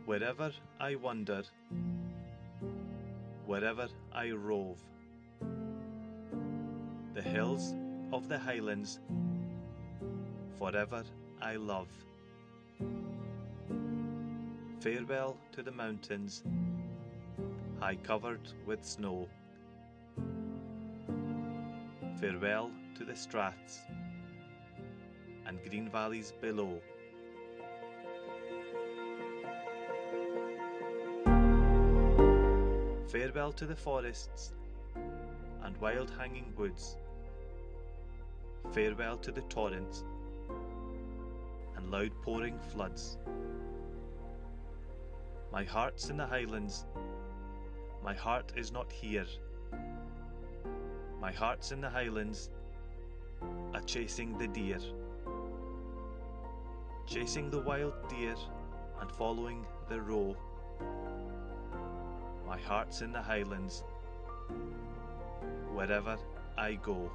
Wherever I wander, wherever I rove, the hills of the Highlands forever I love. Farewell to the mountains, high covered with snow. Farewell to the straths and green valleys below. Farewell to the forests and wild hanging woods. Farewell to the torrents and loud pouring floods. My heart's in the Highlands, my heart is not here. My heart's in the Highlands, a-chasing the deer. Chasing the wild deer and following the roe. My heart's in the Highlands, wherever I go.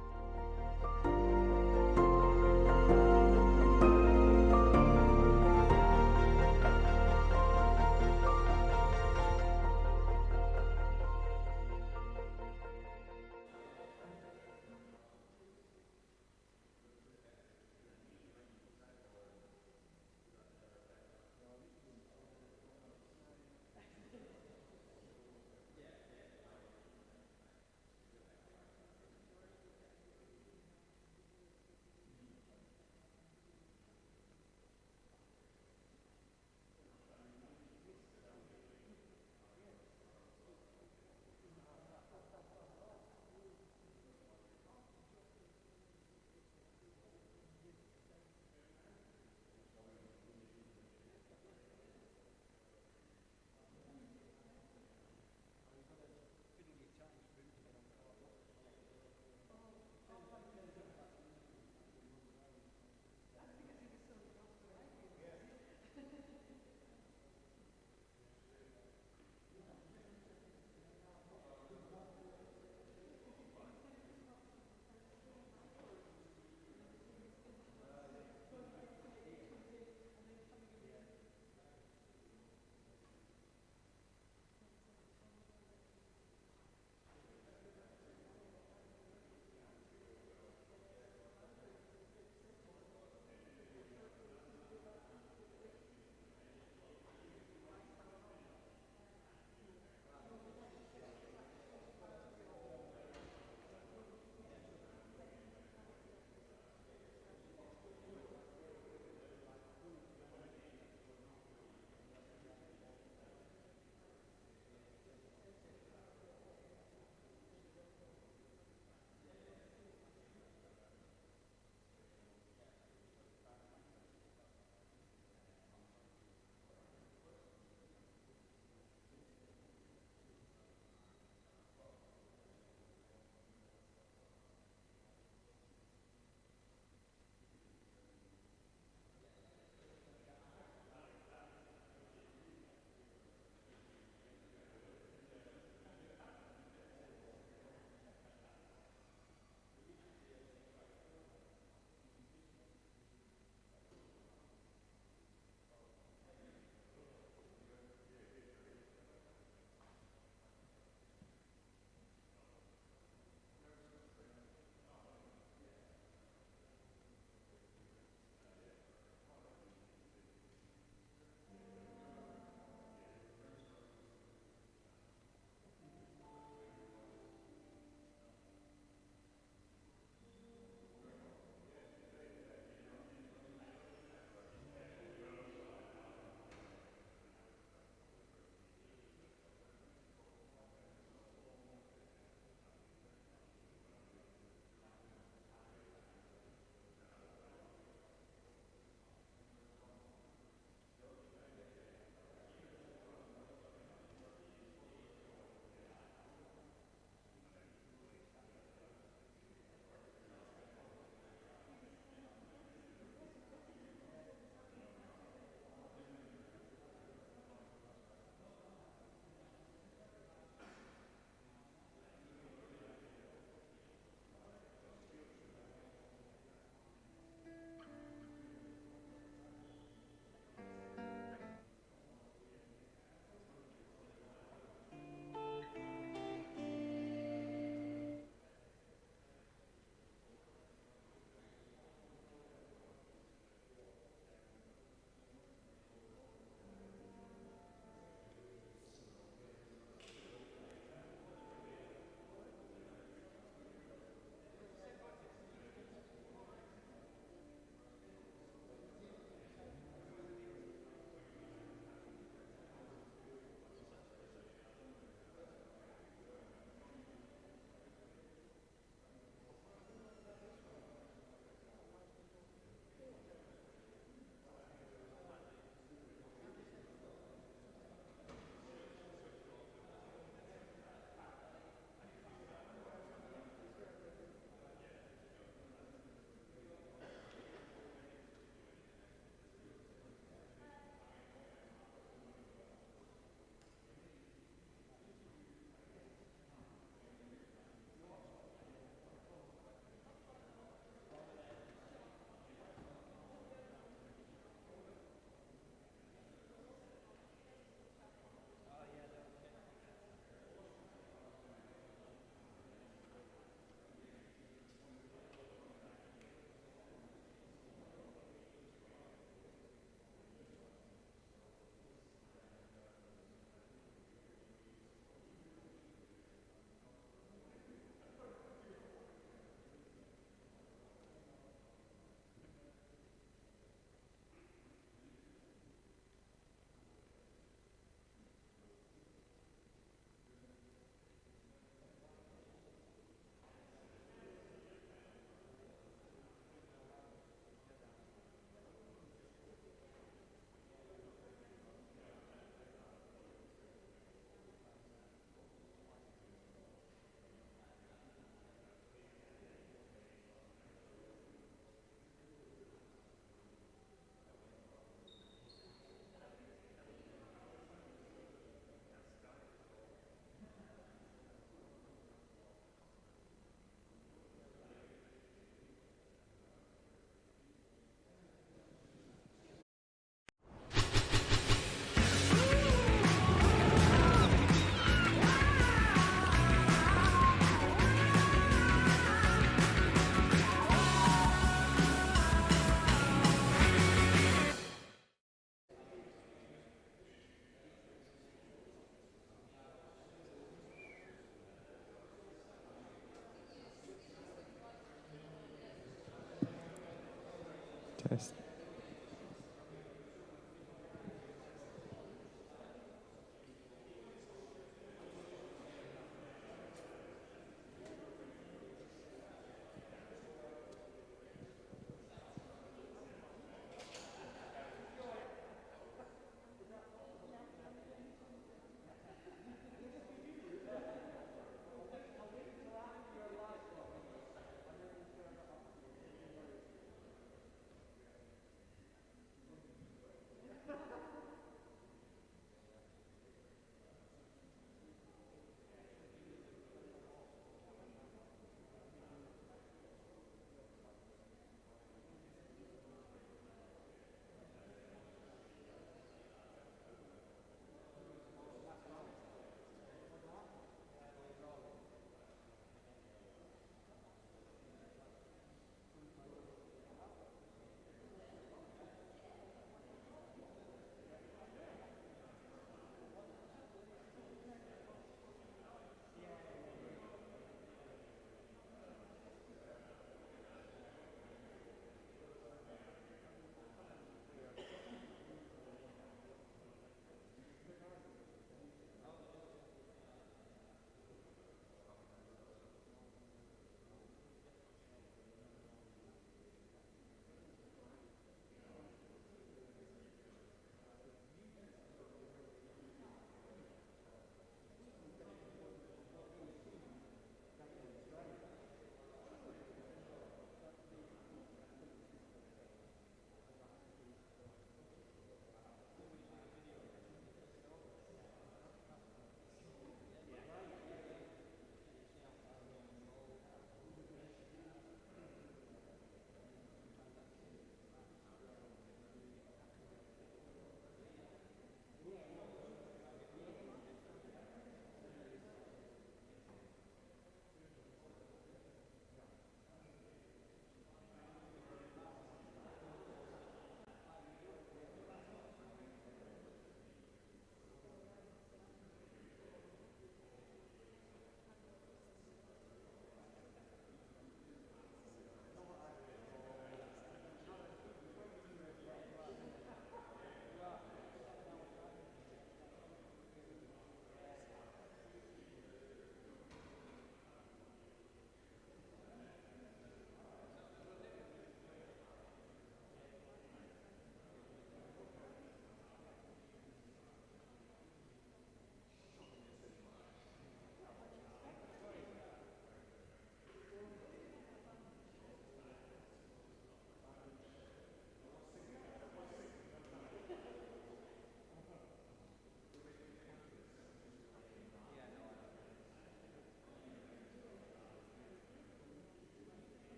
Test.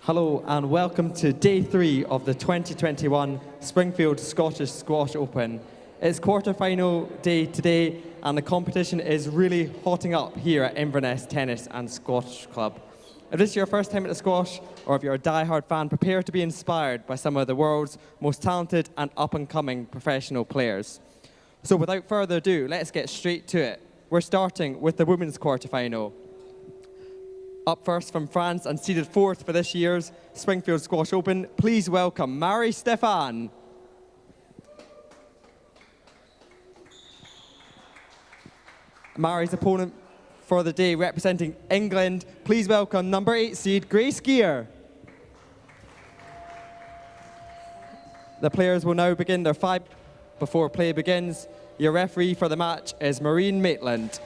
Hello and welcome to day 3 of the 2021 Springfield Scottish Squash Open. It's quarter-final day today and the competition is really hotting up here at Inverness Tennis and Squash Club. If this is your first time at the squash, or if you're a die-hard fan, prepare to be inspired by some of the world's most talented and up-and-coming professional players. So without further ado, let's get straight to it. We're starting with the women's quarter-final. Up first from France and seeded 4th for this year's Springfield Squash Open, please welcome Marie-Stéphane. Marie's opponent for the day, representing England, please welcome number 8 seed Grace Gear. The players will now begin their 5 before play begins. Your referee for the match is Maureen Maitland.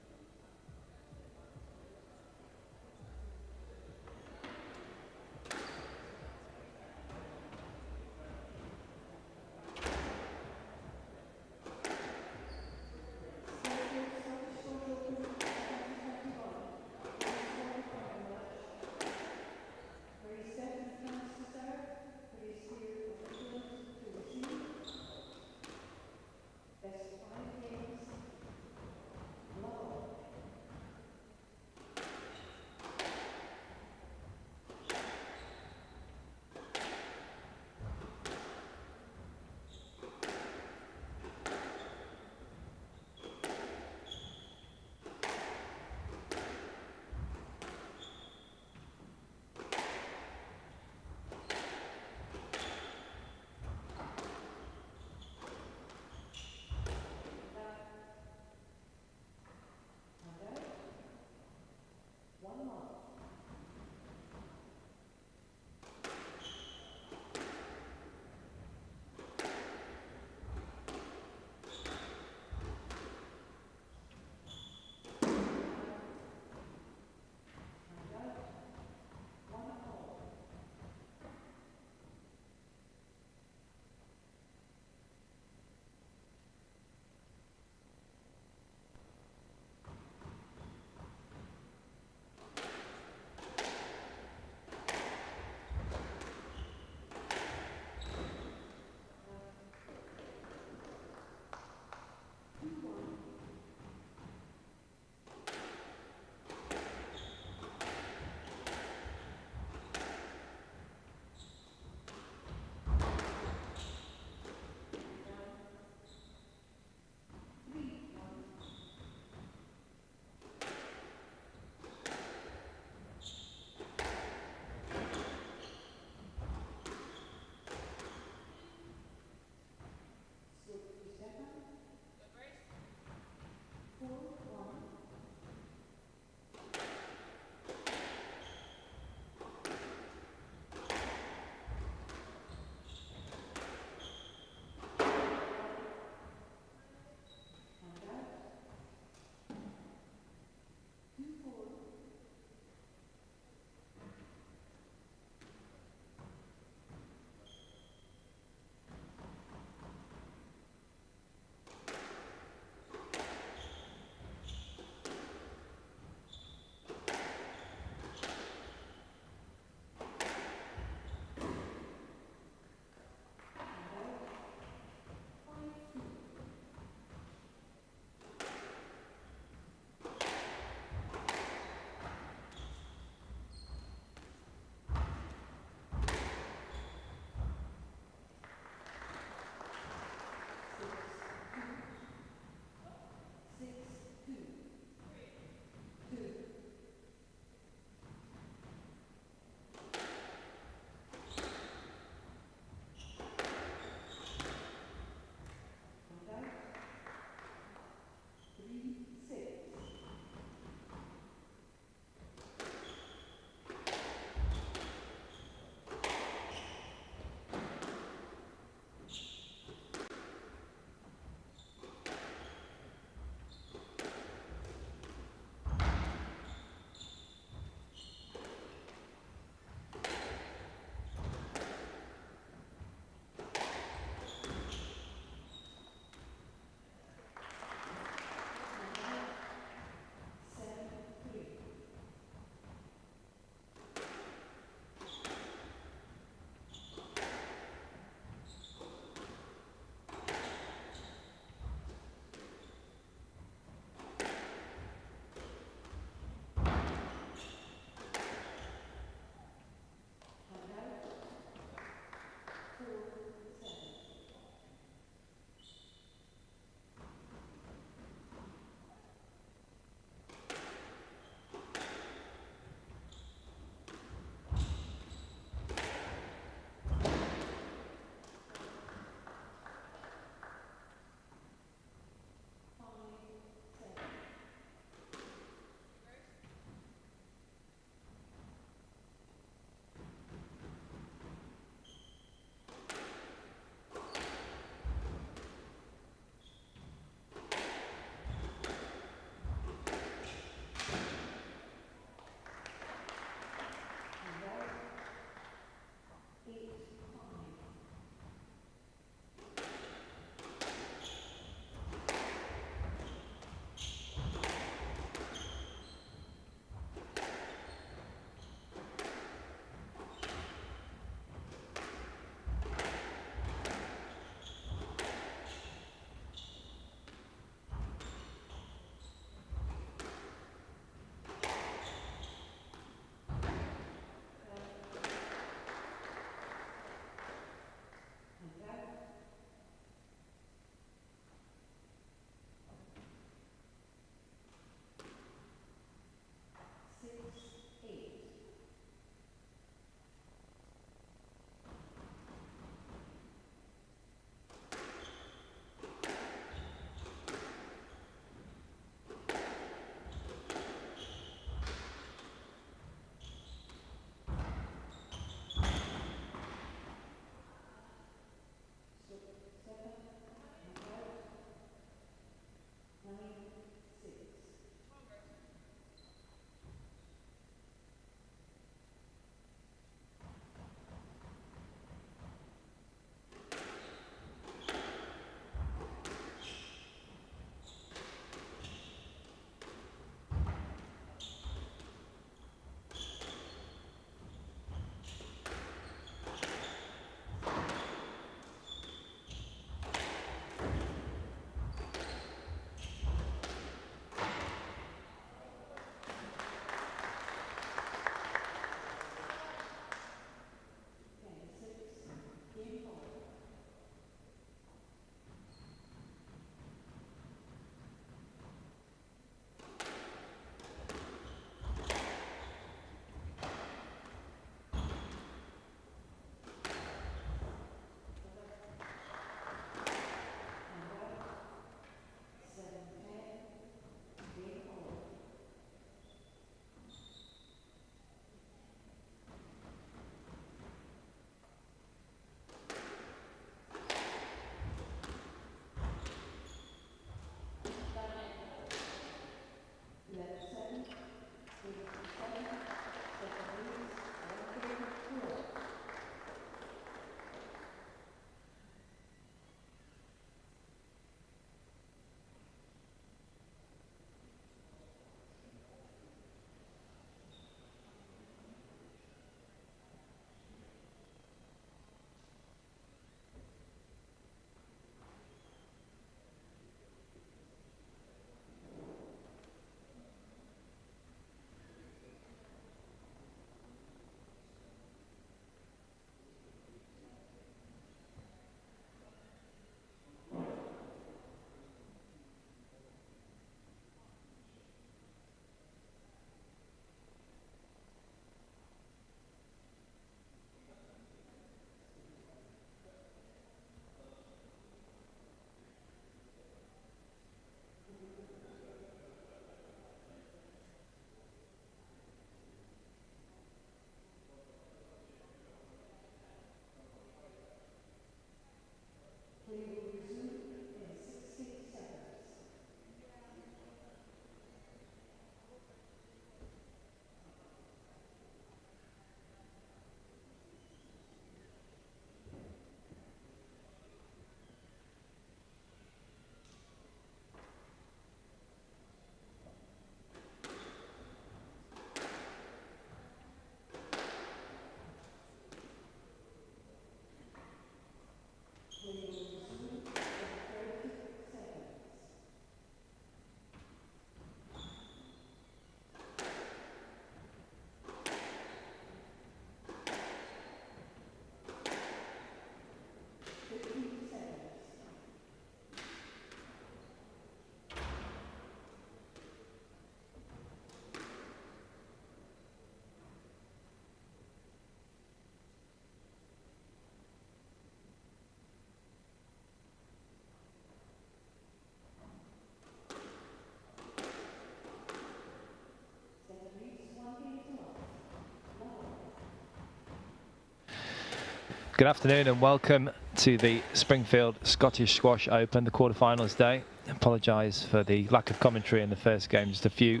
Good afternoon and welcome to the Springfield Scottish Squash Open, the quarterfinals day. I apologise for the lack of commentary in the first game, just a few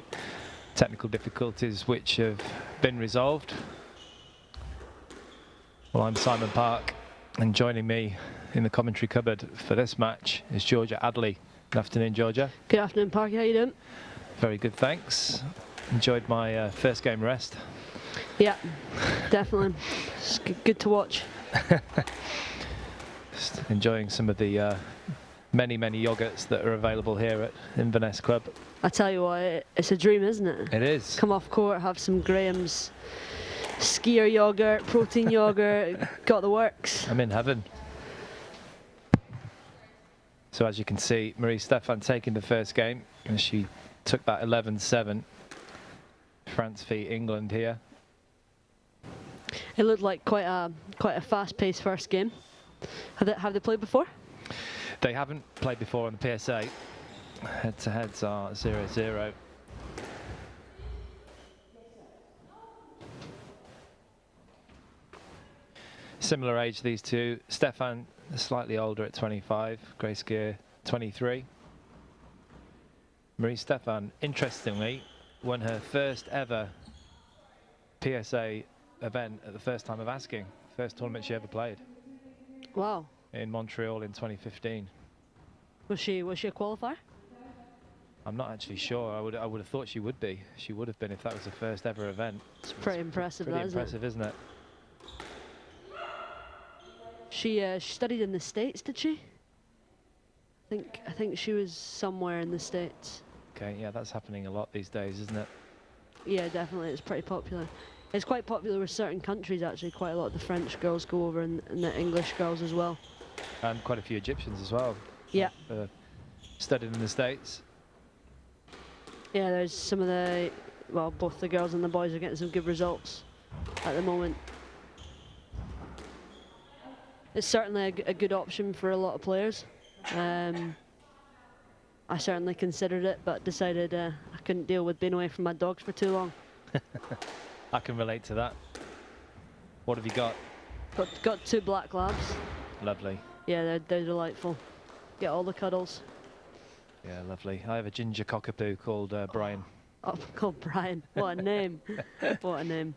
technical difficulties which have been resolved. Well, I'm Simon Park, and joining me in the commentary cupboard for this match is Georgia Adley. Good afternoon, Georgia. Good afternoon, Parky. How you doing? Very good, thanks. Enjoyed my first game rest. Yeah, definitely. It's good to watch. Just enjoying some of the many yogurts that are available here at Inverness Club. I tell you what, it's a dream, isn't it? It is. Come off court, have some Graham's skier yogurt, protein yogurt, got the works. I'm in heaven. So as you can see, Marie Stephan taking the first game, and she took that 11-7. France v England here. It looked like quite a fast-paced first game. Have they played before? They haven't played before on the PSA. Head-to-heads are 0-0. Similar age, these two. Stephan slightly older at 25, Grace Gear 23. Marie Stephan, interestingly, won her first ever PSA event at the first time of asking. First tournament she ever played. Wow. In Montreal in 2015. Was she a qualifier? I'm not actually sure. I would have thought she would be. She would have been if that was the first ever event. It's pretty impressive. Pretty impressive, isn't it? She studied in the States, did she? I think she was somewhere in the States. Okay, yeah, that's happening a lot these days, isn't it? Yeah, definitely. It's pretty popular. It's quite popular with certain countries, actually. Quite a lot of the French girls go over, and the English girls as well. And quite a few Egyptians as well. Yeah. Studied in the States. Yeah, there's some of the, well, both the girls and the boys are getting some good results at the moment. It's certainly a good option for a lot of players. I certainly considered it, but decided I couldn't deal with being away from my dogs for too long. I can relate to that. What have you got? Got two black labs. Lovely. Yeah, they're delightful. Get all the cuddles. Yeah, lovely. I have a ginger cockapoo called Brian. Oh, called Brian. What a name. What a name.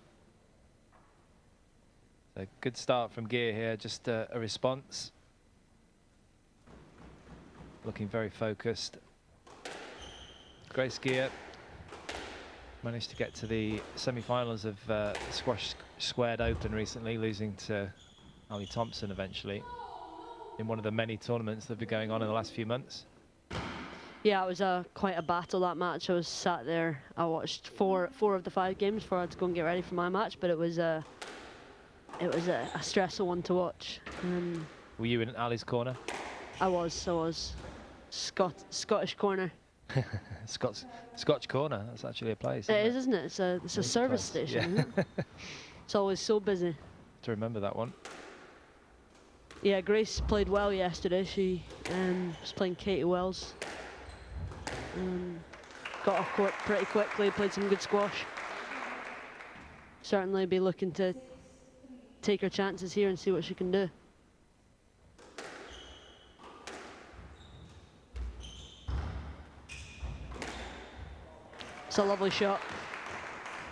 So good start from Gear here, just a response. Looking very focused. Grace Gear managed to get to the semi-finals of Squash Squared Open recently, losing to Ali Thompson eventually in one of the many tournaments that have been going on in the last few months. Yeah, it was quite a battle, that match. I was sat there. I watched four of the 5 games before I had to go and get ready for my match, but it was a stressful one to watch. Were you in Ali's corner? I was. Scottish corner. Scotch corner. That's actually a place. It is, isn't it? It's a service station. Yeah. Isn't it? It's always so busy. To remember that one. Yeah, Grace played well yesterday. She was playing Katie Wells. Got off court pretty quickly. Played some good squash. Certainly be looking to take her chances here and see what she can do. It's a lovely shot.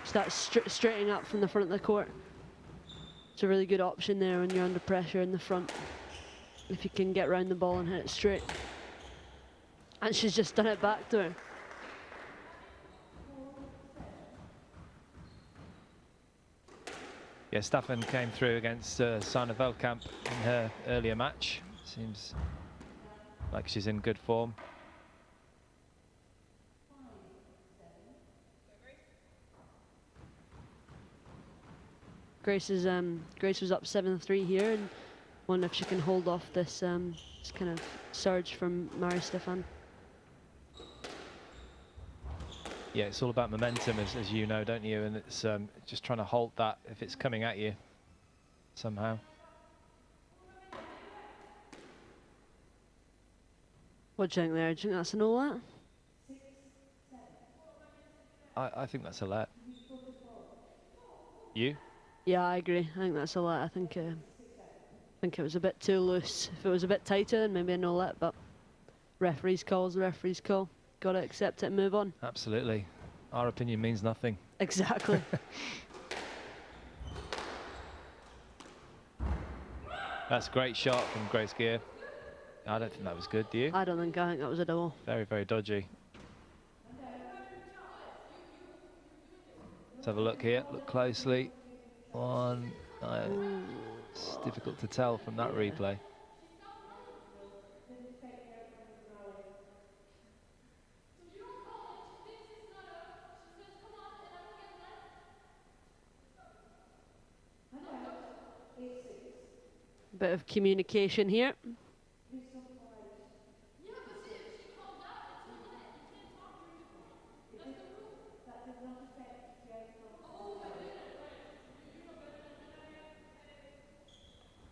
Start straightening up from the front of the court. It's a really good option there when you're under pressure in the front. If you can get round the ball and hit it straight. And she's just done it back to her. Yeah, Stephan came through against Sana Veldkamp in her earlier match. Seems like she's in good form. Grace was up 7-3 here, and wonder if she can hold off this kind of surge from Marie Stephan. Yeah, it's all about momentum, as you know, don't you? And it's just trying to halt that if it's coming at you somehow. What do you think there? Do you think that's an all-out? I think that's a let. You? Yeah, I agree. I think that's a lot. I think think it was a bit too loose. If it was a bit tighter, then maybe a no let, but referee's call is the referee's call. Got to accept it and move on. Absolutely. Our opinion means nothing. Exactly. That's a great shot from Grace Gear. I don't think that was good, do you? I think that was a double. Very, very dodgy. Let's have a look here. Look closely. One. It's difficult to tell from that replay. Bit of communication here.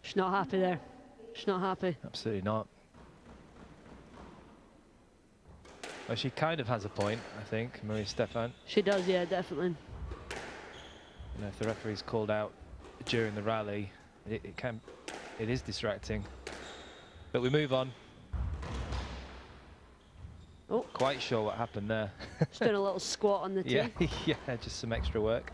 She's not happy there. She's not happy. Absolutely not. Well, she kind of has a point, I think, Marie-Stéphane. She does, yeah, definitely. You know, if the referee's called out during the rally, it is distracting. But we move on. Oh, Quite sure what happened there. just doing a little squat on the tee. Yeah, yeah, just some extra work.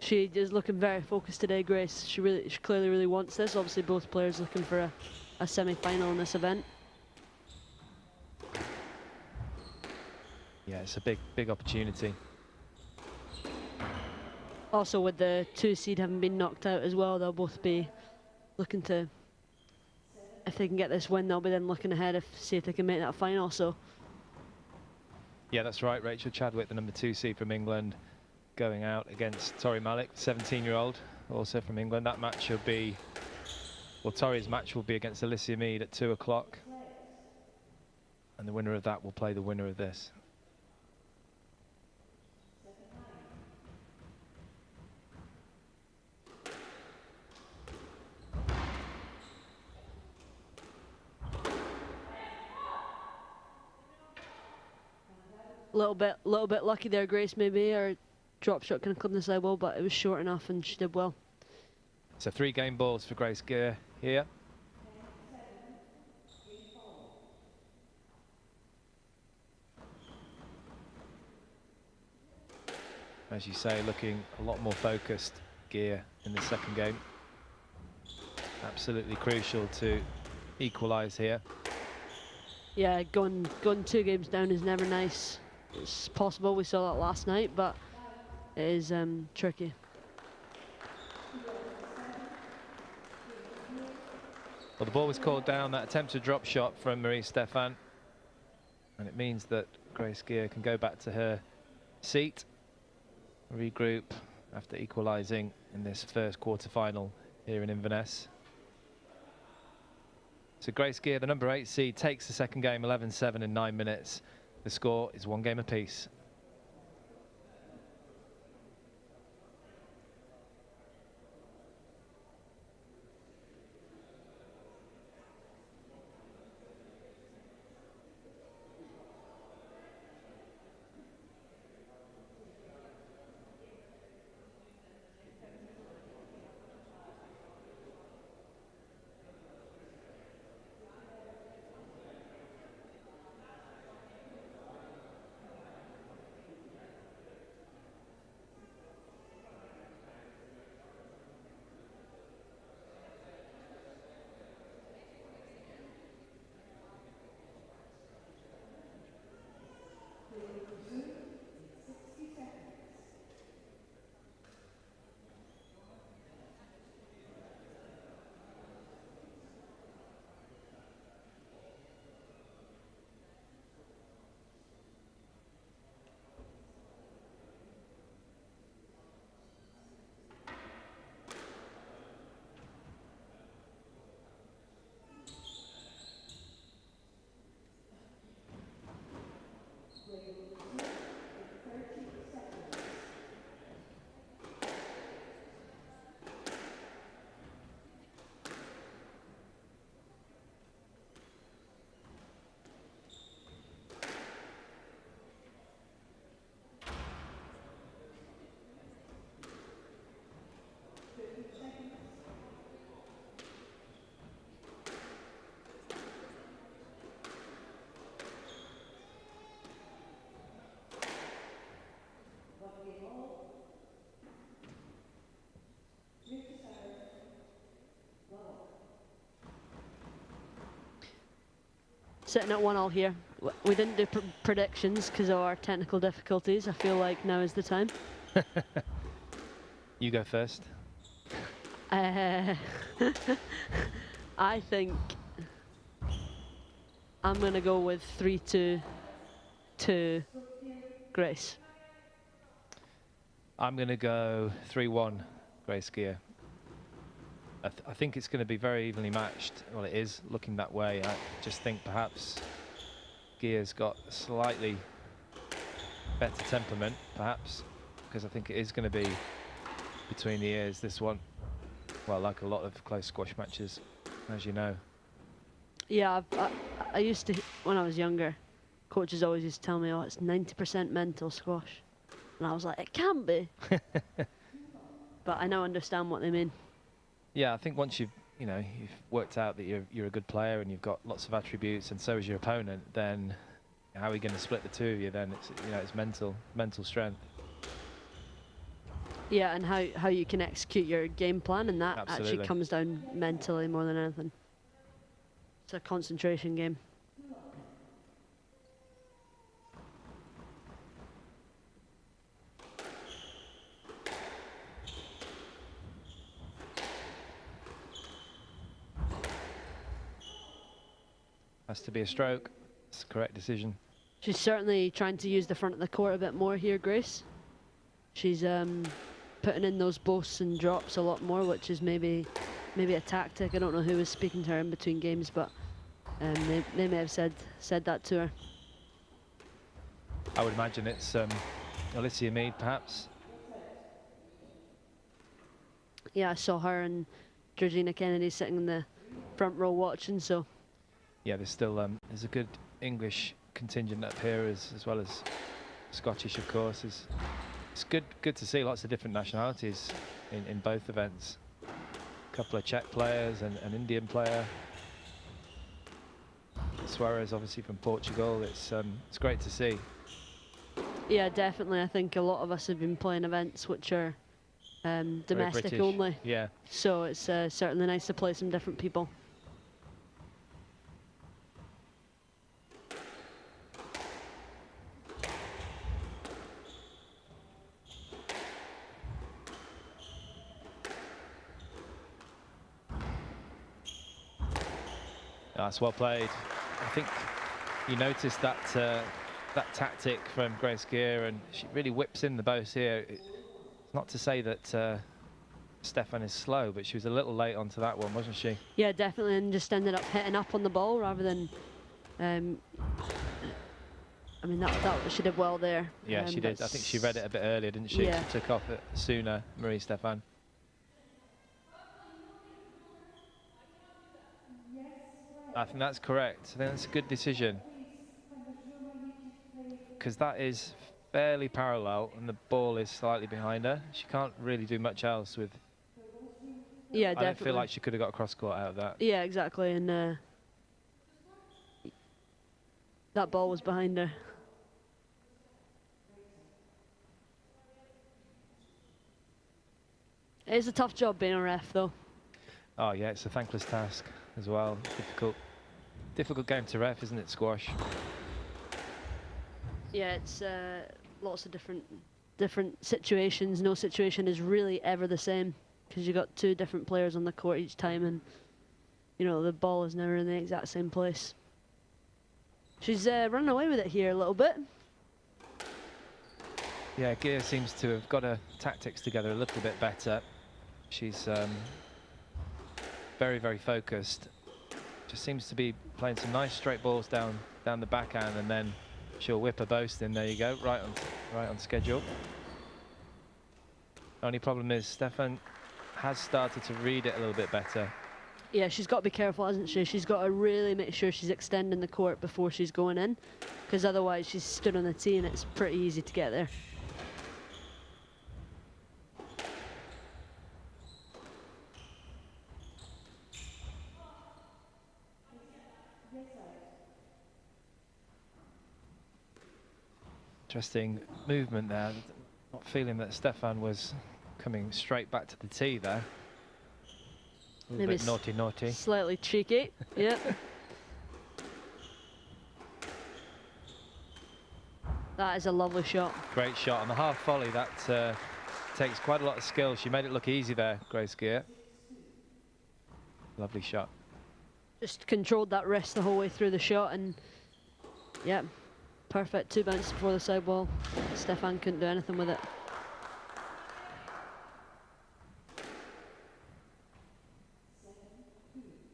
She is looking very focused today, Grace. She clearly really wants this. Obviously, both players looking for a semi-final in this event. Yeah, it's a big opportunity. Also, with the 2 seed having been knocked out as well, they'll both be looking to, if they can get this win, they'll be then looking ahead see if they can make that final. So, Yeah, that's right. Rachel Chadwick, the number 2 seed from England, going out against Tori Malik, 17-year-old, also from England. That match will be, well, Tori's match will be against Alicia Mead at 2 o'clock. And the winner of that will play the winner of this. little bit lucky there, Grace, maybe, or drop shot kind of clipped the side wall, but it was short enough and she did well. So 3 game balls for Grace Gear here. As you say, looking a lot more focused, Gear, in the second game. Absolutely crucial to equalise here. Yeah, going 2 games down is never nice. It's possible, we saw that last night, but it is tricky. Well, the ball was called down, that attempted drop shot from Marie-Stéphane. And it means that Grace Gear can go back to her seat, regroup after equalising in this first quarter-final here in Inverness. So Grace Gear, the number 8 seed, takes the second game 11-7 in 9 minutes. The score is 1 game apiece. Sitting at 1-1 here. We didn't do predictions because of our technical difficulties. I feel like now is the time. You go first. I think I'm going to go with 3-2 to Grace. I'm going to go 3-1 Grace Gear. I think it's going to be very evenly matched. Well, it is looking that way. I just think perhaps Gear's got a slightly better temperament, perhaps, because I think it is going to be between the ears, this one. Well, like a lot of close squash matches, as you know. Yeah, I used to, when I was younger, coaches always used to tell me, oh, it's 90% mental squash. And I was like, it can't be. But I now understand what they mean. Yeah, I think once you've worked out that you're a good player and you've got lots of attributes, and so is your opponent, then how are we going to split the two of you? Then it's mental strength. Yeah, and how you can execute your game plan, and that Absolutely. actually comes down mentally more than anything. It's a concentration game. Has to be a stroke. It's the correct decision. She's certainly trying to use the front of the court a bit more here, Grace. She's putting in those boasts and drops a lot more, which is maybe a tactic. I don't know who was speaking to her in between games, but they may have said that to her. I would imagine it's Alicia Mead, perhaps. Yeah, I saw her and Georgina Kennedy sitting in the front row watching, so. Yeah, there's still there's a good English contingent up here as well as Scottish, of course. It's good to see lots of different nationalities in both events. A couple of Czech players and an Indian player. Suarez, obviously from Portugal. It's great to see. Yeah, definitely. I think a lot of us have been playing events which are domestic only. Yeah. So it's certainly nice to play some different people. That's well played. I think you noticed that that tactic from Grace Gear, and she really whips in the bows here. It's not to say that Stefan is slow, but she was a little late onto that one, wasn't she? Yeah, definitely, and just ended up hitting up on the ball rather than. I mean, that she did well there. Yeah, she did. I think she read it a bit earlier, didn't she? Yeah. She took off it sooner, Marie Stefan. I think that's correct. I think that's a good decision. Because that is fairly parallel and the ball is slightly behind her. She can't really do much else with... Yeah, definitely. I don't feel like she could have got a cross court out of that. Yeah, exactly. And that ball was behind her. It is a tough job being a ref, though. Oh yeah, it's a thankless task as well. Difficult game to ref, isn't it, squash? Yeah, it's lots of different situations. No situation is really ever the same because you got two different players on the court each time, and you know the ball is never in the exact same place. She's running away with it here a little bit. Yeah, Gear seems to have got her tactics together a little bit better. She's very, very focused. Just seems to be playing some nice straight balls down the backhand, and then she'll whip a boast in. There you go, right on schedule. Only problem is Stefan has started to read it a little bit better. Yeah, she's got to be careful, hasn't she? She's got to really make sure she's extending the court before she's going in, because otherwise she's stood on the tee and it's pretty easy to get there. Interesting movement there. Not feeling that Stefan was coming straight back to the tee there. A little bit naughty. Slightly cheeky, yeah. That is a lovely shot. Great shot on the half volley. That takes quite a lot of skill. She made it look easy there, Grace Gear. Lovely shot. Just controlled that wrist the whole way through the shot, and yeah, perfect. 2 bounces before the sidewall. Stefan couldn't do anything with it.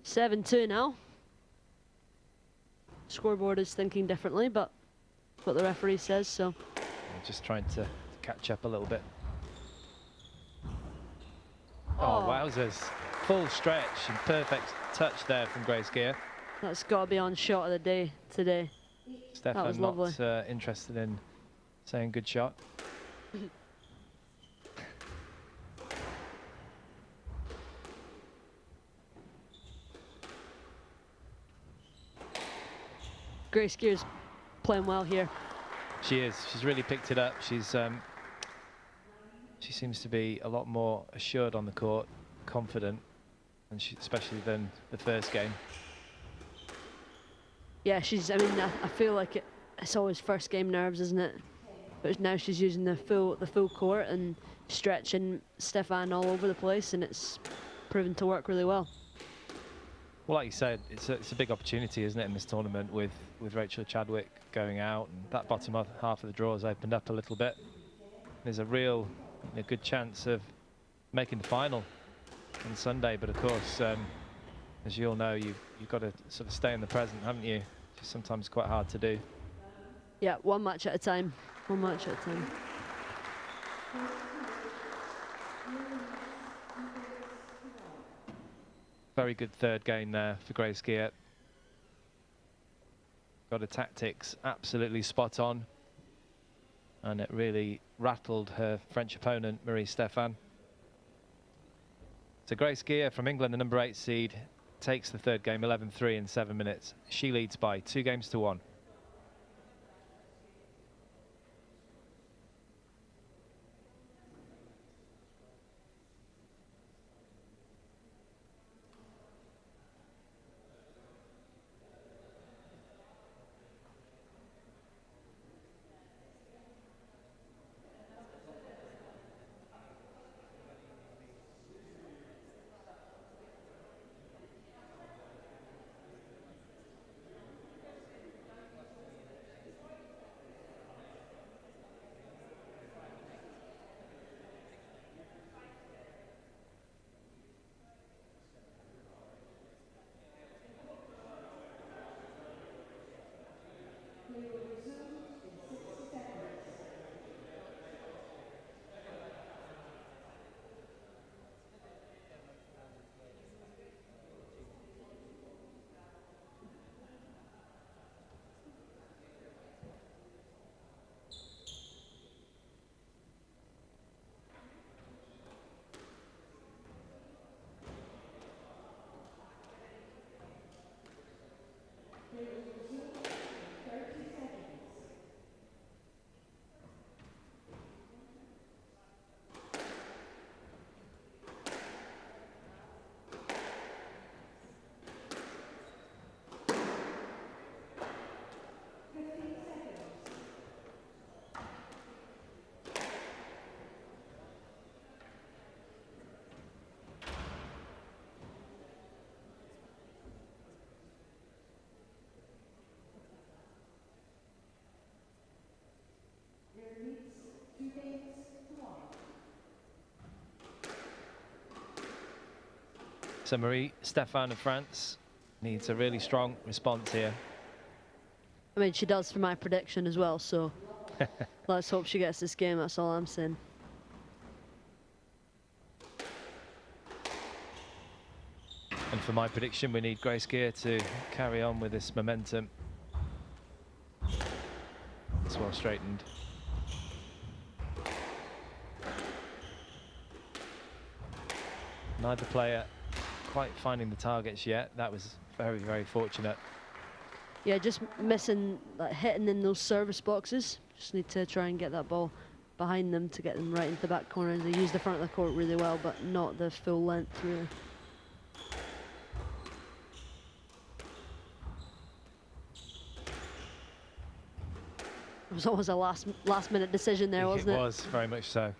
(7-2) now. Scoreboard is thinking differently, but that's what the referee says, so. Just trying to catch up a little bit. Oh, wowzers. Full stretch and perfect touch there from Grace Gear. That's got to be on shot of the day today. Stefan not interested in saying good shot. Grace Gear's playing well here. She is. She's really picked it up. She seems to be a lot more assured on the court, confident, and especially than the first game. Yeah, I mean, I feel like it's always first game nerves, isn't it? But now she's using the full court and stretching Stefan all over the place, and it's proven to work really well. Well, like you said, it's a big opportunity, isn't it, in this tournament with Rachel Chadwick going out, and that bottom half of the draw has opened up a little bit. There's a good chance of making the final on Sunday, but of course, as you all know, you've got to sort of stay in the present, haven't you? It's sometimes quite hard to do. Yeah, one match at a time. One match at a time. Very good third game there for Grace Gear. Got her tactics absolutely spot on, and it really rattled her French opponent, Marie Stephan. So Grace Gear from England, the number 8 seed, takes the third game 11-3 in 7 minutes. She leads by 2-1. So Marie Stephan of France needs a really strong response here. I mean, she does for my prediction as well, so let's hope she gets this game, that's all I'm saying. And for my prediction, we need Grace Gear to carry on with this momentum. It's well straightened. Neither player quite finding the targets yet. That was very, very fortunate. Yeah, just missing, like, hitting in those service boxes. Just need to try and get that ball behind them to get them right into the back corner. They use the front of the court really well, but not the full length, really. was always a last minute decision there, wasn't it? It was, very much so.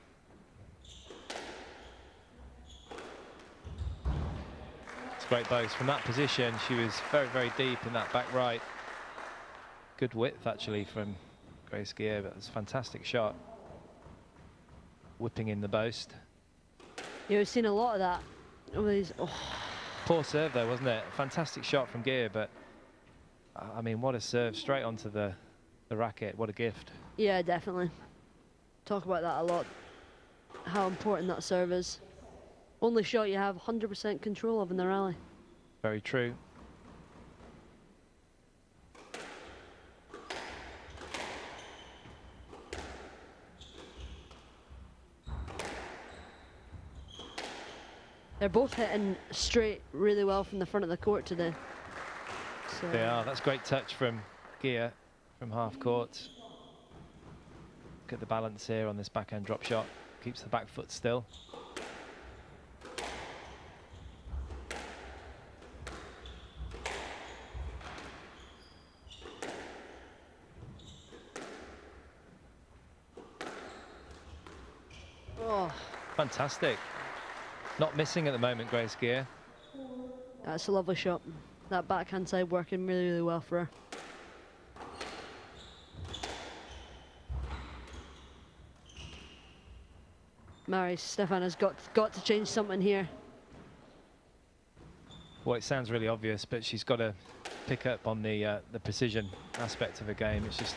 It's a great both. From that position, she was very, very deep in that back right. Good width, actually, from Grace Gear, but it's a fantastic shot. Whipping in the boast. Yeah, we've seen a lot of that. All these, Poor serve though, wasn't it? Fantastic shot from Gear, but I mean, what a serve straight onto the racket. What a gift. Yeah, definitely. Talk about that a lot. How important that serve is. Only shot you have 100% control of in the rally. Very true. They're both hitting straight really well from the front of the court today. So They are. That's great touch from Gear from half court. Look at the balance here on this backhand drop shot. Keeps the back foot still. Oh, Fantastic. Not missing at the moment, Grace Gear. that's a lovely shot. That backhand side working really, really well for her. Mary Stefan has got to change something here. Well, it sounds really obvious, but she's got to pick up on the precision aspect of her game. It's just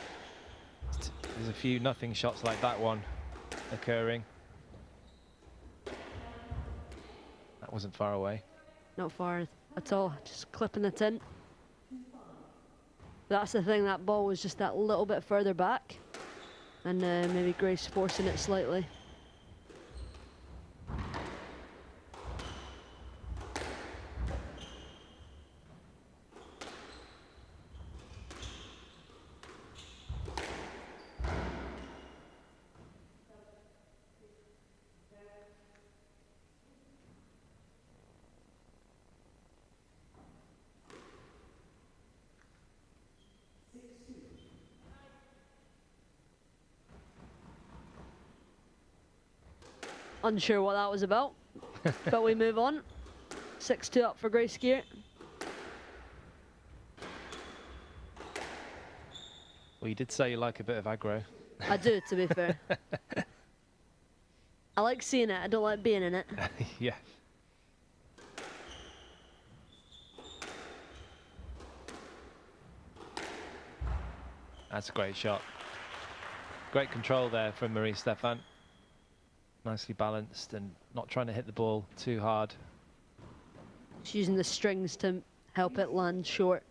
there's a few nothing shots like that one occurring. That wasn't far away. Not far at all, just clipping the tin. That's the thing, that ball was just that little bit further back, and maybe Grace forcing it slightly. Unsure what that was about, but we move on. 6-2 up for Grace Gear. Well, you did say you like a bit of aggro. I do, to be fair. I like seeing it, I don't like being in it. Yeah. That's a great shot. Great control there from Marie Stefan. Nicely balanced and not trying to hit the ball too hard. She's using the strings to help it land short.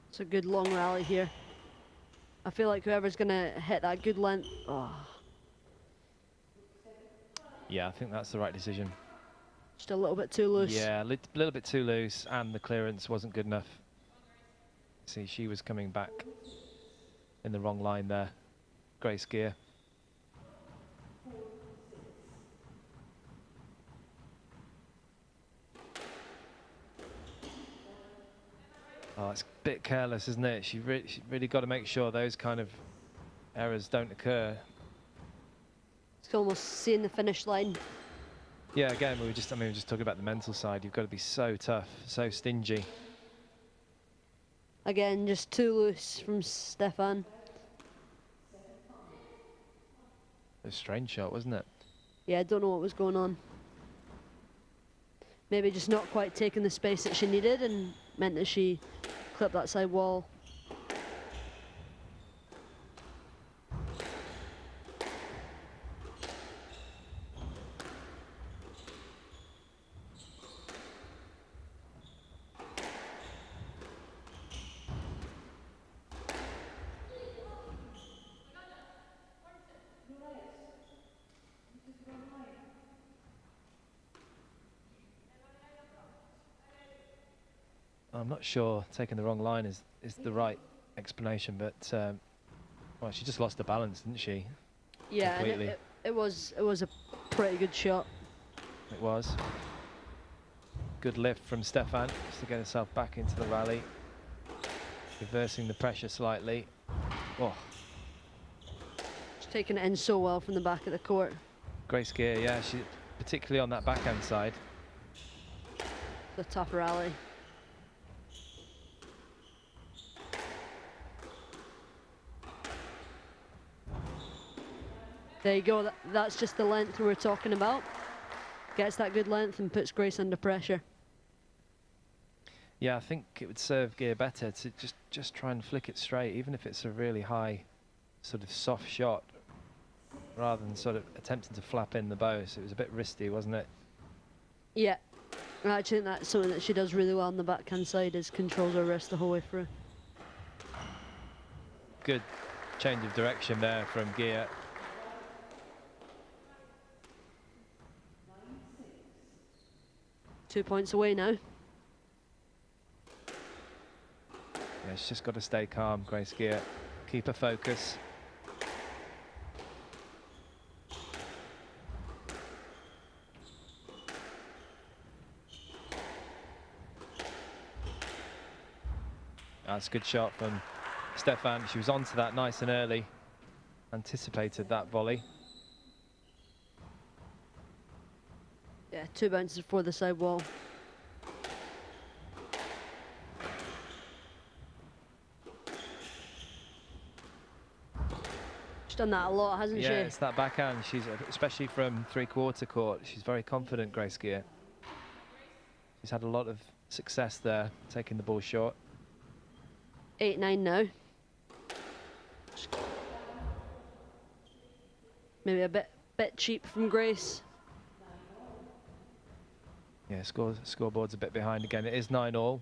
It's a good long rally here. I feel like whoever's going to hit that good length... Oh, Yeah, I think that's the right decision. just a little bit too loose. Yeah, a little bit too loose, and the clearance wasn't good enough. See, she was coming back in the wrong line there. Grace Gear. Oh, it's a bit careless, isn't it? She really got to make sure those kind of errors don't occur. It's almost seeing the finish line. Yeah, again, we were just talking about the mental side. You've got to be so tough, so stingy. Again, just too loose from Stefan. A strange shot, wasn't it? Yeah, I don't know what was going on. Maybe just not quite taking the space that she needed and meant that she clipped that side wall. I'm not sure taking the wrong line is the right explanation, but well, she just lost the balance, didn't she? Yeah, and Completely. it was a pretty good shot. It was. Good lift from Stefan just to get herself back into the rally. Reversing the pressure slightly. Oh, She's taking it in so well from the back of the court. Grace Gear, yeah, she particularly on that backhand side. The tough rally. There you go. That's just the length we were talking about. Gets that good length and puts Grace under pressure. Yeah, I think it would serve Gear better to just try and flick it straight, even if it's a really high, sort of soft shot, rather than sort of attempting to flap in the bow. So it was a bit risky, wasn't it? Yeah. I actually think that's something that she does really well on the backhand side, is controls her wrist the whole way through. Good change of direction there from Gear. Two points away now. Yeah, she's just got to stay calm, Grace Gear. Keep her focus. That's a good shot from Stefan. She was onto that nice and early. Anticipated that volley. Yeah, 2 bounces before the side wall. She's done that a lot, hasn't she? Yeah, it's that backhand. She's, especially from three-quarter court, she's very confident, Grace Gear. She's had a lot of success there, taking the ball short. 8-9 now. Maybe a bit cheap from Grace. Yeah, scoreboard's a bit behind again. It is 9-all.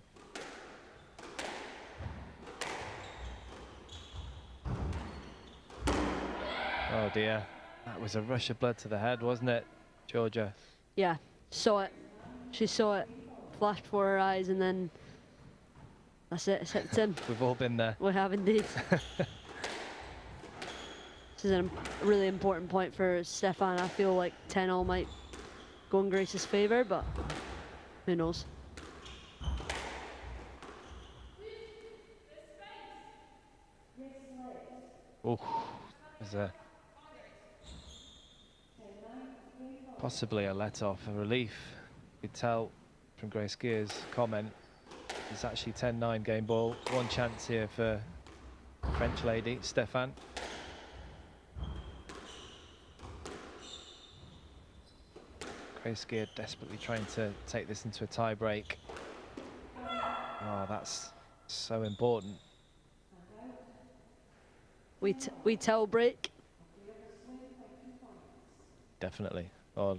Oh dear, that was a rush of blood to the head, wasn't it, Georgia? Yeah, saw it. She saw it, flashed before her eyes, and then that's it. It's hit the tin. We've all been there. We have indeed. This is a really important point for Stefan. I feel like 10-all might go in Grace's favour, but who knows? Oh, there's possibly a let-off, a relief. You could tell from Grace Gear's comment. It's actually 10-9 game ball. One chance here for French lady, Stefan. Grace Gear desperately trying to take this into a tie break. Oh, that's so important. We tell break. Definitely. Oh,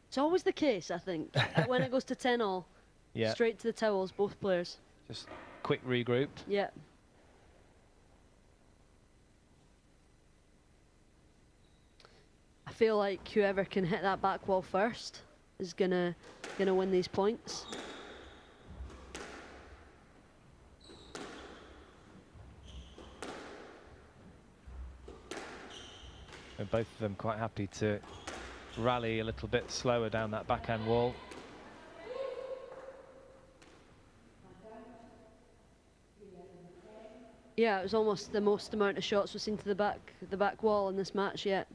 It's always the case, I think. When it goes to 10-all, yeah. straight to the towels, both players. Just quick regroup. Yeah. I feel like whoever can hit that back wall first is gonna win these points. And both of them quite happy to rally a little bit slower down that backhand wall. Yeah, it was almost the most amount of shots we've seen to the back wall in this match yet.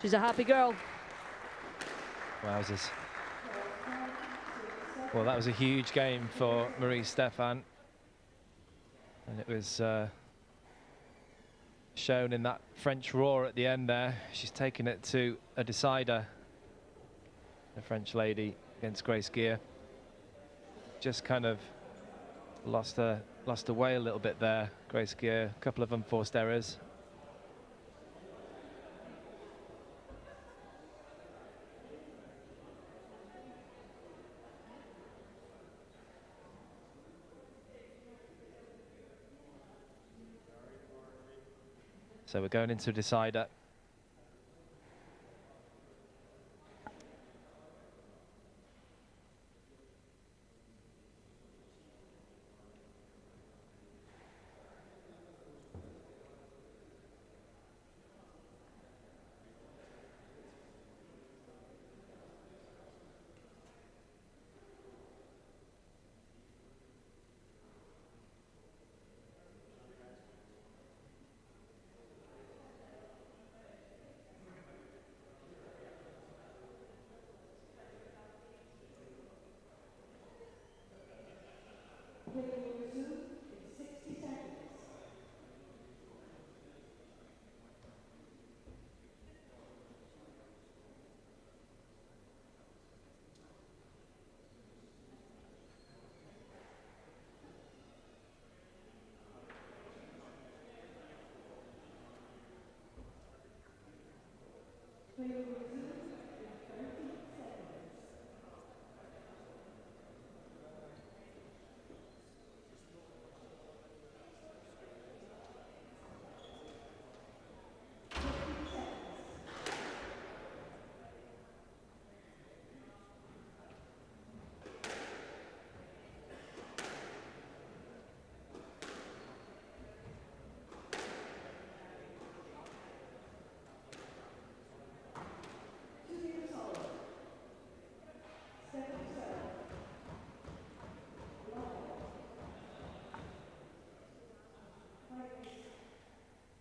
She's a happy girl. Wowzers. Well, that was a huge game for Marie Stephan. And it was shown in that French roar at the end there. She's taken it to a decider. The French lady against Grace Gear. Just kind of lost her way a little bit there, Grace Gear. A couple of unforced errors. So we're going into a decider.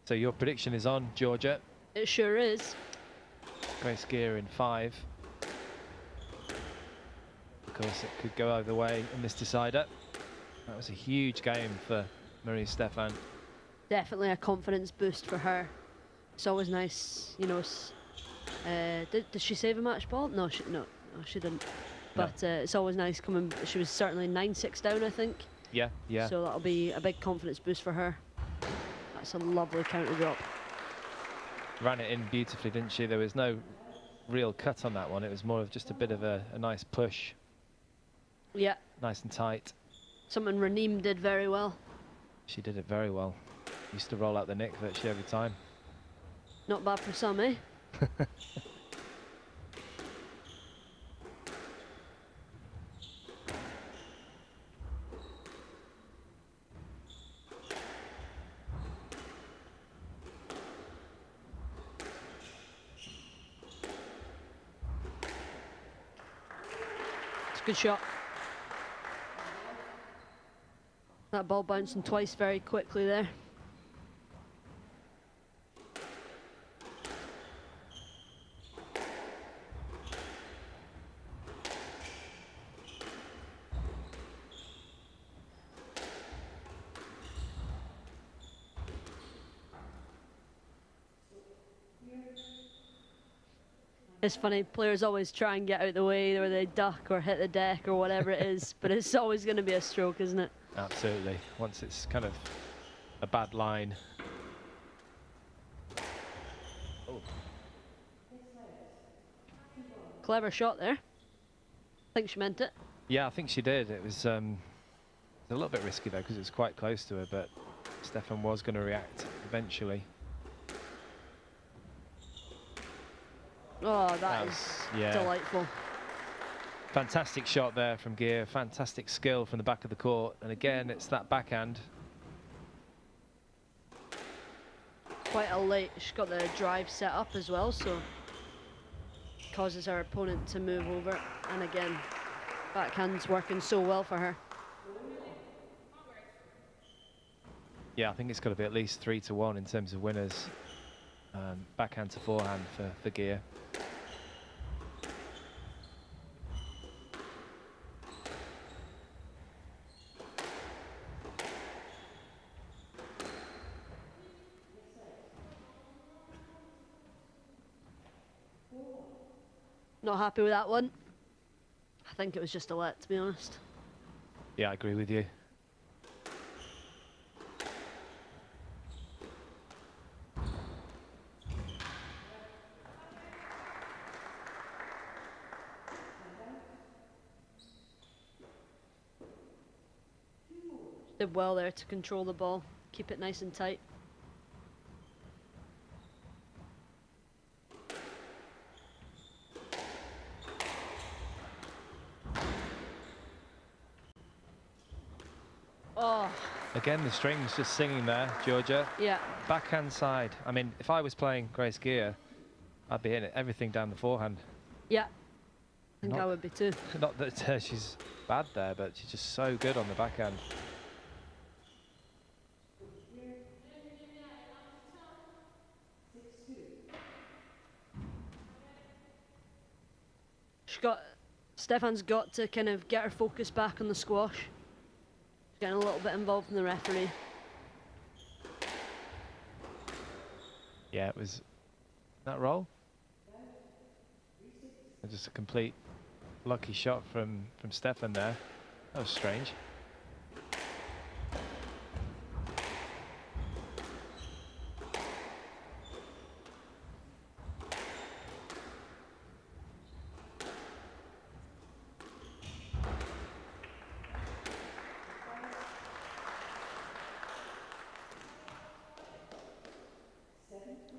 So your prediction is on, Georgia. It sure is. Grace Gear in 5. Of course, it could go either way in this decider. That was a huge game for Marie Stephan. Definitely a confidence boost for her. It's always nice, you know. Did she save a match ball? No, she didn't. No. But it's always nice coming. She was certainly 9-6 down, I think. Yeah, yeah. So that'll be a big confidence boost for her. That's a lovely counter drop. Ran it in beautifully, didn't she? There was no real cut on that one. It was more of just a bit of a nice push. Yeah. Nice and tight. Something Raneem did very well. She did it very well. Used to roll out the nick virtually every time. Not bad for some, eh? It's a good shot. That ball bouncing twice very quickly there. It's funny, players always try and get out the way, or they duck or hit the deck or whatever it is, but it's always going to be a stroke, isn't it? Absolutely. Once it's kind of a bad line. Oh. Clever shot there. I think she meant it. Yeah, I think she did. It was a little bit risky though, because it was quite close to her, but Stephan was going to react eventually. Oh, that is delightful. Fantastic shot there from Gear. Fantastic skill from the back of the court. And again, it's that backhand. Quite a late. She's got the drive set up as well, so causes her opponent to move over. And again, backhand's working so well for her. Yeah, I think it's got to be at least 3-1 in terms of winners. Backhand to forehand for Gear. Not happy with that one. I think it was just a let, to be honest. Yeah, I agree with you. Did well there to control the ball, keep it nice and tight. Oh, Again, the strings just singing there, Georgia. yeah. Backhand side. I mean, if I was playing Grace Gear, I'd be hitting everything down the forehand. Yeah. I think I Not- would be too. Not that she's bad there, but she's just so good on the backhand. Stefan's got to kind of get her focus back on the squash. She's getting a little bit involved in the referee. Yeah, it was that roll. And just a complete lucky shot from Stefan there. That was strange.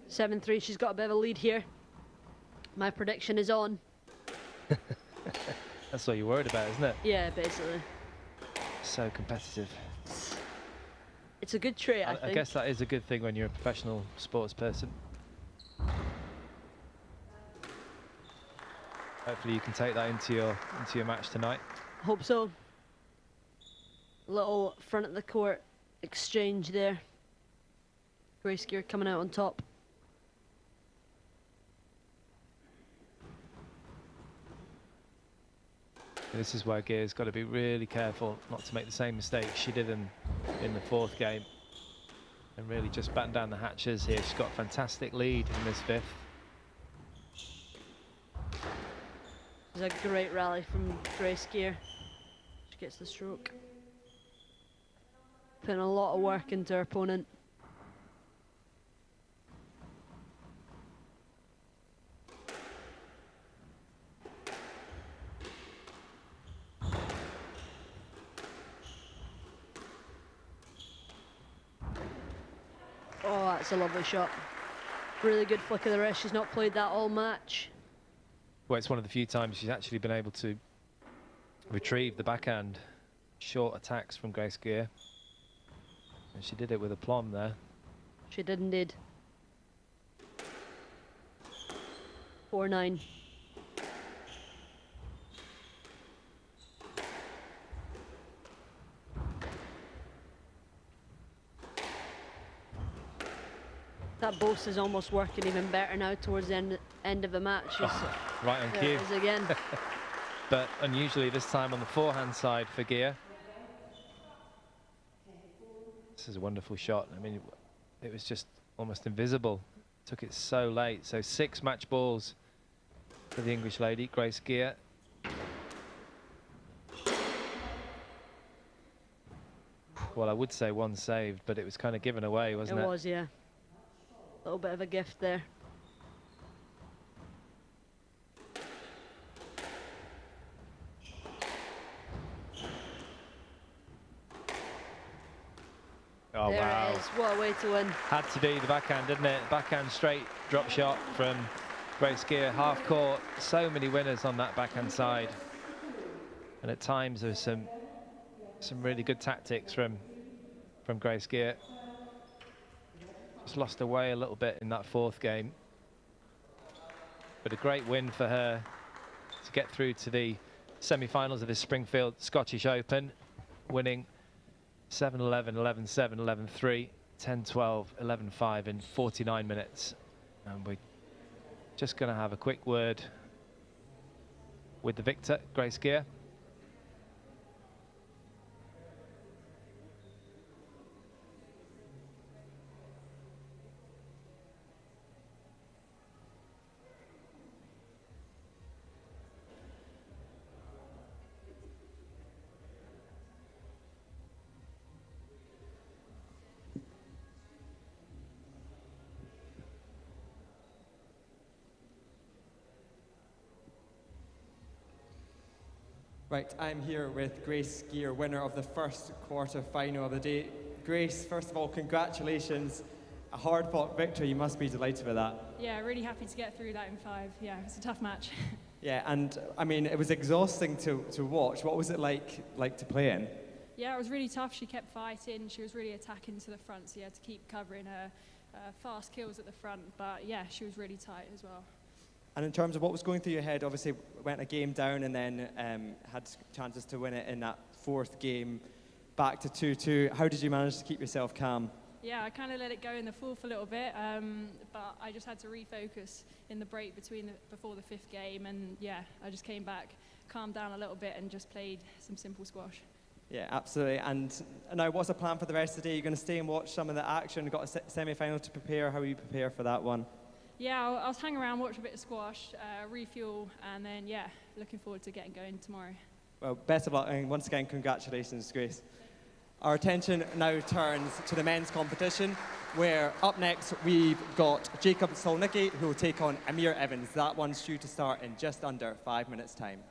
Seven 7-3, she's got a bit of a lead here. My prediction is on. That's what you're worried about, isn't it? Yeah, basically. So competitive. It's a good trait, I I think. guess that is a good thing when you're a professional sports person. Hopefully you can take that into your match tonight. Hope so. Little front of the court exchange there. Grace Gear coming out on top. This is where Gear's got to be really careful not to make the same mistake she did in the fourth game. And really just batten down the hatches here. She's got a fantastic lead in this fifth. It's a great rally from Grace Gear. She gets the stroke. Putting a lot of work into her opponent. Oh, that's a lovely shot. Really good flick of the wrist. She's not played that all match. Well, it's one of the few times she's actually been able to retrieve the backhand short attacks from Grace Gear. And she did it with aplomb there. She did indeed. 4-9. That boast is almost working even better now towards the end of the match. Right on There cue. it is again. But unusually this time on the forehand side for Gear. This is a wonderful shot. I mean, it was just almost invisible. Took it so late. So 6 match balls for the English lady, Grace Gear. Well, I would say 1 saved, but it was kind of given away, wasn't it? It was, yeah. A little bit of a gift there. Oh, There wow. it is. What a way to win. Had to do the backhand, didn't it? Backhand straight drop shot from Grace Gear, half court. So many winners on that backhand side. And at times there's some really good tactics from Grace Gear. Just lost her way a little bit in that fourth game. But a great win for her to get through to the semi-finals of the Springfield Scottish Open, winning 7-11, 11-7, 11-3, 10-12, 11-5 in 49 minutes. And we're just going to have a quick word with the victor, Grace Gear. Right, I'm here with Grace Gear, winner of the first quarter-final of the day. Grace, first of all, congratulations. A hard-fought victory. You must be delighted with that. Yeah, really happy to get through that in 5. Yeah, it's a tough match. Yeah, and I mean, it was exhausting to watch. What was it like to play in? Yeah, it was really tough. She kept fighting. She was really attacking to the front, so you had to keep covering her fast kills at the front. But yeah, she was really tight as well. And in terms of what was going through your head, obviously went a game down and then had chances to win it in that fourth game, back to 2-2. How did you manage to keep yourself calm? Yeah, I kind of let it go in the fourth a little bit, but I just had to refocus in the break before the fifth game, and yeah, I just came back, calmed down a little bit, and just played some simple squash. Yeah, absolutely. And now, what's the plan for the rest of the day? You're going to stay and watch some of the action. You've got a semi-final to prepare. How will you prepare for that one? Yeah, I'll hang around, watch a bit of squash, refuel, and then yeah, looking forward to getting going tomorrow. Well, best of luck, and once again, congratulations, Grace. Our attention now turns to the men's competition, where up next we've got Jacob Solnicki, who will take on Amir Evans. That one's due to start in just under 5 minutes' time.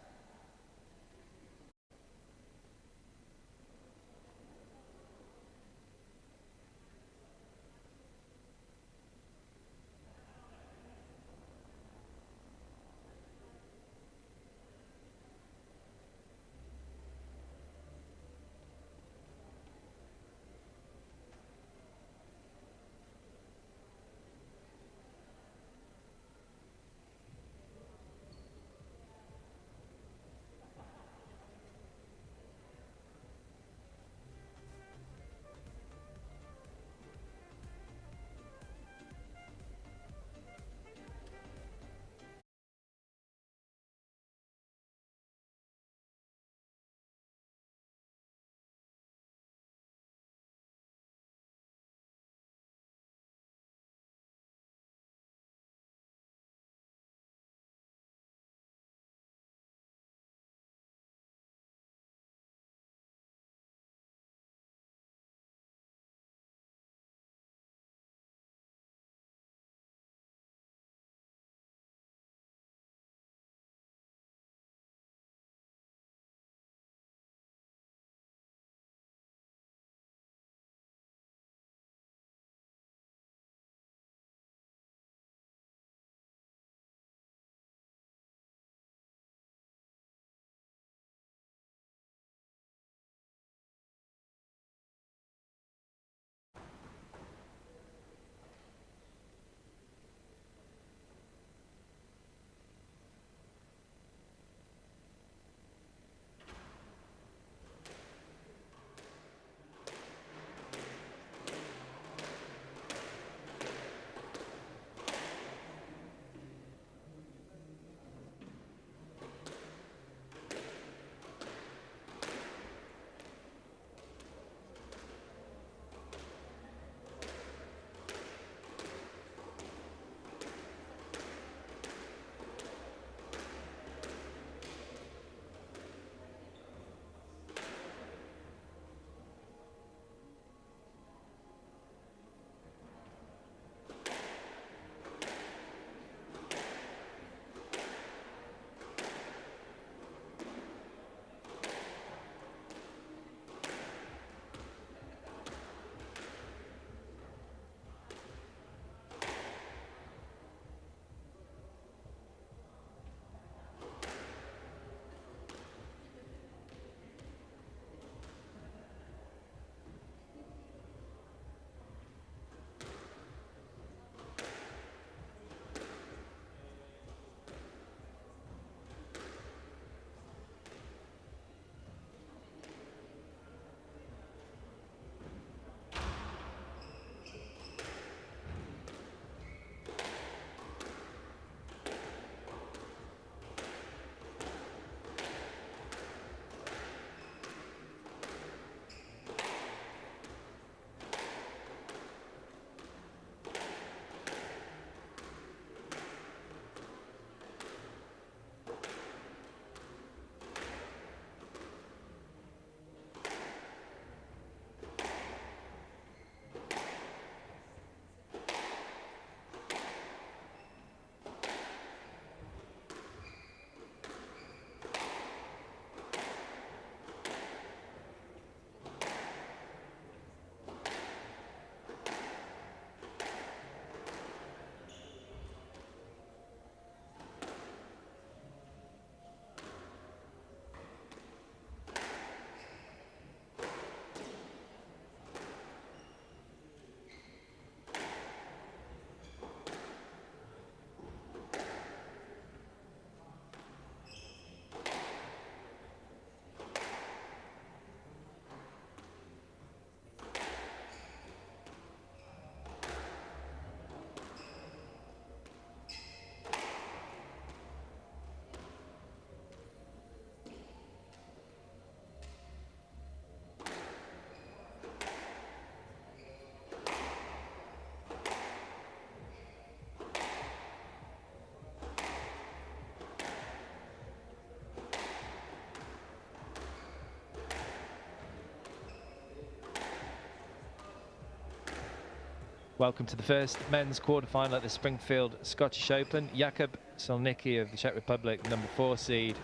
welcome to the first men's quarterfinal at the Springfield Scottish Open. Jakub Solnicki of the Czech Republic, number 4 seed,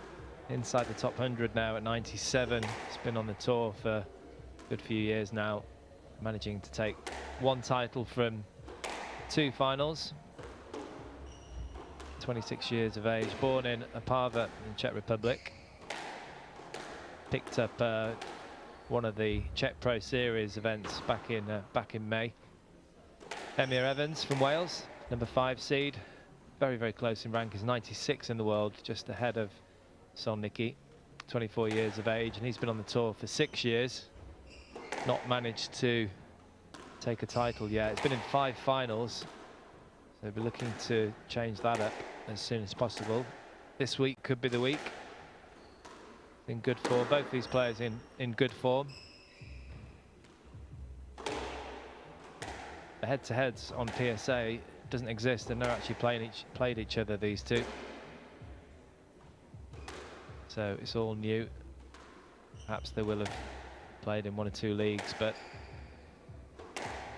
inside the top 100 now at 97. He's been on the tour for a good few years now, managing to take 1 title from 2 finals. 26 years of age, born in Opava in Czech Republic. Picked up one of the Czech Pro Series events back in May. Emyr Evans from Wales, number 5 seed, very, very close in rank, is 96 in the world, just ahead of Solnicki, 24 years of age, and he's been on the tour for 6 years, not managed to take a title yet. It's been in 5 finals, so we'll be looking to change that up as soon as possible. This week could be the week. In good form, both these players in good form. The head-to-heads on PSA doesn't exist, and they're actually played each other, these two. So it's all new. Perhaps they will have played in 1 or 2 leagues, but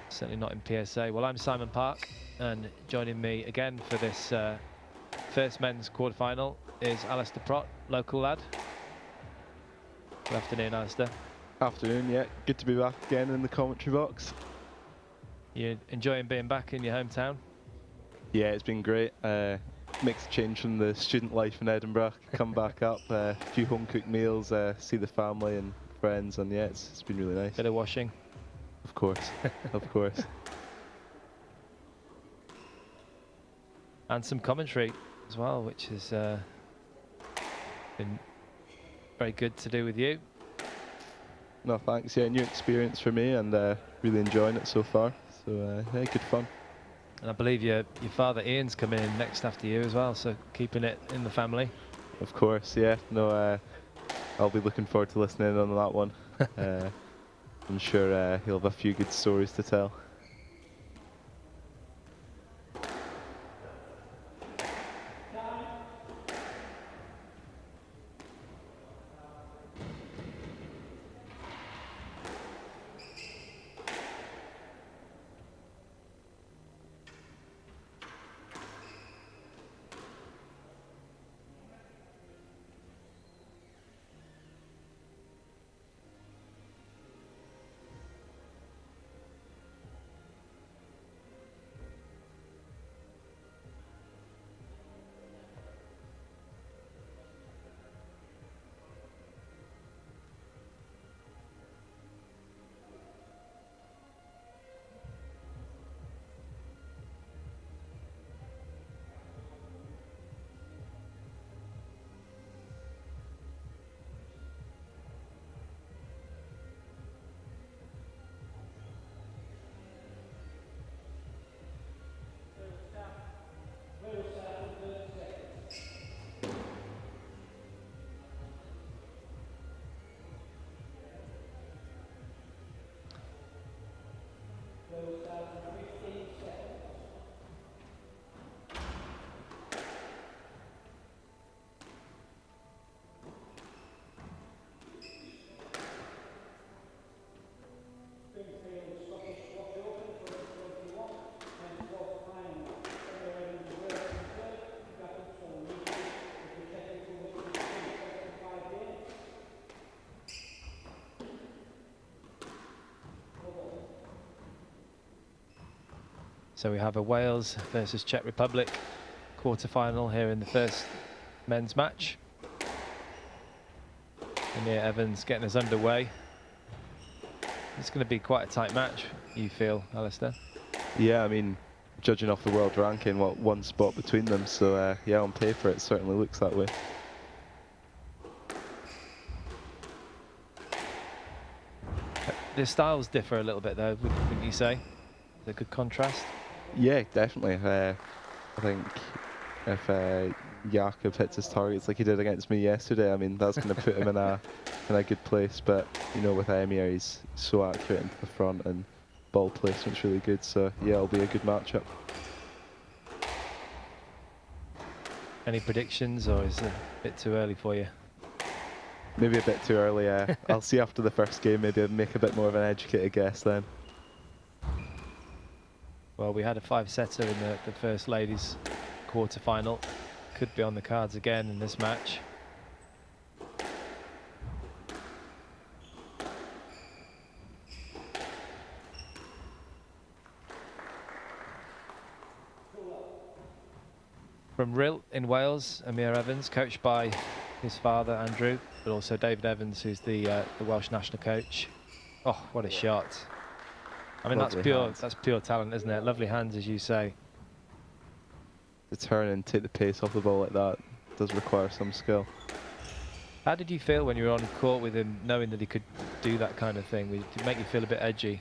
certainly not in PSA. Well, I'm Simon Park, and joining me again for this first men's quarterfinal is Alistair Prott, local lad. Good afternoon, Alistair. Afternoon, yeah. Good to be back again in the commentary box. You enjoying being back in your hometown? Yeah, it's been great. Mixed change from the student life in Edinburgh. Come back up, a few home-cooked meals, see the family and friends, and yeah, it's been really nice. Bit of washing. Of course, of course. And some commentary as well, which has been very good to do with you. No, thanks. Yeah, new experience for me, and really enjoying it so far. So yeah, good fun. And I believe your father Ian's coming in next after you as well, so keeping it in the family. Of course, yeah. No, I'll be looking forward to listening in on that one. I'm sure he'll have a few good stories to tell. So we have a Wales versus Czech Republic quarter-final here in the first men's match. Emyr Evans getting us underway. It's going to be quite a tight match, you feel, Alistair? Yeah, I mean, judging off the world ranking, what, 1 spot between them, so yeah, on paper it certainly looks that way. The styles differ a little bit though, wouldn't you say? Is there a good contrast? Yeah, definitely. I think if Jakub hits his targets like he did against me yesterday, I mean, that's going to put him in a good place. But, you know, with Emyr, he's so accurate into the front, and ball placement's really good. So, yeah, it'll be a good matchup. Any predictions, or is it a bit too early for you? Maybe a bit too early. I'll see after the first game. Maybe I'll make a bit more of an educated guess then. Well, we had a 5-setter in the first ladies quarter-final. Could be on the cards again in this match. From Rhyl in Wales, Amir Evans, coached by his father Andrew, but also David Evans, who's the Welsh national coach. Oh, what a shot! I mean, Lovely that's pure talent, isn't it? Lovely hands, as you say. To turn and take the pace off the ball like that does require some skill. How did you feel when you were on court with him, knowing that he could do that kind of thing? Did it make you feel a bit edgy?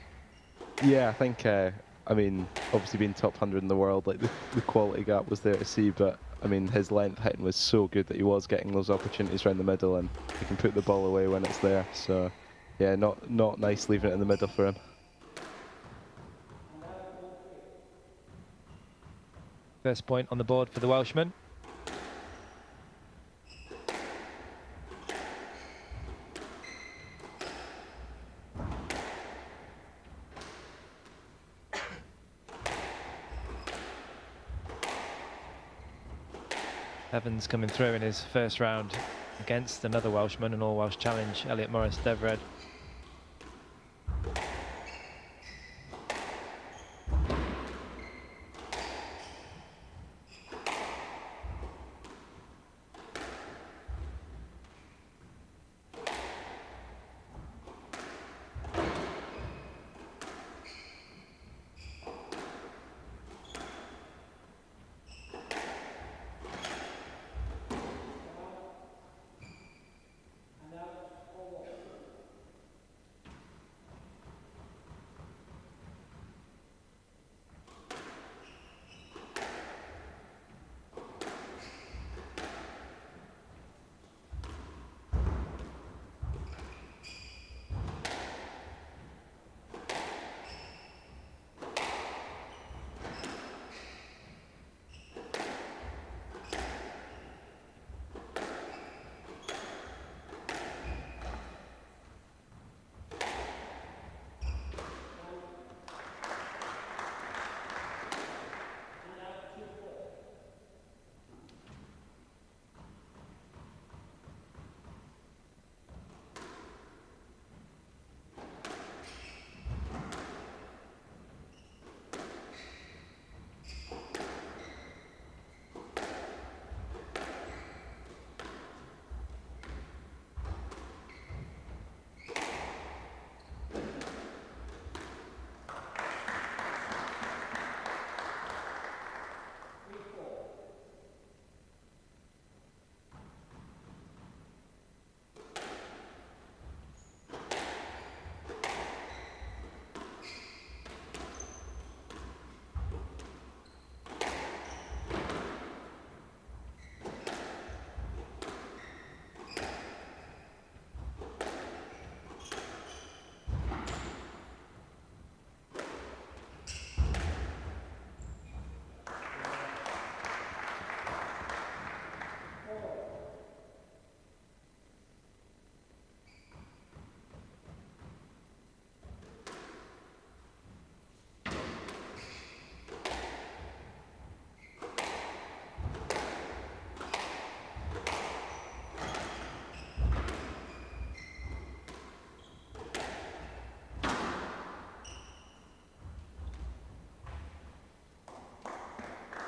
Yeah, I think, I mean, obviously being top 100 in the world, like the quality gap was there to see, but I mean, his length hitting was so good that he was getting those opportunities around the middle, and he can put the ball away when it's there. So, yeah, not nice leaving it in the middle for him. First point on the board for the Welshman. Evans coming through in his first round against another Welshman, an all-Welsh challenge, Elliot Morris Devred.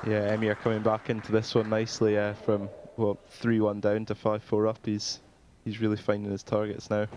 Yeah, Emir coming back into this one nicely from, what, 3-1 down to 5-4 up. He's really finding his targets now.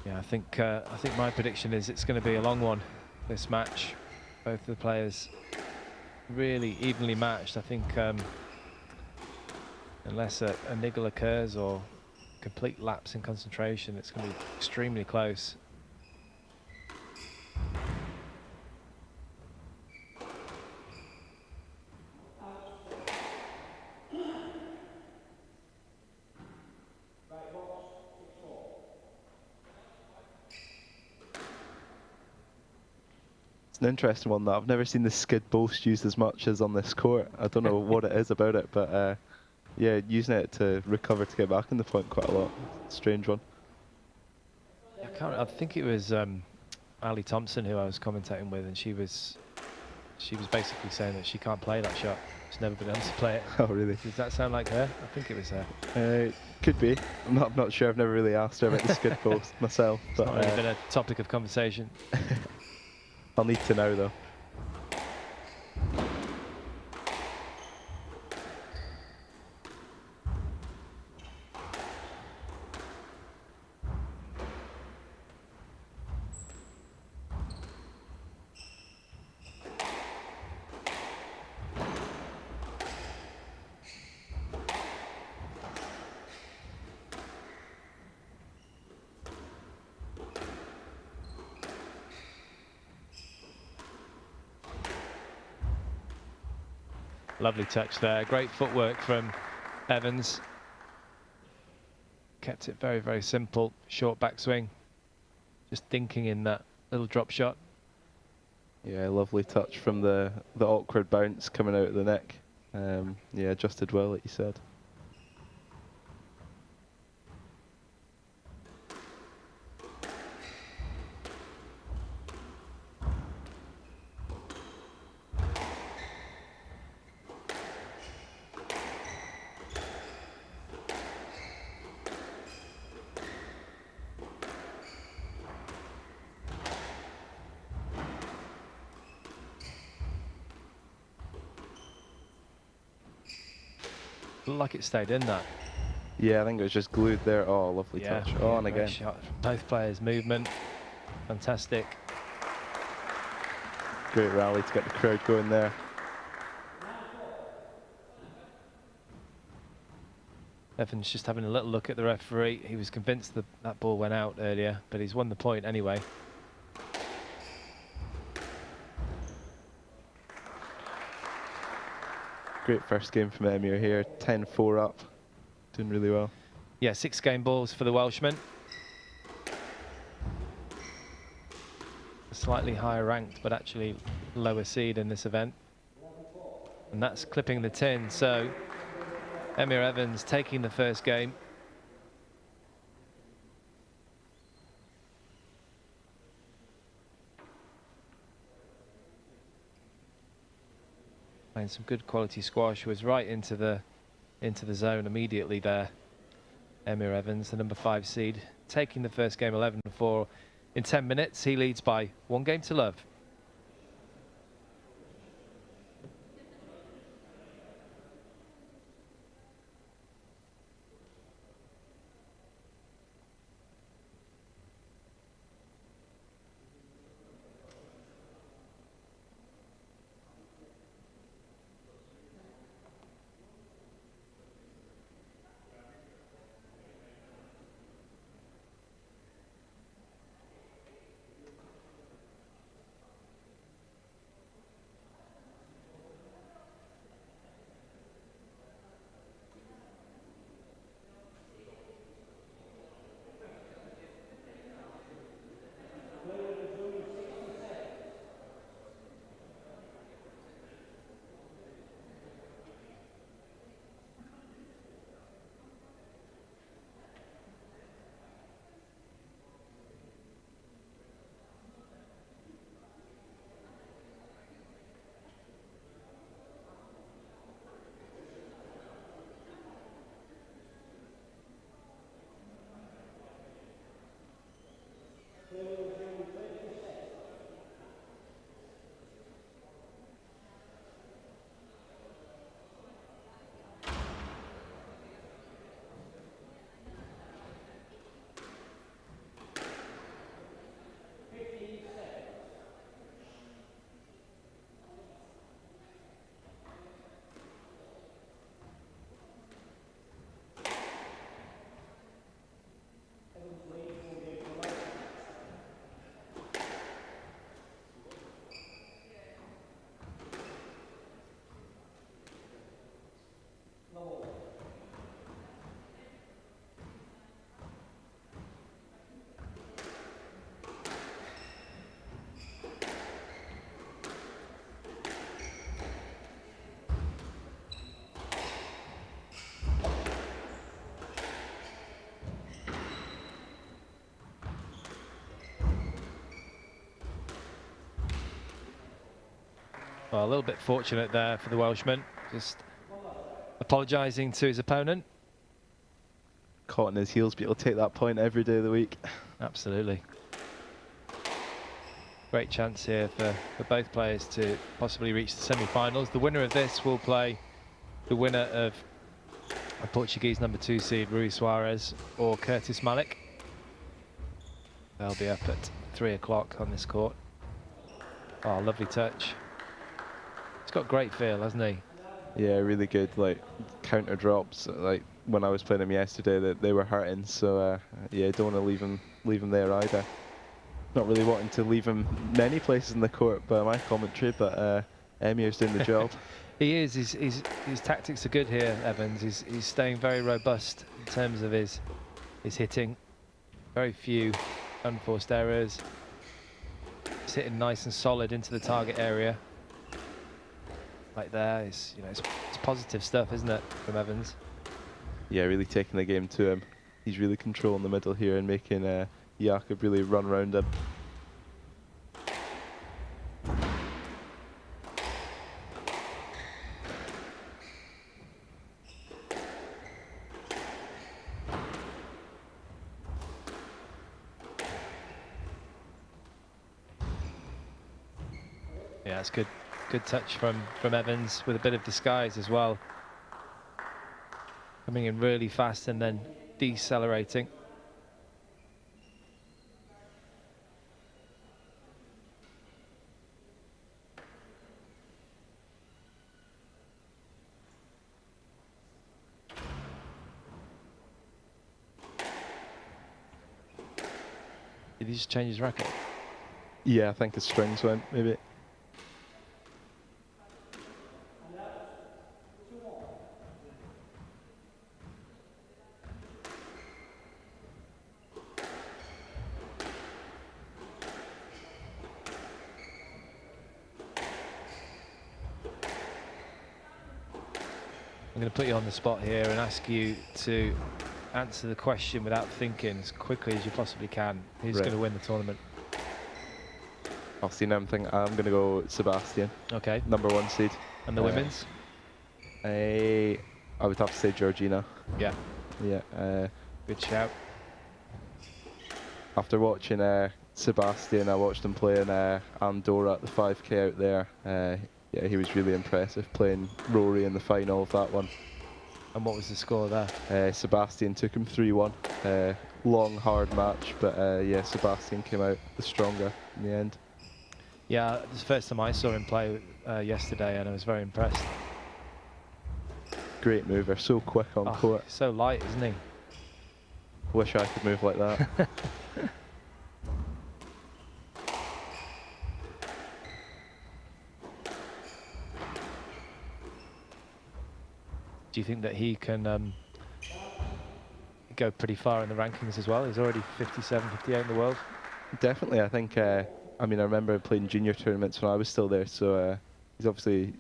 Yeah, I think my prediction is it's going to be a long one, this match. Both of the players really evenly matched. I think unless a niggle occurs or complete lapse in concentration, it's going to be extremely close. It's an interesting one, that I've never seen the skid boast used as much as on this court. I don't know what it is about it, but yeah, using it to recover to get back in the point quite a lot. Strange one. I think it was Ali Thompson who I was commentating with, and she was basically saying that she can't play that shot. She's never been able to play it. Oh, really? Does that sound like her? I think it was her. Could be. I'm not sure. I've never really asked her about the skid post myself. It's But not really been a topic of conversation. I'll need to know, though. Lovely touch there. Great footwork from Evans. Kept it very, very simple. Short backswing. Just thinking in that little drop shot. Yeah, lovely touch from the awkward bounce coming out of the neck. Yeah, adjusted well, like you said. Looked like it stayed in that. Yeah, I think it was just glued there. Oh, lovely touch. Oh, and great again. shot from both players. Movement. Fantastic. Great rally to get the crowd going there. Evans just having a little look at the referee. He was convinced that that ball went out earlier, but he's won the point anyway. Great first game from Emyr here. 10-4 up. Doing really well. Yeah, 6 game balls for the Welshman. Slightly higher ranked, but actually lower seed in this event. And that's clipping the tin. So Emyr Evans taking the first game. Playing some good quality squash, was right into the zone immediately there. Emyr Evans, the number 5 seed, taking the first game 11-4 in 10 minutes. He leads by 1 game to love. Well, a little bit fortunate there for the Welshman. Just apologising to his opponent. Caught in his heels, but he'll take that point every day of the week. Absolutely. Great chance here for both players to possibly reach the semi-finals. The winner of this will play the winner of a Portuguese #2 seed, Rui Soares or Curtis Malik. They'll be up at 3 o'clock on this court. Oh, lovely touch. He's got great feel, hasn't he? Yeah, really good. Like counter drops. Like when I was playing him yesterday, that they were hurting. So yeah, don't want to leave him there either. Not really wanting to leave him many places in the court by my commentary, but Emir's doing the job. He is. His tactics are good here, Evans. He's staying very robust in terms of his hitting. Very few unforced errors. He's hitting nice and solid into the target area. Like there, it's positive stuff, isn't it, from Evans? Yeah, really taking the game to him. He's really controlling the middle here and making Jakob really run around him. Yeah, it's good touch from Evans with a bit of disguise as well. Coming in really fast and then decelerating. Did he just change his racket? Yeah, I think his strings went, maybe. I'm going to put you on the spot here and ask you to answer the question without thinking as quickly as you possibly can. Who's going to win the tournament? I've seen everything. I'm going to go Sebastian. Okay. #1 seed. And the women's? I would have to say Georgina. Yeah. Yeah. Good shout. After watching Sebastian, I watched him playing Andorra at the 5K out there. Yeah, he was really impressive, playing Rory in the final of that one. And what was the score there? Sebastian took him 3-1. Long, hard match, but yeah, Sebastian came out the stronger in the end. Yeah, this is the first time I saw him play yesterday, and I was very impressed. Great mover, so quick on court. So light, isn't he? Wish I could move like that. Do you think that he can go pretty far in the rankings as well? He's already 57, 58 in the world. Definitely, I think. I mean, I remember playing junior tournaments when I was still there, so he's obviously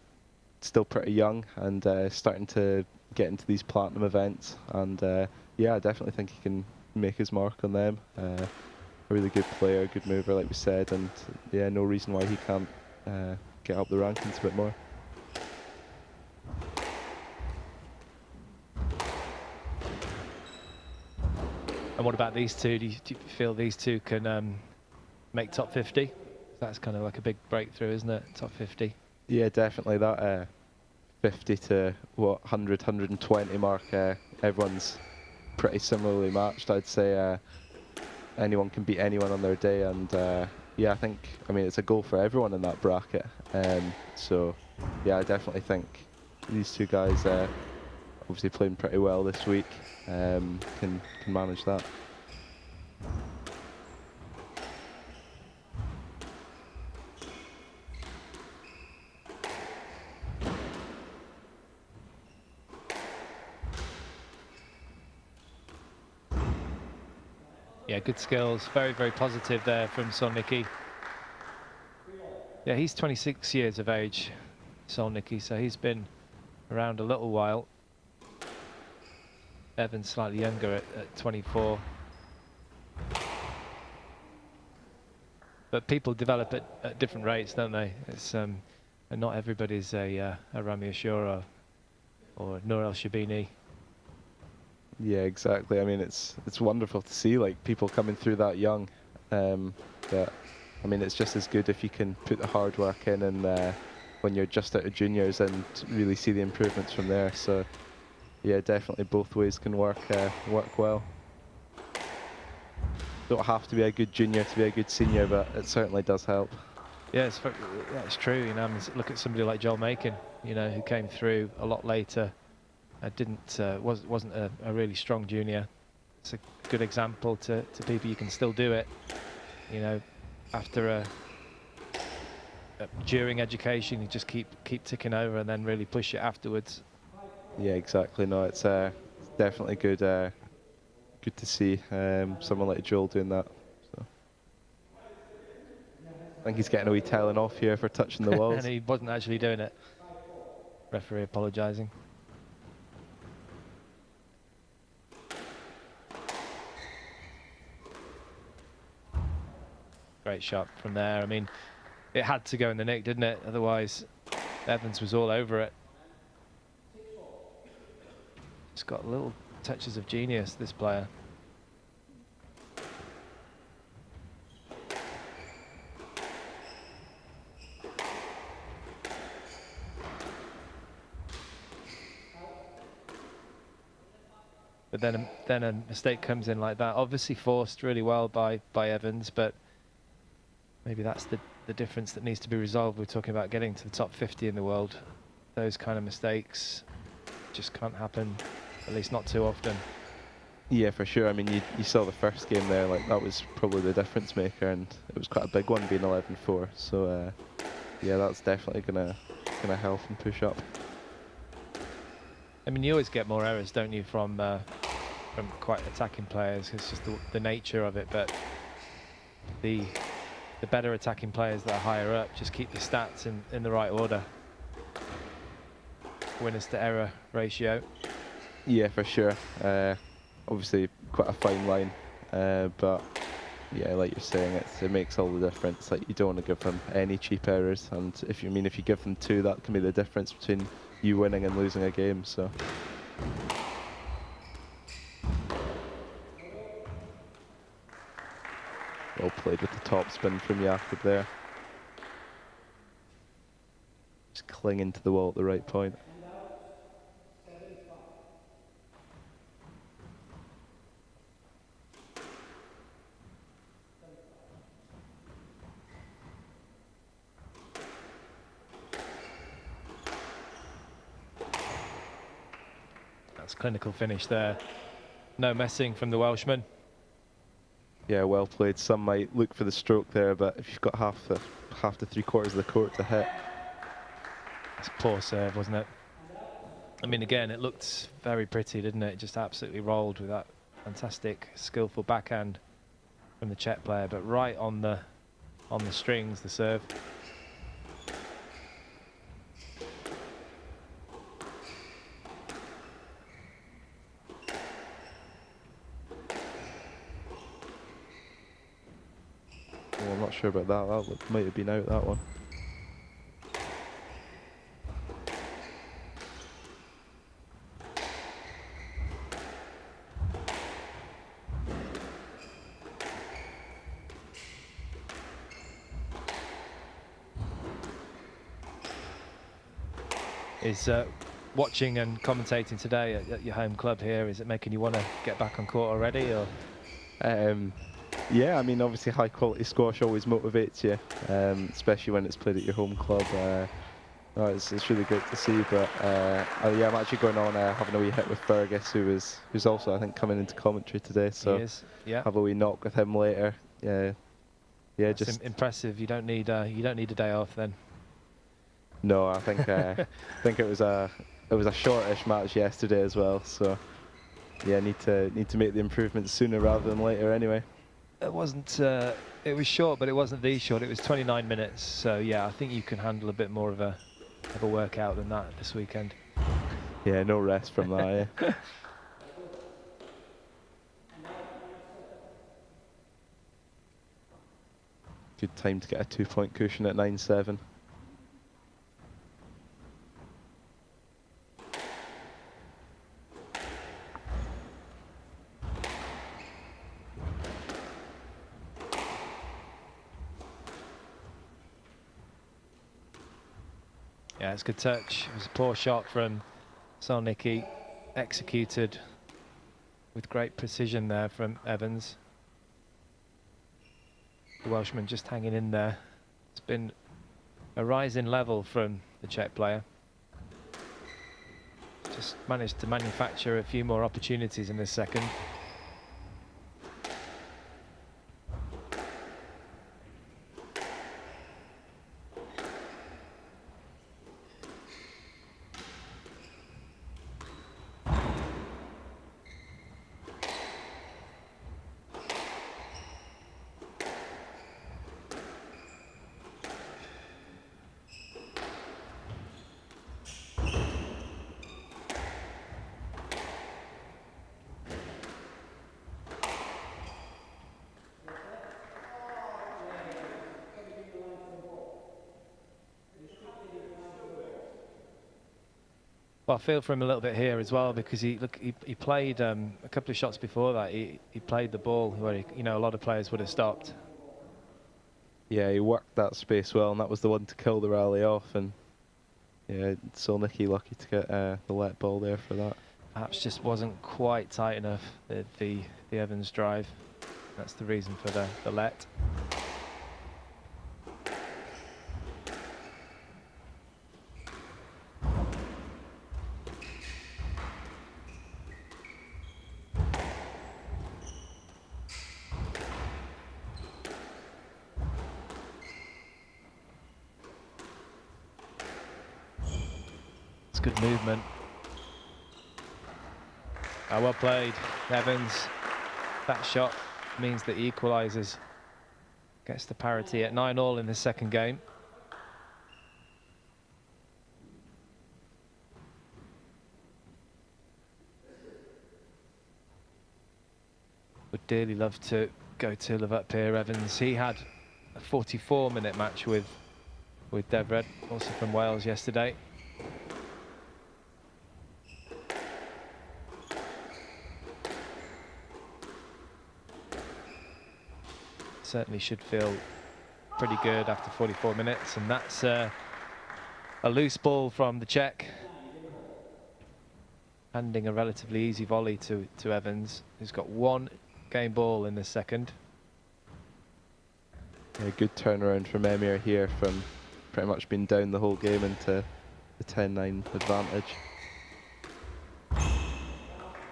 still pretty young and starting to get into these platinum events. And yeah, I definitely think he can make his mark on them. A really good player, good mover, like we said, and yeah, no reason why he can't get up the rankings a bit more. And what about these two? Do you feel these two can make top 50? That's kind of like a big breakthrough, isn't it? Top 50. Yeah, definitely. That 50 to 100, 120 mark, everyone's pretty similarly matched. I'd say anyone can beat anyone on their day, and yeah, I mean, it's a goal for everyone in that bracket. So yeah, I definitely think these two guys, obviously playing pretty well this week, can manage that. Yeah, good skills. Very, very positive there from Solnicki. Yeah, he's 26 years of age, Solnicki, so he's been around a little while. Evans slightly younger at 24. But people develop at different rates, don't they? It's And not everybody's a Ramy Ashour or Nour El Shabini. Yeah, exactly. I mean, it's wonderful to see like people coming through that young. But I mean, it's just as good if you can put the hard work in and when you're just out of juniors and really see the improvements from there. So yeah, definitely both ways can work well. Don't have to be a good junior to be a good senior, but it certainly does help. Yeah, it's true. You know, I mean, look at somebody like Joel Macon, you know, who came through a lot later. Wasn't a really strong junior. It's a good example to people you can still do it. You know, after during education, you just keep ticking over and then really push it afterwards. Yeah, exactly. No, it's definitely good. Good to see someone like Joel doing that. So. I think he's getting a wee telling off here for touching the walls. And he wasn't actually doing it. Referee apologising. Great shot from there. I mean, it had to go in the nick, didn't it? Otherwise, Evans was all over it. It's got little touches of genius, this player. But then a mistake comes in like that. Obviously forced really well by Evans, but maybe that's the difference that needs to be resolved. We're talking about getting to the top 50 in the world. Those kind of mistakes just can't happen, at least not too often. Yeah, for sure. I mean, you saw the first game there, like that was probably the difference maker, and it was quite a big one being 11-4. So yeah, that's definitely gonna help and push up. I mean, you always get more errors, don't you, from quite attacking players. It's just the nature of it. But the better attacking players that are higher up just keep the stats in the right order. Winners to error ratio. Yeah, for sure. Obviously, quite a fine line, but yeah, like you're saying, it makes all the difference. Like, you don't want to give them any cheap errors, and if you give them 2, that can be the difference between you winning and losing a game. So. Well played with the top spin from Jakob there. Just clinging to the wall at the right point. That's clinical finish there. No messing from the Welshman. Yeah, well played. Some might look for the stroke there, but if you've got half to 3/4 of the court to hit. It's a poor serve, wasn't it? I mean, again, it looked very pretty, didn't it? It just absolutely rolled with that fantastic, skillful backhand from the Czech player, but right on the strings, the serve. Oh, I'm not sure about that. That might have been out, that one. Is watching and commentating today at your home club here, is it making you want to get back on court already? Or yeah, I mean, obviously high quality squash always motivates you, especially when it's played at your home club. No, it's really great to see. But yeah, I'm actually going on having a wee hit with Fergus, who's also, I think, coming into commentary today. So he is, yeah. Have a wee knock with him later. Yeah, That's just impressive. You don't need a day off then. No, I think think it was a shortish match yesterday as well. So yeah, need to make the improvements sooner rather than later. Anyway, it wasn't. It was short, but it wasn't the short. It was 29 minutes. So yeah, I think you can handle a bit more of a workout than that this weekend. Yeah, no rest from that. Yeah. Good time to get a 2-point cushion at 9-7. Yeah, it's a good touch. It was a poor shot from Solnicki, executed with great precision there from Evans. The Welshman just hanging in there. It's been a rise in level from the Czech player. Just managed to manufacture a few more opportunities in this second. Well, I feel for him a little bit here as well, because he played a couple of shots before that. He played the ball where a lot of players would have stopped. Yeah, he worked that space well, and that was the one to kill the rally off. And yeah, Solnicki lucky to get the let ball there for that. Perhaps just wasn't quite tight enough, the Evans drive. That's the reason for the let. Good movement. Well played, Evans. That shot means that he equalises. Gets the parity at 9-all in the second game. Would dearly love to go to live up here, Evans. He had a 44-minute match with Devred, also from Wales yesterday. Certainly should feel pretty good after 44 minutes, and that's a loose ball from the Czech, handing a relatively easy volley to Evans, who's got one game ball in the second. Yeah, good turnaround from Emir here, from pretty much being down the whole game into the 10-9 advantage.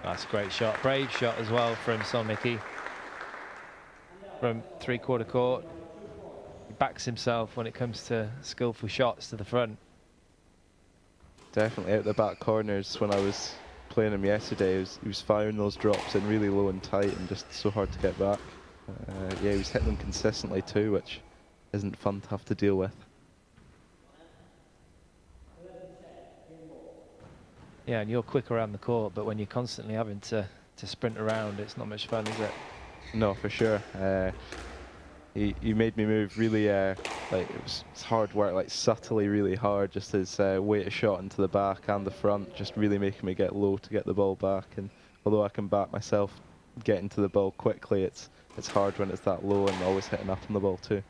That's a great shot, brave shot as well from Solnicki. From three-quarter court, he backs himself when it comes to skillful shots to the front. Definitely out the back corners. When I was playing him yesterday, he was firing those drops in really low and tight, and just so hard to get back. Yeah, he was hitting them consistently too, which isn't fun to have to deal with. Yeah, and you're quick around the court, but when you're constantly having to sprint around, it's not much fun, is it? No, for sure. He made me move really, like it's hard work, like subtly really hard, just his weight of shot into the back and the front, just really making me get low to get the ball back. And although I can back myself getting to the ball quickly, it's hard when it's that low and always hitting up on the ball too.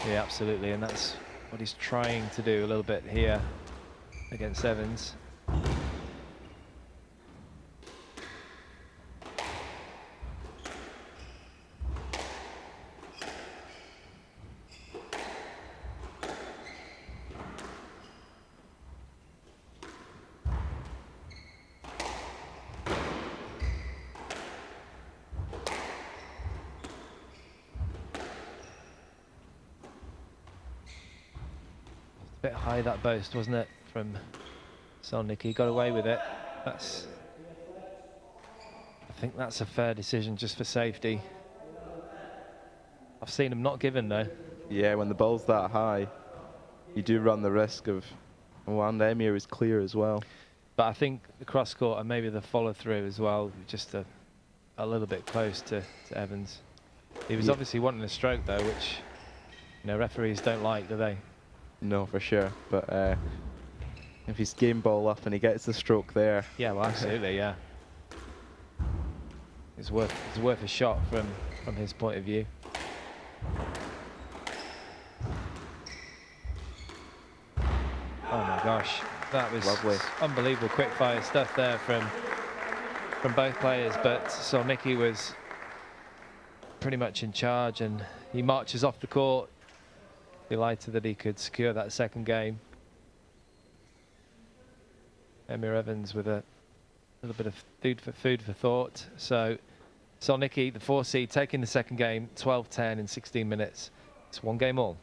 Yeah, absolutely, and that's what he's trying to do a little bit here against Evans. Bit high, that boast, wasn't it, from Solnicki? Got away with it. I think that's a fair decision just for safety. I've seen him not given though. Yeah, when the ball's that high, you do run the risk of, and Emir is clear as well. But I think the cross court and maybe the follow through as well, just a little bit close to Evans. He was obviously wanting a stroke though, which referees don't like, do they? No, for sure. But if he's game ball up and he gets the stroke there. Yeah, well, absolutely, yeah. It's worth a shot from his point of view. Oh my gosh, that was Lovely. unbelievable quick fire stuff there from both players, but Solnicki was pretty much in charge, and he marches off the court, delighted that he could secure that second game. Emyr Evans with a little bit of food for thought. So Solnicki, the 4 seed, taking the second game, 12-10 in 16 minutes. It's 1 game all.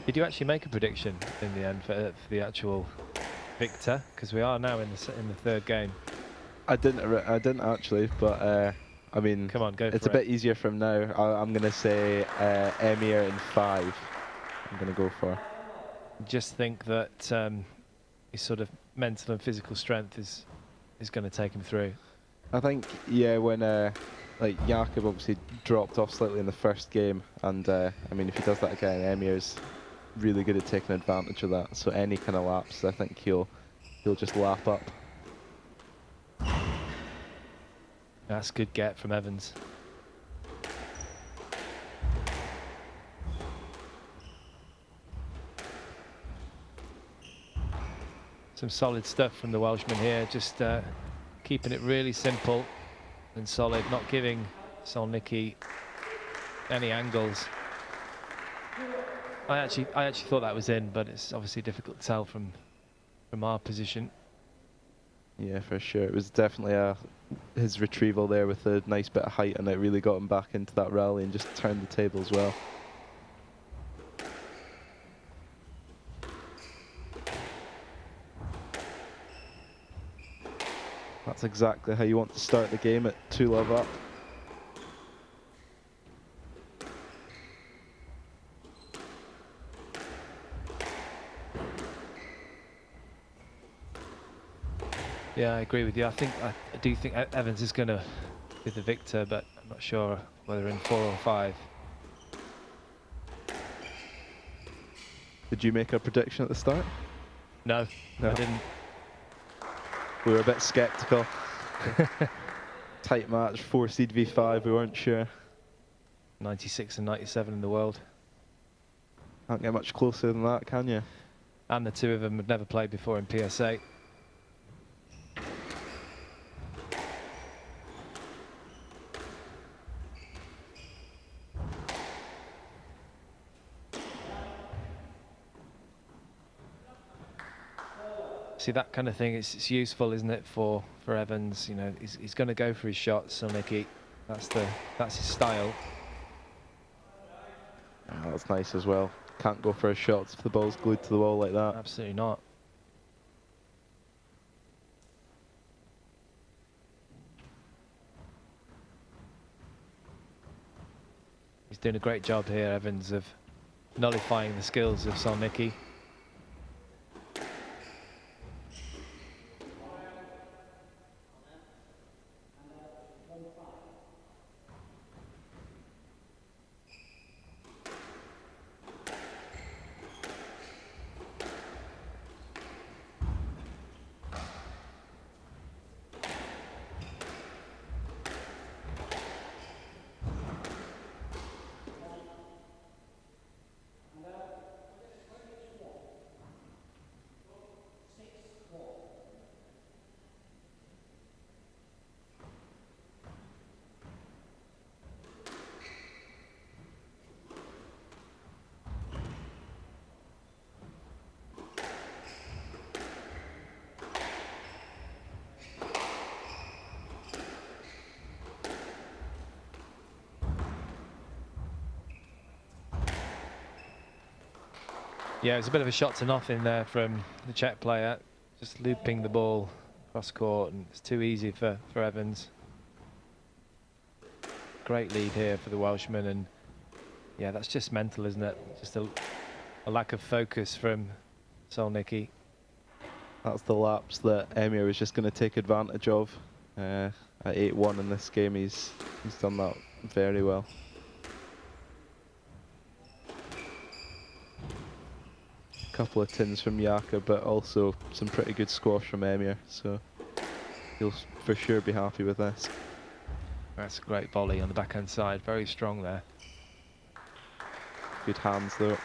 Did you actually make a prediction in the end for the actual victor? Because we are now in the third game. I didn't actually, but I mean, Come on, go for it. It's a bit easier from now. I'm gonna say Emyr in 5. I'm gonna go for. Just think that his sort of mental and physical strength is going to take him through. I think, yeah, when like Jakub obviously dropped off slightly in the first game, and I mean, if he does that again, Emyr's really good at taking advantage of that. So any kind of lapse, I think he'll just lap up. That's a good get from Evans. Some solid stuff from the Welshman here, just keeping it really simple and solid, not giving Solnicki any angles. I actually thought that was in, but it's obviously difficult to tell from our position. Yeah, for sure. It was definitely his retrieval there with a nice bit of height, and it really got him back into that rally and just turned the table as well. That's exactly how you want to start the game at 2-love up. Yeah, I agree with you. I do think Evans is going to be the victor, but I'm not sure whether in 4 or 5. Did you make a prediction at the start? No, I didn't. We were a bit sceptical. Tight match, 4 seed v5, we weren't sure. 96 and 97 in the world. Can't get much closer than that, can you? And the two of them had never played before in PSA. See, that kind of thing, it's useful, isn't it, for Evans? You know, he's going to go for his shots, Solnicki. That's his style. Oh, that's nice as well. Can't go for his shots if the ball's glued to the wall like that. Absolutely not. He's doing a great job here, Evans, of nullifying the skills of Solnicki. Yeah, it was a bit of a shot to nothing there from the Czech player, just looping the ball across court, and it's too easy for Evans. Great lead here for the Welshman, and yeah, that's just mental, isn't it? Just a lack of focus from Solnicki. That's the lapse that Emir was just going to take advantage of. At 8-1 in this game, he's done that very well. Couple of tins from Yaka, but also some pretty good squash from Emir, so he'll for sure be happy with this. That's a great volley on the backhand side, very strong there. Good hands though.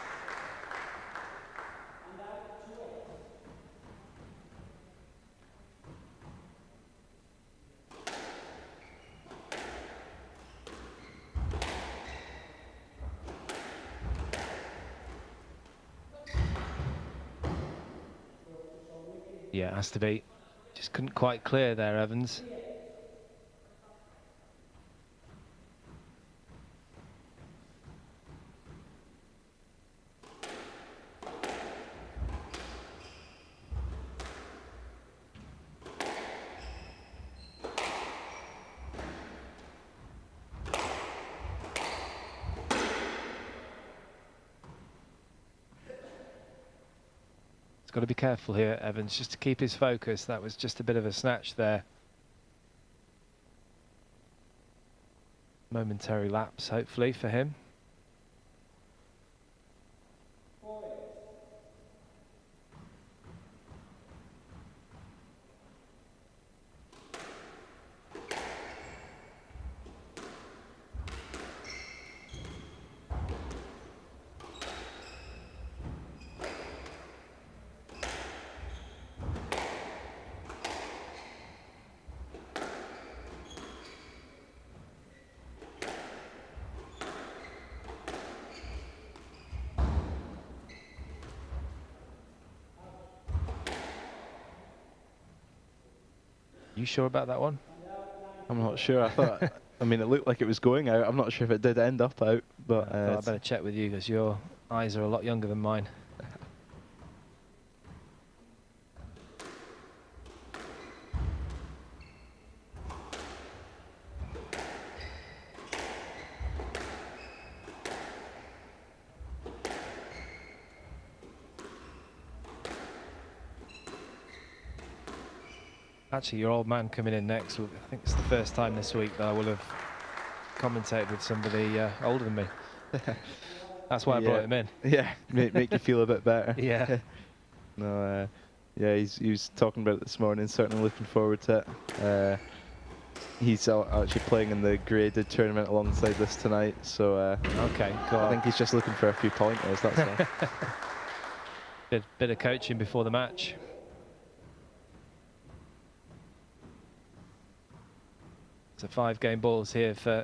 Yeah, it has to be. Just couldn't quite clear there, Evans. He's got to be careful here, Evans, just to keep his focus. That was just a bit of a snatch there. Momentary lapse, hopefully, for him. You sure about that one? I'm not sure. I thought, I mean, it looked like it was going out. I'm not sure if it did end up out, but I thought I'd better check with you because your eyes are a lot younger than mine. Actually, your old man coming in next, I think it's the first time this week that I will have commentated with somebody older than me. That's why I brought him in. Yeah, make you feel a bit better. Yeah. No, yeah, he was talking about it this morning, certainly looking forward to it. He's actually playing in the graded tournament alongside this tonight, so okay, cool. I think he's just looking for a few pointers, that's all. Bit of coaching before the match. So 5 game balls here for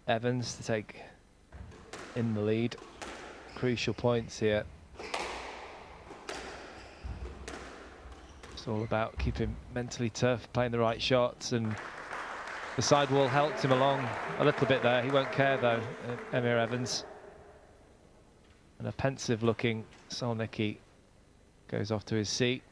Evans to take in the lead. Crucial points here. It's all about keeping mentally tough, playing the right shots, and the sidewall helped him along a little bit there. He won't care though, Emyr Evans. And a pensive looking Solnicki goes off to his seat.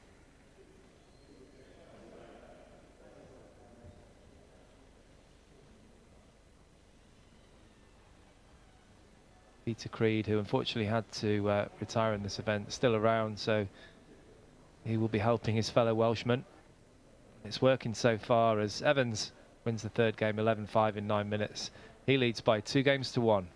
Peter Creed, who unfortunately had to retire in this event, still around, so he will be helping his fellow Welshman. It's working so far as Evans wins the third game 11-5 in 9 minutes. He leads by 2 games to 1.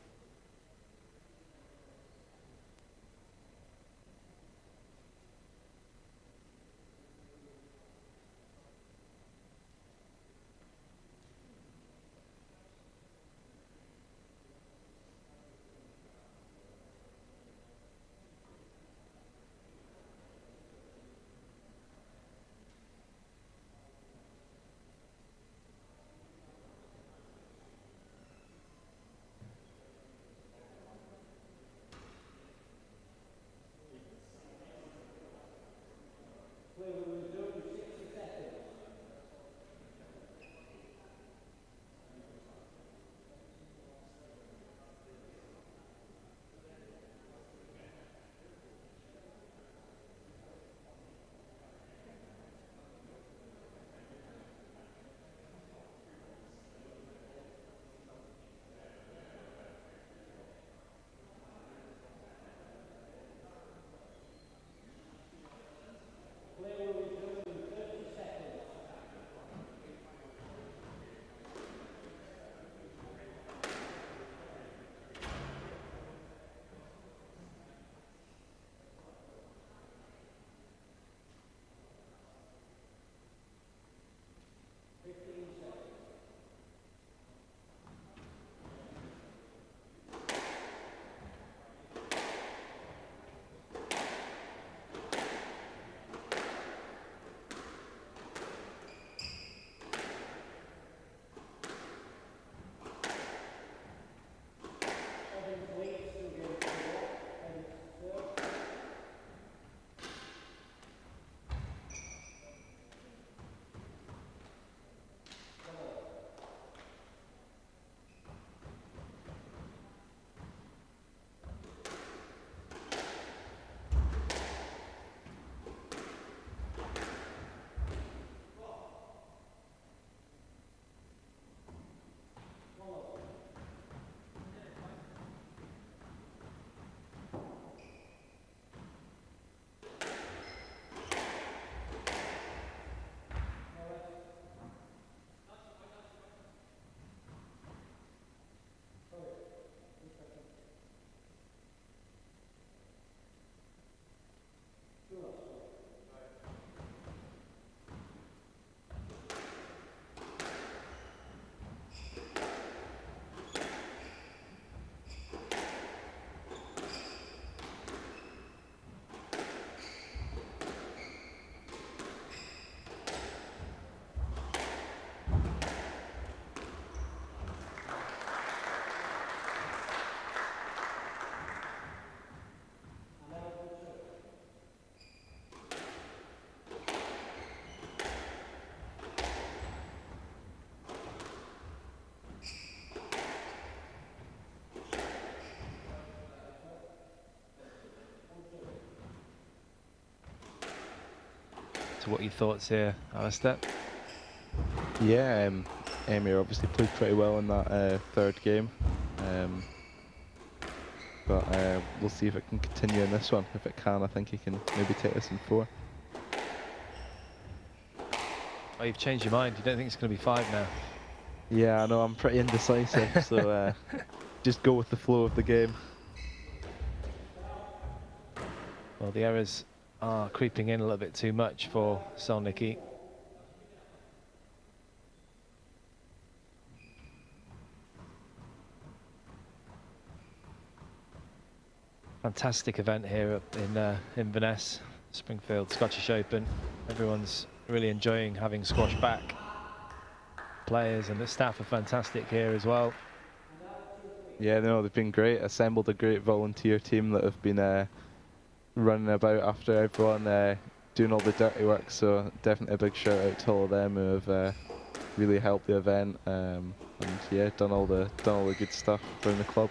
So what are your thoughts here, Alistair? Yeah, Emyr obviously played pretty well in that third game. But we'll see if it can continue in this one. If it can, I think he can maybe take this in 4. Oh, you've changed your mind. You don't think it's going to be 5 now? Yeah, I know, I'm pretty indecisive, so just go with the flow of the game. Well, the errors are creeping in a little bit too much for Solnicki. Fantastic event here in Inverness, Springfield Scottish Open. Everyone's really enjoying having squash back. Players and the staff are fantastic here as well. Yeah, no, they've been great. Assembled a great volunteer team that have been running about after everyone doing all the dirty work, so definitely a big shout out to all of them who have really helped the event, and yeah, done all the good stuff around the club.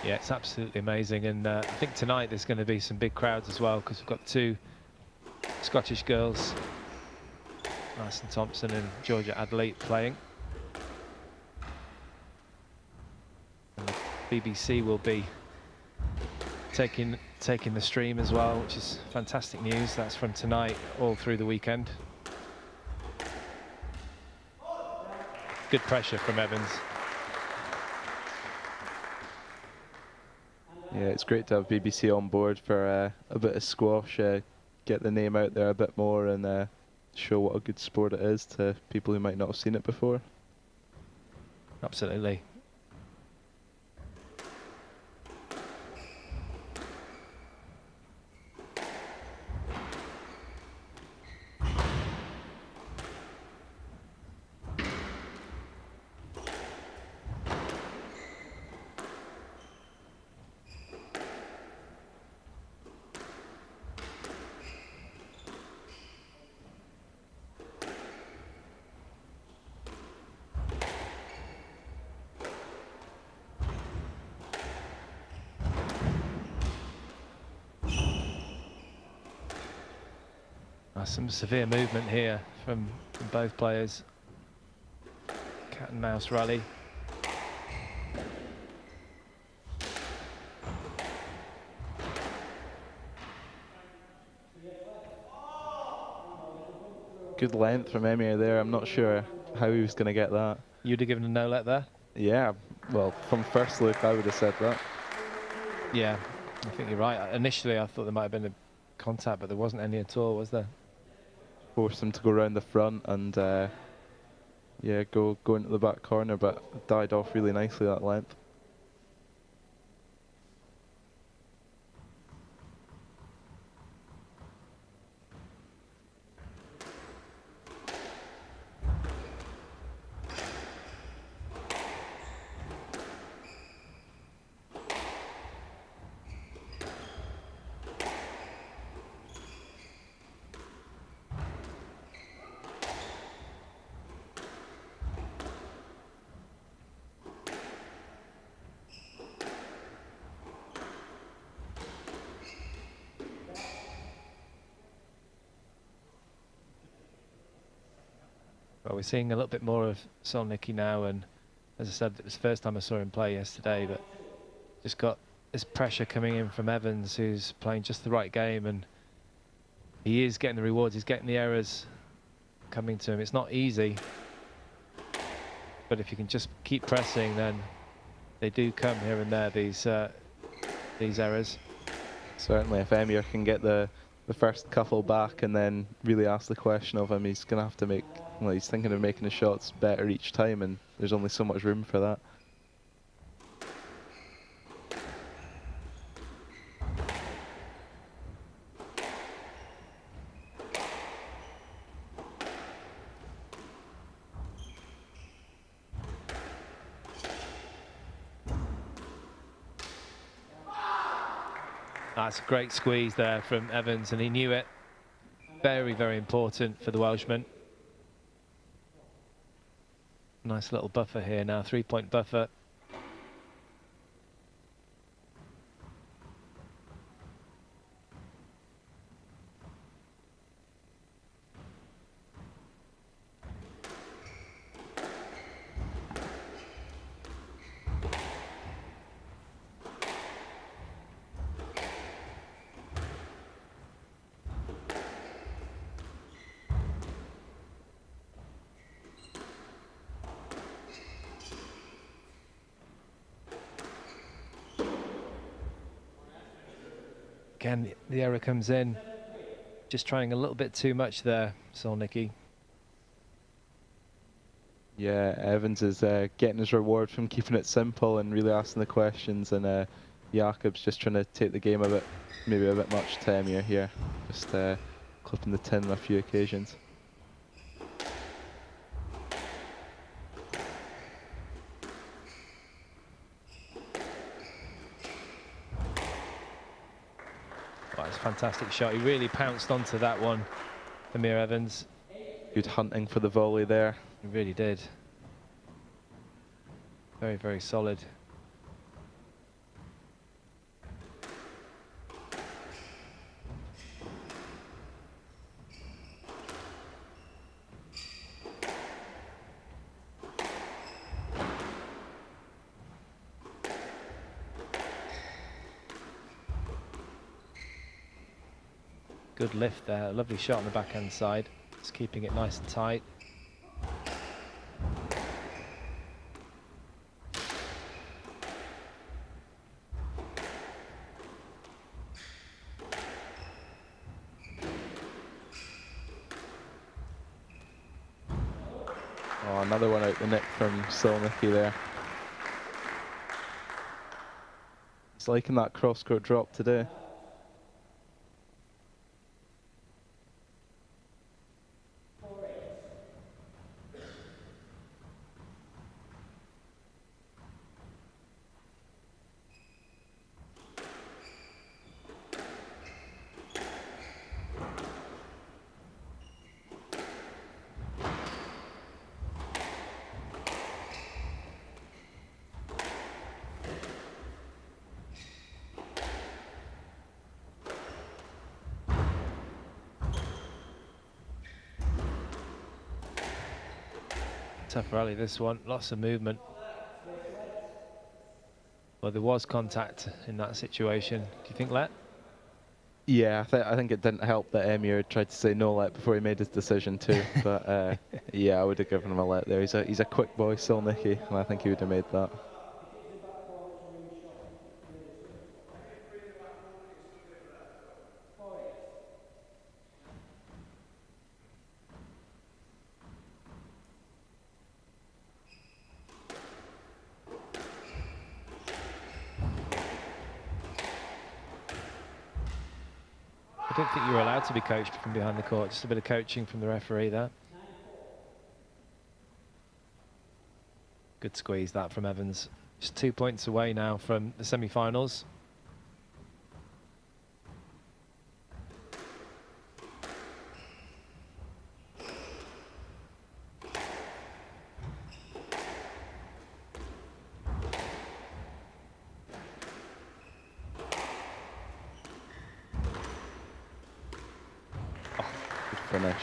Yeah, it's absolutely amazing, and I think tonight there's going to be some big crowds as well, because we've got 2 Scottish girls, Alison Thompson and Georgia Adelaide, playing. And the BBC will be taking the stream as well, which is fantastic news. That's from tonight all through the weekend. Good pressure from Evans. Yeah, it's great to have BBC on board for a bit of squash, get the name out there a bit more, and show what a good sport it is to people who might not have seen it before. Absolutely. Some severe movement here from both players. Cat and mouse rally. Good length from Emir there. I'm not sure how he was going to get that. You'd have given a no-let there? Yeah, well, from first look, I would have said that. Yeah, I think you're right. Initially, I thought there might have been a contact, but there wasn't any at all, was there? Forced him to go around the front and yeah, go into the back corner, but died off really nicely that length. Well, we're seeing a little bit more of Solnicki now, and as I said, it was the first time I saw him play yesterday, but just got this pressure coming in from Evans, who's playing just the right game, and he is getting the rewards, he's getting the errors coming to him. It's not easy, but if you can just keep pressing, then they do come here and there, these errors. Certainly, if Emir can get the first couple back and then really ask the question of him, he's going to have to make, well, he's thinking of making the shots better each time, and there's only so much room for that. That's a great squeeze there from Evans, and he knew it. Very, very important for the Welshman. Nice little buffer here now, 3-point buffer. Again, the error comes in. Just trying a little bit too much there, Solnicki. Yeah, Evans is getting his reward from keeping it simple and really asking the questions, and Jakob's just trying to take the game a bit, maybe a bit much to Emir here. Just clipping the tin on a few occasions. That's a fantastic shot. He really pounced onto that one, Amir Evans. Good hunting for the volley there. He really did. Very, very solid. Good lift there, lovely shot on the backhand side. Just keeping it nice and tight. Oh, another one out the neck from Solnicki there. He's liking that cross-court drop today. Tough rally this one, lots of movement. Well, there was contact in that situation. Do you think, Let? Yeah, I think it didn't help that Emir tried to say no let before he made his decision too. But yeah, I would have given him a let there. He's a quick boy, Solnicki, and I think he would have made that. I don't think you were allowed to be coached from behind the court. Just a bit of coaching from the referee there. Good squeeze that from Evans. Just 2 points away now from the semi-finals. Finish.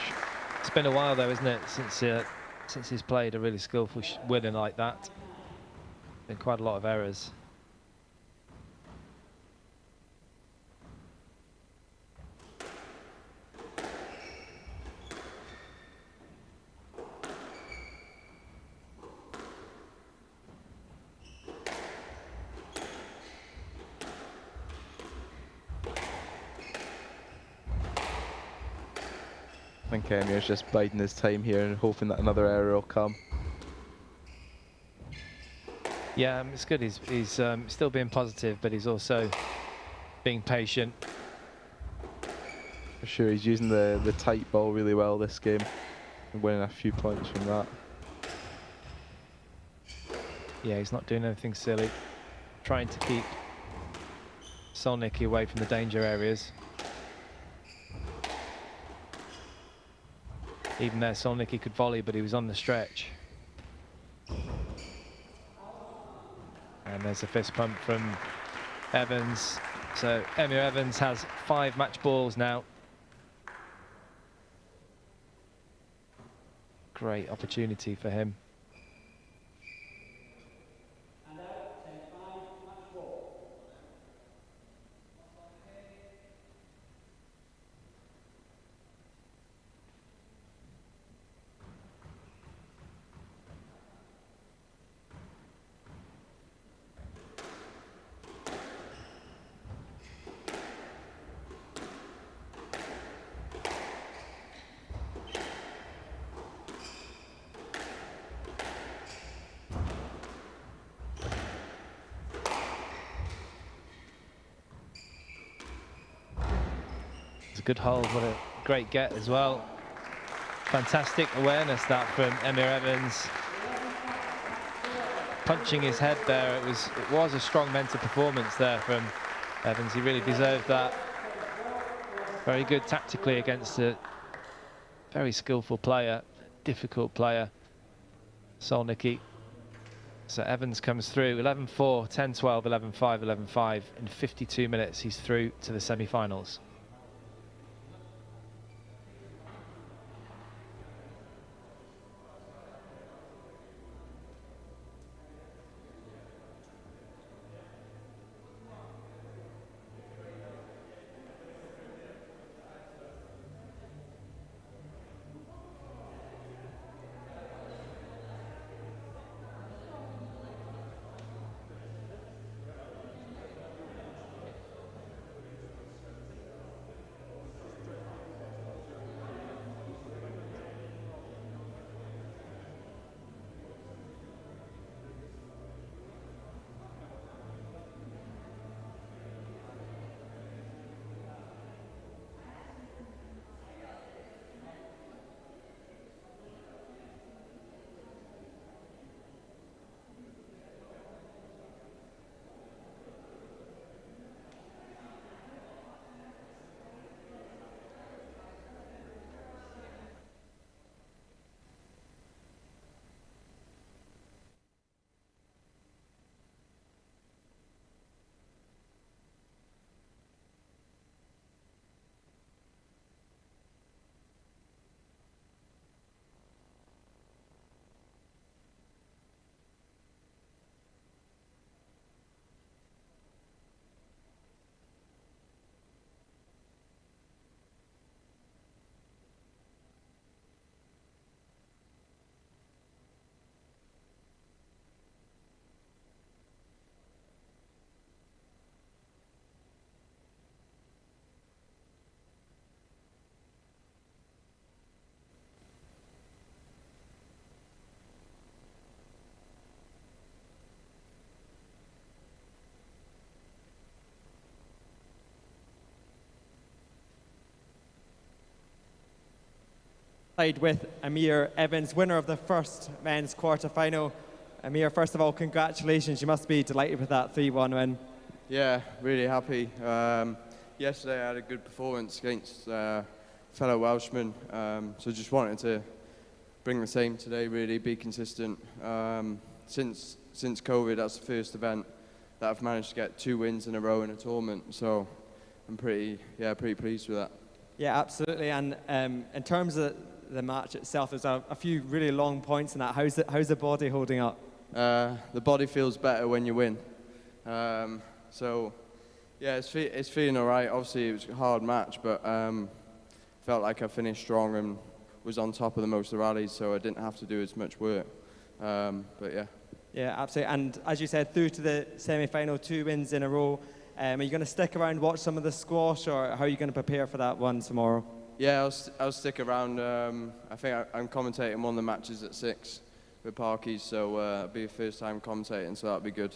It's been a while though, isn't it, since he's played a really skillful winner like that. Been quite a lot of errors. I think Emir's just biding his time here and hoping that another error will come. Yeah, it's good. He's still being positive, but he's also being patient. For sure, he's using the tight ball really well this game and winning a few points from that. Yeah, he's not doing anything silly. Trying to keep Solnicki away from the danger areas. Even there, Solnicki could volley, but he was on the stretch. And there's a fist pump from Evans. So Emir Evans has 5 match balls now. Great opportunity for him. Good hold, what a great get as well. Fantastic awareness that from Emir Evans. Punching his head there, it was a strong mental performance there from Evans. He really deserved that. Very good tactically against a very skillful player, difficult player, Solnicki. So Evans comes through, 11-4, 10-12, 11-5, 11-5. In 52 minutes, he's through to the semi-finals. Played with Amir Evans, winner of the first men's quarter-final. Amir, first of all, congratulations. You must be delighted with that 3-1 win. Yeah, really happy. Yesterday I had a good performance against fellow Welshman, so just wanted to bring the same today, really, be consistent. Since COVID, that's the first event that I've managed to get 2 wins in a row in a tournament, so I'm pretty pleased with that. Yeah, absolutely. And in terms of the match itself, there's a few really long points in that. How's the body holding up? The body feels better when you win. So, yeah, it's feeling all right. Obviously, it was a hard match, but felt like I finished strong and was on top of the most of the rallies, so I didn't have to do as much work. But yeah. Yeah, absolutely. And as you said, through to the semi-final, 2 wins in a row. Are you going to stick around, watch some of the squash, or how are you going to prepare for that one tomorrow? Yeah, I'll stick around. I think I'm commentating one of the matches at 6 with Parkies, so it'll be the first time commentating, so that'll be good.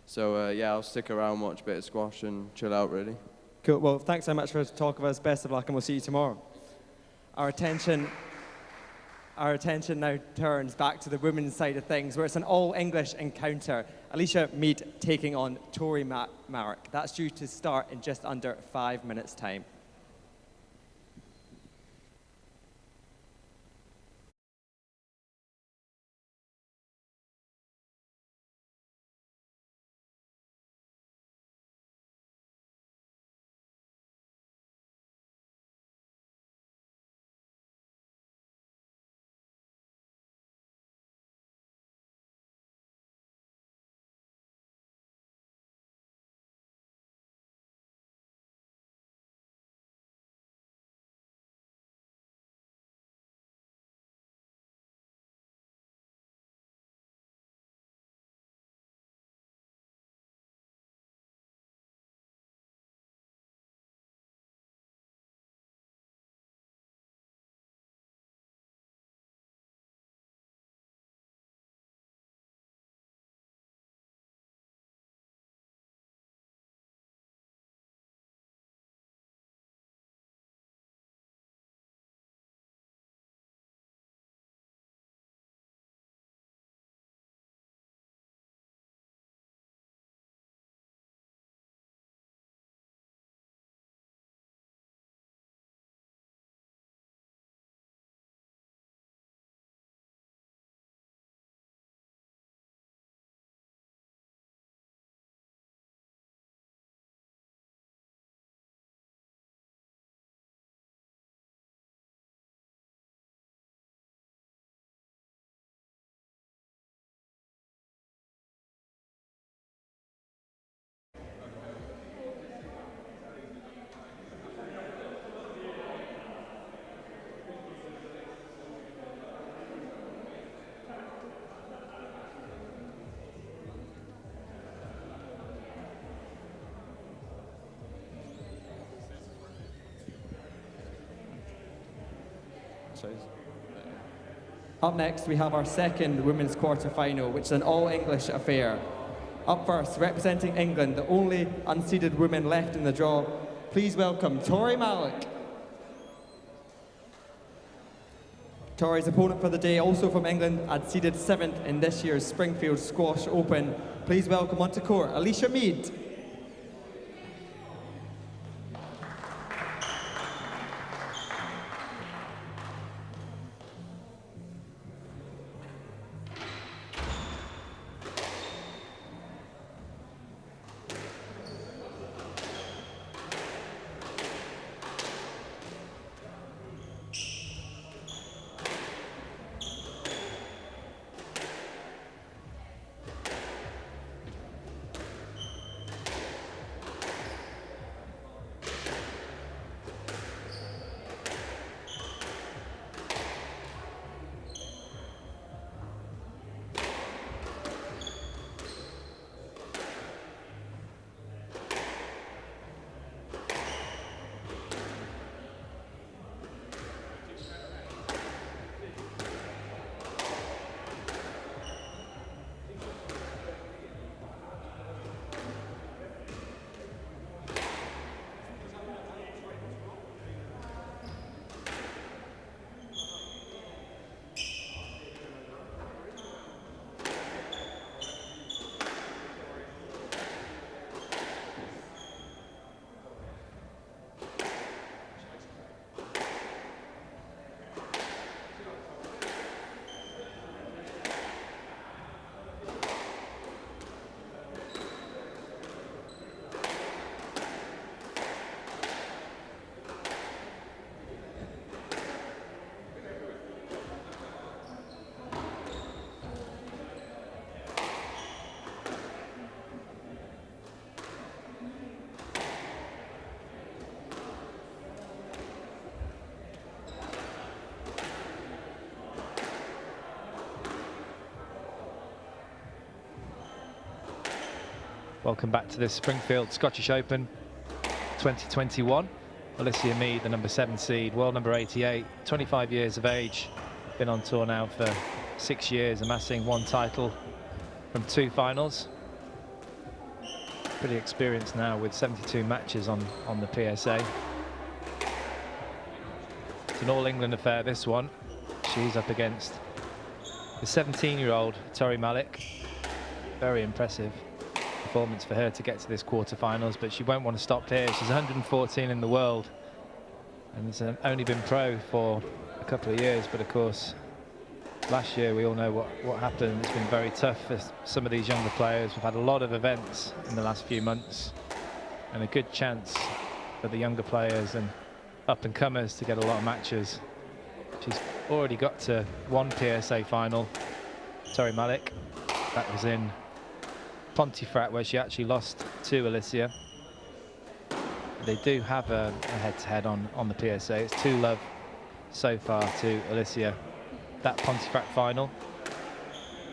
So yeah, I'll stick around, watch a bit of squash and chill out, really. Cool. Well, thanks so much for talking with us. Best of luck, and we'll see you tomorrow. Our attention now turns back to the women's side of things, where it's an all-English encounter. Alicia Mead taking on Tori Marrick. That's due to start in just under 5 minutes' time. Up next, we have our second women's quarter-final, which is an all-English affair. Up first, representing England, the only unseeded woman left in the draw, please welcome Tori Malik. Tori's opponent for the day, also from England, and seeded 7th in this year's Springfield Squash Open. Please welcome onto court, Alicia Mead. Welcome back to this Springfield Scottish Open 2021. Alicia Mead, the number 7 seed, world number 88, 25 years of age, been on tour now for 6 years, amassing 1 title from 2 finals. Pretty experienced now with 72 matches on the PSA. It's an all-England affair, this one. She's up against the 17-year-old Tori Malik. Very impressive performance for her to get to this quarterfinals, but she won't want to stop here. She's 114 in the world and has only been pro for a couple of years, but of course last year we all know what happened. It's been very tough for some of these younger players. We've had a lot of events in the last few months and a good chance for the younger players and up-and-comers to get a lot of matches. She's already got to 1 PSA final, Tori Malik. That was in Pontefract, where she actually lost to Alicia. They do have a head-to-head on the PSA. It's 2-love so far to Alicia. That Pontefract final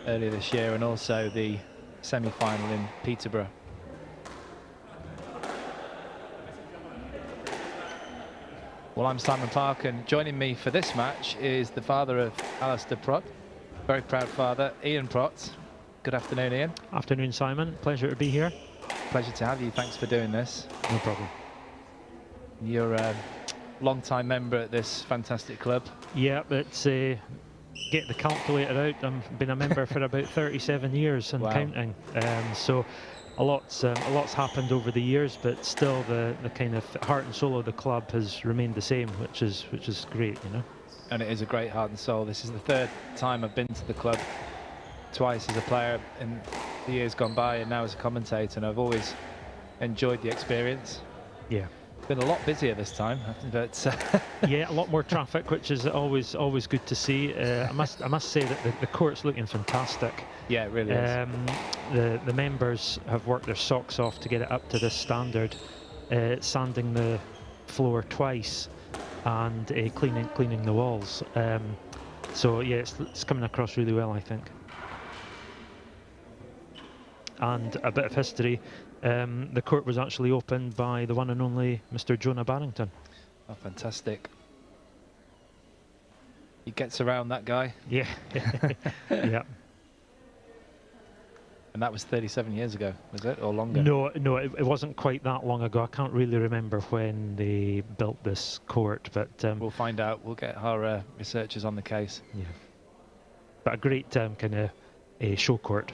earlier this year, and also the semi-final in Peterborough. Well, I'm Simon Clark, and joining me for this match is the father of Alistair Prott, very proud father, Ian Prott. Good afternoon, Ian. Afternoon, Simon. Pleasure to be here. Pleasure to have you. Thanks for doing this. No problem. You're a long-time member at this fantastic club. Yeah, it's get the calculator out. I've been a member for about 37 years and counting. So a lot's happened over the years, but still the kind of heart and soul of the club has remained the same, which is great, you know. And it is a great heart and soul. This is the 3rd time I've been to the club. Twice as a player in the years gone by, and now as a commentator, and I've always enjoyed the experience. Yeah, been a lot busier this time, but yeah, a lot more traffic, which is always good to see. I must say that the court's looking fantastic. Yeah, it really is. The members have worked their socks off to get it up to this standard, sanding the floor twice and cleaning the walls. So yeah, it's coming across really well, I think. And a bit of history, the court was actually opened by the one and only Mr. Jonah Barrington. Oh, fantastic. He gets around that guy. Yeah. Yeah. And that was 37 years ago, was it, or longer? No, it wasn't quite that long ago. I can't really remember when they built this court, but we'll find out. We'll get our researchers on the case. Yeah. But a great kind of show court.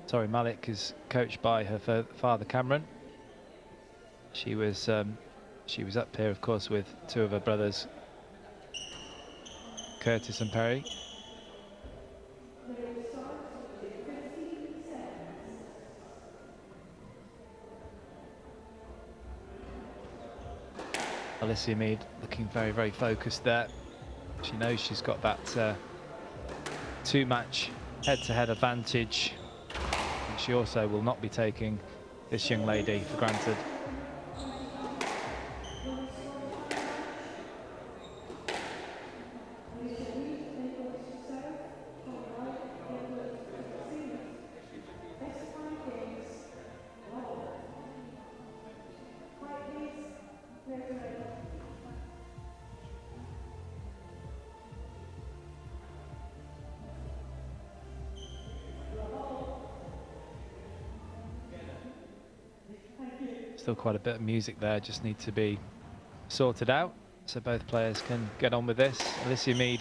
Tori Malik is coached by her father, Cameron. She was up here, of course, with two of her brothers, Curtis and Perry. Alicia Mead looking very, very focused there. She knows she's got that two-match head-to-head advantage. And she also will not be taking this young lady for granted. Still quite a bit of music there, just need to be sorted out so both players can get on with this. Alicia Mead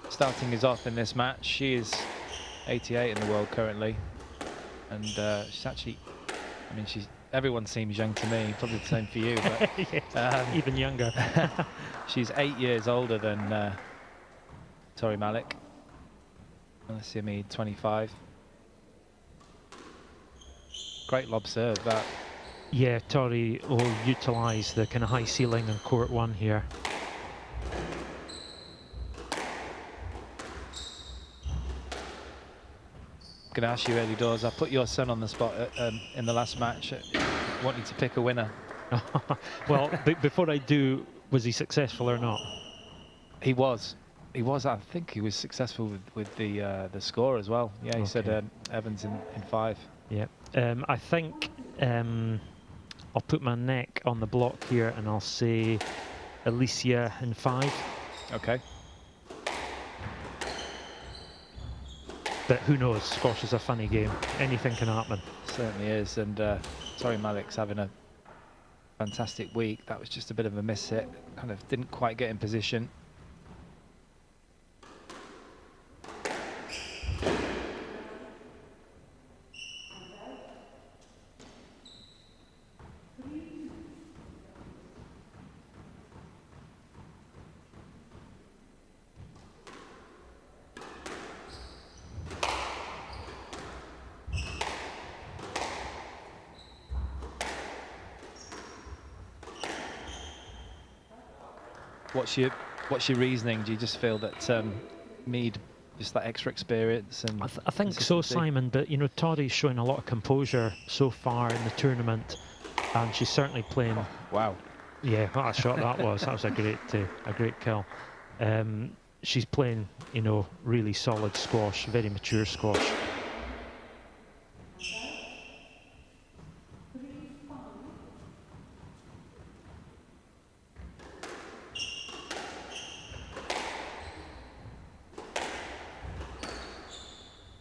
starting us off in this match. She is 88 in the world currently, and she's actually, I mean, everyone seems young to me, probably the same for you, but yes, even younger. She's 8 years older than Tori Malik. Alicia Mead, 25. Great lob serve, that. Yeah, Tori will utilise the kind of high ceiling in court one here. I'm going to ask you early doors. I put your son on the spot in the last match. I want you to pick a winner. Well, before I do, was he successful or not? He was. He was. I think he was successful with the score as well. Yeah, he said Evans in 5. Yeah. I think I'll put my neck on the block here and I'll say Alicia in 5. Okay. But who knows? Squash is a funny game. Anything can happen. Certainly is. And Tori Malik's having a fantastic week. That was just a bit of a miss hit. Kind of didn't quite get in position. What's your reasoning? Do you just feel that Mead, just that extra experience? And I think so, Simon. But you know, Tori's showing a lot of composure so far in the tournament, and she's certainly playing. Oh, wow! Yeah, what a shot that was. That was a great kill. She's playing, you know, really solid squash, very mature squash.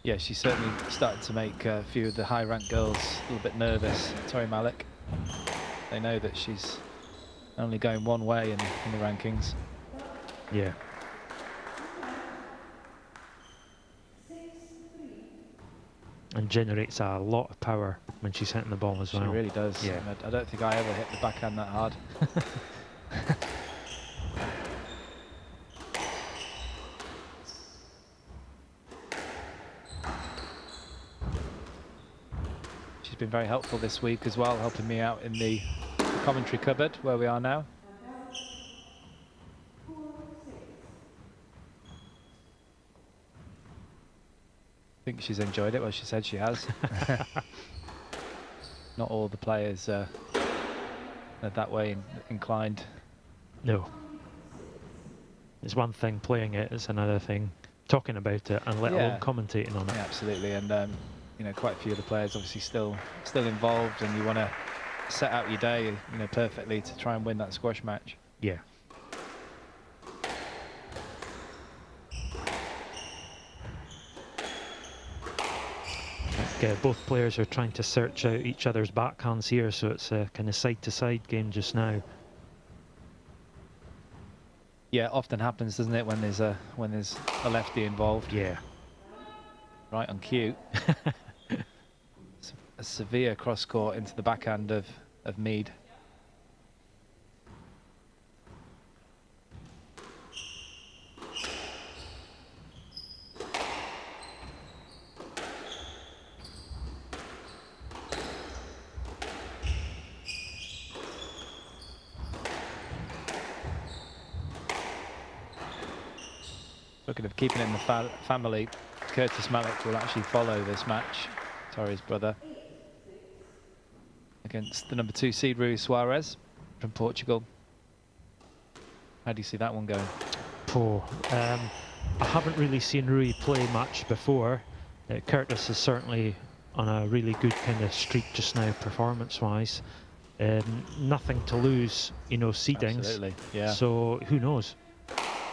Yeah, she's certainly started to make a few of the high-ranked girls a little bit nervous. Tori Malik, they know that she's only going one way in the rankings. Yeah. And generates a lot of power when she's hitting the ball as well. She really does. Yeah. I don't think I ever hit the backhand that hard. She's been very helpful this week as well, helping me out in the commentary cupboard where we are now. I think she's enjoyed it. Well, she said she has. Not all the players are that way inclined. No. It's one thing playing it, it's another thing talking about it and let alone commentating on it. Yeah, absolutely. And you know, quite a few of the players obviously still involved, and you want to set out your day, you know, perfectly to try and win that squash match. Yeah. Both players are trying to search out each other's backhands here, so it's a kind of side-to-side game just now. Yeah, it often happens, doesn't it, when there's a lefty involved? Yeah. Right on cue. A severe cross court into the backhand of Mead. Looking of keeping it in the family, Curtis Malik will actually follow this match. Tori's brother. Against the number 2 seed, Rui Soares from Portugal. How do you see that one going? I haven't really seen Rui play much before. Curtis is certainly on a really good kind of streak just now, performance-wise. Nothing to lose, you know, seedings. Absolutely, yeah. So who knows?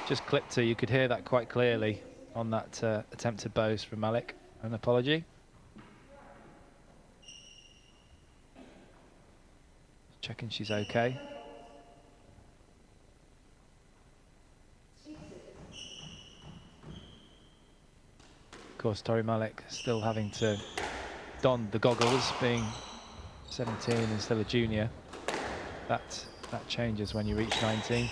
Just clipped her. You could hear that quite clearly on that attempted boast from Malik. An apology. Checking she's okay. Of course, Tori Malik still having to don the goggles, being 17 and still a junior. That changes when you reach 19.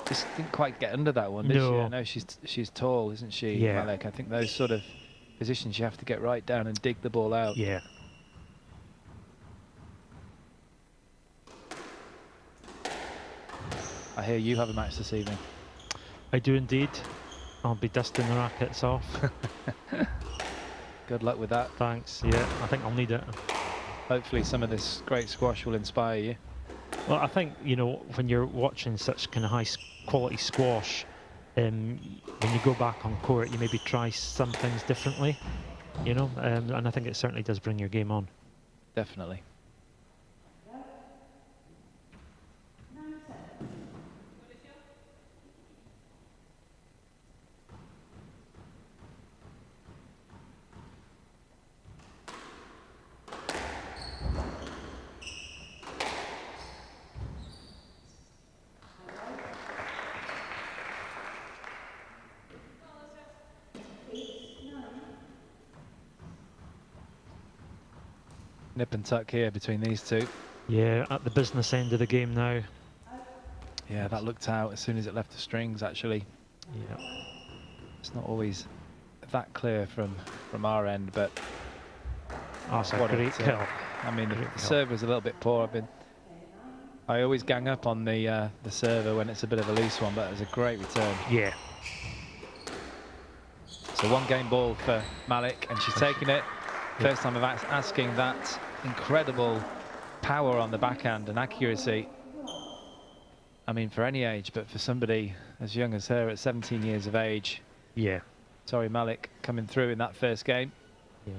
Just didn't quite get under that one, did she? I know she's tall, isn't she, yeah. Malik? I think those sort of positions you have to get right down and dig the ball out. Yeah. I hear you have a match this evening. I do indeed. I'll be dusting the rackets off. Good luck with that. Thanks. Yeah, I think I'll need it. Hopefully some of this great squash will inspire you. Well, I think, you know, when you're watching such kind of high quality squash, when you go back on court, you maybe try some things differently, you know, and I think it certainly does bring your game on. Definitely. Nip and tuck here between these two. Yeah, at the business end of the game now. Yeah, that looked out as soon as it left the strings, actually. Yeah. It's not always that clear from our end, but that's a great kill. I mean, the serve was a little bit poor. I always gang up on the server when it's a bit of a loose one, but it was a great return. Yeah. So 1 game ball for Malik, and she's taking it. First time of asking that incredible power on the backhand and accuracy. I mean, for any age, but for somebody as young as her at 17 years of age. Yeah. Tori Malik coming through in that first game. Yeah.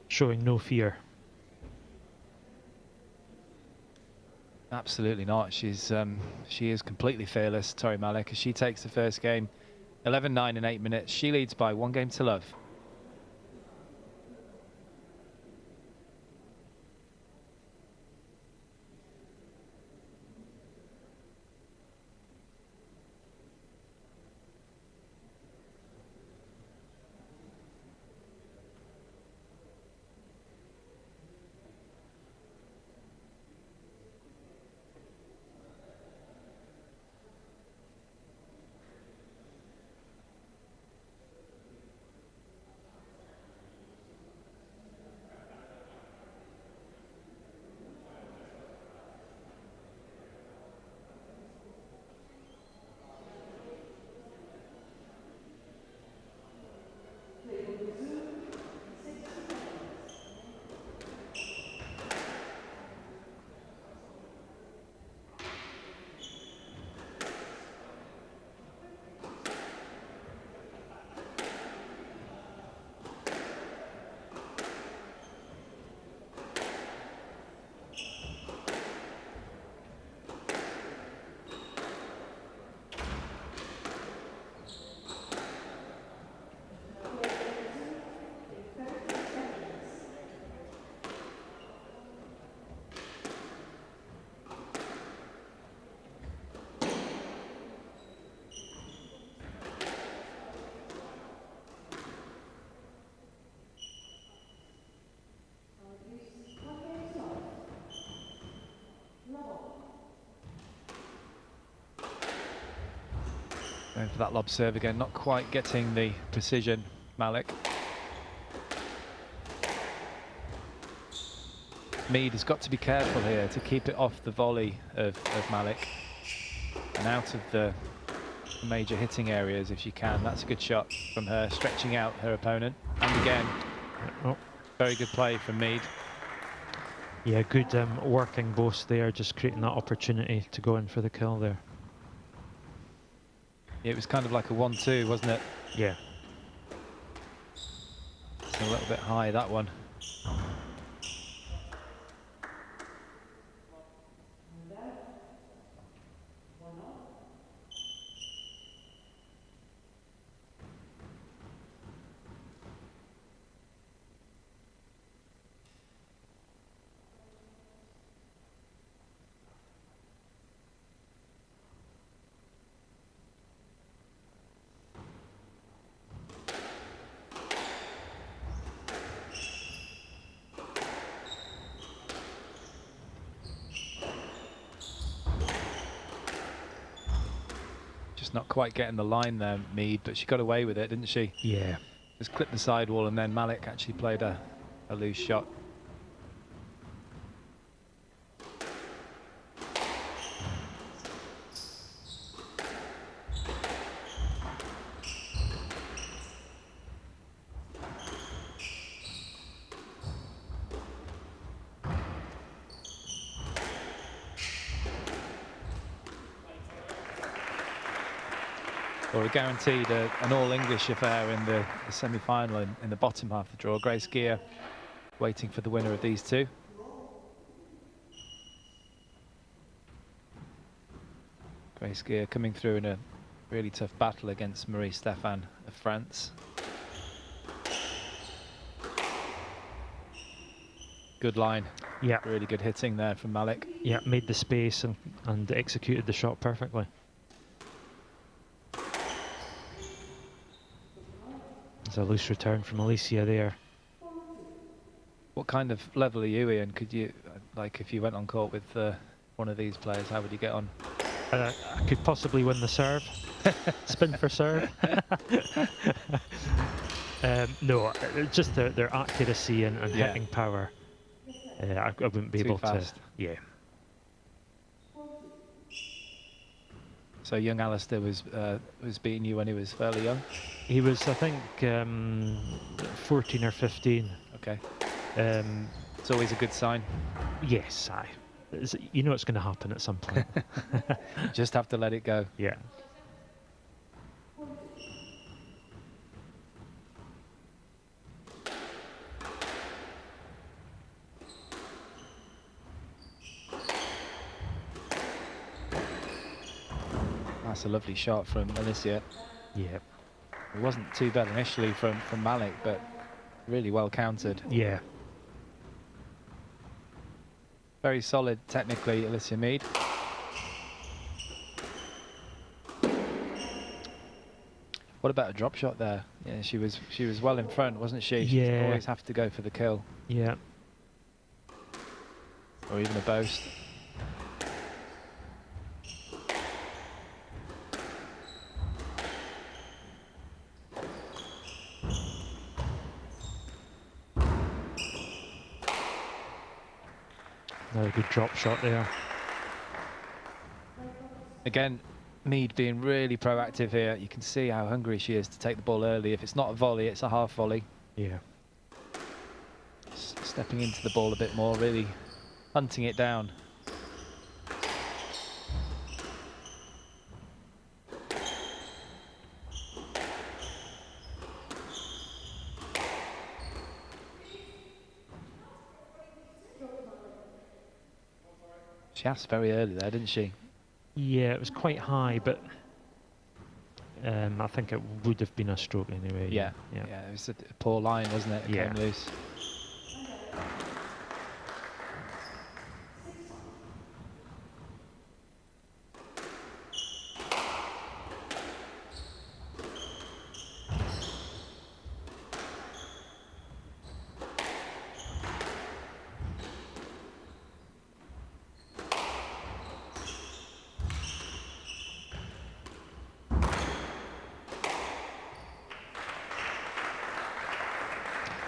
Showing no fear. Absolutely not. She is completely fearless, Tori Malik, as she takes the first game. 11-9 in 8 minutes. She leads by 1 game to love. Going for that lob serve again, not quite getting the precision, Malik. Mead has got to be careful here to keep it off the volley of Malik and out of the major hitting areas if she can. That's a good shot from her, stretching out her opponent. And again, very good play from Mead. Yeah, good working both there, just creating that opportunity to go in for the kill there. It was kind of like a 1-2, wasn't it? Yeah. It's a little bit high, that one. Not quite getting the line there, Mead, but she got away with it, didn't she? Yeah. Just clipped the sidewall, and then Malik actually played a loose shot. Or guaranteed an all-English affair in the semi-final in the bottom half of the draw. Grace Gear waiting for the winner of these two. Grace Gear coming through in a really tough battle against Marie Stéphane of France. Good line. Yeah. Really good hitting there from Malik. Yeah, made the space and executed the shot perfectly. There's a loose return from Alicia there. What kind of level are you, Ian? Could you, like, if you went on court with one of these players, how would you get on? I could possibly win the serve. Spin for serve. No, just their accuracy and hitting power. I wouldn't be able to. Yeah. So young Alistair was beating you when he was fairly young? He was, I think, 14 or 15. Okay. It's always a good sign. Yes, you know it's going to happen at some point. Just have to let it go. Yeah. That's a lovely shot from Alicia. Yeah. It wasn't too bad initially from Malik, but really well countered. Yeah. Very solid technically, Alicia Mead. What about a drop shot there? Yeah, she was well in front, wasn't she? She Yeah. always have to go for the kill. Yeah. Or even a boast. Another good drop shot there. Again, Mead being really proactive here. You can see how hungry she is to take the ball early. If it's not a volley, it's a half volley. Yeah. Stepping into the ball a bit more, really hunting it down. She asked very early there, didn't she? Yeah, it was quite high, but I think it would have been a stroke anyway. Yeah, it was a poor line, wasn't it? It came loose.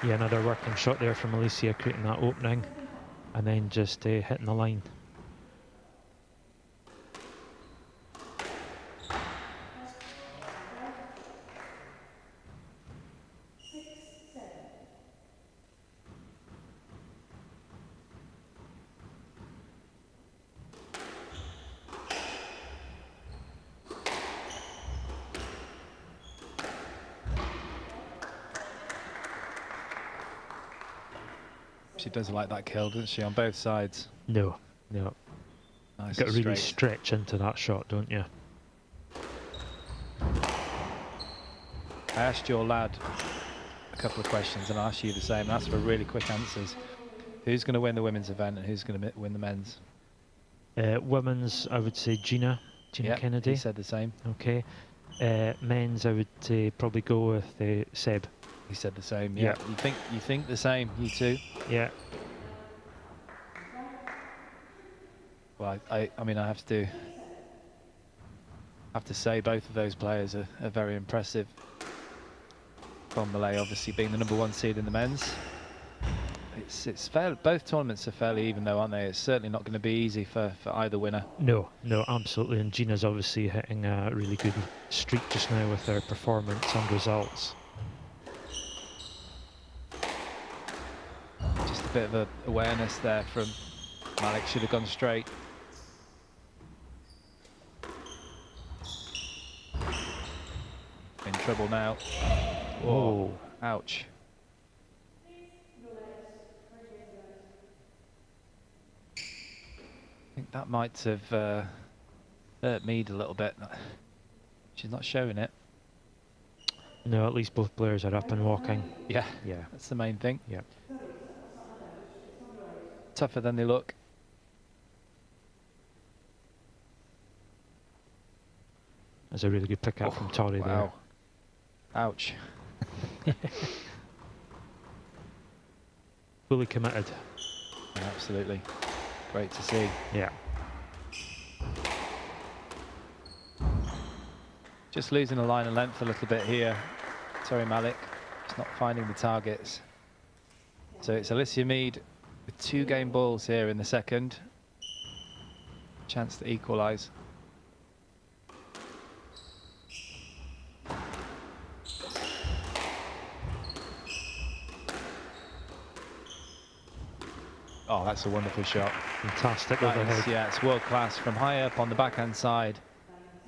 Yeah, another working shot there from Alicia, creating that opening, and then just hitting the line. She doesn't like that kill, doesn't she, on both sides? No, no. Nice. Got to really stretch into that shot, don't you? I asked your lad a couple of questions, and I'll ask you the same. Ask for really quick answers. Who's going to win the women's event, and who's going to win the men's? Women's, I would say Gina Yep, Kennedy. He said the same. Okay. Men's, I would probably go with Seb. He said the same. Yeah. You think the same? You two? Yeah. Well, I mean, I have to say both of those players are very impressive. Von Malay obviously being the #1 seed in the men's. It's fair. Both tournaments are fairly even though, aren't they? It's certainly not going to be easy for either winner. No, absolutely. And Gina's obviously hitting a really good streak just now with her performance and results. Just a bit of awareness there from Malik. Should have gone straight. In trouble now. Whoa, ouch. I think that might have hurt Mead a little bit. She's not showing it. No, at least both players are up and walking. Yeah, Yeah. that's the main thing. Yeah. Tougher than they look. There's a really good pick up from Tori there. Ouch. Fully committed. Yeah, absolutely. Great to see. Yeah. Just losing a line of length a little bit here. Tori Malik. Just not finding the targets. So it's Alicia Mead with 2 game balls here in the second. Chance to equalise. Oh, that's a wonderful shot. Fantastic That overhead. is, yeah, it's world class from high up on the backhand side.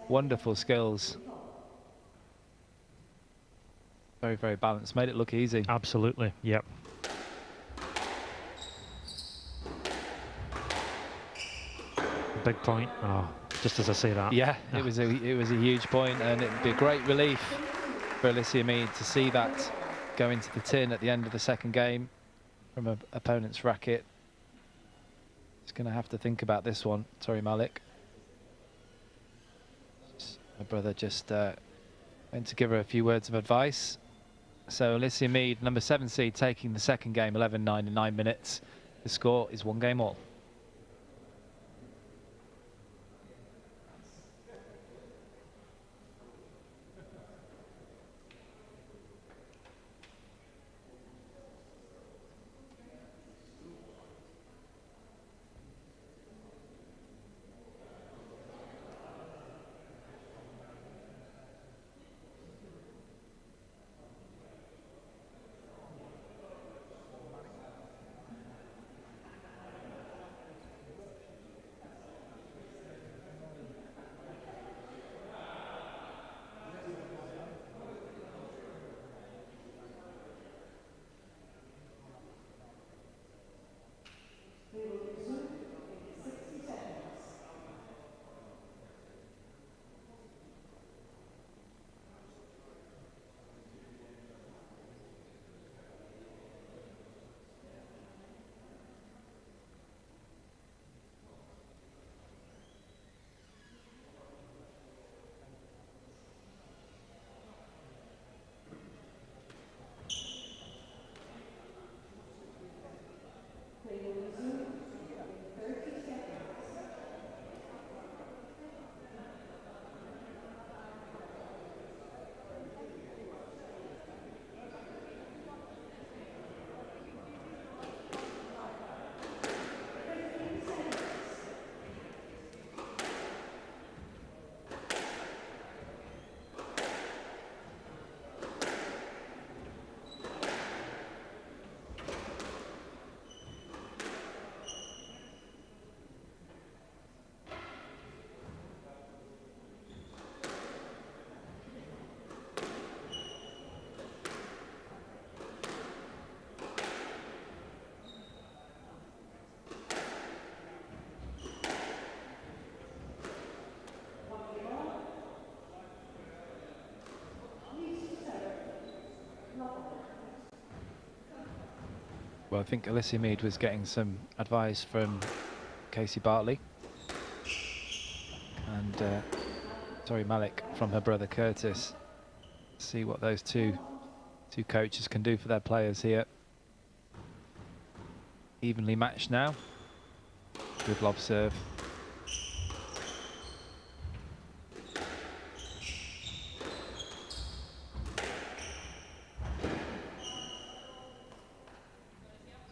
Wonderful skills. Very, very balanced. Made it look easy. Absolutely, yep. Big point. Oh, just as I say that. Yeah, it was a huge point, and it'd be a great relief for Alicia Mead to see that go into the tin at the end of the second game from an opponent's racket. She's going to have to think about this one, Tori Malik. My brother just went to give her a few words of advice. So Alicia Mead, #7 seed, taking the second game, 11-9 in 9 minutes. The score is 1 game all. Well, I think Alicia Mead was getting some advice from Casey Bartley. And Tori Malik from her brother Curtis. See what those two coaches can do for their players here. Evenly matched now. Good lob serve.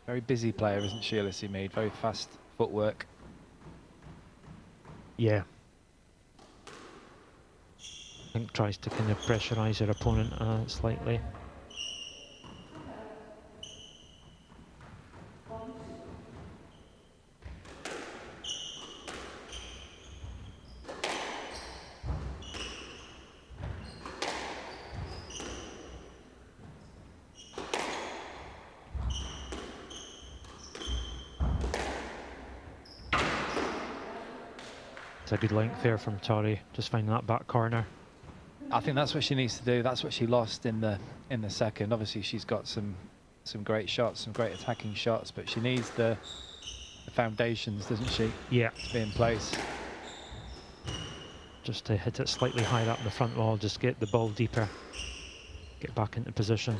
Very busy player, isn't she, Alicia Mead? Very fast footwork. Yeah. I think tries to kind of pressurise her opponent slightly. It's a good length there from Tori, just finding that back corner. I think that's what she needs to do. That's what she lost in the second. Obviously, she's got some great shots, some great attacking shots, but she needs the foundations, doesn't she? Yeah. To be in place. Just to hit it slightly higher up the front wall, just get the ball deeper, get back into position.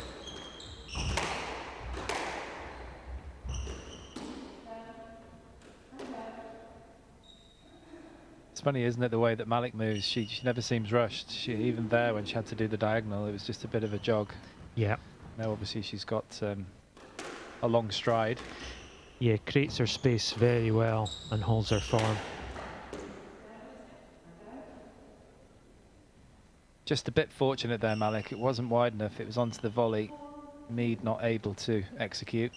It's funny, isn't it, the way that Malik moves? She never seems rushed. Even there, when she had to do the diagonal, it was just a bit of a jog. Yeah. Now, obviously, she's got a long stride. Yeah, creates her space very well and holds her form. Just a bit fortunate there, Malik. It wasn't wide enough. It was onto the volley. Mead not able to execute.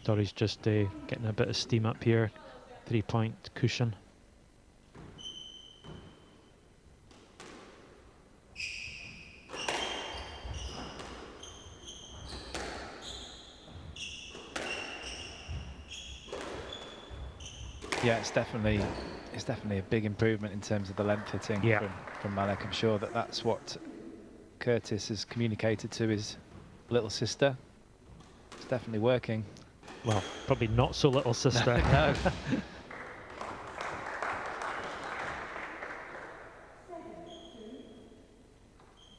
Tori's just getting a bit of steam up here. 3-point cushion. Yeah, it's definitely a big improvement in terms of the length hitting from Malik. I'm sure that's what Curtis has communicated to his little sister. It's definitely working. Well, probably not so little sister. No.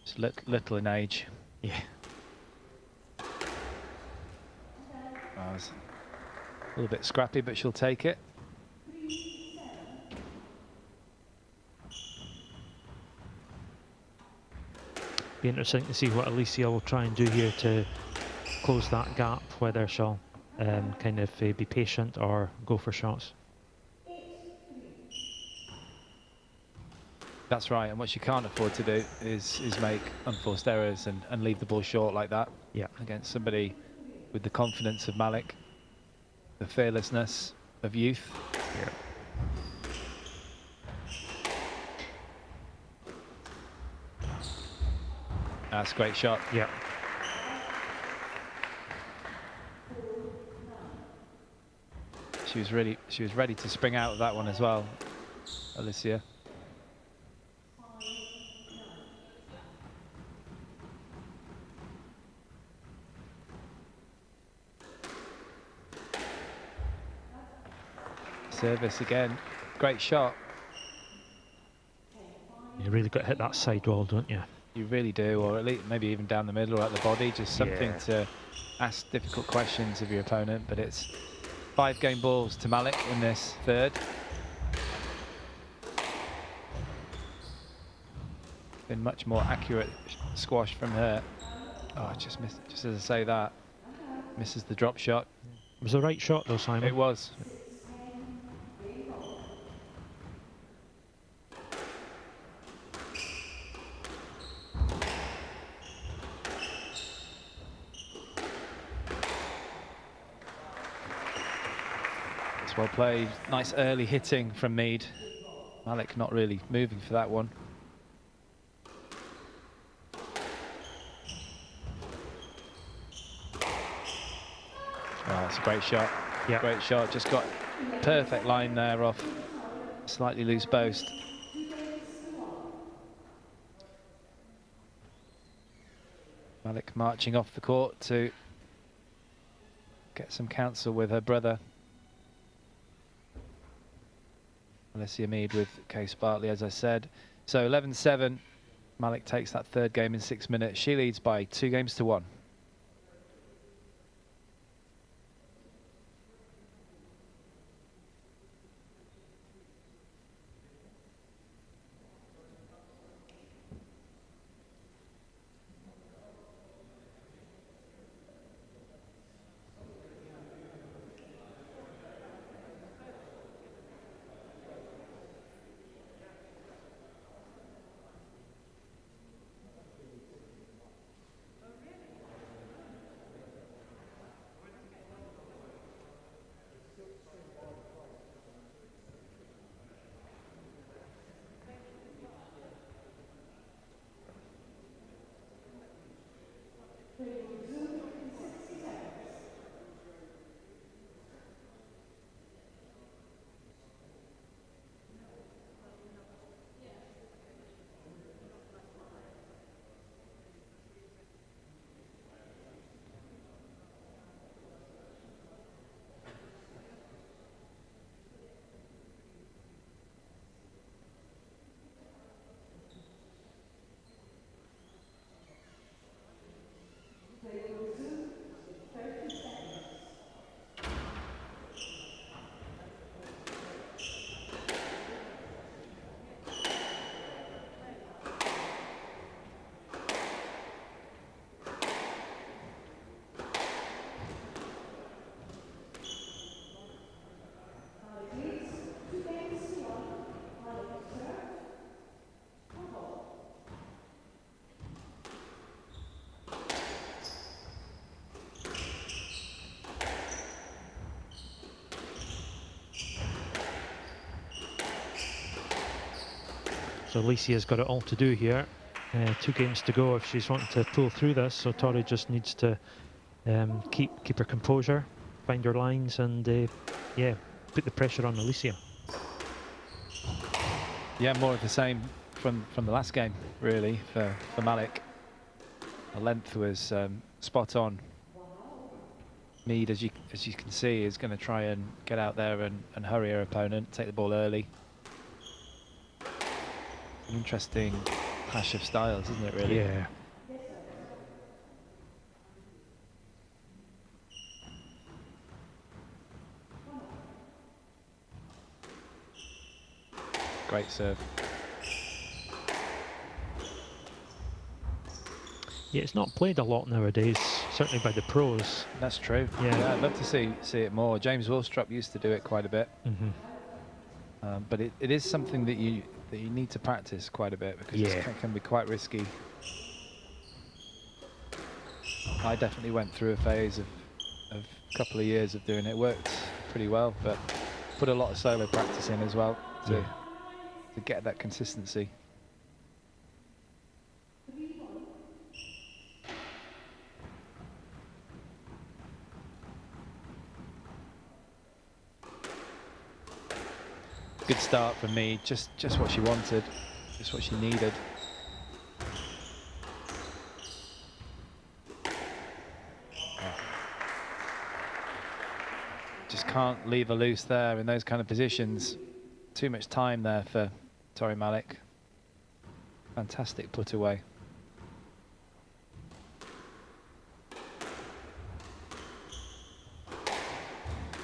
Just little in age. Yeah. Well, it's a little bit scrappy, but she'll take it. Be interesting to see what Alicia will try and do here to close that gap, whether she'll kind of be patient or go for shots. That's right, and what she can't afford to do is make unforced errors and leave the ball short like that. Yeah. Against somebody with the confidence of Malik, the fearlessness of youth. Yeah. That's a great shot. Yeah. She was ready to spring out of that one as well, Alicia. Service again, great shot. You really got to hit that side wall, don't you? You really do, or at least maybe even down the middle or at the body, just something to ask difficult questions of your opponent. But it's 5 game balls to Malik in this third. Been much more accurate squash from her. Oh, I just missed, just as I say that. Misses the drop shot. It was the right shot though, Simon. It was. Well played, nice early hitting from Mead. Malik not really moving for that one. Oh, that's a great shot. Yeah. Great shot, just got perfect line there off slightly loose post. Malik marching off the court to get some counsel with her brother. Alicia Mead with Case Bartley, as I said. So 11-7, Malik takes that third game in 6 minutes. She leads by 2-1. So Alicia's got it all to do here. 2 games to go if she's wanting to pull through this. So Tori just needs to keep her composure, find her lines, and yeah, put the pressure on Alicia. Yeah, more of the same from the last game, really, for Malik. The length was spot on. Mead, as you can see, is going to try and get out there and hurry her opponent, take the ball early. An interesting clash of styles, isn't it, really? Yeah. Great serve. Yeah, it's not played a lot nowadays, certainly by the pros. That's true. Yeah, I'd love to see it more. James Willstrop used to do it quite a bit. But it is something that you need to practice quite a bit, because it can be quite risky. I definitely went through a phase of a couple of years of doing it. Worked pretty well, but put a lot of solo practice in as well to get that consistency. Good start from me, just what she wanted, just what she needed. Just can't leave her loose there in those kind of positions. Too much time there for Tori Malik. Fantastic put away.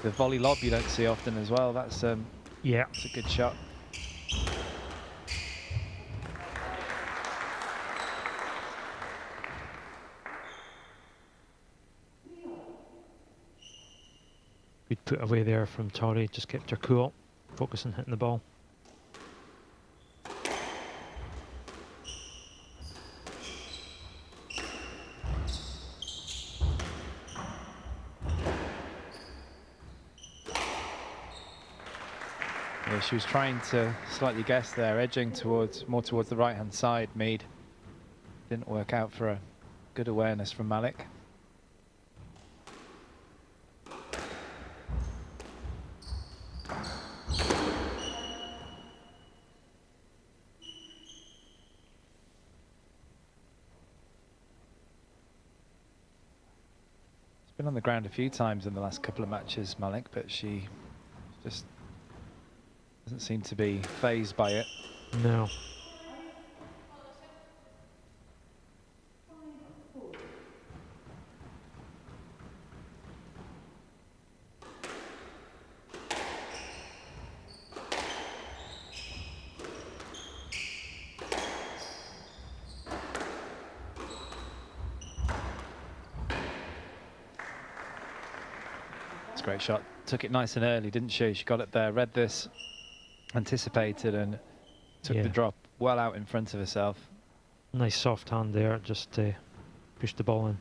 The volley lob you don't see often as well. That's it's a good shot. Good put away there from Tori, just kept her cool, focus on hitting the ball. Yeah, she was trying to slightly guess there, edging more towards the right-hand side. Mead didn't work out for her. Good awareness from Malik. been on the ground a few times in the last couple of matches, Malik, but she just doesn't seem to be phased by it. No. Great shot. Took it nice and early, didn't she? She got it there, read this, anticipated, and took the drop well out in front of herself. Nice soft hand there, just pushed the ball in.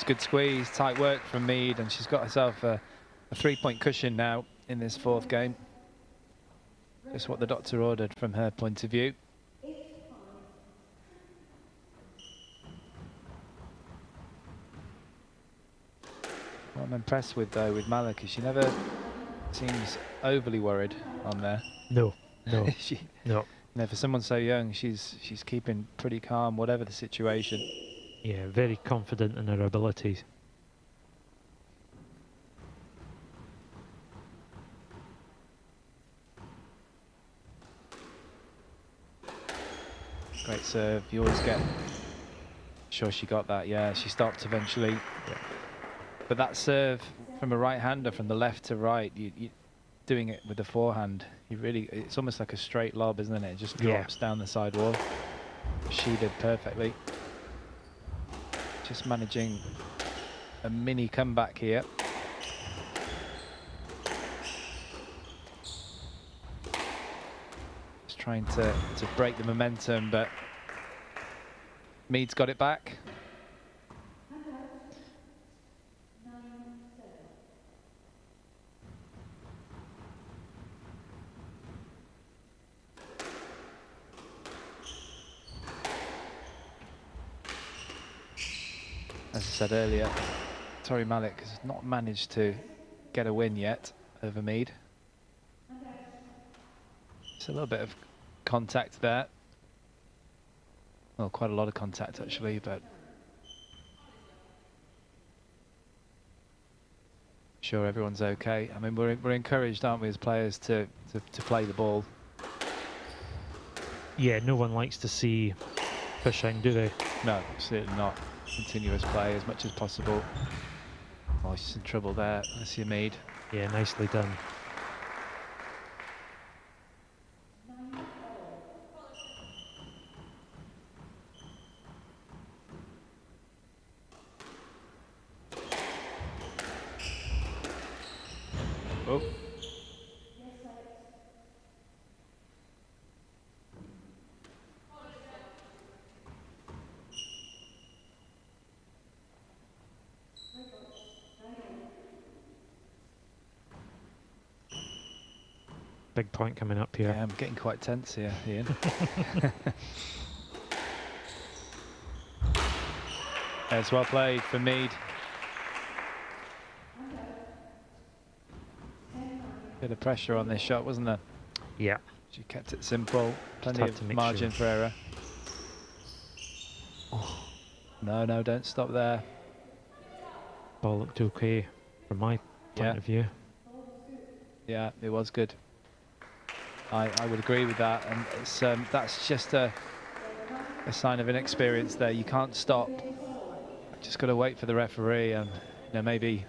Good squeeze, tight work from Mead, and she's got herself a 3-point cushion now in this 4th game. Just what the doctor ordered from her point of view. What I'm impressed with, though, with Malik is she never seems overly worried on there. No, no, You no. know, for someone so young, she's keeping pretty calm, whatever the situation. Yeah, very confident in her abilities. Great serve. You always get... Sure she got that, yeah. She stopped eventually. Yeah. But that serve from a right-hander, from the left to right, you doing it with the forehand, it's almost like a straight lob, isn't it? It just drops down the side wall. She did perfectly. Just managing a mini comeback here. Just trying to break the momentum, but Mead's got it back. As I said earlier, Tori Malik has not managed to get a win yet over Mead. It's a little bit of contact there. Well, quite a lot of contact actually, but sure everyone's okay. I mean, we're encouraged, aren't we, as players to play the ball. Yeah, no one likes to see pushing, do they? No, certainly not. Continuous play as much as possible. Oh, she's in trouble there. That's your Mead. Yeah, nicely done. Oh. Big point coming up here. Yeah, I'm getting quite tense here, Ian. That's well played for Mead. Bit of pressure on this shot, wasn't there? Yeah. She kept it simple. Plenty of margin for error. Oh. No, don't stop there. Ball looked okay from my point of view. Yeah, it was good. I would agree with that, and it's that's just a sign of inexperience there. You can't stop. Just got to wait for the referee and maybe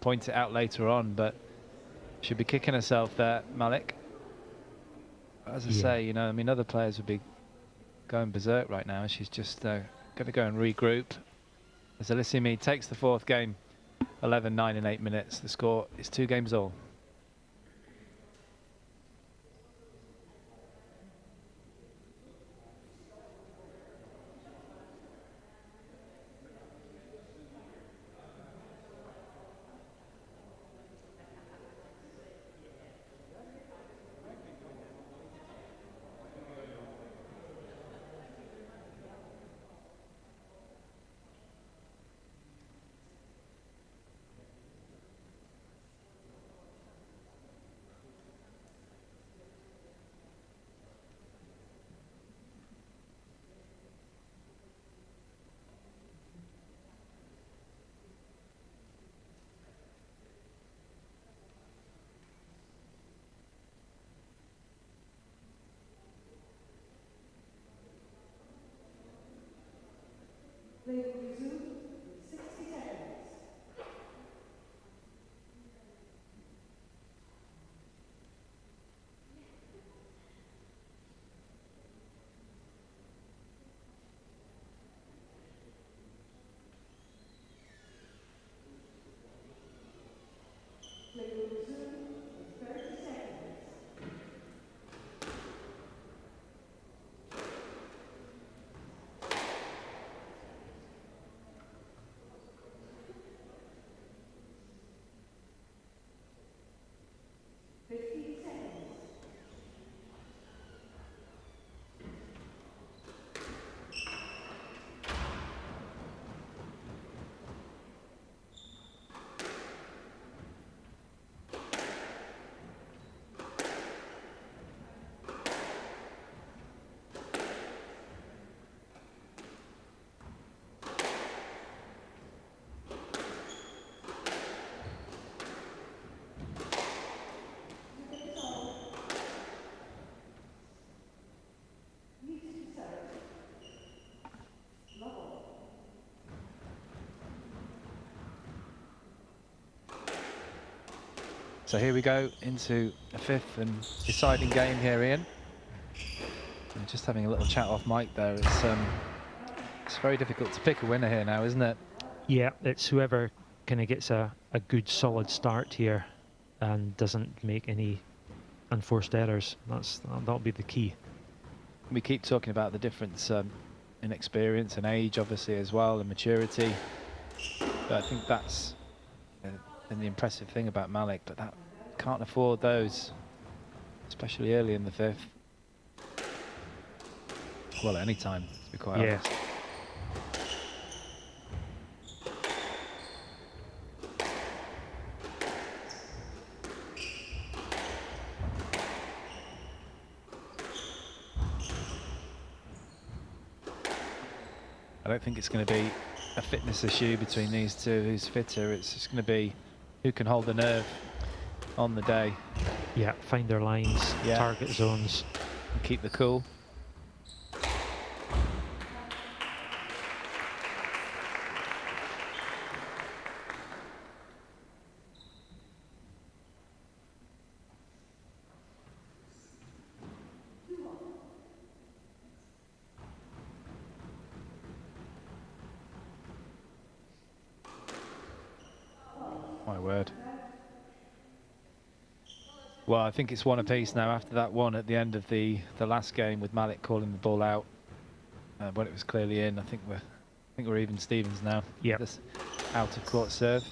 point it out later on, but should be kicking herself there, Malik. As I say, I mean, other players would be going berserk right now. She's just going to go and regroup. As Alysia Mead takes the 4th game, 11-9 in 8 minutes. The score is 2 games all. So here we go into a 5th and deciding game here, Ian. And just having a little chat off mic there. It's very difficult to pick a winner here now, isn't it? Yeah, it's whoever kind of gets a good solid start here and doesn't make any unforced errors. That'll be the key. We keep talking about the difference in experience and age, obviously, as well, and maturity. But I think that's the impressive thing about Malik, but that can't afford those, especially early in the 5th. Well, any time, to be quite honest. I don't think it's going to be a fitness issue between these two, who's fitter. It's just going to be who can hold the nerve on the day. Yeah, find their lines, target zones. And keep the cool. My word. Well, I think it's one apiece now after that one at the end of the last game with Malik calling the ball out when it was clearly in. I think we're even Stevens now. Yeah. This out of court serve.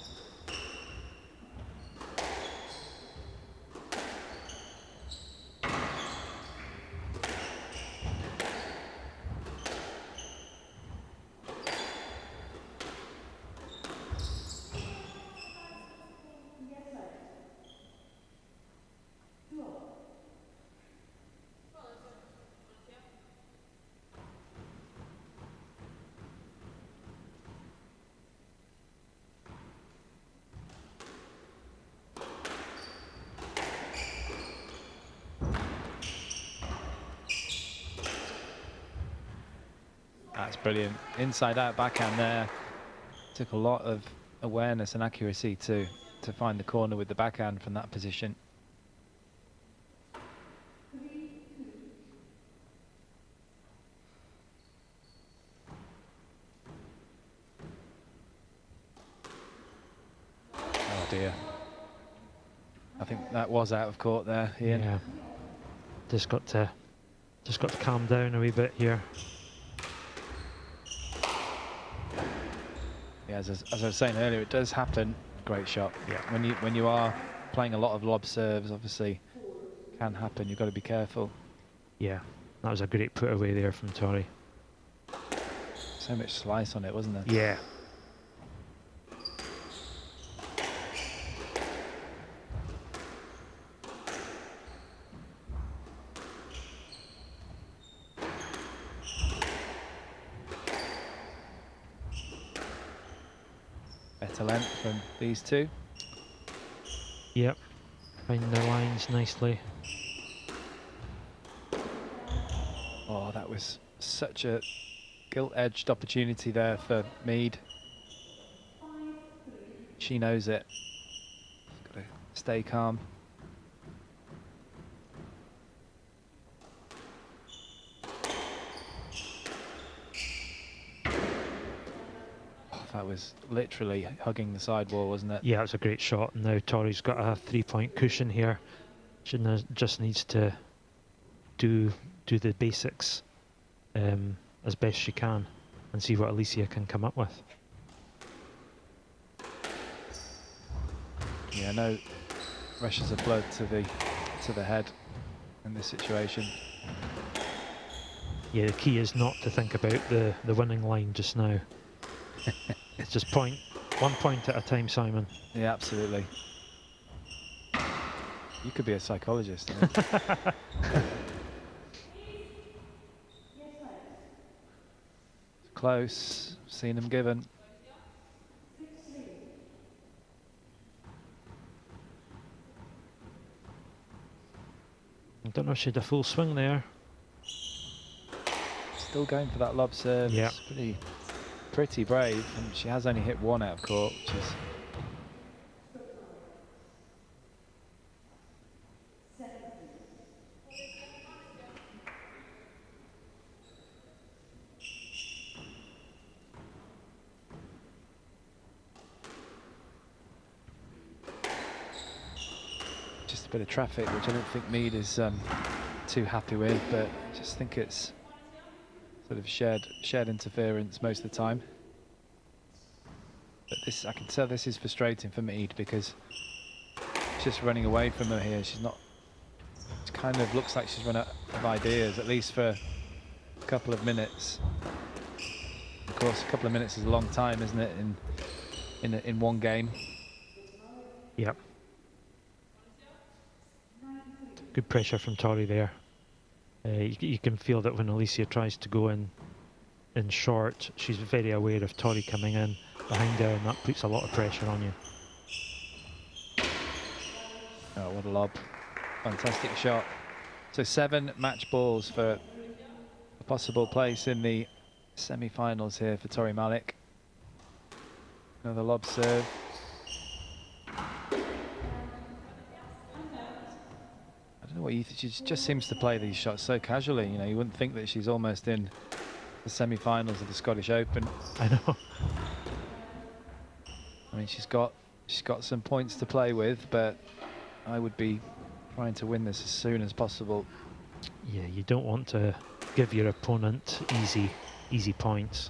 That's brilliant. Inside out backhand there. Took a lot of awareness and accuracy to find the corner with the backhand from that position. Oh dear. I think that was out of court there, Ian. Yeah. Just got to calm down a wee bit here. Yeah, as I was saying earlier, it does happen. Great shot. Yeah. When you are playing a lot of lob serves, obviously, can happen. You've got to be careful. Yeah, that was a great put away there from Torrey. So much slice on it, wasn't there? Yeah. Better length from these two. Yep, find their lines nicely. Oh, that was such a gilt-edged opportunity there for Mead. She knows it. Got to stay calm. That was literally hugging the sidewall, wasn't it? Yeah, it was a great shot. Now Torrey's got a 3-point cushion here. She just needs to do the basics as best she can and see what Alicia can come up with. Yeah, no rushes of blood to the head in this situation. Yeah, the key is not to think about the winning line just now. It's just one point at a time, Simon. Yeah, absolutely. You could be a psychologist. Close, seen him given. I don't know if she had a full swing there. Still going for that lob serve. Yeah. It's pretty brave, and she has only hit one out of court, which is Bit of traffic, which I don't think Mead is too happy with, but I just think it's sort of shared interference most of the time. But this, I can tell this is frustrating for Mead because she's just running away from her here. She's not, it kind of looks like she's run out of ideas, at least for a couple of minutes. Of course, a couple of minutes is a long time, isn't it, in one game? Yep. Good pressure from Tori there. You can feel that when Alicia tries to go in short, she's very aware of Tori coming in behind her, and that puts a lot of pressure on you. Oh, what a lob. Fantastic shot. So 7 match balls for a possible place in the semi-finals here for Tori Malik. Another lob serve. I don't know what you think. She just seems to play these shots so casually. You know, you wouldn't think that she's almost in the semi-finals of the Scottish Open. I know. I mean, she's got some points to play with, but I would be trying to win this as soon as possible. Yeah, you don't want to give your opponent easy points.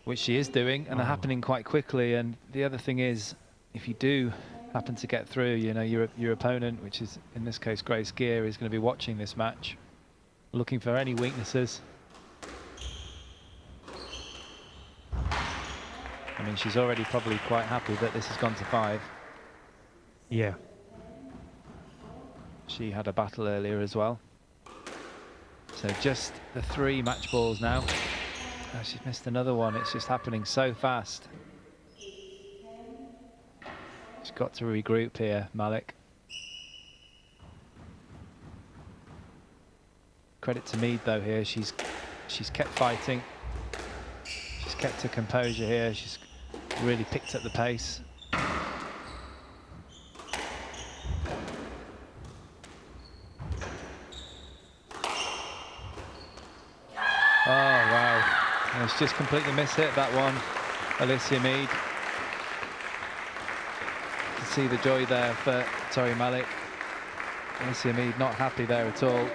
Which she is doing, and are happening quite quickly. And the other thing is, if you do happen to get through, you know, your opponent, which is in this case Grace Gear, is going to be watching this match, looking for any weaknesses. I mean, she's already probably quite happy that this has gone to 5. Yeah. She had a battle earlier as well. So just the 3 match balls now. Oh, she's missed another one. It's just happening so fast. She's got to regroup here, Malik. Credit to Mead though here. She's kept fighting. She's kept her composure here. She's really picked up the pace. Oh wow. And it's just completely mishit that one, Alicia Mead. You can see the joy there for Tori Malik. Alicia Mead not happy there at all.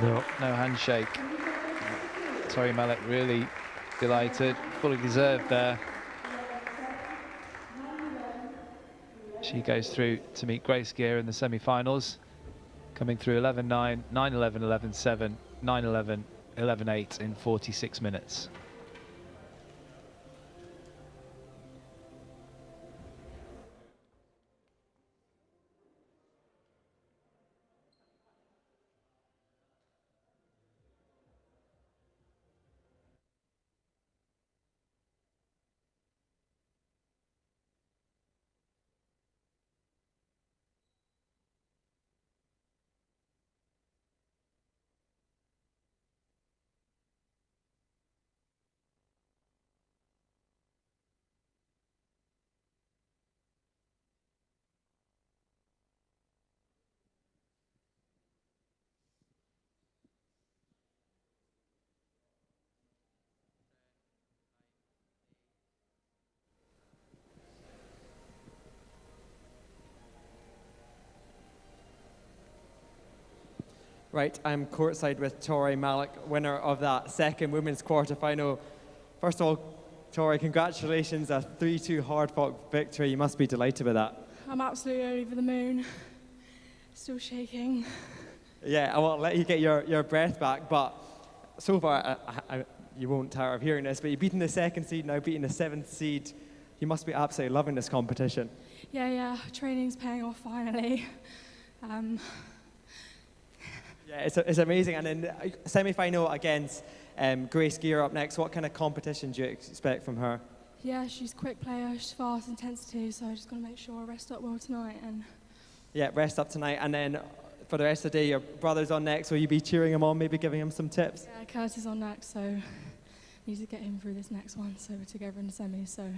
No handshake. Tori Malik really delighted, fully deserved there. She goes through to meet Grace Gear in the semi-finals, coming through 11-9, 9-11, 11-7, 9-11, 11-8 in 46 minutes. Right, I'm courtside with Tori Malik, winner of that second women's quarterfinal. First of all, Tori, congratulations, a 3-2 hard-fought victory. You must be delighted with that. I'm absolutely over the moon. Still shaking. Yeah, I won't let you get your breath back, but so far, you won't tire of hearing this, but you've beaten the 2nd seed, now beating the 7th seed. You must be absolutely loving this competition. Yeah, training's paying off finally. Yeah, it's amazing. And then semi-final against Grace Gear up next. What kind of competition do you expect from her? Yeah, she's a quick player, she's fast, intensity, so I just got to make sure I rest up well tonight. And yeah, rest up tonight. And then for the rest of the day, your brother's on next. Will you be cheering him on, maybe giving him some tips? Yeah, Curtis is on next, so need to get him through this next one. So we're together in the semi, so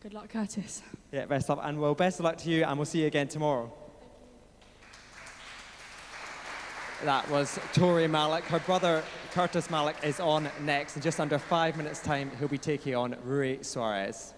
good luck, Curtis. Yeah, rest up. And well, best of luck to you, and we'll see you again tomorrow. That was Tori Malik. Her brother, Curtis Malik, is on next. In just under 5 minutes' time, he'll be taking on Rui Suarez.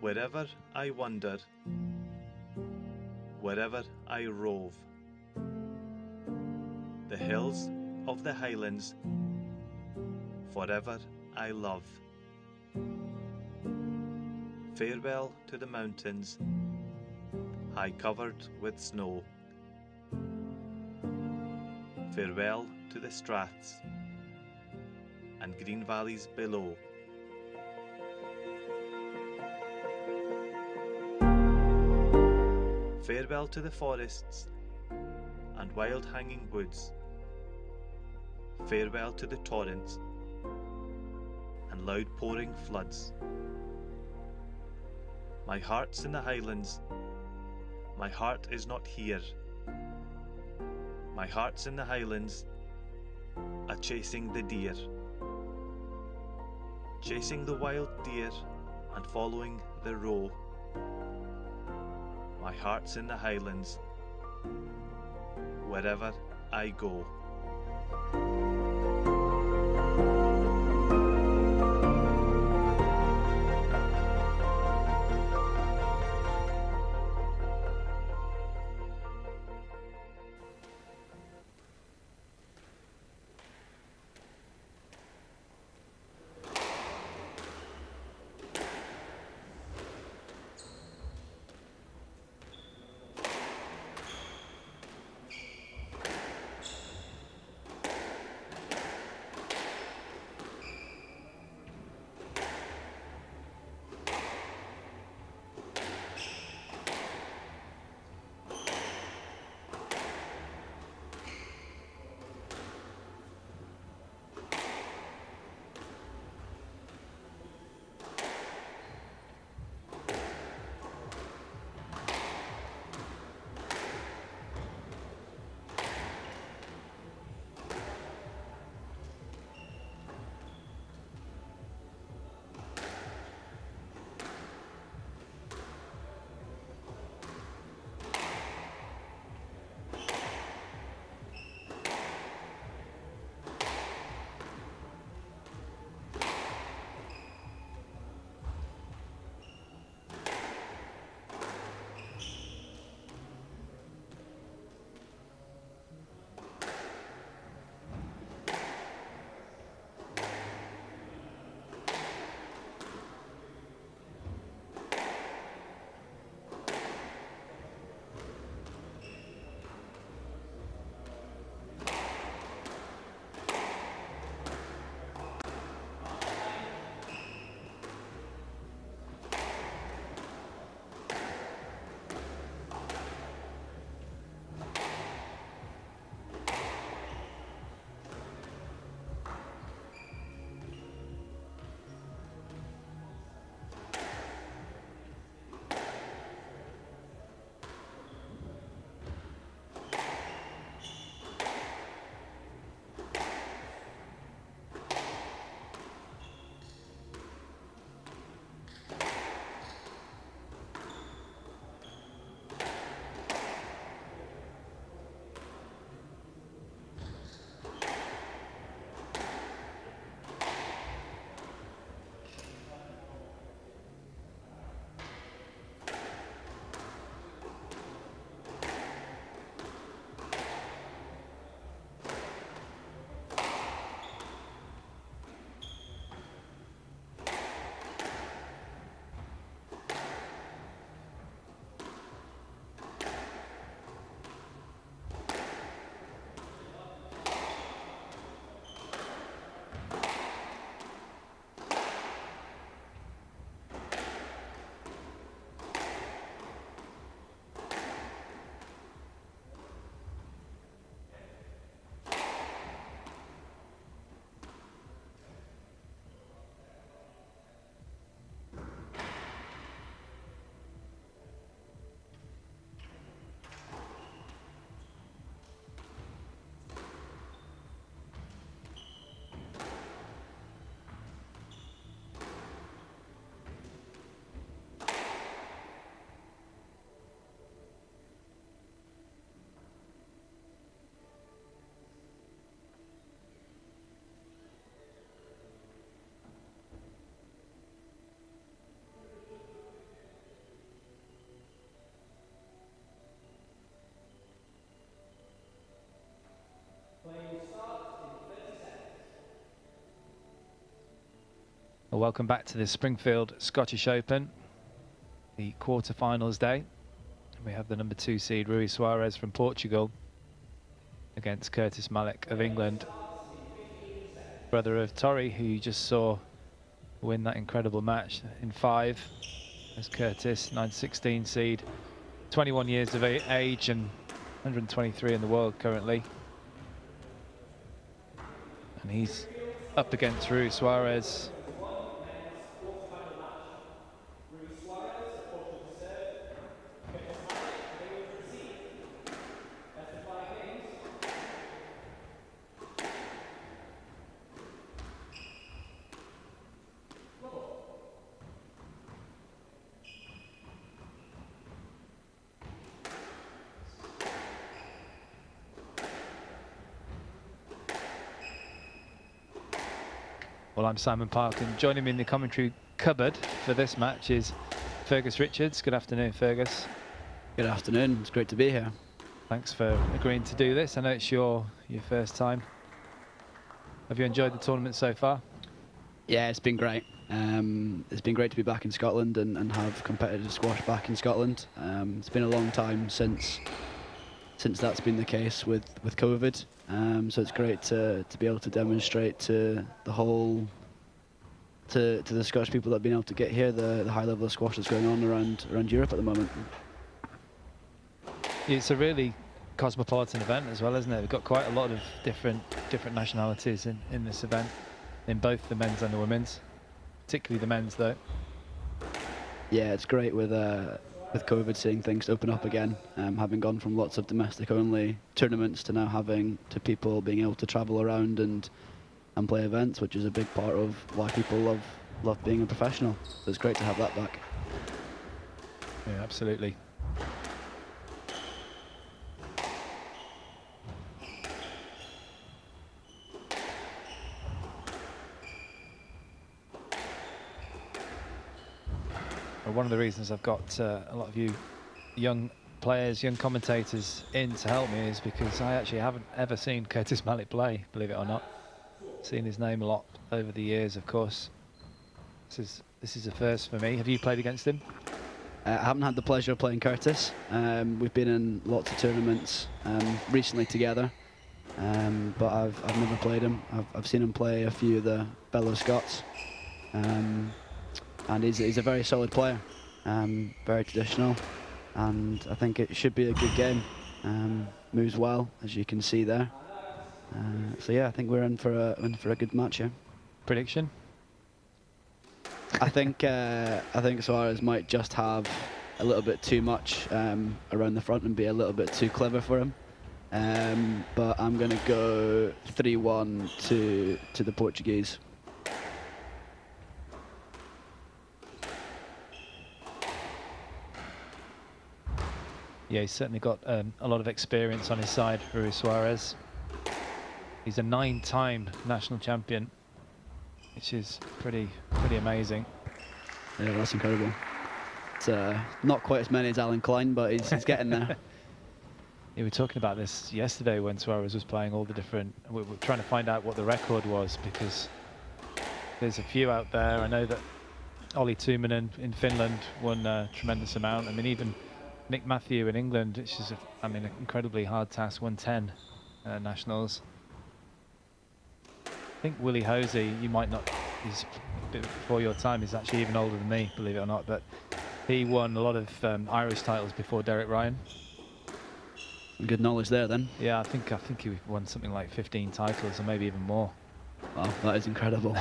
Wherever I wander, wherever I rove, the hills of the Highlands forever I love. Farewell to the mountains, high covered with snow. Farewell to the straths and green valleys below. Farewell to the forests and wild hanging woods. Farewell to the torrents and loud pouring floods. My heart's in the Highlands, my heart is not here. My heart's in the Highlands, a-chasing the deer. Chasing the wild deer and following the roe. My heart's in the Highlands, wherever I go. Well, welcome back to the Springfield Scottish Open, the quarter-finals day. We have the number 2 seed Rui Soares from Portugal against Curtis Malik of England, brother of Torrey, who you just saw win that incredible match in 5 as Curtis, 9-16 seed, 21 years of age and 123 in the world currently. And he's up against Rui Soares. Well, I'm Simon Park, and joining me in the commentary cupboard for this match is Fergus Richards. Good afternoon, Fergus. Good afternoon. It's great to be here. Thanks for agreeing to do this. I know it's your first time. Have you enjoyed the tournament so far? Yeah, it's been great. It's been great to be back in Scotland and have competitive squash back in Scotland. It's been a long time since that's been the case with COVID. So it's great to be able to demonstrate to the whole, to the Scottish people that have been able to get here, the high level of squash that's going on around Europe at the moment. It's a really cosmopolitan event as well, isn't it? We've got quite a lot of different nationalities in this event, in both the men's and the women's, particularly the men's though. Yeah, it's great with COVID seeing things open up again, having gone from lots of domestic only tournaments to now having people being able to travel around and play events, which is a big part of why people love being a professional. So it's great to have that back. Yeah, absolutely. One of the reasons I've got a lot of you young players, young commentators in to help me is because I actually haven't ever seen Curtis Malik play, believe it or not. Seen his name a lot over the years, of course. This is a first for me. Have you played against him? I haven't had the pleasure of playing Curtis. We've been in lots of tournaments recently together, but I've never played him. I've seen him play a few of the fellow Scots. And he's a very solid player, very traditional, and I think it should be a good game. Moves well, as you can see there. So yeah, I think we're in for a good match here. Prediction? I think Soares might just have a little bit too much around the front and be a little bit too clever for him. But I'm going to go 3-1 to the Portuguese. Yeah, he's certainly got a lot of experience on his side, Rui Soares. He's a 9-time national champion, which is pretty amazing. Yeah, that's incredible. It's not quite as many as Alan Klein, but he's getting there. Yeah, we were talking about this yesterday when Soares was playing all the different... We were trying to find out what the record was, because there's a few out there. I know that Olli Tuominen in Finland won a tremendous amount. I mean, even Nick Matthew in England, which is, an incredibly hard task, won 10 nationals. I think Willie Hosey, you might not, he's a bit before your time, he's actually even older than me, believe it or not, but he won a lot of Irish titles before Derek Ryan. Good knowledge there then. Yeah, I think he won something like 15 titles or maybe even more. Wow, that is incredible.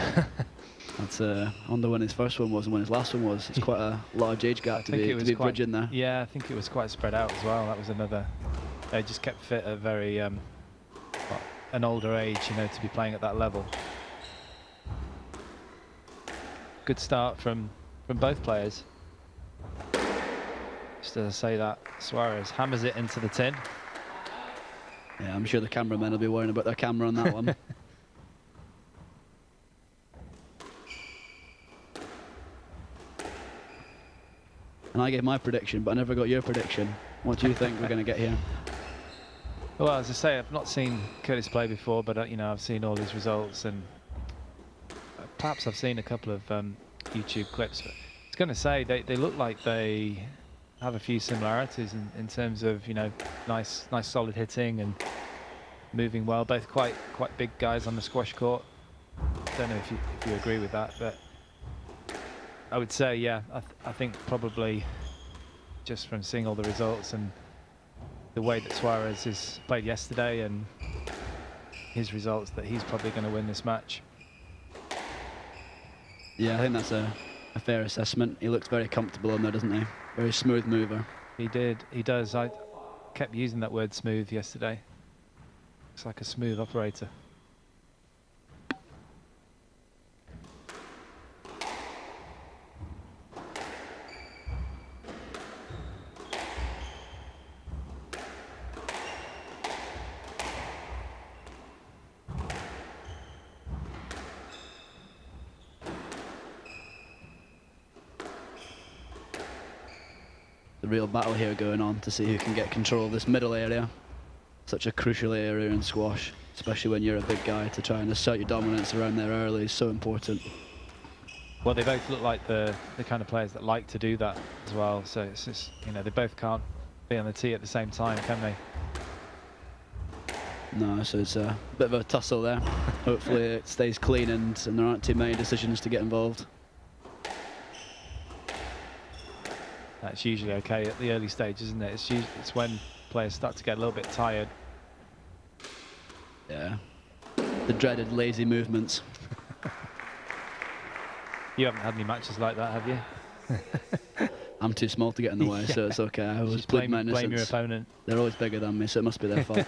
That's I wonder when his first one was and when his last one was. It's quite a large age gap to be bridging there. Yeah, I think it was quite spread out as well. That was another. They just kept fit at very an older age, to be playing at that level. Good start from both players. Just as I say that, Soares hammers it into the tin. Yeah, I'm sure the cameramen will be worrying about their camera on that one. And I gave my prediction, but I never got your prediction. What do you think we're going to get here? Well, as I say, I've not seen Curtis play before, but I've seen all his results, and perhaps I've seen a couple of YouTube clips, but I was going to say they look like they have a few similarities in terms of, you know, nice solid hitting and moving well. Both quite big guys on the squash court. Don't know if you agree with that, but I would say, yeah, I think probably just from seeing all the results and the way that Suarez has played yesterday and his results, that he's probably going to win this match. Yeah, I think that's a fair assessment. He looks very comfortable on there, doesn't he? Very smooth mover. He does. I kept using that word smooth yesterday. Looks like a smooth operator. The real battle here going on to see who can get control of this middle area. Such a crucial area in squash, especially when you're a big guy. To try and assert your dominance around there early is so important. Well, they both look like the kind of players that like to do that as well. So it's just, you know, they both can't be on the tee at the same time, can they? No, so it's a bit of a tussle there. Hopefully it stays clean and there aren't too many decisions to get involved. That's usually okay at the early stage, isn't it? It's when players start to get a little bit tired. Yeah, the dreaded lazy movements. You haven't had any matches like that, have you? I'm too small to get in the way, so it's okay. I always blame innocence. your opponent. They're always bigger than me, so it must be their fault.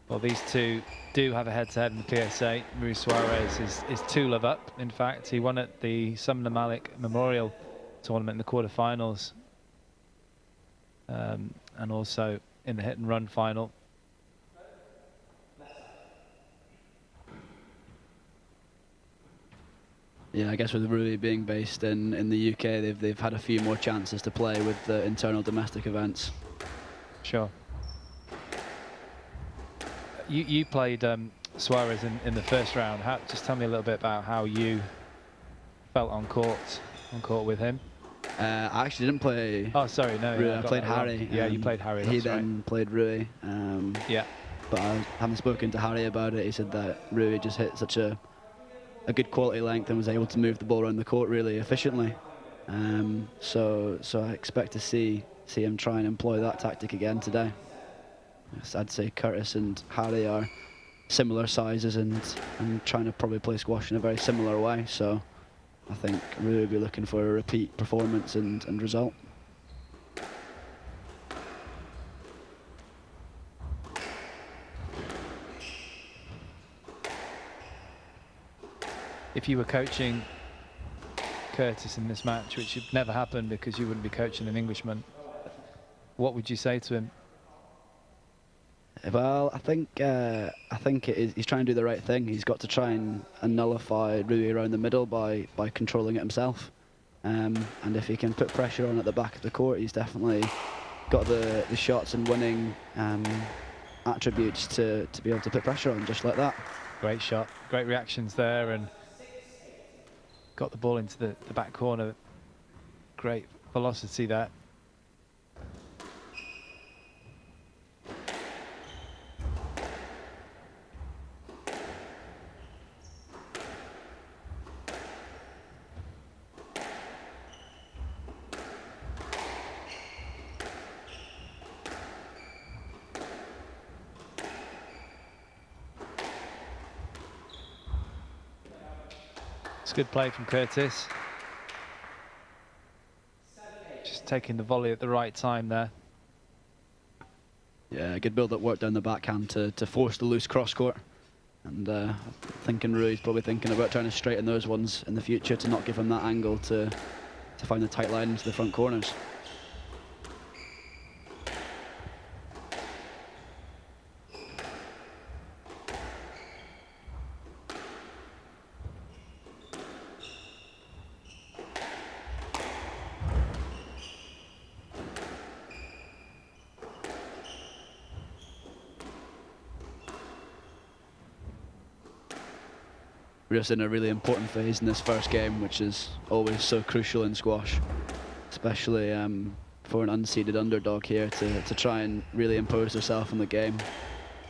Well, these two do have a head-to-head in the PSA. Ruiz Suarez is 2-love up. In fact, he won at the Sumner Malik Memorial Tournament in the quarterfinals, and also in the hit-and-run final. Yeah, I guess with Rui being based in the UK, they've had a few more chances to play with the internal domestic events. Sure. You played Suarez in the first round. Just tell me a little bit about how you felt on court with him. I actually didn't play. Oh, sorry, no. Rui. I played Harry. Yeah, you played Harry. He then played Rui. Yeah. But I haven't spoken to Harry about it. He said that Rui just hit such a good quality length and was able to move the ball around the court really efficiently. So I expect to see him try and employ that tactic again today. Yes, I'd say Curtis and Harry are similar sizes and trying to probably play squash in a very similar way. So I think Rui will be looking for a repeat performance and result. If you were coaching Curtis in this match, which would never happen because you wouldn't be coaching an Englishman, what would you say to him? Well, I think he's trying to do the right thing. He's got to try and nullify Rui around the middle by controlling it himself. And if he can put pressure on at the back of the court, he's definitely got the shots and winning attributes to be able to put pressure on just like that. Great shot, great reactions there, and got the ball into the back corner. Great velocity there. It's good play from Curtis. Just taking the volley at the right time there. Yeah, good build-up work down the backhand to force the loose cross-court. And thinking Rui's probably thinking about trying to straighten those ones in the future to not give him that angle to find the tight line into the front corners. we're just in a really important phase in this first game, which is always so crucial in squash, especially for an unseeded underdog here to try and really impose herself on the game.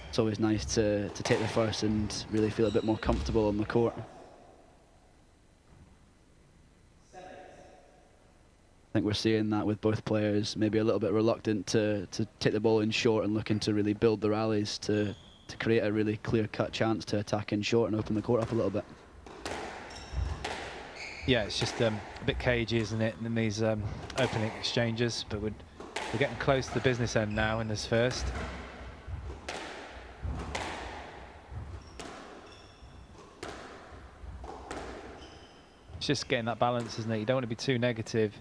It's always nice to take the first and really feel a bit more comfortable on the court. I think we're seeing that with both players, maybe a little bit reluctant to take the ball in short and looking to really build the rallies to create a really clear-cut chance to attack in short and open the court up a little bit. Yeah, it's just a bit cagey, isn't it, in these opening exchanges, but we're getting close to the business end now in this first. It's just getting that balance, isn't it? You don't want to be too negative,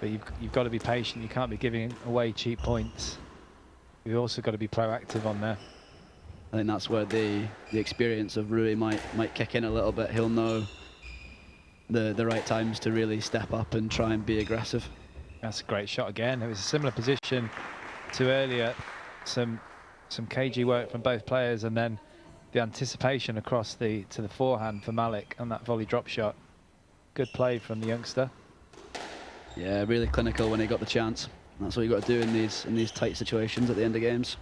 but you've got to be patient. You can't be giving away cheap points. You've also got to be proactive on there. I think that's where the experience of Rui might kick in a little bit. He'll know the right times to really step up and try and be aggressive. That's a great shot again. It was a similar position to earlier. Some cagey work from both players, and then the anticipation across to the forehand for Malik on that volley drop shot. Good play from the youngster. Yeah, really clinical when he got the chance. That's what you got to do in these tight situations at the end of games.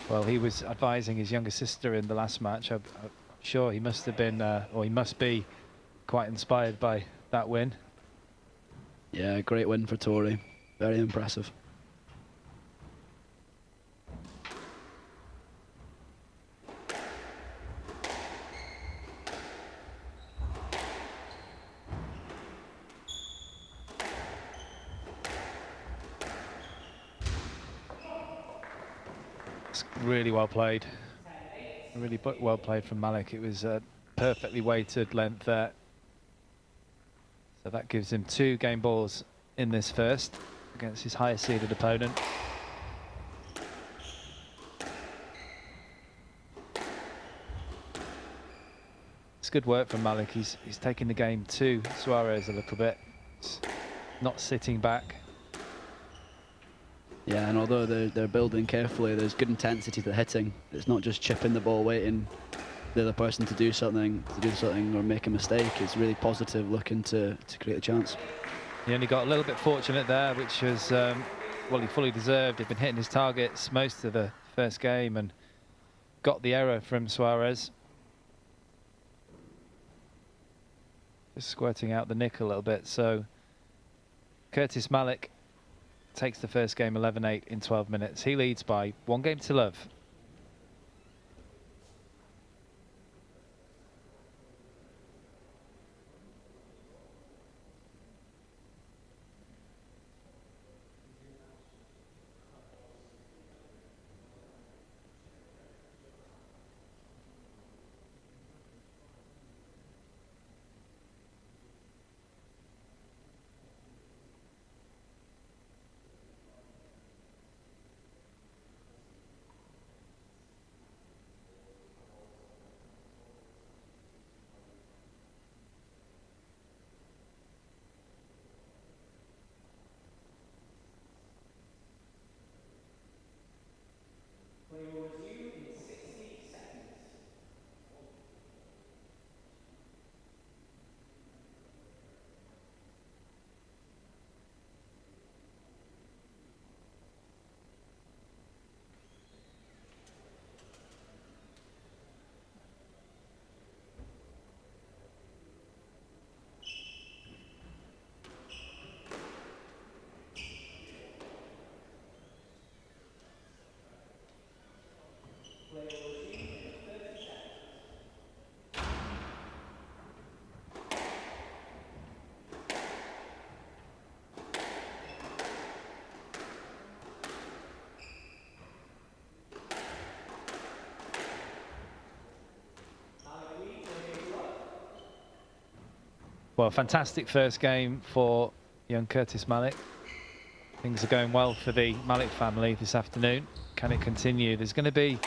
Well, he was advising his younger sister in the last match. I'm sure he must have been, or he must be, quite inspired by that win. Yeah, great win for Tori. Very impressive. It's really well played. Really well played from Malik. It was a perfectly weighted length there. So that gives him 2 game balls in this first against his highest seeded opponent. It's good work from Malik. He's taking the game to Suarez a little bit. It's not sitting back. Yeah, and although they're building carefully, there's good intensity to the hitting. It's not just chipping the ball, waiting the other person to do something or make a mistake. It's really positive, looking to create a chance. He only got a little bit fortunate there, which was, well, he fully deserved. He'd been hitting his targets most of the first game and got the error from Suarez. Just squirting out the nick a little bit. So Curtis Malik takes the first game 11-8 in 12 minutes. He leads by 1 game to love. Well, fantastic first game for young Curtis Malik. Things are going well for the Malik family this afternoon. Can it continue? There's going to be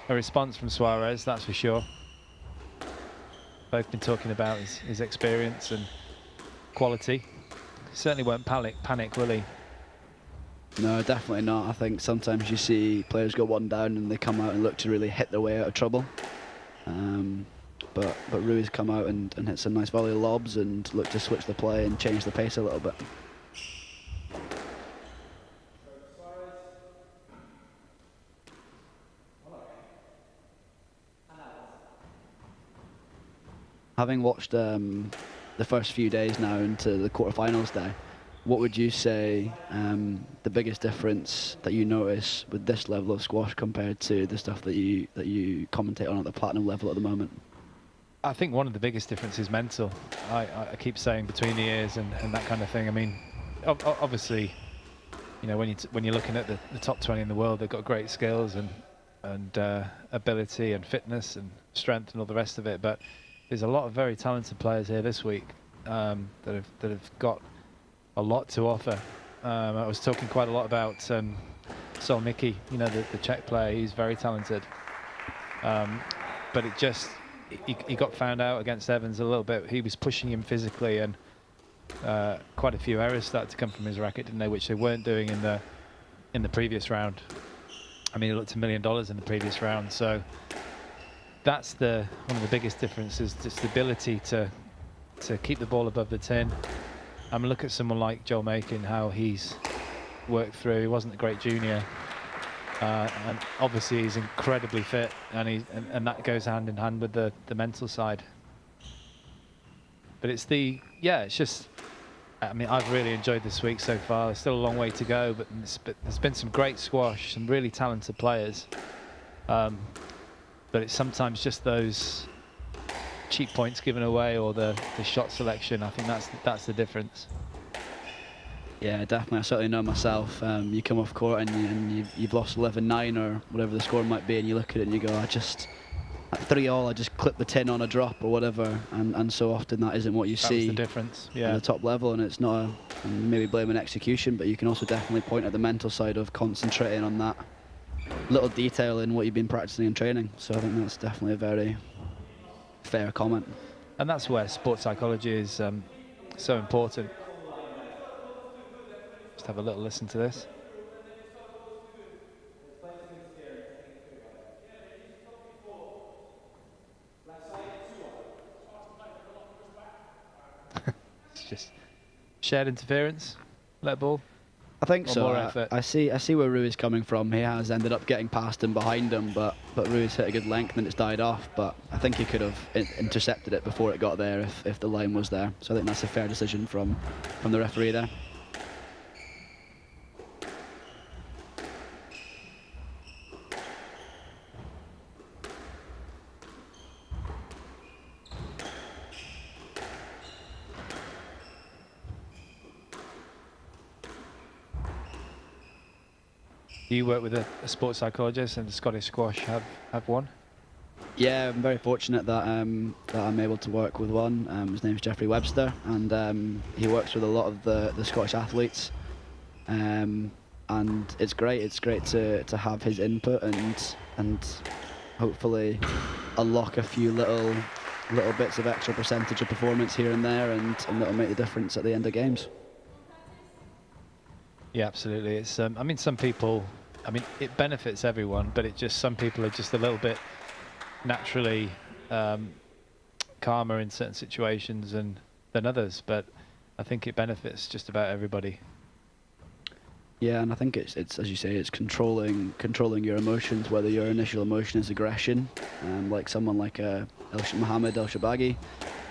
a response from Suarez, that's for sure. Both been talking about his experience and quality. Certainly won't panic, will he? No, definitely not. I think sometimes you see players go 1 down and they come out and look to really hit their way out of trouble. But Rui's come out and hit some nice volley lobs and looked to switch the play and change the pace a little bit. Having watched the first few days now into the quarterfinals day, what would you say the biggest difference that you notice with this level of squash compared to the stuff that you commentate on at the platinum level at the moment? I think one of the biggest differences is mental. I keep saying between the ears and that kind of thing. I mean, obviously, you know, when you're looking at the top 20 in the world, they've got great skills and ability and fitness and strength and all the rest of it. But there's a lot of very talented players here this week that have got a lot to offer. I was talking quite a lot about Solnicki, you know, the Czech player. He's very talented, but it just he got found out against Evans a little bit. He was pushing him physically, and quite a few errors started to come from his racket, didn't they? Which they weren't doing in the previous round. I mean, it looked $1 million in the previous round. So that's one of the biggest differences, just the ability to keep the ball above the tin. I mean, look at someone like Joel Makin, how he's worked through. He wasn't a great junior, and obviously he's incredibly fit, and that goes hand in hand with the mental side. But it's just, I mean, I've really enjoyed this week so far. There's still a long way to go, but there's been some great squash, some really talented players. But it's sometimes just those cheap points given away or the shot selection. I think that's the difference. Yeah, definitely. I certainly know myself. You come off court and you've lost 11-9 or whatever the score might be, and you look at it and you go, at 3-all, I just clip the tin on a drop or whatever, and so often that isn't what you see. That's the difference. Yeah. At the top level, and it's not maybe blaming execution, but you can also definitely point at the mental side of concentrating on that little detail in what you've been practicing and training. So I think that's definitely a very fair comment. And that's where sports psychology is so important. Just have a little listen to this. It's just shared interference, let ball. I think so. More effort. I see where Rui's coming from. He has ended up getting past and behind him, but Rui's hit a good length and it's died off. But I think he could have intercepted it before it got there if the line was there. So I think that's a fair decision from the referee there. Do you work with a sports psychologist, and the Scottish Squash have one? Yeah, I'm very fortunate that that I'm able to work with one. His name's Jeffrey Webster, and he works with a lot of the Scottish athletes. And it's great. It's great to have his input and hopefully unlock a few little bits of extra percentage of performance here and there, and that'll make the difference at the end of games. Yeah, absolutely. It's I mean, some people, I mean, it benefits everyone, but some people are just a little bit naturally calmer in certain situations than others. But I think it benefits just about everybody. Yeah, and I think it's as you say, it's controlling your emotions. Whether your initial emotion is aggression, like someone like Mohamed El Shorbagy,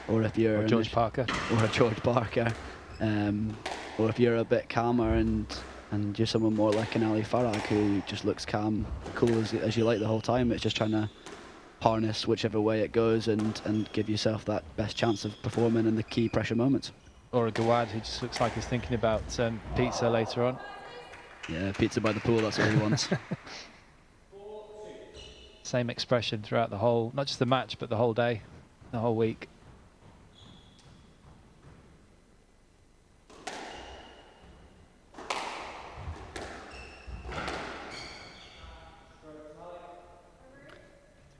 or if you're George Parker, or if you're a bit calmer and you're someone more like an Ali Farag who just looks calm, cool as you like the whole time. It's just trying to harness whichever way it goes and give yourself that best chance of performing in the key pressure moments. Or a Gawad who just looks like he's thinking about pizza later on. Yeah, pizza by the pool, that's what he wants. Same expression throughout the whole, not just the match, but the whole day, the whole week.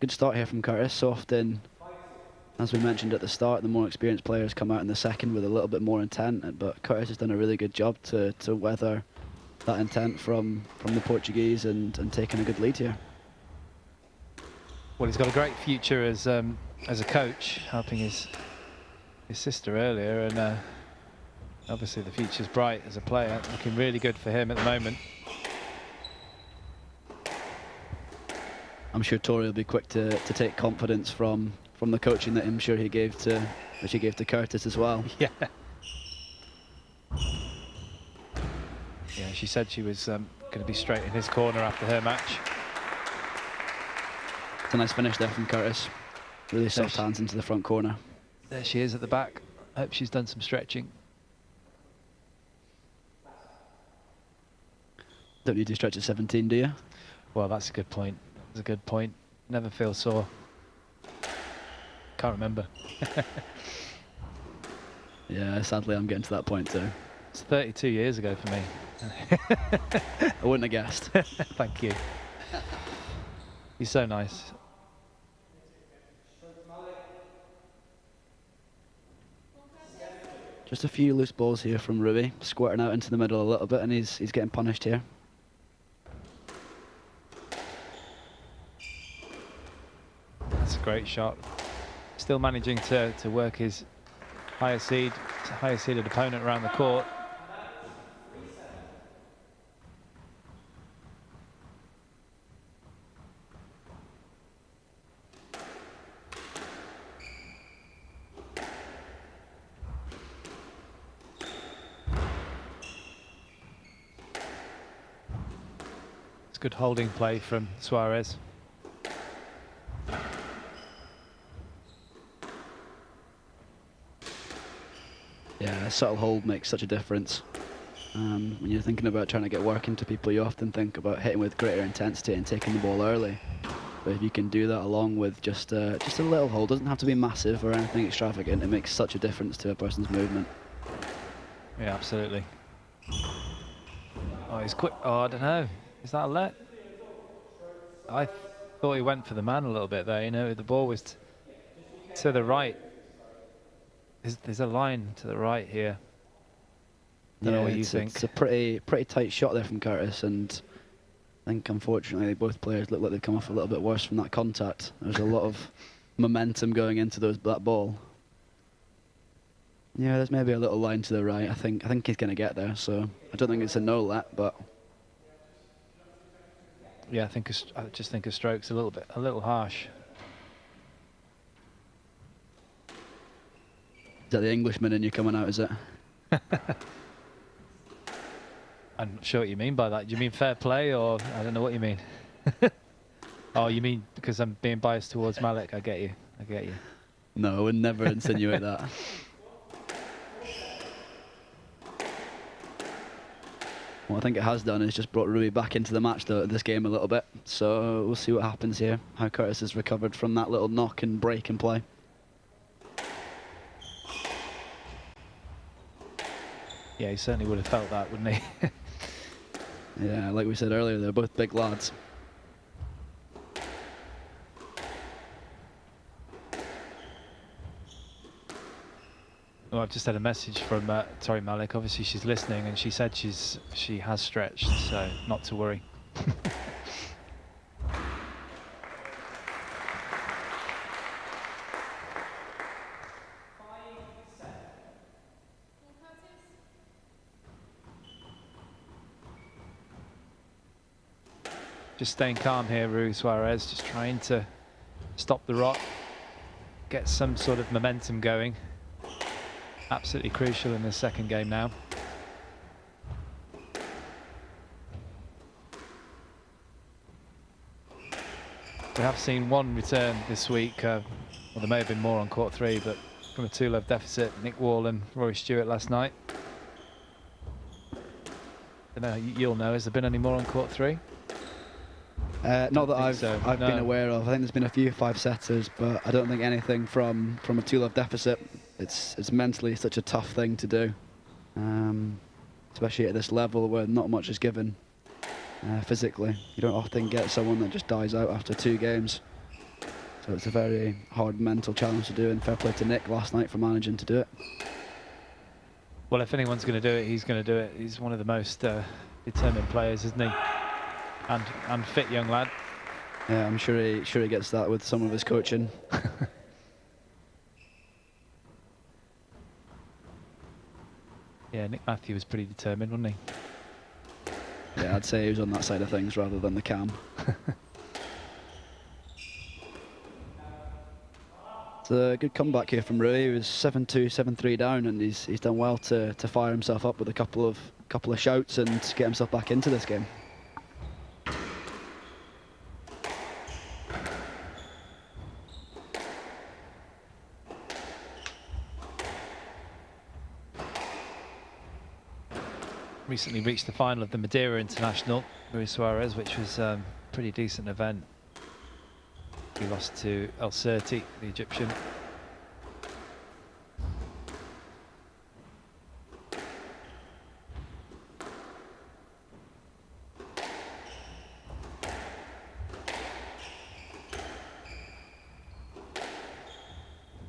Good start here from Curtis. So often, as we mentioned at the start, the more experienced players come out in the second with a little bit more intent, but Curtis has done a really good job to weather that intent from the Portuguese and taking a good lead here. Well, he's got a great future as a coach, helping his sister earlier, and obviously the future's bright as a player. Looking really good for him at the moment. I'm sure Tori will be quick to take confidence from the coaching that I'm sure he gave to Curtis as well. Yeah. Yeah, she said she was going to be straight in his corner after her match. It's a nice finish there from Curtis. Really soft hands into the front corner. There she is at the back. I hope she's done some stretching. Don't need to stretch at 17, do you? Well, that's a good point. That's a good point. Never feel sore. Can't remember. Yeah, sadly I'm getting to that point too. It's 32 years ago for me. I wouldn't have guessed. Thank you. You're so nice. Just a few loose balls here from Ruby, squirting out into the middle a little bit, and he's getting punished here. That's a great shot. Still managing to work his higher seeded opponent around the court. It's good holding play from Suarez. Yeah, a subtle hold makes such a difference. When you're thinking about trying to get work into people, you often think about hitting with greater intensity and taking the ball early. But if you can do that along with just a little hold, doesn't have to be massive or anything extravagant, it makes such a difference to a person's movement. Yeah, absolutely. Oh, he's quick. Oh, I don't know. Is that a let? I thought he went for the man a little bit there. You know, the ball was to the right. There's a line to the right here. Don't know what you think. It's a pretty tight shot there from Curtis, and I think unfortunately both players look like they've come off a little bit worse from that contact. There's a lot of momentum going into that ball. Yeah, there's maybe a little line to the right. I think he's going to get there, so I don't think it's a no let, but yeah, I just think a stroke's a little harsh. Is that the Englishman in you coming out, is it? I'm not sure what you mean by that. Do you mean fair play, or I don't know what you mean? Oh, you mean because I'm being biased towards Malik? I get you. No, I would never insinuate that. What I think it has done is just brought Rui back into the match, though, this game a little bit. So we'll see what happens here, how Curtis has recovered from that little knock and break and play. Yeah, he certainly would have felt that, wouldn't he? Yeah, like we said earlier, they're both big lads. Well, I've just had a message from Tori Malik. Obviously, she's listening, and she said she has stretched, so not to worry. Just staying calm here, Rui Suarez, just trying to stop the rock, get some sort of momentum going. Absolutely crucial in the second game now. We have seen one return this week, well there may have been more on court 3, but from a 2-love deficit, Nick Wall and Rory Stewart last night. I don't know, you'll know, has there been any more on court 3? Not that I've been aware of. I think there's been a few 5-setters, but I don't think anything from a 2-love deficit. It's mentally such a tough thing to do, especially at this level where not much is given physically. You don't often get someone that just dies out after 2 games. So it's a very hard mental challenge to do, and fair play to Nick last night for managing to do it. Well, if anyone's going to do it, he's going to do it. He's one of the most determined players, isn't he? And fit young lad. Yeah, I'm sure he gets that with some of his coaching. Yeah, Nick Matthew was pretty determined, wasn't he? Yeah, I'd say he was on that side of things rather than the cam. It's a good comeback here from Rui. He was 7-2, 7-3 down, and he's done well to fire himself up with a couple of shouts and get himself back into this game. Recently reached the final of the Madeira International, Rui Suarez, which was a pretty decent event. He lost to El Serti, the Egyptian.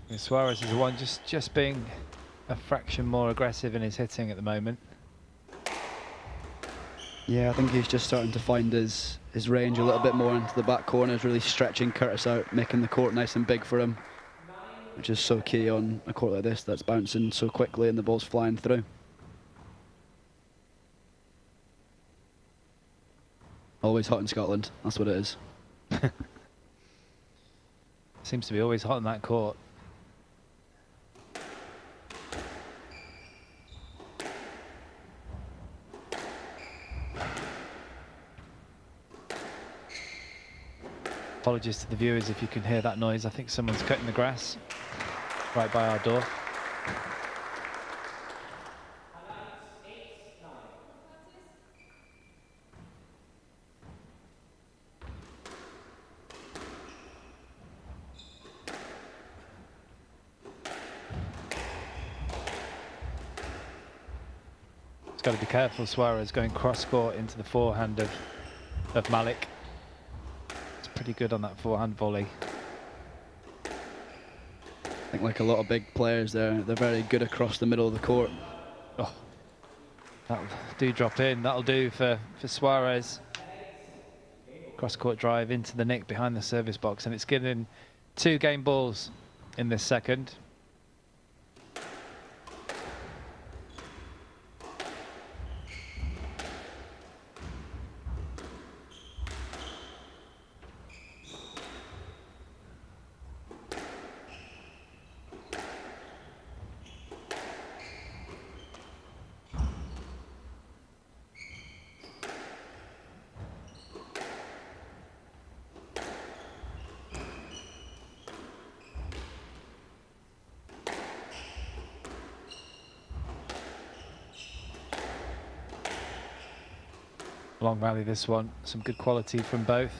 And Suarez is the one just being a fraction more aggressive in his hitting at the moment. Yeah, I think he's just starting to find his range a little bit more into the back corners, really stretching Curtis out, making the court nice and big for him, which is so key on a court like this that's bouncing so quickly and the ball's flying through. Always hot in Scotland, that's what it is. Seems to be always hot in that court. Apologies to the viewers if you can hear that noise. I think someone's cutting the grass right by our door. He's got to be careful, Suarez, going cross-court into the forehand of Malik. Pretty good on that forehand volley. I think like a lot of big players they're very good across the middle of the court. Oh, that'll do drop in. That'll do for Suarez. Cross-court drive into the nick behind the service box, and it's given 2 game balls in this second. Long rally this one, some good quality from both.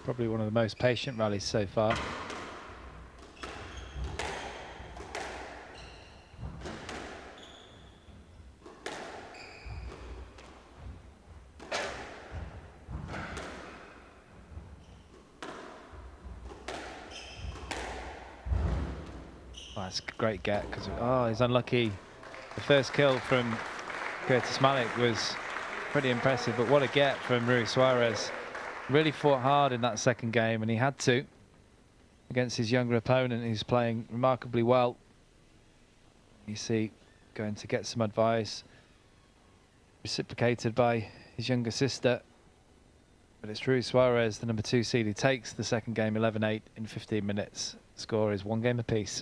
Probably one of the most patient rallies so far. That's a great get, because he's unlucky. The first kill from Curtis Malik was pretty impressive, but what a get from Rui Suarez. Really fought hard in that second game, and he had to against his younger opponent who's playing remarkably well. You see, going to get some advice reciprocated by his younger sister. But it's Rui Suarez, the number 2 seed, who takes the second game 11-8 in 15 minutes. The score is 1 game apiece.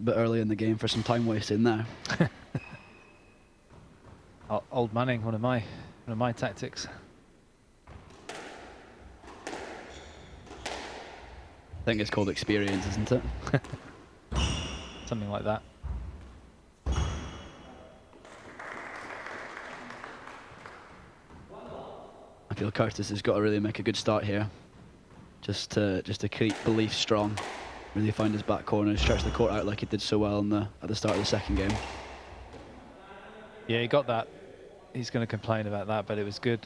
bit early in the game for some time wasting there. Old Manning, one of my tactics. I think it's called experience, isn't it? Something like that. I feel Curtis has got to really make a good start here, just to keep belief strong, really find his back corner, stretch the court out like he did so well at the start of the second game. Yeah, he got that. He's going to complain about that, but it was good.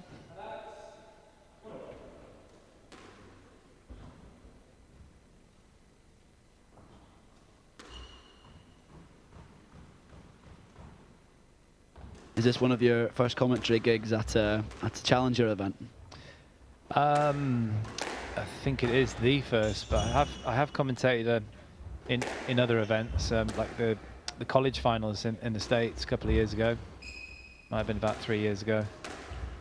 Is this one of your first commentary gigs at a Challenger event? I think it is the first, but I have commentated in other events, like the college finals in the States a couple of years ago. Might have been about 3 years ago.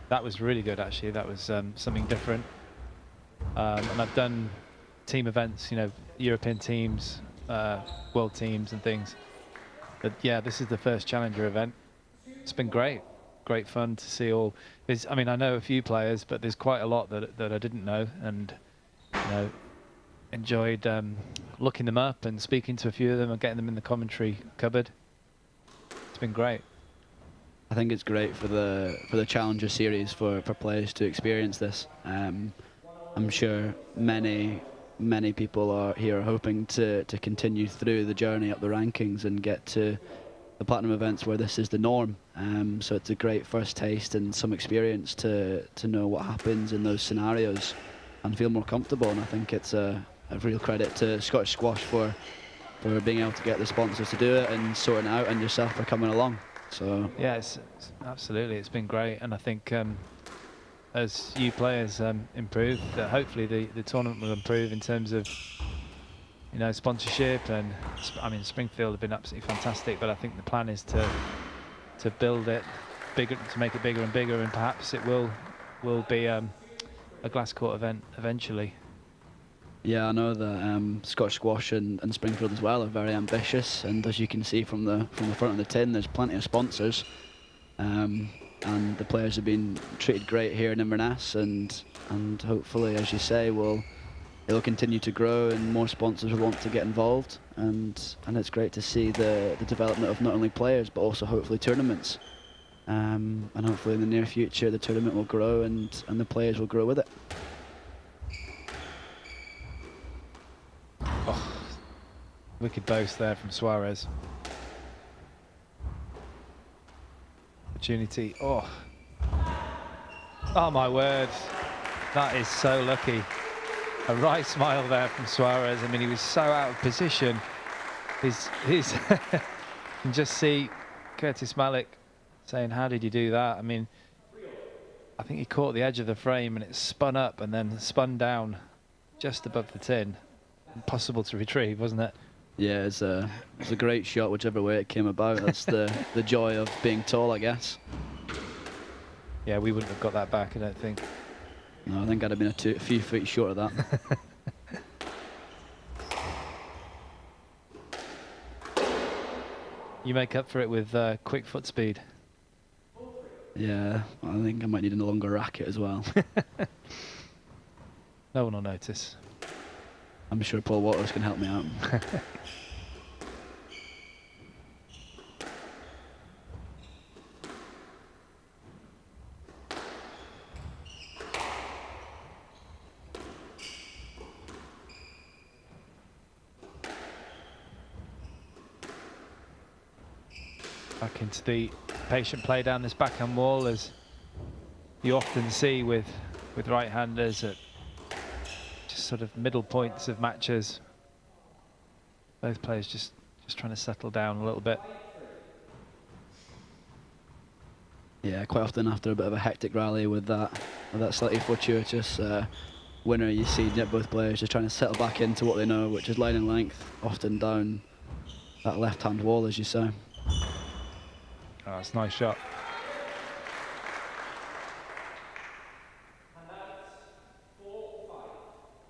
That was really good, actually. That was something different. And I've done team events, you know, European teams, world teams and things. But yeah, this is the first Challenger event. It's been great fun to see all. I mean, I know a few players, but there's quite a lot that I didn't know, and you know, enjoyed looking them up and speaking to a few of them and getting them in the commentary cupboard. It's been great. I think it's great for the Challenger series for players to experience this. I'm sure many people are hoping to continue through the journey up the rankings and get to the Platinum events where this is the norm. So it's a great first taste and some experience to know what happens in those scenarios and feel more comfortable. And I think it's a real credit to Scottish Squash for being able to get the sponsors to do it and sorting it out, and yourself for coming along. So yeah, it's absolutely, it's been great, and I think as you players improve, hopefully the tournament will improve in terms of, you know, sponsorship. And I mean, Springfield have been absolutely fantastic, but I think the plan is to build it bigger, to make it bigger and bigger, and perhaps it will be a glass court event eventually. Yeah, I know that Scottish Squash and Springfield as well are very ambitious, and as you can see from the front of the tin, there's plenty of sponsors, and the players have been treated great here in Inverness, and hopefully, as you say, it'll continue to grow and more sponsors will want to get involved, and it's great to see the development of not only players but also hopefully tournaments, and hopefully in the near future the tournament will grow and the players will grow with it. Oh, wicked boast there from Suarez. Opportunity. Oh my word, that is so lucky. A right smile there from Suarez. I mean, he was so out of position. You can just see Curtis Malik saying, how did you do that? I mean, I think he caught the edge of the frame and it spun up and then spun down just above the tin. Impossible to retrieve, wasn't it? Yeah, it's a great shot whichever way it came about. That's the joy of being tall, I guess. Yeah, we wouldn't have got that back, I don't think. No, I think I'd have been a few feet short of that. You make up for it with quick foot speed. Yeah, I think I might need a longer racket as well. No one will notice. I'm sure Paul Waters can help me out. Back into the patient play down this backhand wall, as you often see with right-handers at just sort of middle points of matches. Both players just trying to settle down a little bit. Yeah, quite often after a bit of a hectic rally with that slightly fortuitous winner, you see both players just trying to settle back into what they know, which is line and length, often down that left-hand wall, as you say. Oh, that's a nice shot.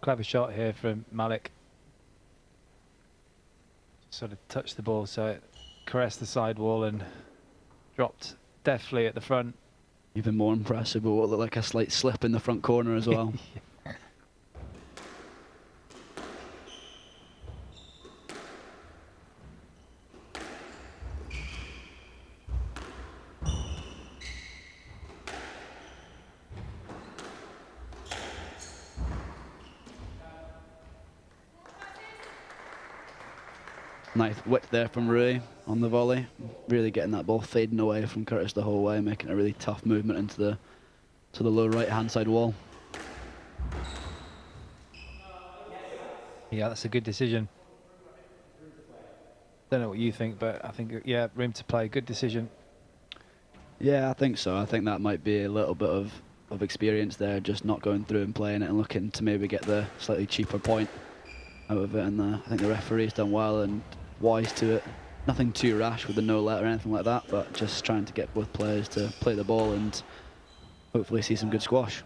Clever shot here from Malik. sort of touched the ball, so it caressed the sidewall and dropped deftly at the front. Even more impressive, but what looked like a slight slip in the front corner as well. Nice whip there from Rui on the volley. Really getting that ball fading away from Curtis the whole way, making a really tough movement into the low right-hand side wall. Yeah, that's a good decision. Don't know what you think, but I think, yeah, room to play. Good decision. Yeah, I think so. I think that might be a little bit of experience there, just not going through and playing it and looking to maybe get the slightly cheaper point out of it. And I think the referee's done well and wise to it. Nothing too rash with the no let or anything like that, but just trying to get both players to play the ball and hopefully see some good squash.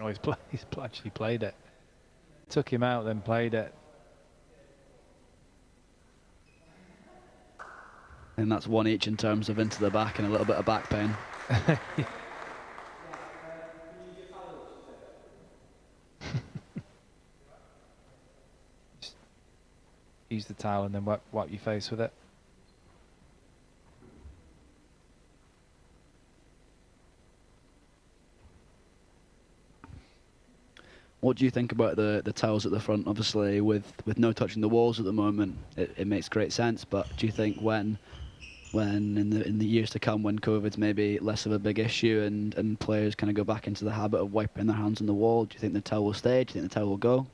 Oh, he's actually played it. Took him out, then played it. And that's one each in terms of into the back and a little bit of back pain. Just use the towel and then wipe your face with it. What do you think about the towels at the front? Obviously, with no touching the walls at the moment, it makes great sense. But do you think when in the years to come, when COVID's maybe less of a big issue and players kind of go back into the habit of wiping their hands on the wall, do you think the towel will stay? Do you think the towel will go?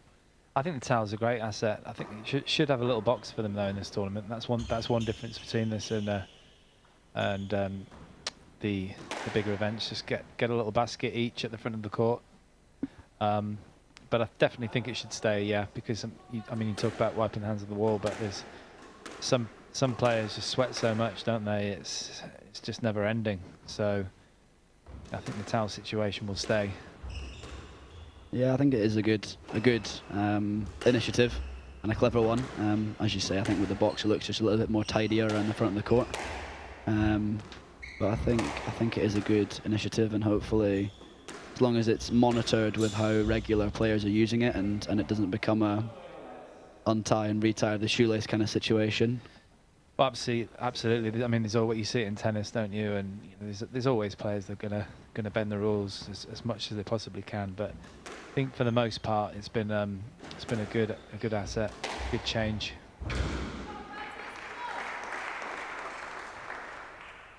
I think the towel's a great asset. I think you should have a little box for them though in this tournament. That's one difference between this and the bigger events. Just get a little basket each at the front of the court. But I definitely think it should stay, yeah, because I mean, you talk about wiping the hands on the wall, but there's some players just sweat so much, don't they? It's just never ending. So I think the towel situation will stay. Yeah, I think it is a good initiative and a clever one. As you say, I think with the box it looks just a little bit more tidier around the front of the court. But I think it is a good initiative, and hopefully, as long as it's monitored with how regular players are using it and it doesn't become a untie and retie the shoelace kind of situation. Well, absolutely. I mean, there's always, you see it in tennis, don't you? And you know, there's always players that are gonna bend the rules as much as they possibly can. But I think for the most part, it's been a good asset, good change.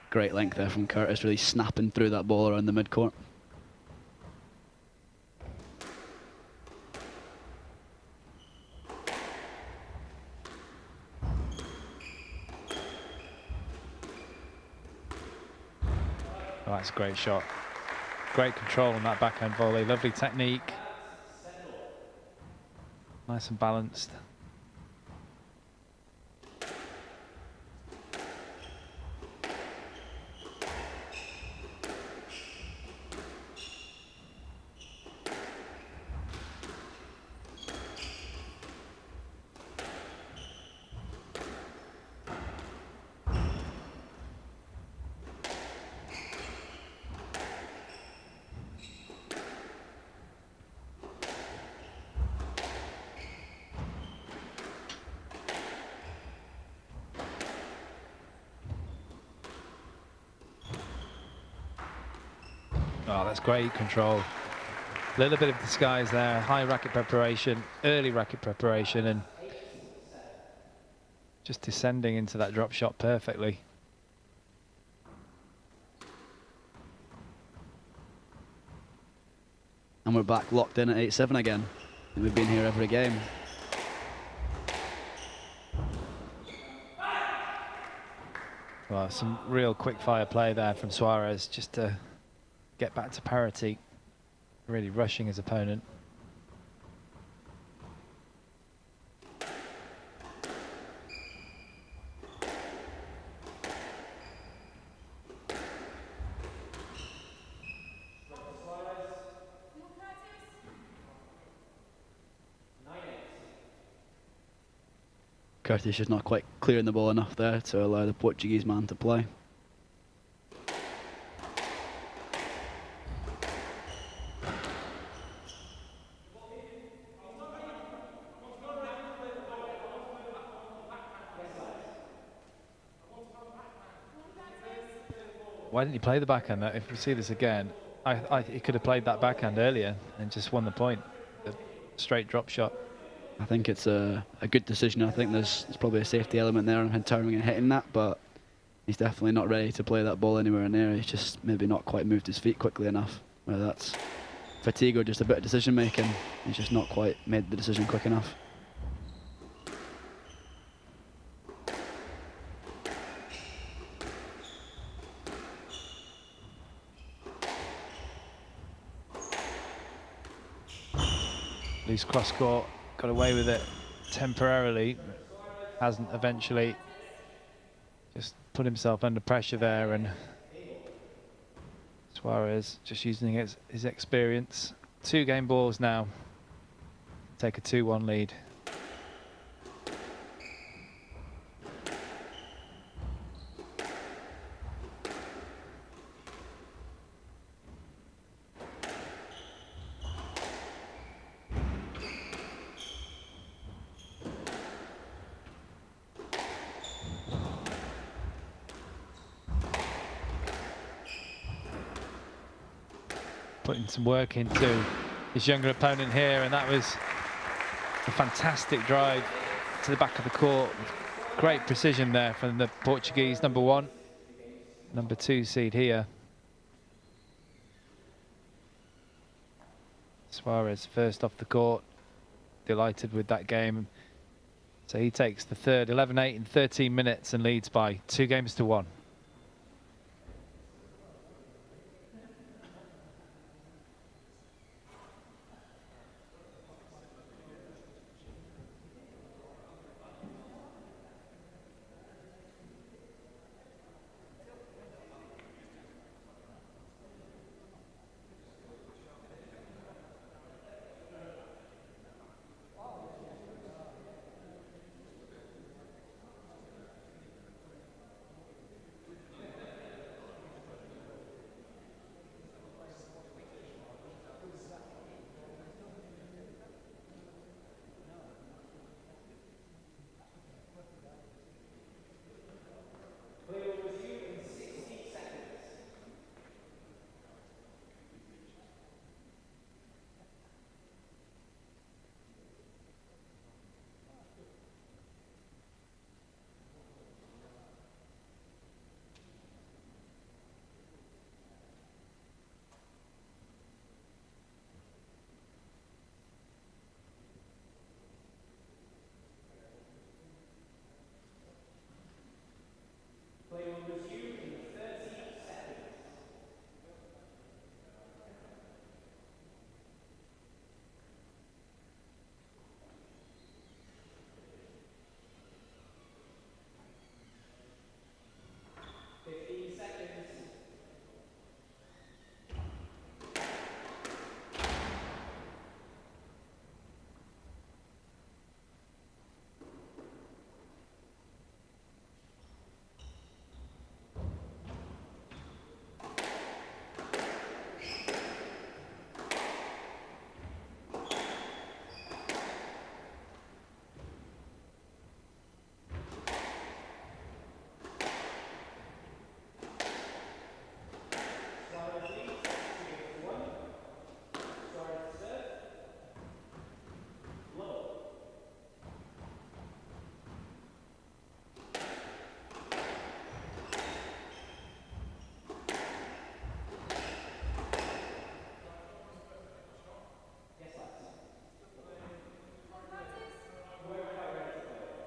Great length there from Curtis, really snapping through that ball around the midcourt. Oh, that's a great shot. Great control on that backhand volley. Lovely technique. Nice and balanced. Oh, that's great control. A little bit of disguise there, high racket preparation, early racket preparation, and just descending into that drop shot perfectly. And we're back locked in at 8-7 again. And we've been here every game. Well, some real quick fire play there from Suarez just to get back to parity, really rushing his opponent. Curtis is not quite clearing the ball enough there to allow the Portuguese man to play. Why didn't he play the backhand? If we see this again, he could have played that backhand earlier and just won the point. The straight drop shot. I think it's a good decision. I think there's probably a safety element there on him turning and hitting that, but he's definitely not ready to play that ball anywhere near. He's just maybe not quite moved his feet quickly enough. Whether that's fatigue or just a bit of decision making, he's just not quite made the decision quick enough. Loose cross court, got away with it temporarily, hasn't eventually. Just put himself under pressure there, and Suarez just using his experience. 2 game balls now, take a 2-1 lead. Putting some work into his younger opponent here, and that was a fantastic drive to the back of the court. Great precision there from the Portuguese number 1, number 2 seed here. Suarez first off the court, delighted with that game. So he takes the third, 11-8 in 13 minutes, and leads by 2-1.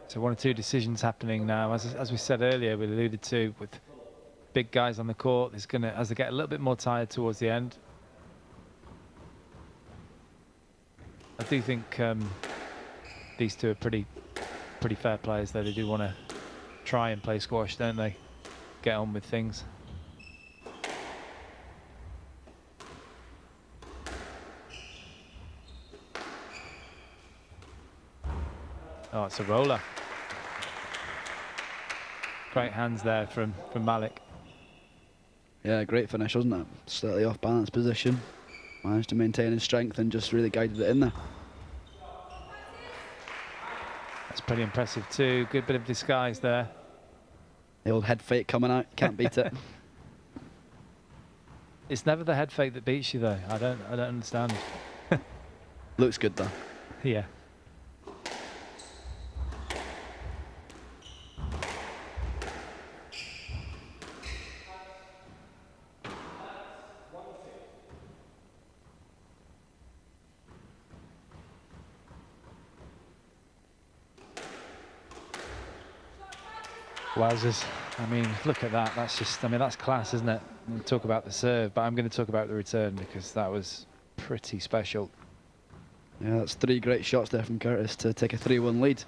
So 1 or 2 decisions happening now. As we said earlier, we alluded to, with big guys on the court, there's going to, as they get a little bit more tired towards the end. I do think these two are pretty fair players, though. They do want to try and play squash, don't they? Get on with things. Oh, it's a roller. Great hands there from Malik. Yeah, great finish, wasn't it? Slightly off balance position. Managed to maintain his strength and just really guided it in there. That's pretty impressive too. Good bit of disguise there. The old head fake coming out, can't beat it. It's never the head fake that beats you, though. I don't understand. Looks good though. Yeah. Wowzers. I mean, look at that. That's just, I mean, that's class, isn't it? We'll talk about the serve, but I'm going to talk about the return because that was pretty special. Yeah, that's 3 great shots there from Curtis to take a 3-1 lead.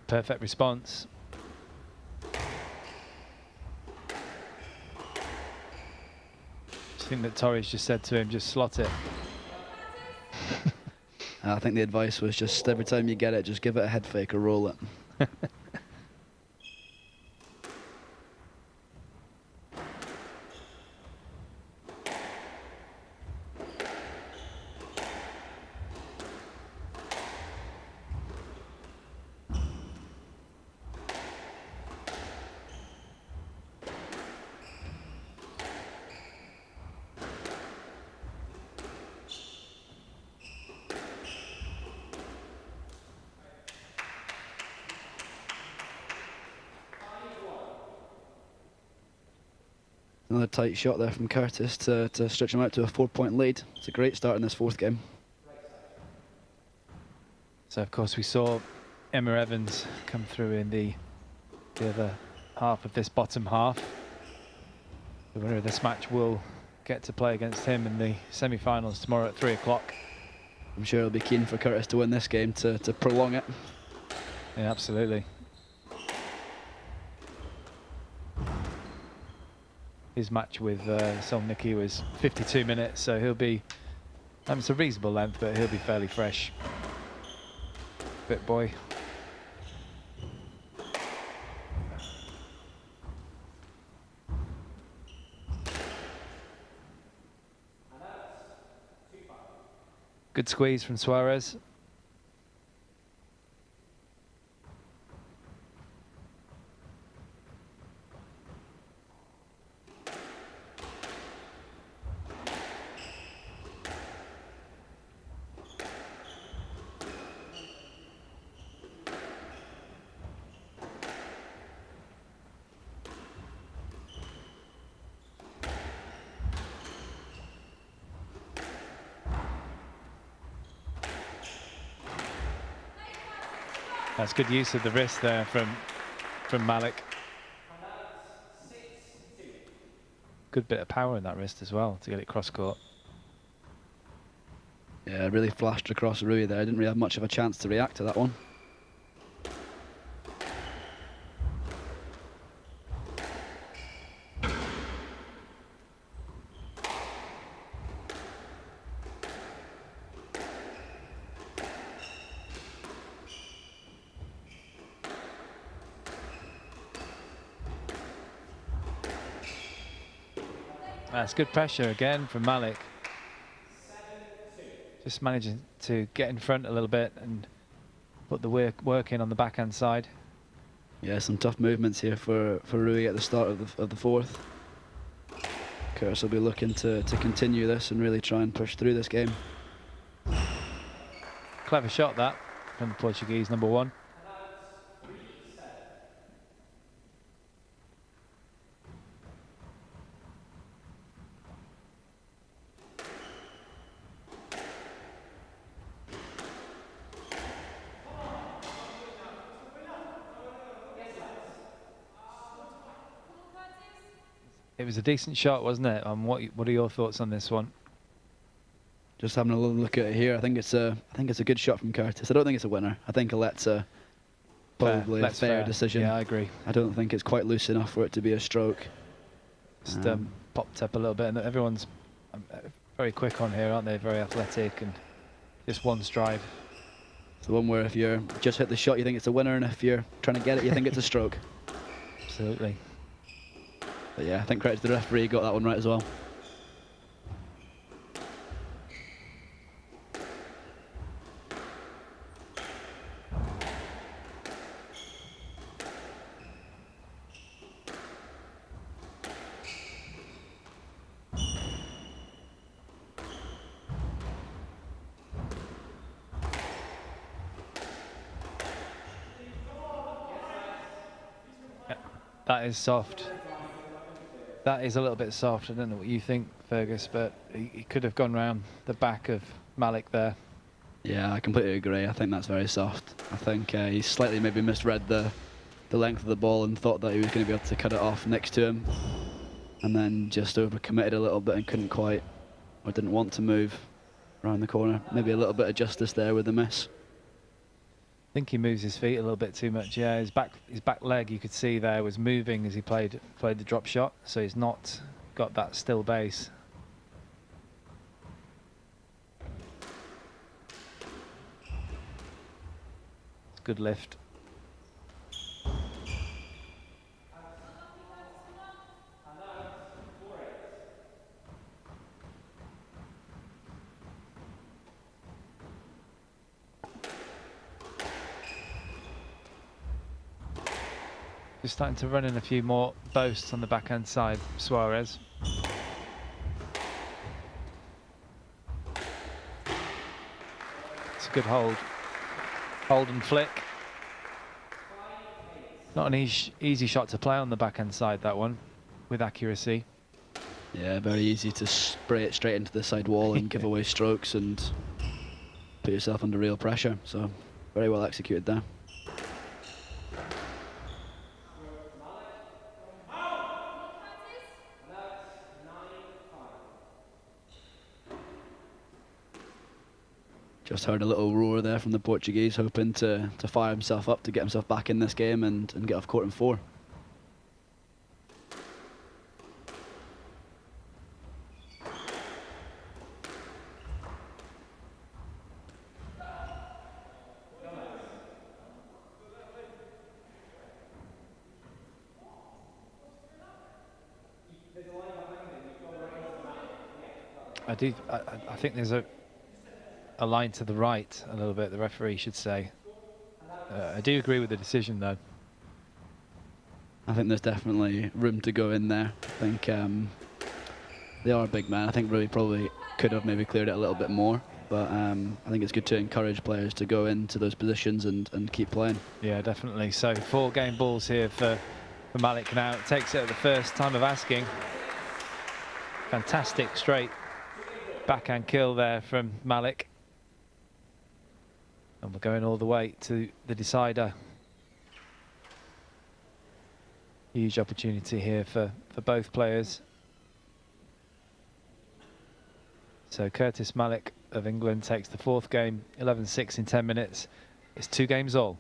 Perfect response. I think that Torres just said to him, just slot it. I think the advice was just every time you get it, just give it a head fake or roll it. Another tight shot there from Curtis to stretch him out to a 4-point lead. It's a great start in this 4th game. So of course we saw Emma Evans come through in the other half of this bottom half. The winner of this match will get to play against him in the semi-finals tomorrow at 3 o'clock. I'm sure it'll be keen for Curtis to win this game to prolong it. Yeah, absolutely. His match with Solnicki was 52 minutes, so he'll be, it's a reasonable length, but he'll be fairly fresh. Fit boy. Good squeeze from Suarez. That's good use of the wrist there from Malik. Good bit of power in that wrist as well to get it cross court. Yeah, really flashed across Rui there. I didn't really have much of a chance to react to that one. That's good pressure again from Malik. Just managing to get in front a little bit and put the work in on the backhand side. Yeah, some tough movements here for Rui at the start of the 4th. Curtis will be looking to continue this and really try and push through this game. Clever shot that from the Portuguese number 1. It was a decent shot, wasn't it? What are your thoughts on this one? Just having a little look at it here, I think it's a good shot from Curtis. I don't think it's a winner. I think Alet's probably a fair decision. Yeah, I agree. I don't think it's quite loose enough for it to be a stroke. Just popped up a little bit, and everyone's very quick on here, aren't they? Very athletic, and just one stride. It's the one where if you're just hit the shot, you think it's a winner, and if you're trying to get it, you think it's a stroke. Absolutely. But yeah, I think credit to the referee, got that one right as well. That is soft. That is a little bit soft. I don't know what you think, Fergus, but he could have gone round the back of Malik there. Yeah, I completely agree. I think that's very soft. I think he slightly maybe misread the length of the ball and thought that he was going to be able to cut it off next to him, and then just overcommitted a little bit and couldn't quite, or didn't want to move around the corner. Maybe a little bit of justice there with the miss. I think he moves his feet a little bit too much. Yeah, his back leg, you could see there, was moving as he played the drop shot, so he's not got that still base. It's a good lift. Just starting to run in a few more boasts on the backhand side, Suarez. It's a good hold. Hold and flick. Not an easy shot to play on the backhand side, that one, with accuracy. Yeah, very easy to spray it straight into the side wall and give away strokes and put yourself under real pressure. So, very well executed there. Just heard a little roar there from the Portuguese, hoping to fire himself up to get himself back in this game and get off court in 4. I think there's a line to the right a little bit, the referee should say. I do agree with the decision, though. I think there's definitely room to go in there. I think they are a big man. I think Rui probably could have maybe cleared it a little bit more, but I think it's good to encourage players to go into those positions and keep playing. Yeah, definitely. So 4 game balls here for Malik now. It takes it at the first time of asking. Fantastic straight backhand kill there from Malik. And we're going all the way to the decider. Huge opportunity here for both players. So Curtis Malik of England takes the 4th game, 11-6 in 10 minutes. It's 2 games all.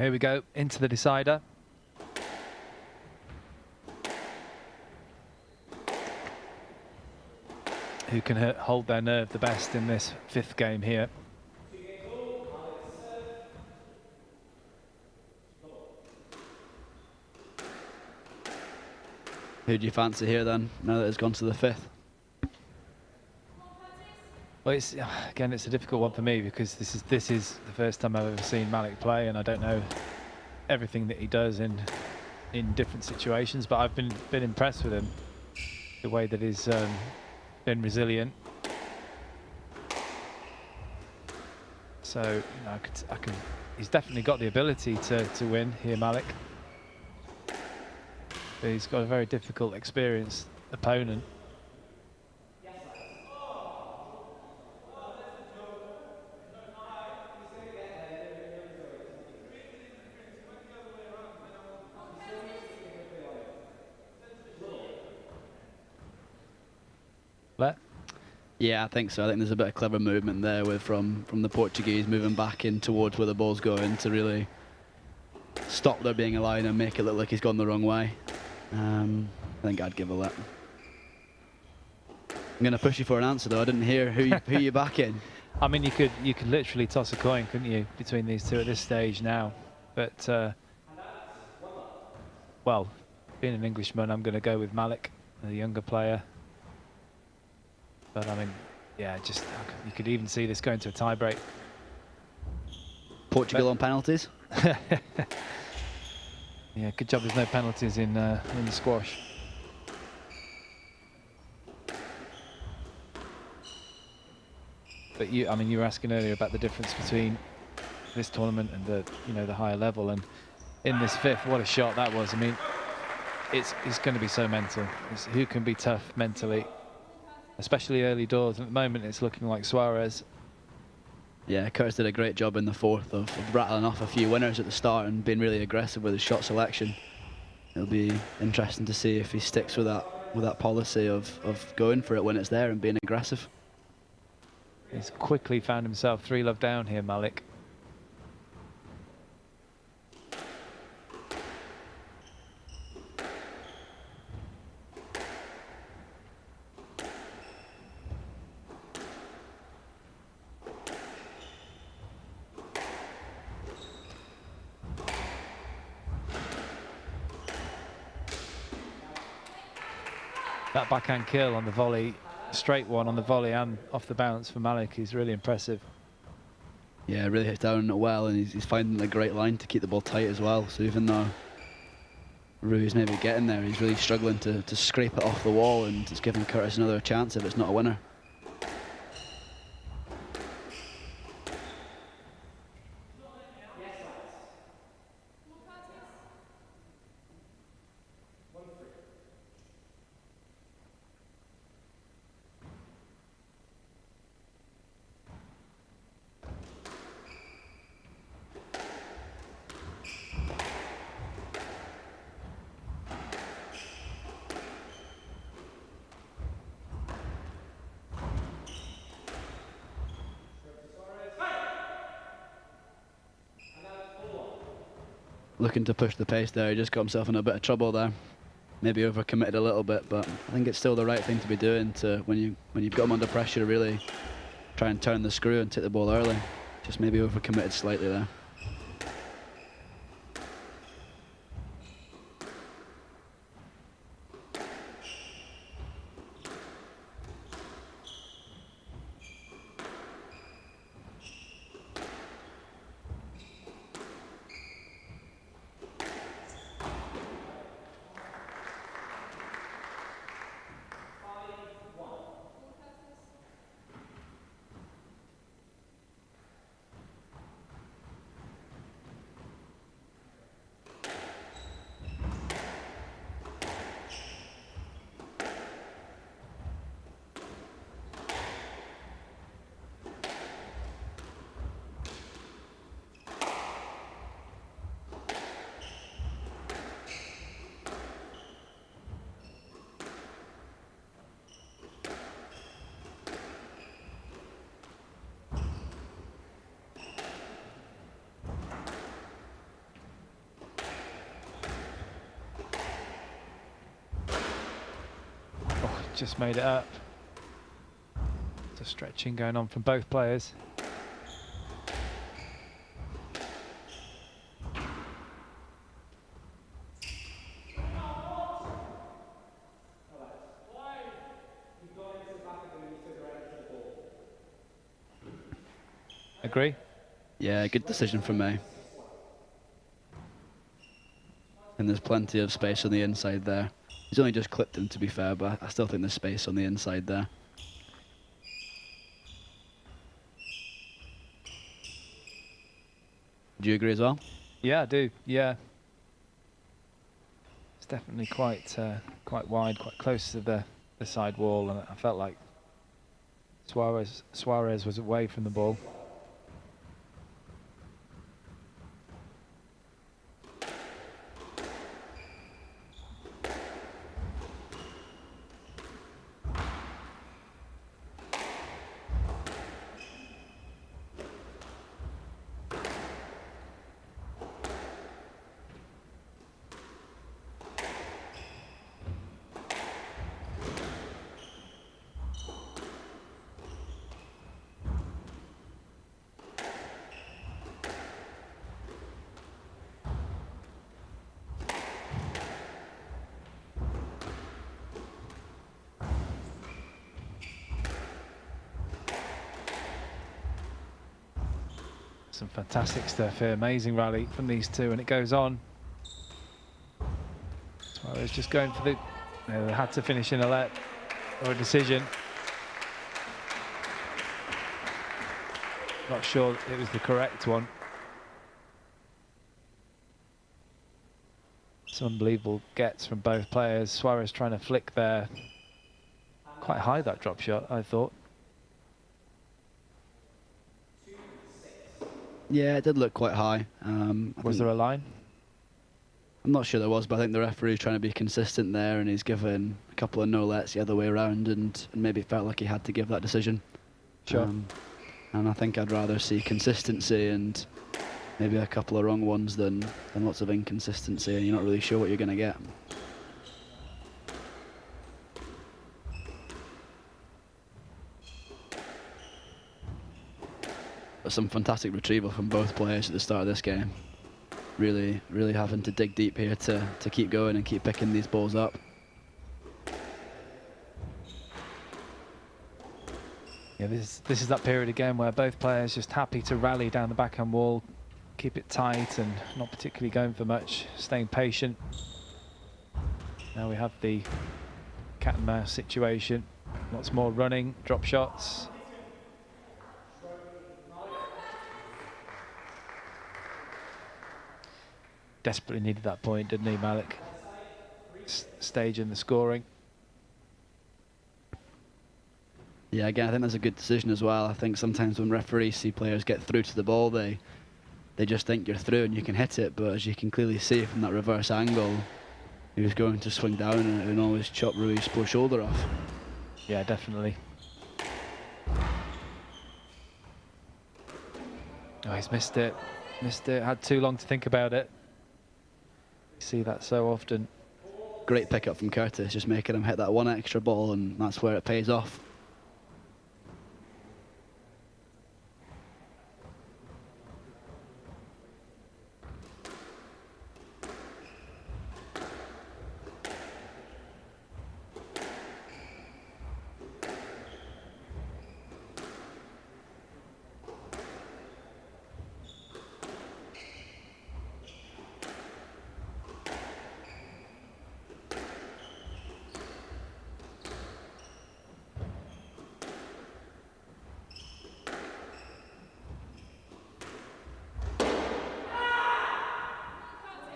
here we go, into the decider. Who can hold their nerve the best in this 5th game here? Who do you fancy here then, now that it's gone to the 5th? Well, again, it's a difficult one for me because this is the first time I've ever seen Malik play, and I don't know everything that he does in different situations. But I've been impressed with him, the way that he's been resilient. So you know, I can. He's definitely got the ability to win here, Malik. But he's got a very difficult, experienced opponent. Yeah, I think so. I think there's a bit of clever movement there from the Portuguese moving back in towards where the ball's going to really stop there being a line and make it look like he's gone the wrong way. I think I'd give a let. I'm going to push you for an answer though. I didn't hear who you back in. I mean, you could literally toss a coin, couldn't you, between these two at this stage now? But well, being an Englishman, I'm going to go with Malik, the younger player. But I mean, yeah, just you could even see this going to a tie-break. Portugal on penalties. Yeah, good job there's no penalties in the squash. But I mean, you were asking earlier about the difference between this tournament and the higher level, and in this 5th, what a shot that was. I mean, it's going to be so mental. It's who can be tough mentally, especially early doors. At the moment, it's looking like Suarez. Yeah, Curtis did a great job in the 4th of rattling off a few winners at the start and being really aggressive with his shot selection. It'll be interesting to see if he sticks with that policy of going for it when it's there and being aggressive. He's quickly found himself 3-love down here, Malik. That backhand kill on the volley, straight one on the volley and off the bounce for Malik is really impressive. Yeah, really hits down it well, and he's finding a great line to keep the ball tight as well. So even though Rui's maybe getting there, he's really struggling to scrape it off the wall, and it's giving Curtis another chance if it's not a winner. Looking to push the pace there, he just got himself in a bit of trouble there. Maybe overcommitted a little bit, but I think it's still the right thing to be doing to when you've got him under pressure, really try and turn the screw and take the ball early. Just maybe overcommitted slightly there. just made it up. There's stretching going on from both players. Agree? Yeah, good decision from me. And there's plenty of space on the inside there. He's only just clipped him, to be fair, but I still think there's space on the inside there. Do you agree as well? Yeah, I do. Yeah, it's definitely quite wide, quite close to the side wall, and I felt like Suarez was away from the ball. Some fantastic stuff here, amazing rally from these two, and it goes on. Suarez just going for the, they had to finish in a let or a decision. Not sure it was the correct one. Some unbelievable gets from both players. Suarez trying to flick there. Quite high, that drop shot, I thought. Yeah, it did look quite high. Was there a line? I'm not sure there was, but I think the referee's trying to be consistent there, and he's given a couple of no-lets the other way around, and maybe felt like he had to give that decision. Sure. And I think I'd rather see consistency and maybe a couple of wrong ones than lots of inconsistency, and you're not really sure what you're going to get. But some fantastic retrieval from both players at the start of this game. Really, really having to dig deep here to keep going and keep picking these balls up. Yeah, this is that period again where both players just happy to rally down the backhand wall, keep it tight and not particularly going for much, staying patient. Now we have the cat and mouse situation. Lots more running, drop shots. Desperately needed that point, didn't he, Malik? Stage in the scoring. Yeah, again, I think that's a good decision as well. I think sometimes when referees see players get through to the ball, they just think you're through and you can hit it, but as you can clearly see from that reverse angle, he was going to swing down and always chop Rui's poor shoulder off. Yeah, definitely. Oh, he's missed it. Missed it, had too long to think about it. You see that so often. Great pickup from Curtis, just making him hit that one extra ball, and that's where it pays off.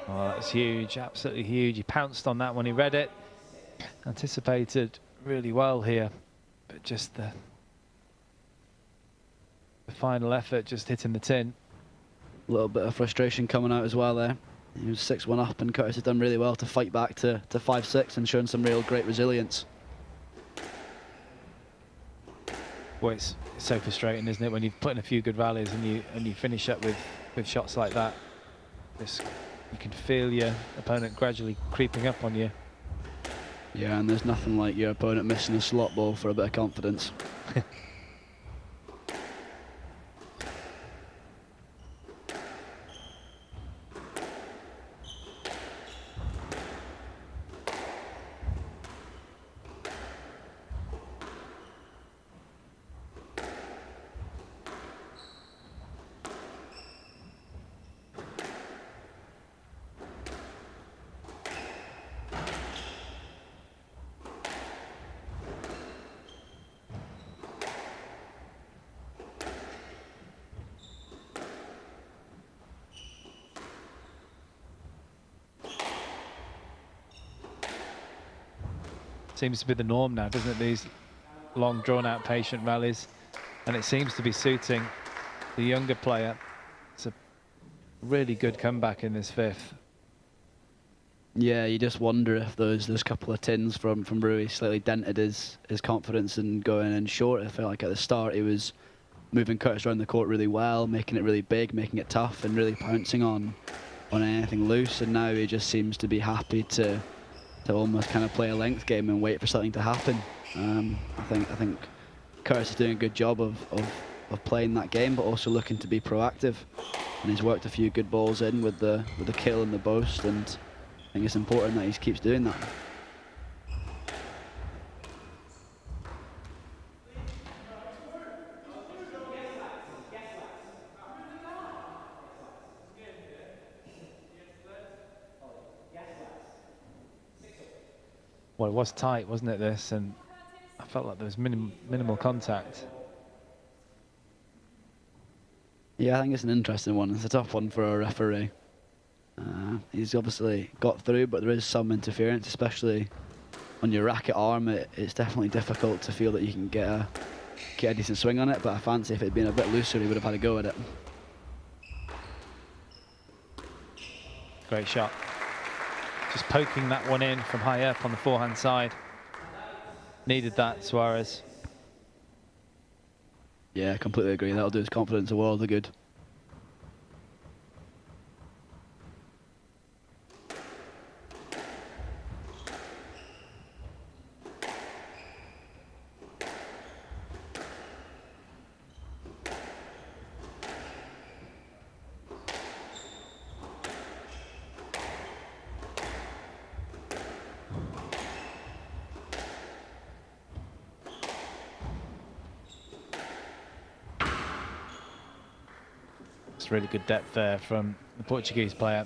Oh, that's huge, absolutely huge. He pounced on that when he read it. Anticipated really well here, but just the final effort just hitting the tin. A little bit of frustration coming out as well there. He was 6-1 up, and Curtis has done really well to fight back to 5-6 and shown some real great resilience. Well, it's so frustrating, isn't it, when you've put in a few good rallies and you finish up with shots like that. You can feel your opponent gradually creeping up on you. Yeah, and there's nothing like your opponent missing a slot ball for a bit of confidence. Seems to be the norm now, doesn't it? These long, drawn-out, patient rallies, and it seems to be suiting the younger player. It's a really good comeback in this fifth. Yeah, you just wonder if those couple of tins from Rui slightly dented his confidence in going in short. I felt like at the start he was moving Curtis around the court really well, making it really big, making it tough, and really pouncing on anything loose. And now he just seems to be happy to almost kind of play a length game and wait for something to happen. I think Curtis is doing a good job of playing that game, but also looking to be proactive. And he's worked a few good balls in with the kill and the boast, and I think it's important that he keeps doing that. Well, it was tight, wasn't it, this? And I felt like there was minimal contact. Yeah, I think it's an interesting one. It's a tough one for a referee. He's obviously got through, but there is some interference, especially on your racket arm. It's definitely difficult to feel that you can get a decent swing on it, but I fancy if it had been a bit looser, he would have had a go at it. Great shot. Just poking that one in from high up on the forehand side. Needed that, Suarez. Yeah, I completely agree. That'll do his confidence a world of good. Really good depth there from the Portuguese player.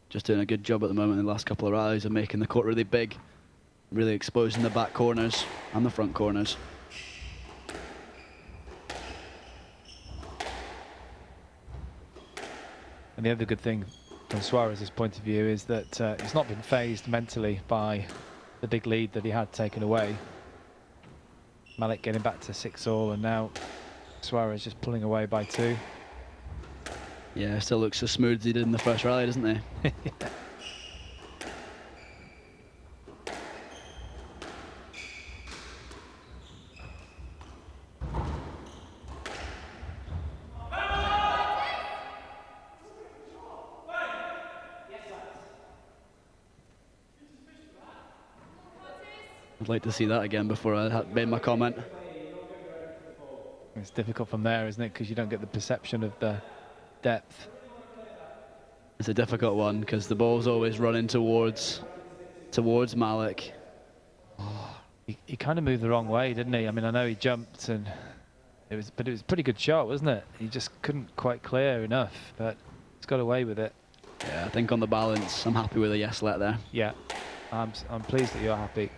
Just doing a good job at the moment in the last couple of rallies of making the court really big, really exposing the back corners and the front corners. And the other good thing from Suarez's point of view is that he's not been phased mentally by the big lead that he had taken away. Malik getting back to 6-all, and now Suarez just pulling away by 2. Yeah, still looks as smooth as he did in the first rally, doesn't he? Yeah. I'd like to see that again before I made my comment. It's difficult from there, isn't it? Because you don't get the perception of the depth. It's a difficult one because the ball's always running towards Malik. He kind of moved the wrong way, didn't he? I mean, I know he jumped, and but it was a pretty good shot, wasn't it? He just couldn't quite clear enough, but he's got away with it. Yeah, I think on the balance, I'm happy with a yes let there. Yeah, I'm pleased that you're happy.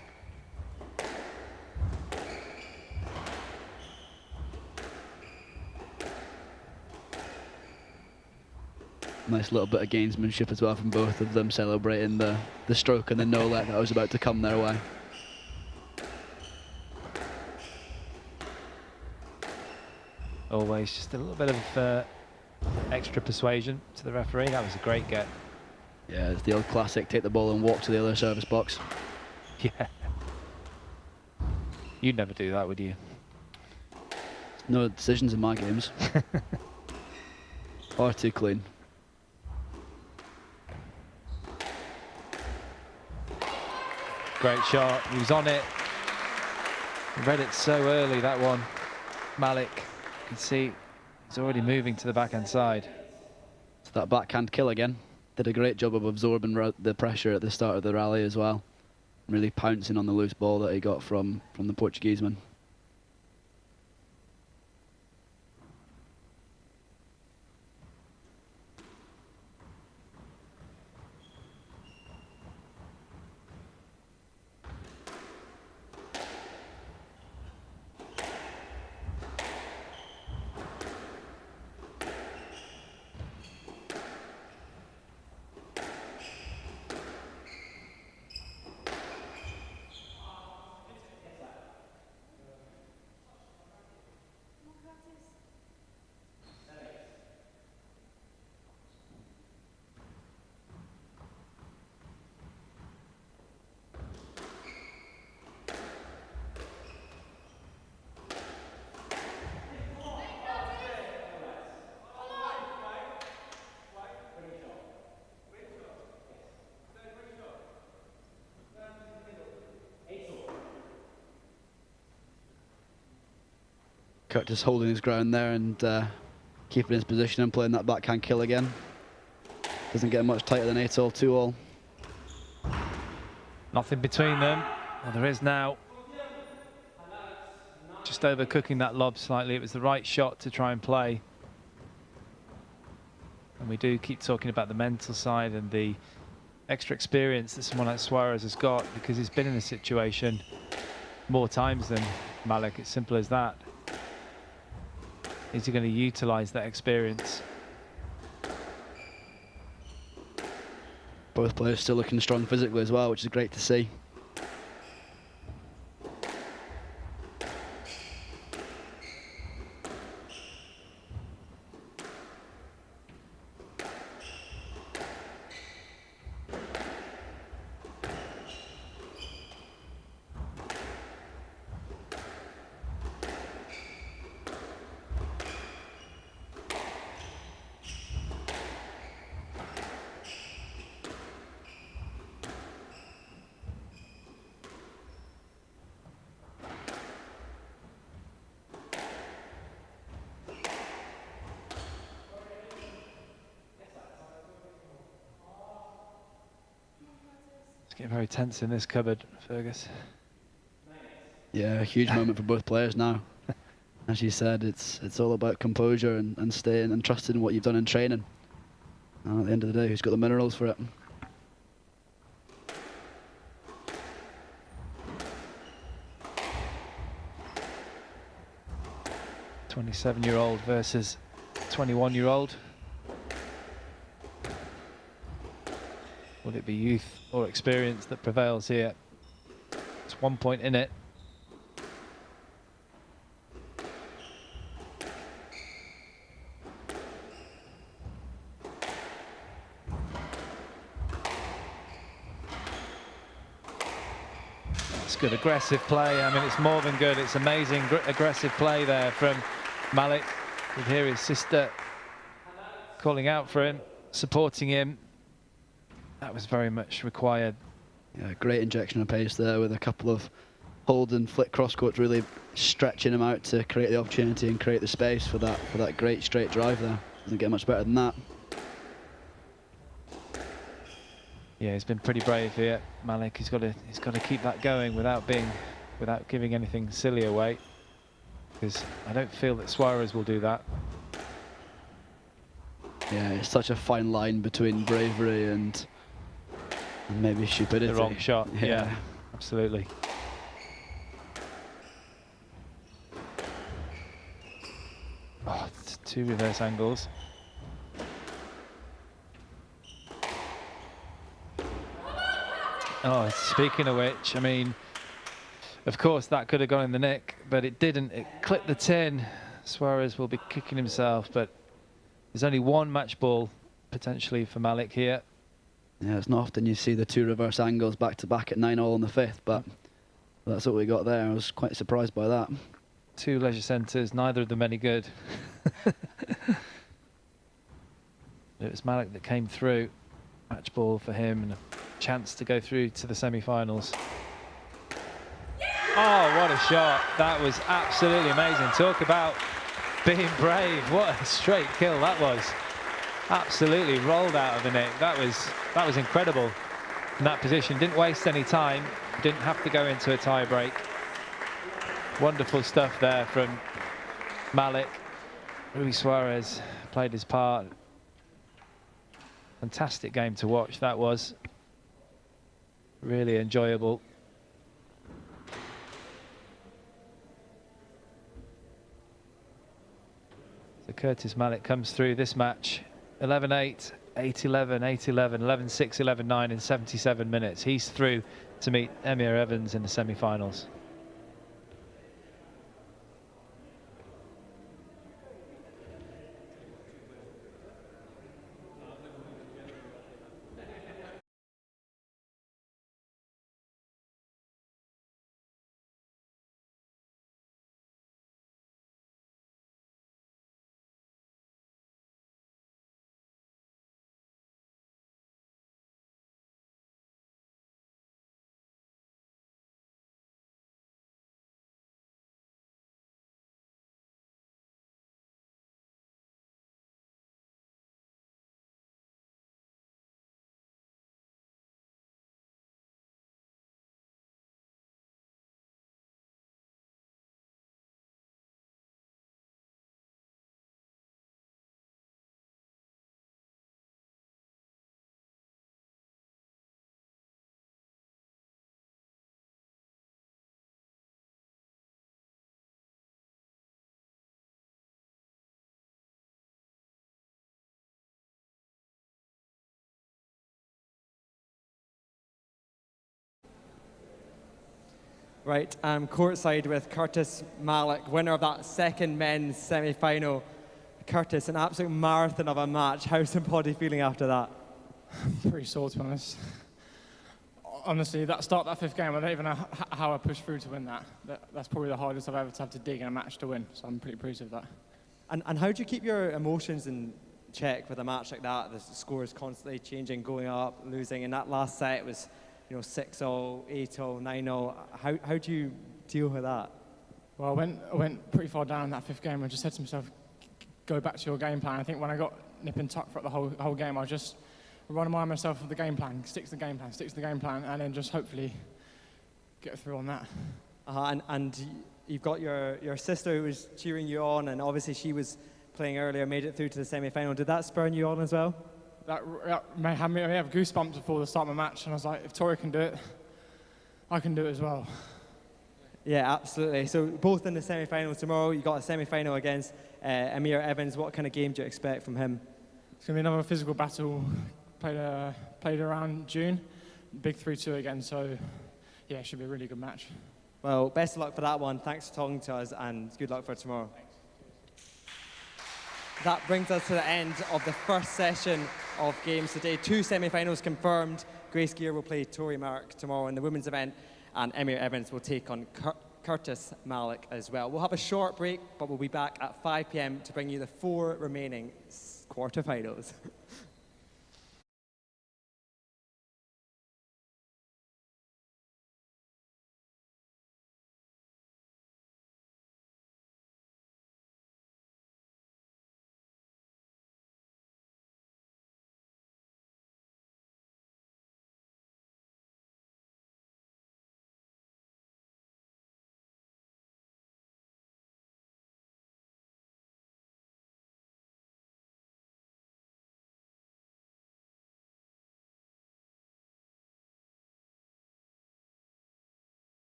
Nice little bit of gamesmanship as well from both of them, celebrating the stroke and the no-let that was about to come their way. Always just a little bit of extra persuasion to the referee. That was a great get. Yeah, it's the old classic, take the ball and walk to the other service box. Yeah. You'd never do that, would you? No decisions in my games. Far too clean. great shot. He was on it. He read it so early, that one. Malik, you can see he's already moving to the backhand side. It's that backhand kill again. Did a great job of absorbing the pressure at the start of the rally as well. Really pouncing on the loose ball that he got from the Portuguese man. Kurt just holding his ground there and keeping his position and playing that backhand kill again. Doesn't get much tighter than 8-all, 2-all. Nothing between them. Well, there is now. Just overcooking that lob slightly. It was the right shot to try and play. And we do keep talking about the mental side and the extra experience that someone like Suarez has got, because he's been in a situation more times than Malik. It's simple as that. Is he going to utilise that experience? Both players still looking strong physically as well, which is great to see. Getting very tense in this cupboard, Fergus. Yeah, a huge moment for both players now. As you said, it's all about composure and staying and trusting in what you've done in training. And at the end of the day, who's got the minerals for it? "27-year-old versus 21-year-old. Will it be youth or experience that prevails here? It's 1 point in it. It's good aggressive play. I mean, it's more than good. It's amazing aggressive play there from Malik. You can hear his sister calling out for him, supporting him. That was very much required. Yeah, great injection of pace there with a couple of hold and flick cross courts, really stretching him out to create the opportunity and create the space for that great straight drive there. Doesn't get much better than that. Yeah, he's been pretty brave here, Malik. He's got to keep that going without giving anything silly away, because I don't feel that Suarez will do that. Yeah, it's such a fine line between bravery and maybe stupidity. The wrong shot. Yeah, absolutely. Oh, two reverse angles. Oh, speaking of which, I mean, of course that could have gone in the nick, but it didn't. It clipped the tin. Suarez will be kicking himself, but there's only one match ball potentially for Malik here. Yeah, it's not often you see the two reverse angles back to back at 9-all in the fifth, but that's what we got there. I was quite surprised by that. Two leisure centres, neither of them any good. It was Malik that came through. Match ball for him and a chance to go through to the semi-finals. Oh, what a shot. That was absolutely amazing. Talk about being brave. What a straight kill that was. Absolutely rolled out of the net. That was incredible in that position. Didn't waste any time. Didn't have to go into a tie break. Wonderful stuff there from Malik. Rui Suarez played his part. Fantastic game to watch. That was really enjoyable. So Curtis Malik comes through this match 11-8, 8-11, 8-11, 11-6, 11-9 in 77 minutes. He's through to meet Emyr Evans in the semi-finals. Right, I'm courtside with Curtis Malik, winner of that second men's semi-final. Curtis, an absolute marathon of a match. How's the body feeling after that? Pretty sore, to be honest. Honestly, that fifth game, I don't even know how I pushed through to win that. That's probably the hardest I've ever had to dig in a match to win, so I'm pretty pleased with that. And how do you keep your emotions in check with a match like that? The score is constantly changing, going up, losing. In that last set, it was 6-0, 8-0, 9-0. How do you deal with that? Well, I went pretty far down in that fifth game and just said to myself, go back to your game plan. I think when I got nip and tuck for the whole game, I was just remind myself of the game plan, stick to the game plan, and then just hopefully get through on that. And you've got your sister who was cheering you on, and obviously she was playing earlier, made it through to the semi-final. Did that spur you on as well? That may have goosebumps before the start of my match, and I was like, if Tori can do it, I can do it as well. Yeah, absolutely. So both in the semi-finals tomorrow, you got a semi-final against Emyr Evans. What kind of game do you expect from him? It's going to be another physical battle, played around June, big 3-2 again, so yeah, it should be a really good match. Well, best of luck for that one. Thanks for talking to us, and good luck for tomorrow. That brings us to the end of the first session of games today. 2 semi-finals confirmed. Grace Gear will play Tori Mark tomorrow in the women's event, and Emyr Evans will take on Curtis Malik as well. We'll have a short break, but we'll be back at 5 p.m. to bring you the 4 remaining quarterfinals.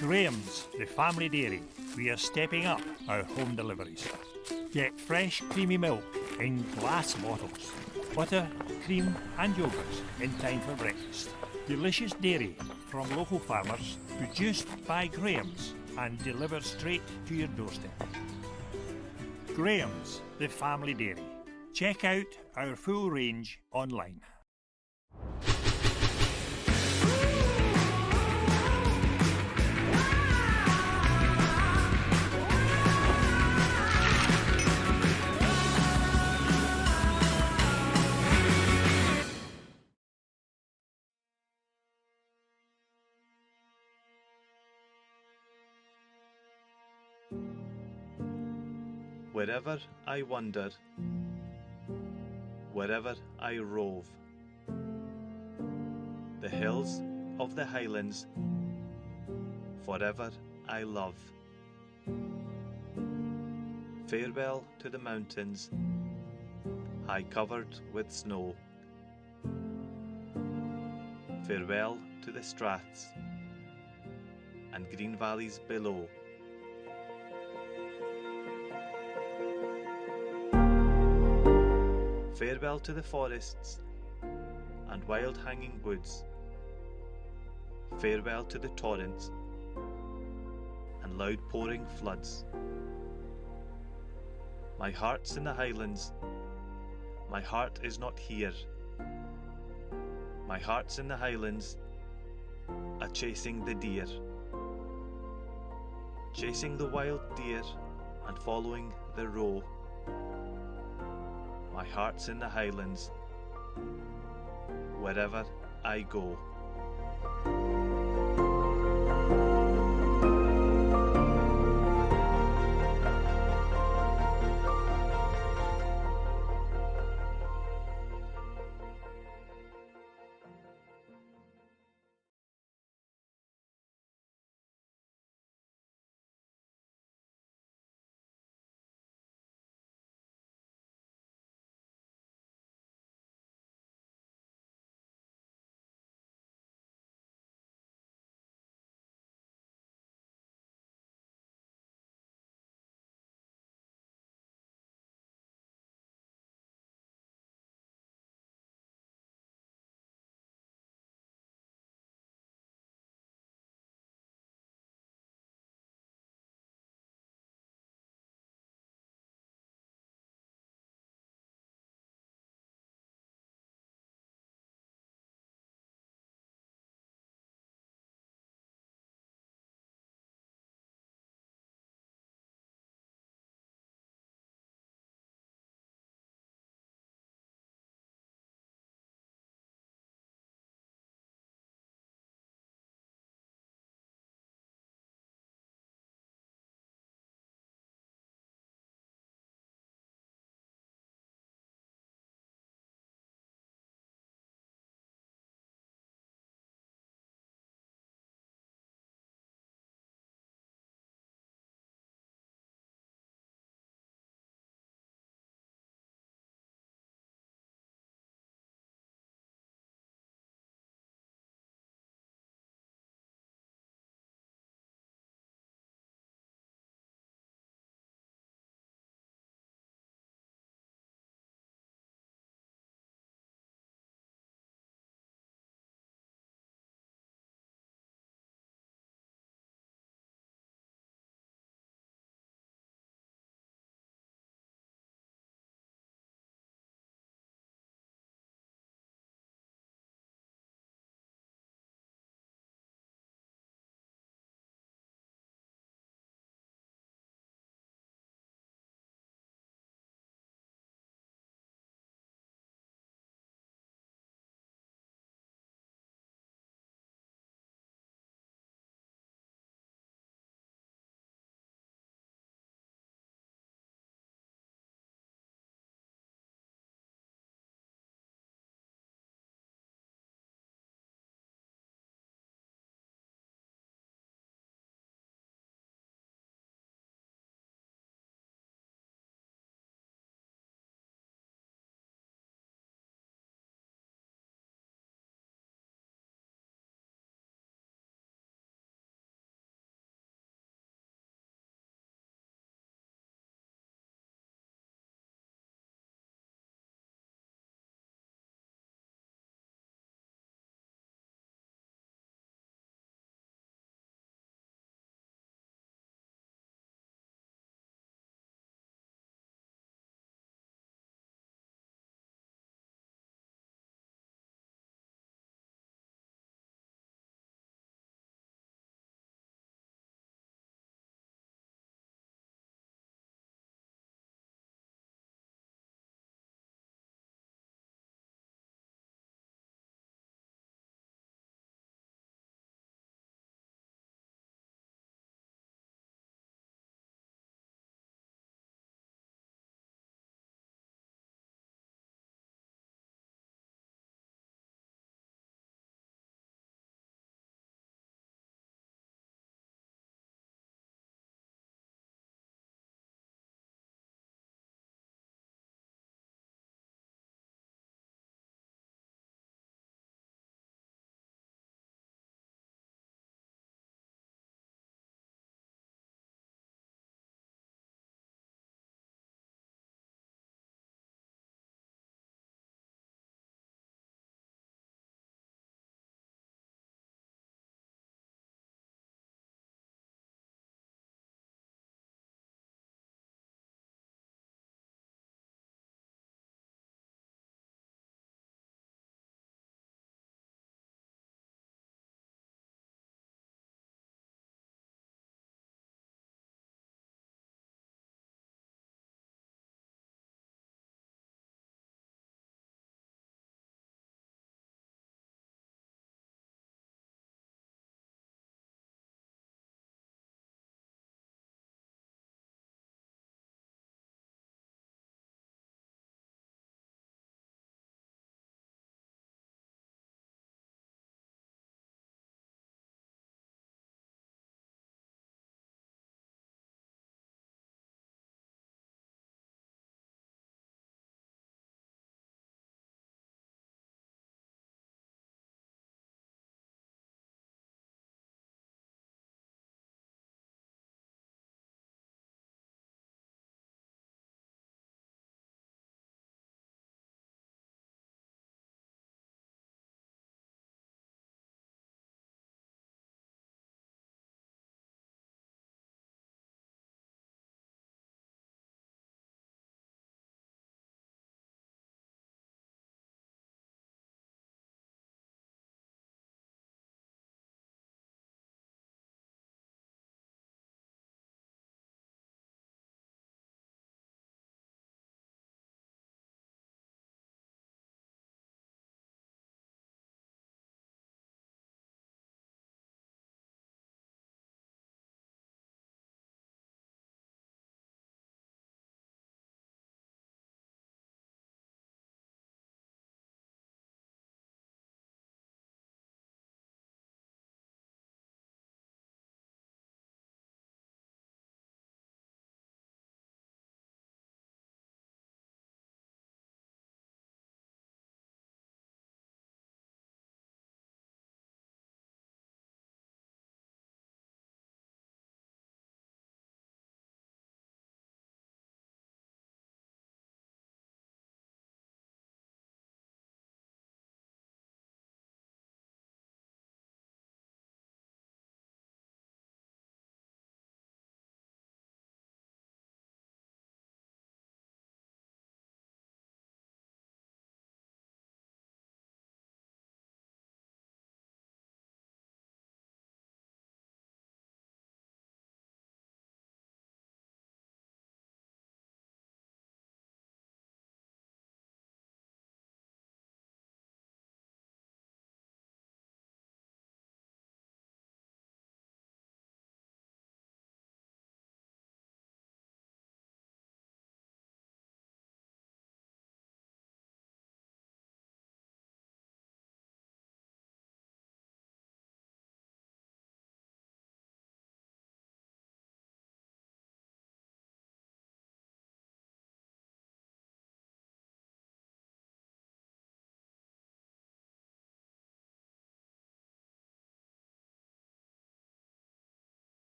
Graham's, the family dairy. We are stepping up our home deliveries. Get fresh, creamy milk in glass bottles. Butter, cream and yogurt in time for breakfast. Delicious dairy from local farmers, produced by Graham's and delivered straight to your doorstep. Graham's, the family dairy. Check out our full range online. Wherever I wander, wherever I rove, the hills of the Highlands forever I love. Farewell to the mountains, high covered with snow. Farewell to the straths and green valleys below. Farewell to the forests and wild hanging woods. Farewell to the torrents and loud pouring floods. My heart's in the Highlands, my heart is not here. My heart's in the Highlands, a-chasing the deer. Chasing the wild deer and following the roe. My heart's in the Highlands, wherever I go.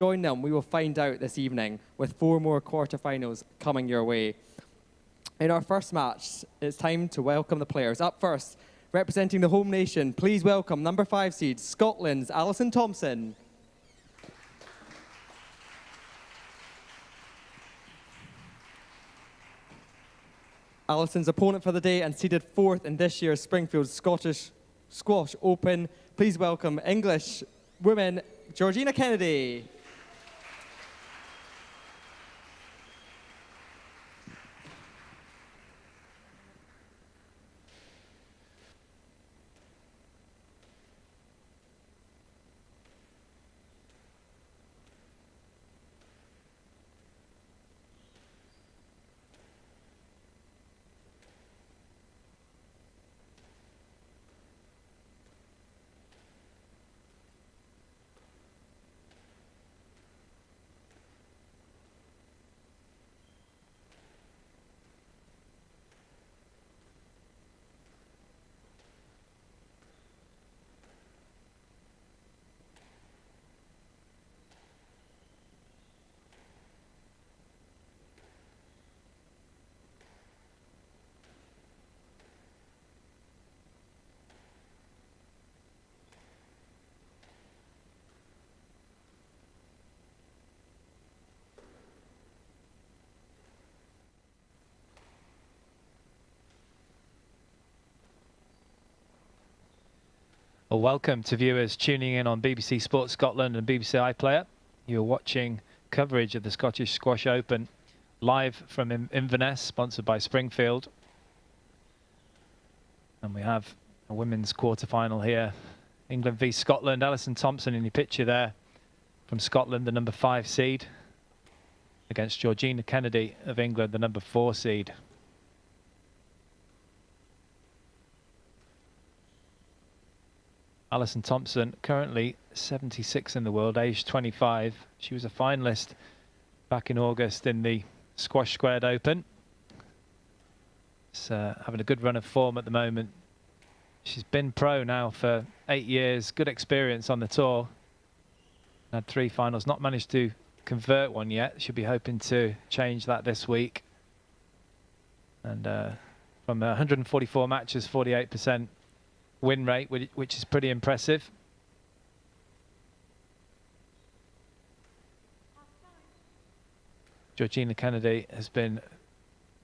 join them, we will find out this evening, with 4 more quarterfinals coming your way. In our first match, it's time to welcome the players. Up first, representing the home nation, please welcome number 5 seed, Scotland's Alison Thompson. Alison's opponent for the day and seeded 4th in this year's Springfield Scottish Squash Open. Please welcome English woman Georgina Kennedy. Well, welcome to viewers tuning in on BBC Sports Scotland and BBC iPlayer. You're watching coverage of the Scottish Squash Open live from Inverness, sponsored by Springfield. And we have a women's quarter-final here. England v Scotland. Alison Thompson in your picture there from Scotland, the number 5 seed, against Georgina Kennedy of England, the number 4 seed. Alison Thompson, currently 76 in the world, aged 25. She was a finalist back in August in the Squash Squared Open. She's having a good run of form at the moment. She's been pro now for 8 years, good experience on the tour. Had 3 finals, not managed to convert one yet. She'll be hoping to change that this week. And from 144 matches, 48% win rate, which is pretty impressive. Georgina Kennedy has been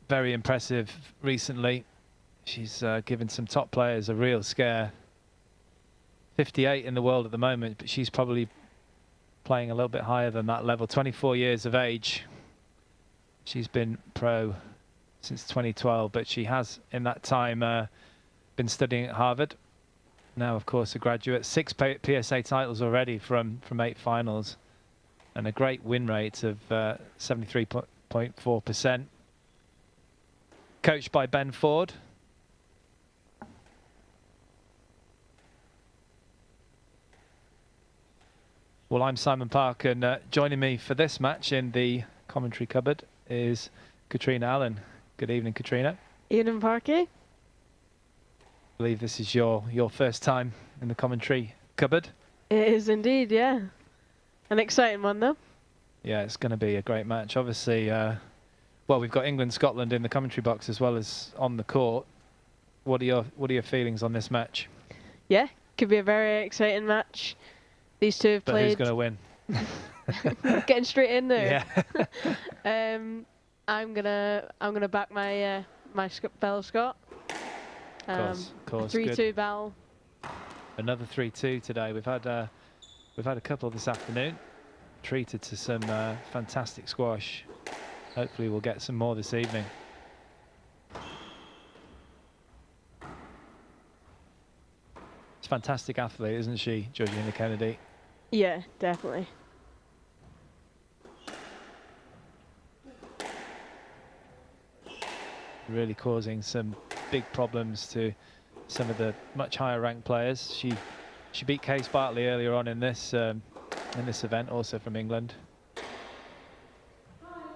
very impressive recently. She's given some top players a real scare. 58 in the world at the moment, but she's probably playing a little bit higher than that level. 24 years of age. She's been pro since 2012, but she has in that time been studying at Harvard. Now, of course, a graduate. 6 PSA titles already from 8 finals, and a great win rate of 73.4%. Coached by Ben Ford. Well, I'm Simon Park, and joining me for this match in the commentary cupboard is Katrina Allen. Good evening, Katrina. Evening, Parky. I believe this is your first time in the commentary cupboard. It is indeed, yeah. An exciting one, though. Yeah, it's going to be a great match. Obviously, well, we've got England-Scotland in the commentary box as well as on the court. What are your feelings on this match? Yeah, could be a very exciting match. These two have but played. Who's going to win? Getting straight in there. Yeah. I'm gonna back my my fellow Scot. Of course. 3-2 battle. Another 3-2 today. We've had a couple this afternoon. Treated to some fantastic squash. Hopefully we'll get some more this evening. She's a fantastic athlete, isn't she, Georgina Kennedy? Yeah, definitely. Really causing some big problems to some of the much higher ranked players. She beat Case Bartley earlier on in this event, also from England.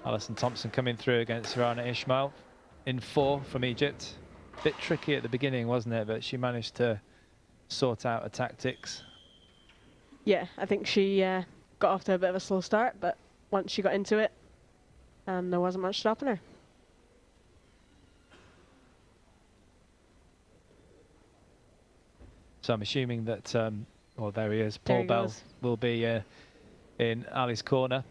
Alison Thompson coming through against Rana Ismail in 4 from Egypt. Bit tricky at the beginning, wasn't it? But she managed to sort out her tactics. Yeah, I think she got off to a bit of a slow start, but once she got into it, there wasn't much stopping her. So I'm assuming that, well, there he is. Paul Bell will be in Ali's corner.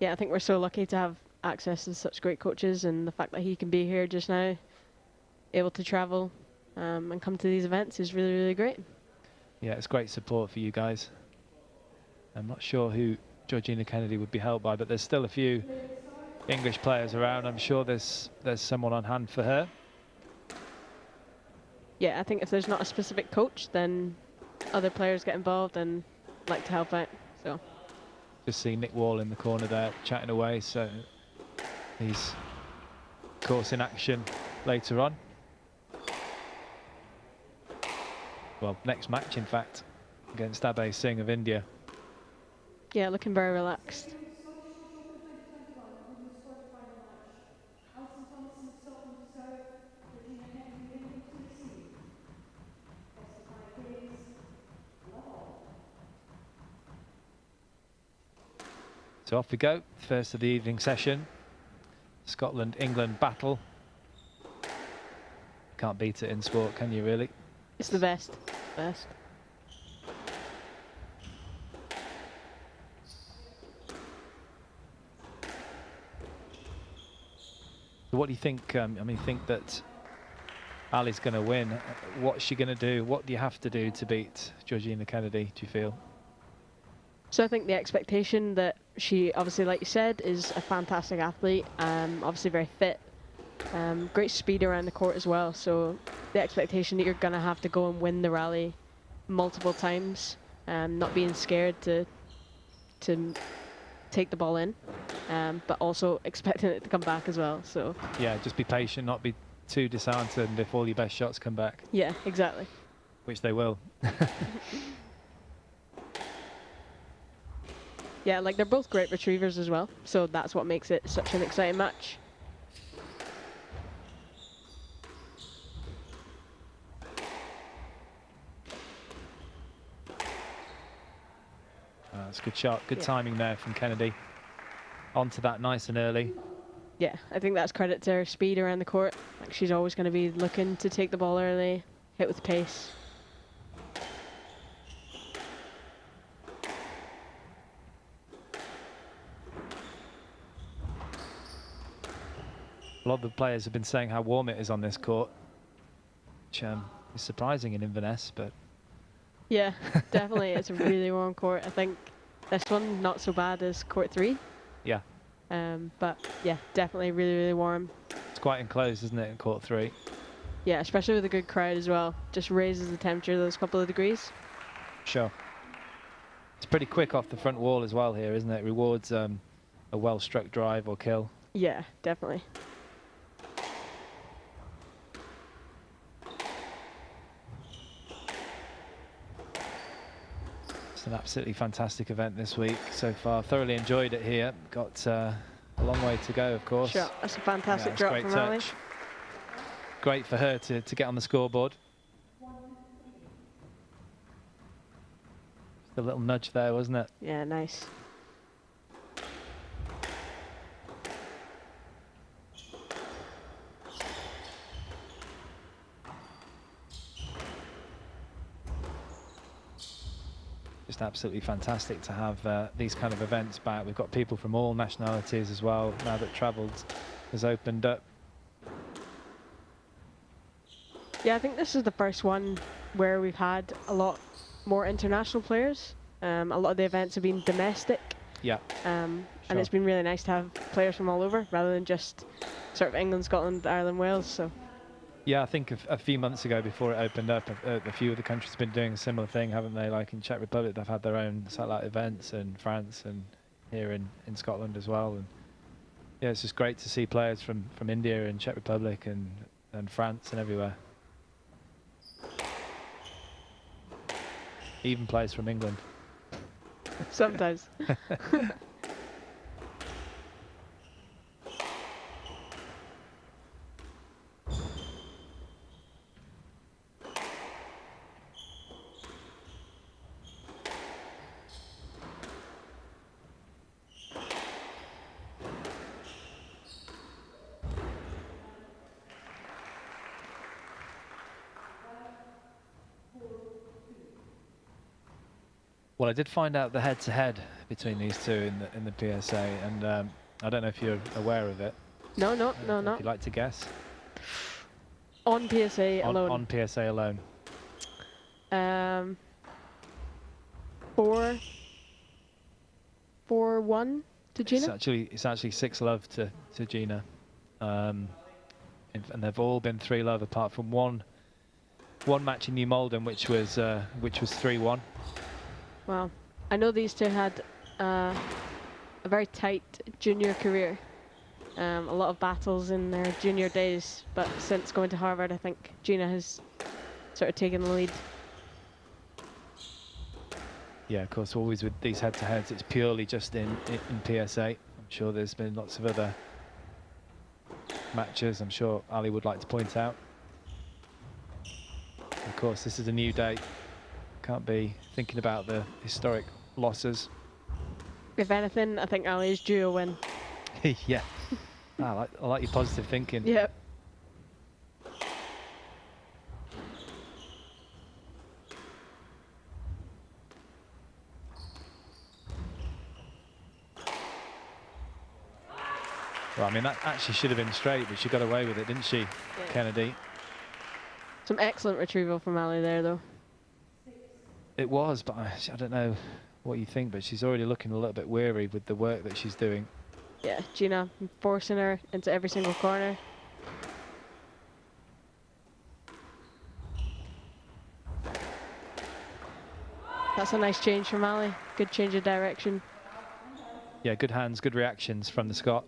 Yeah, I think we're so lucky to have access to such great coaches, and the fact that he can be here just now, able to travel and come to these events is really, really great. Yeah, it's great support for you guys. I'm not sure who Georgina Kennedy would be helped by, but there's still a few English players around. I'm sure there's someone on hand for her. Yeah, I think if there's not a specific coach, then other players get involved and like to help out. So just see Nick Wall in the corner there chatting away, so he's of course in action later on. Well, next match in fact against Abhay Singh of India. Yeah, looking very relaxed. So off we go, first of the evening session. Scotland-England battle. Can't beat it in sport, can you really? It's the best. Best. So what do you think? I mean, think that Ali's going to win. What's she going to do? What do you have to do to beat Georgina Kennedy, do you feel? So I think the expectation that she, obviously, like you said, is a fantastic athlete, obviously very fit, great speed around the court as well. So the expectation that you're going to have to go and win the rally multiple times, not being scared to take the ball in, but also expecting it to come back as well. So yeah, just be patient, not be too disheartened if all your best shots come back. Yeah, exactly. Which they will. Yeah, like they're both great retrievers as well, so that's what makes it such an exciting match. That's a good shot, good timing there from Kennedy. Onto that nice and early. Yeah, I think that's credit to her speed around the court. Like she's always going to be looking to take the ball early, hit with pace. A lot of the players have been saying how warm it is on this court, which is surprising in Inverness, but... Yeah, definitely. It's a really warm court. I think this one, not so bad as court 3. Yeah. But yeah, definitely really, really warm. It's quite enclosed, isn't it, in court 3? Yeah, especially with a good crowd as well. Just raises the temperature those couple of degrees. Sure. It's pretty quick off the front wall as well here, isn't it? Rewards a well-struck drive or kill. Yeah, definitely. It's an absolutely fantastic event this week so far. Thoroughly enjoyed it here. Got a long way to go, of course. Sure, that's a fantastic drop great from Ali. Great for her to get on the scoreboard. Just a little nudge there, wasn't it? Yeah, nice. Just absolutely fantastic to have these kind of events back. We've got people from all nationalities as well now that travel has opened up. Yeah, I think this is the first one where we've had a lot more international players. A lot of the events have been domestic. Yeah. And it's been really nice to have players from all over rather than just sort of England, Scotland, Ireland, Wales. So. Yeah, I think a few months ago, before it opened up, a few of the countries have been doing a similar thing, haven't they? Like in Czech Republic, they've had their own satellite events, and France, and here in Scotland as well. And yeah, it's just great to see players from India and Czech Republic and France and everywhere. Even players from England. Sometimes. Well, I did find out the head-to-head between these two in the PSA, and I don't know if you're aware of it. No. If you'd like to guess. On PSA alone. On PSA alone. 4-1 to Gina. It's actually 6-love to Gina, and they've all been 3-love apart from one match in New Malden, which was 3-1. Wow, I know these two had a very tight junior career. A lot of battles in their junior days, but since going to Harvard, I think Gina has sort of taken the lead. Yeah, of course, always with these head-to-heads, it's purely just in PSA. I'm sure there's been lots of other matches I'm sure Ali would like to point out. Of course, this is a new day. Can't be thinking about the historic losses. If anything, I think Ali is due a win. Yeah, I like your positive thinking. Yep. Well, I mean, that actually should have been straight, but she got away with it, didn't she, yeah. Kennedy? Some excellent retrieval from Ali there, though. It was, but I don't know what you think, but she's already looking a little bit weary with the work that she's doing. Yeah, Gina forcing her into every single corner. That's a nice change from Ali. Good change of direction. Yeah, good hands, good reactions from the Scot.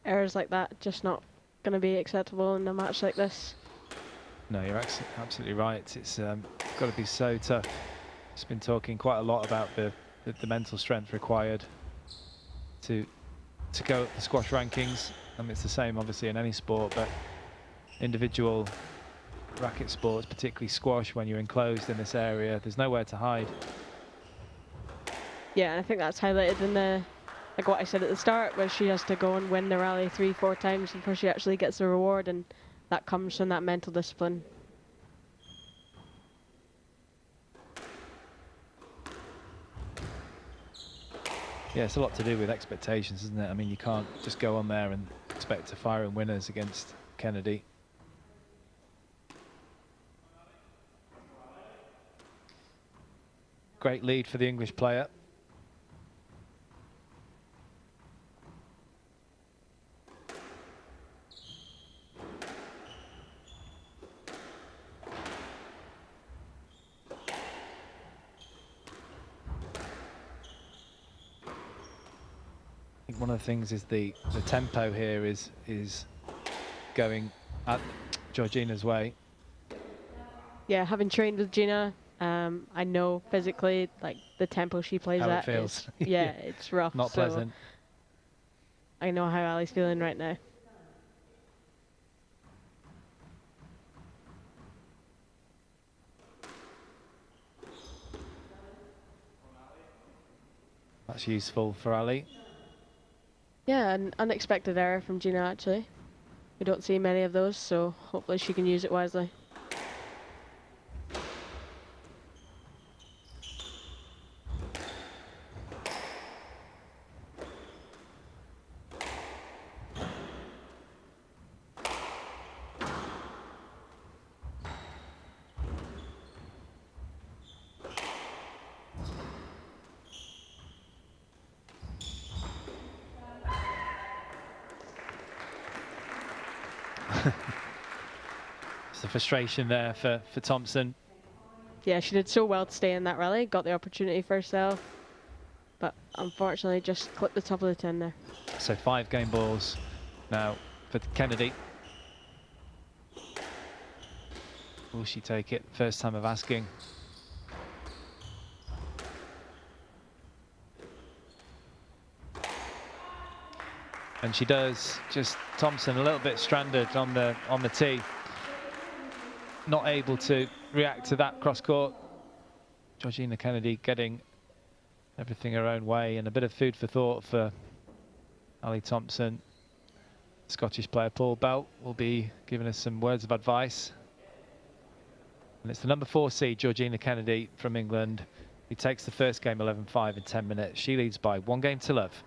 Errors like that just not going to be acceptable in a match like this. No, you're absolutely right. It's got to be so tough. It's been talking quite a lot about the mental strength required to go up the squash rankings. I mean, it's the same obviously in any sport, but individual racket sports, particularly squash, when you're enclosed in this area, there's nowhere to hide. Yeah, and I think that's highlighted in the, like what I said at the start, where she has to go and win the rally 3-4 times before she actually gets the reward, and that comes from that mental discipline. Yeah, it's a lot to do with expectations, isn't it? I mean, you can't just go on there and expect to fire in winners against Kennedy. Great lead for the English player. One of the things is the tempo here is going at Georgina's way. Yeah, having trained with Gina, I know physically like the tempo she plays how at. It feels. Yeah, it's rough. Not pleasant. I know how Ali's feeling right now. That's useful for Ali. Yeah, an unexpected error from Gina, actually. We don't see many of those, so hopefully she can use it wisely. It's the frustration there for Thompson. Yeah, she did so well to stay in that rally, got the opportunity for herself, but unfortunately just clipped the top of the 10 there. So 5 game balls now for Kennedy. Will she take it? First time of asking. And she does. Just Thompson a little bit stranded on the tee. Not able to react to that cross court. Georgina Kennedy getting everything her own way, and a bit of food for thought for Ali Thompson. Scottish player Paul Bell will be giving us some words of advice. And it's the number 4 seed, Georgina Kennedy from England, who takes the first game 11-5 in 10 minutes. She leads by 1 game to love.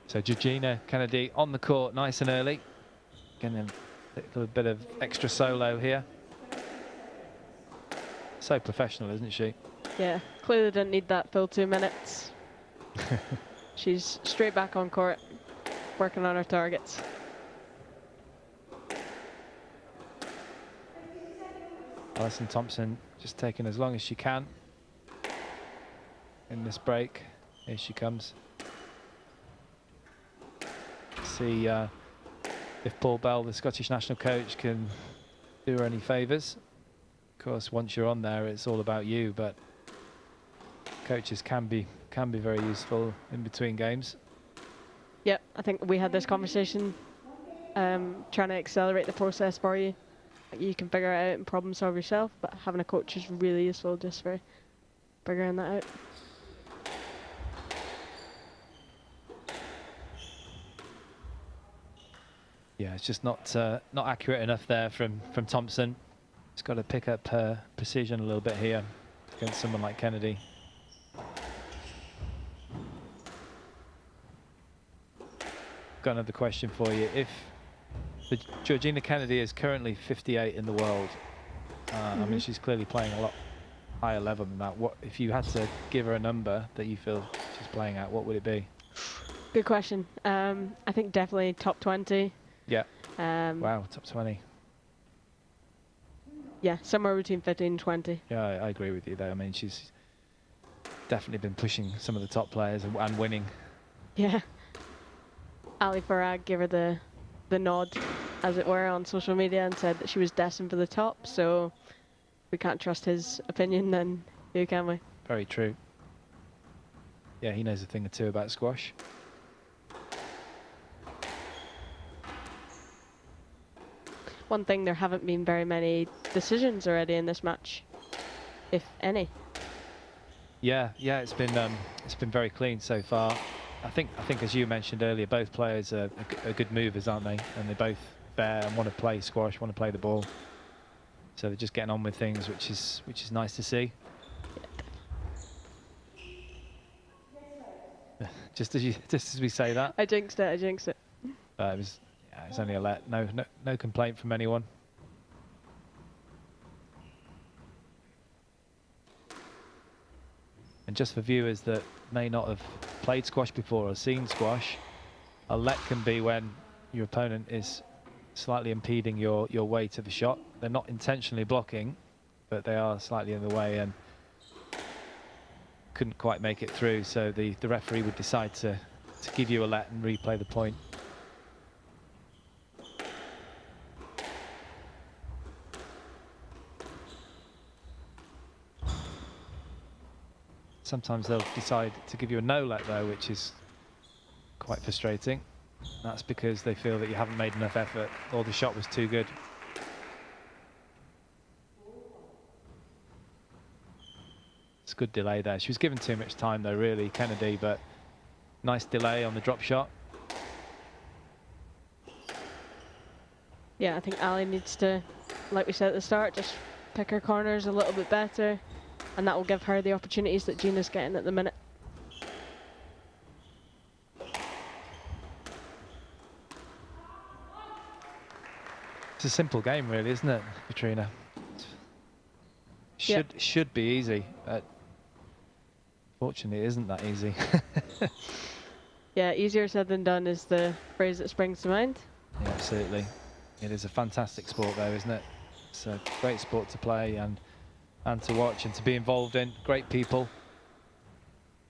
So Georgina Kennedy on the court nice and early. Getting a little bit of extra solo here. So professional, isn't she? Yeah, clearly didn't need that full 2 minutes. She's straight back on court, working on her targets. Alison Thompson just taking as long as she can in this break. Here she comes. See if Paul Bell, the Scottish national coach, can do her any favours. Of course, once you're on there, it's all about you, but coaches can be very useful in between games. Yeah, I think we had this conversation, trying to accelerate the process for you. You can figure it out and problem solve yourself, but having a coach is really useful just for figuring that out. Yeah, it's just not accurate enough there from Thompson. She's got to pick up her precision a little bit here against someone like Kennedy. Got another question for you. If Georgina Kennedy is currently 58 in the world, I mean, she's clearly playing a lot higher level than that. What if you had to give her a number that you feel she's playing at? What would it be? Good question. I think definitely top 20. Yeah. Wow, top 20. Yeah, somewhere between 15 and 20. Yeah, I agree with you there. I mean, she's definitely been pushing some of the top players and winning. Yeah. Ali Farag gave her the nod, as it were, on social media and said that she was destined for the top, so we can't trust his opinion, then who can we? Very true. Yeah, he knows a thing or two about squash. One thing, there haven't been very many decisions already in this match, if any. Yeah, it's been very clean so far. I think as you mentioned earlier, both players are good movers, aren't they? And they both bear and want to play squash, want to play the ball. So they're just getting on with things, which is nice to see. just as we say that. I jinxed it. It was only a let. No complaint from anyone. And just for viewers that may not have played squash before or seen squash, a let can be when your opponent is slightly impeding your way to the shot. They're not intentionally blocking, but they are slightly in the way and couldn't quite make it through. So the referee would decide to give you a let and replay the point. Sometimes they'll decide to give you a no-let though, which is quite frustrating. That's because they feel that you haven't made enough effort or the shot was too good. It's a good delay there. She was given too much time though, really, Kennedy, but nice delay on the drop shot. Yeah, I think Ali needs to, like we said at the start, just pick her corners a little bit better, and that will give her the opportunities that Gina's getting at the minute. It's a simple game, really, isn't it, Katrina? Should be easy, but fortunately it isn't that easy. Yeah, easier said than done is the phrase that springs to mind. Yeah, absolutely. It is a fantastic sport, though, isn't it? It's a great sport to play and to watch and to be involved in. Great people.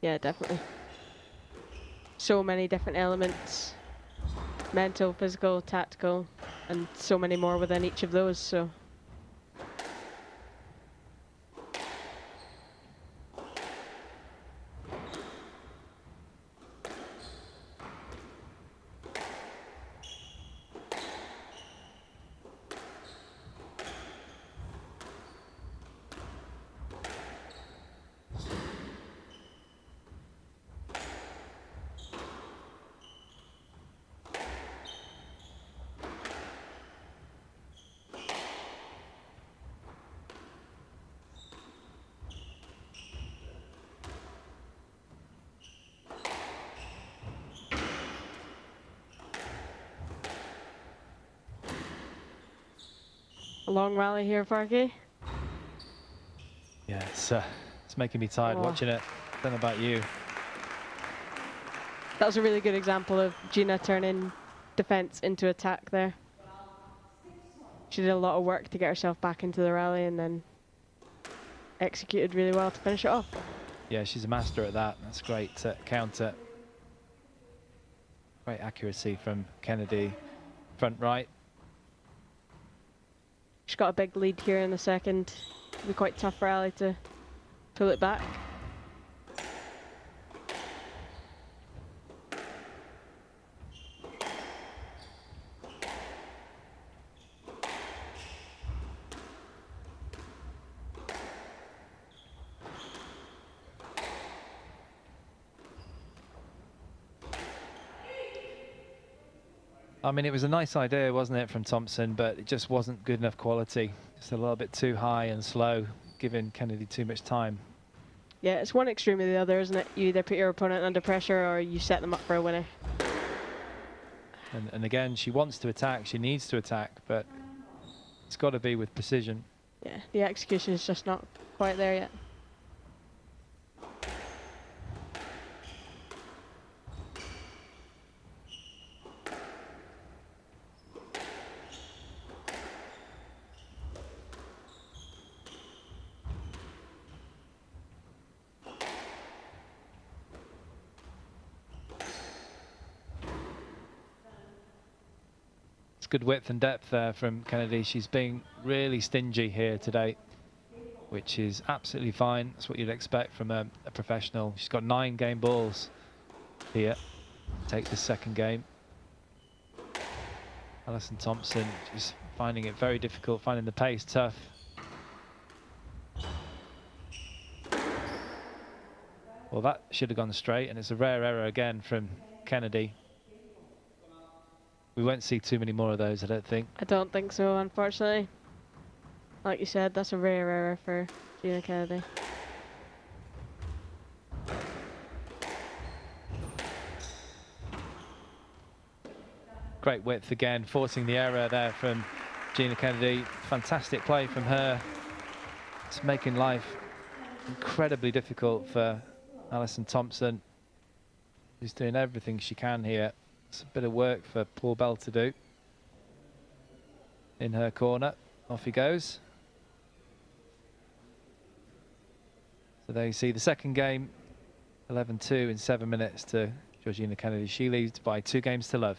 Yeah, definitely. So many different elements. Mental, physical, tactical, and so many more within each of those, so. A long rally here, Farky. Yeah, it's making me tired watching it. I don't know about you. That was a really good example of Gina turning defense into attack there. She did a lot of work to get herself back into the rally and then executed really well to finish it off. Yeah, she's a master at that. That's great counter. Great accuracy from Kennedy, front right. She's got a big lead here in the second. It'll be quite tough for Ali to pull it back. I mean, it was a nice idea, wasn't it, from Thompson, but it just wasn't good enough quality. Just a little bit too high and slow, giving Kennedy too much time. Yeah, it's one extreme or the other, isn't it? You either put your opponent under pressure or you set them up for a winner. And again, she wants to attack, she needs to attack, but it's got to be with precision. Yeah, the execution is just not quite there yet. Good width and depth there from Kennedy. She's being really stingy here today, which is absolutely fine. That's what you'd expect from a professional. She's got 9 game balls here. Take the second game. Alison Thompson is finding it very difficult, finding the pace tough. Well, that should have gone straight, and it's a rare error again from Kennedy. We won't see too many more of those, I don't think. I don't think so, unfortunately. Like you said, that's a rare error for Gina Kennedy. Great width again, forcing the error there from Gina Kennedy. Fantastic play from her. It's making life incredibly difficult for Alison Thompson, who's doing everything she can here. It's a bit of work for Paul Bell to do. In her corner, off he goes. So there you see the second game, 11-2 in 7 minutes to Georgina Kennedy. She leads by 2 games to love.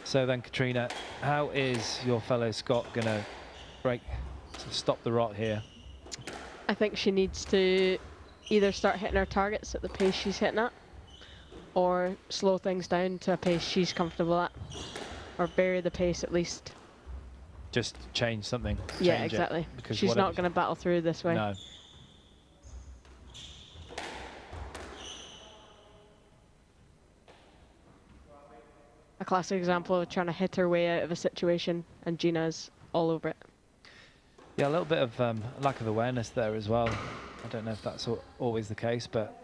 So then, Katrina, how is your fellow Scot going to break, to stop the rot here? I think she needs to either start hitting her targets at the pace she's hitting at, or slow things down to a pace she's comfortable at, or vary the pace at least. Just change something. Yeah, exactly. Because she's not going to battle through this way. No. A classic example of trying to hit her way out of a situation, and Gina's all over it. Yeah, a little bit of lack of awareness there as well. I don't know if that's always the case, but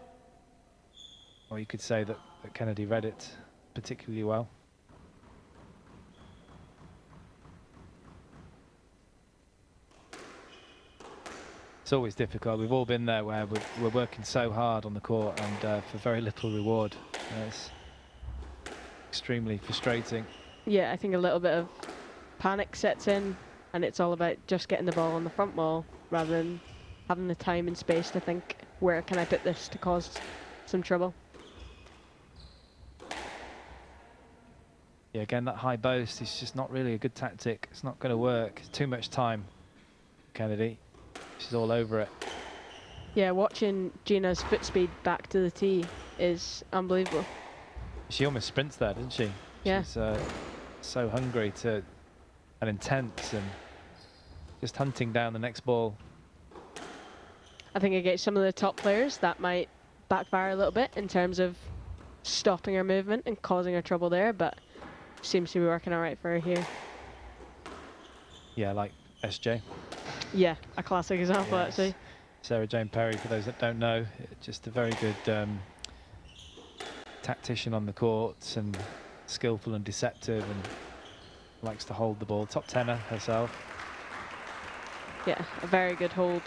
or you could say that Kennedy read it particularly well. It's always difficult. We've all been there where we're working so hard on the court and for very little reward. It's extremely frustrating. Yeah, I think a little bit of panic sets in, and it's all about just getting the ball on the front wall rather than having the time and space to think, where can I put this to cause some trouble? Yeah, again, that high boast is just not really a good tactic. It's not going to work. It's too much time, Kennedy. She's all over it. Yeah, watching Gina's foot speed back to the tee is unbelievable. She almost sprints there, doesn't she? Yeah. She's so hungry and intense and just hunting down the next ball. I think against some of the top players that might backfire a little bit in terms of stopping her movement and causing her trouble there, but seems to be working all right for her here. Yeah, like SJ. Yeah, a classic example, Yes. actually. Sarah-Jane Perry, for those that don't know, just a very good tactician on the courts and skillful and deceptive and likes to hold the ball. Top tenner herself. Yeah, a very good hold.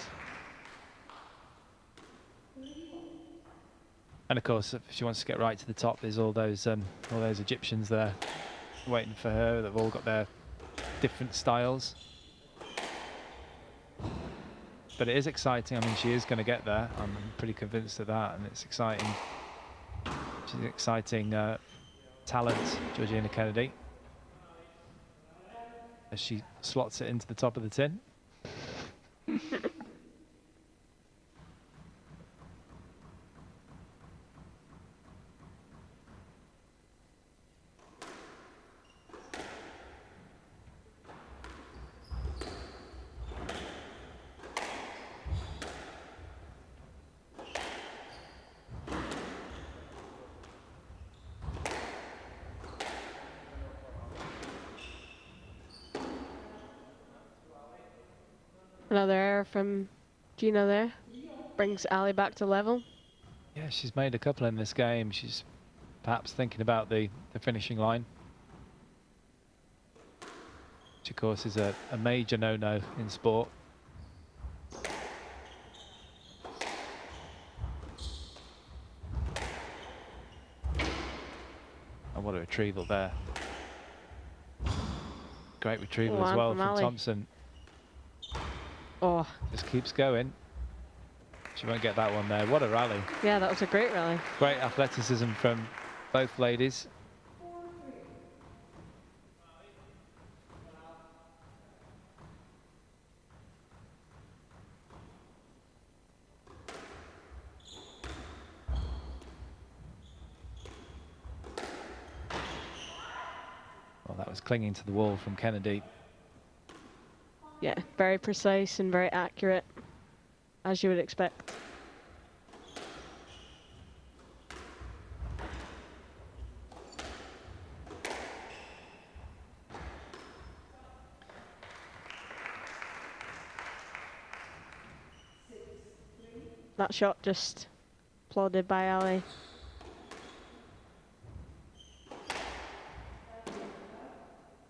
And of course, if she wants to get right to the top, there's all those Egyptians there waiting for her. They've all got their different styles. But it is exciting. I mean, she is going to get there. I'm pretty convinced of that, and it's exciting. She's an exciting talent, Georgina Kennedy, as she slots it into the top of the tin. Another error from Gina there. Brings Ali back to level. Yeah, she's made a couple in this game. She's perhaps thinking about the finishing line, which of course is a major no-no in sport. And what a retrieval there. Great retrieval as well from Ali. Thompson. Oh. Just keeps going. She won't get that one there. What a rally. Yeah, that was a great rally. Great athleticism from both ladies. Well, that was clinging to the wall from Kennedy. Yeah, very precise and very accurate, as you would expect. That shot just applauded by Ali.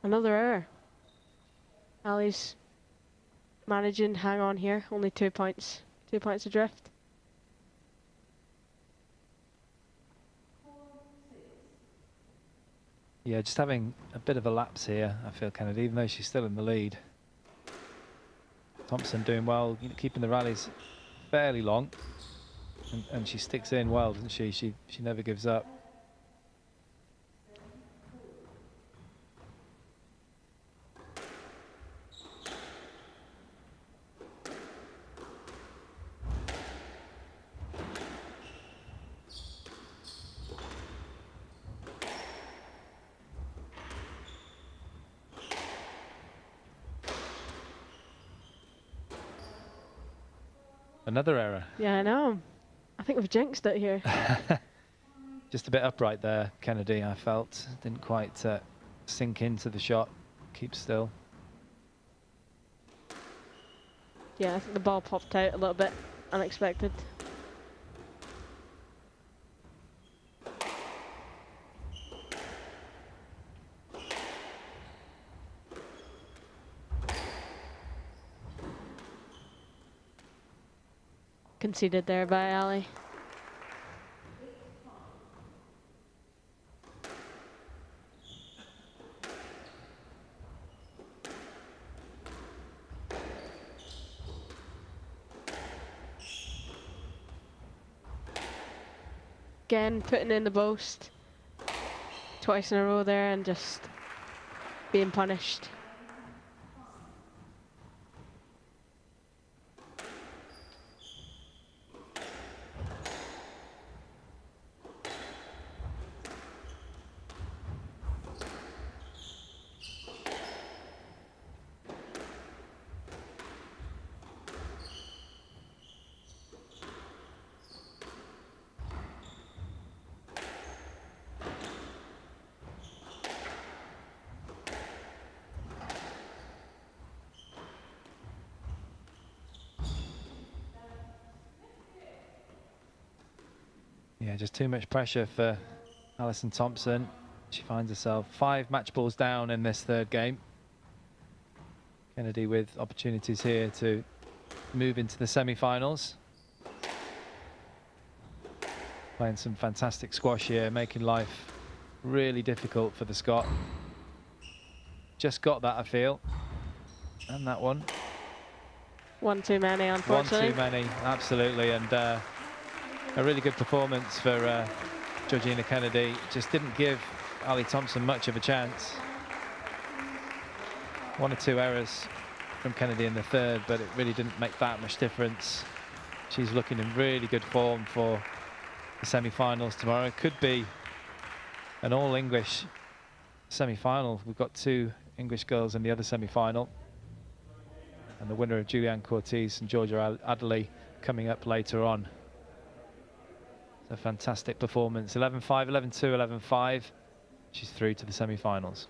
Another error. Ali's managing to hang on here, only 2 points. 2 points adrift. Yeah, just having a bit of a lapse here, I feel, Kennedy, even though she's still in the lead. Thompson doing well, you know, keeping the rallies fairly long. And she sticks in well, doesn't she? She never gives up. Another error. Yeah, I know. I think we've jinxed it here. Just a bit upright there, Kennedy, I felt. Didn't quite sink into the shot. Keep still. Yeah, I think the ball popped out a little bit unexpected. Conceded there by Ali. Again, putting in the post twice in a row there and just being punished. Yeah, just too much pressure for Alison Thompson. She finds herself 5 match balls down in this third game. Kennedy with opportunities here to move into the semi-finals. Playing some fantastic squash here, making life really difficult for the Scot. Just got that, I feel. And that one. One too many, unfortunately. One too many, absolutely. And a really good performance for Georgina Kennedy. Just didn't give Ali Thompson much of a chance. 1 or 2 errors from Kennedy in the third, but it really didn't make that much difference. She's looking in really good form for the semi-finals tomorrow. It could be an all-English semi-final. We've got 2 English girls in the other semi-final. And the winner of Julianne Cortese and Georgia Adderley coming up later on. A fantastic performance. 11-5, 11-2, 11-5. She's through to the semi-finals.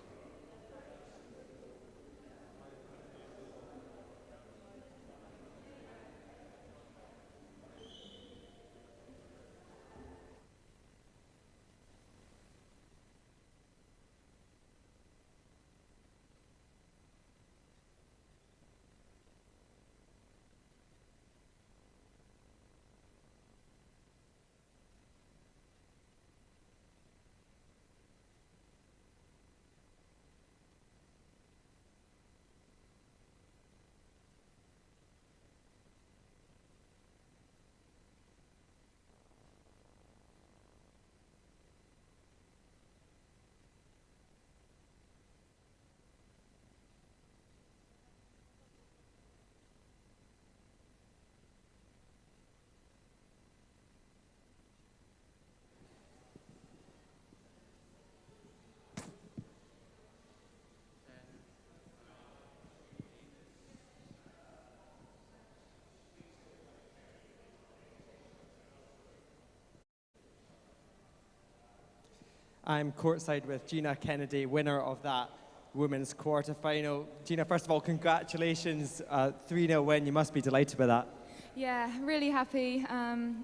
I'm courtside with Gina Kennedy, winner of that women's quarterfinal. Gina, first of all, congratulations, 3-0 win. You must be delighted with that. Yeah, really happy.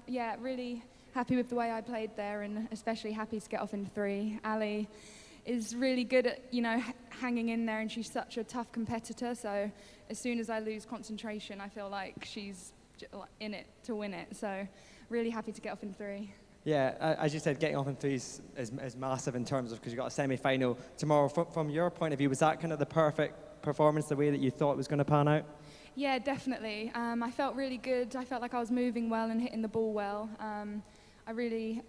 Yeah, really happy with the way I played there, and especially happy to get off in 3. Ali is really good at, hanging in there, and she's such a tough competitor. So as soon as I lose concentration, I feel like she's in it to win it. So really happy to get off in 3. Yeah, as you said, getting off in 3 is massive in terms of, because you've got a semi-final tomorrow. From your point of view, was that kind of the perfect performance, the way that you thought it was going to pan out? Yeah, definitely. I felt really good. I felt like I was moving well and hitting the ball well. I'm really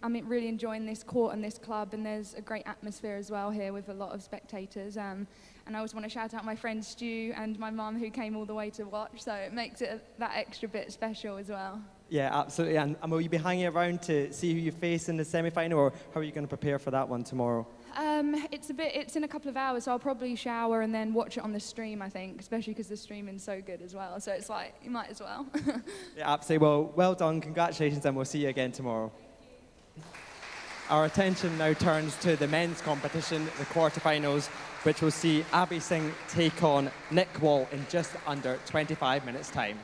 enjoying this court and this club, and there's a great atmosphere as well here with a lot of spectators. And I always want to shout out my friend Stu and my mum, who came all the way to watch, so it makes it that extra bit special as well. Yeah, absolutely. And will you be hanging around to see who you face in the semi-final, or how are you going to prepare for that one tomorrow? It's in a couple of hours, so I'll probably shower and then watch it on the stream, I think, especially because the streaming's so good as well. So it's like, you might as well. Yeah, absolutely. Well done. Congratulations, and we'll see you again tomorrow. Our attention now turns to the men's competition, the quarterfinals, which will see Abhi Singh take on Nick Wall in just under 25 minutes' time.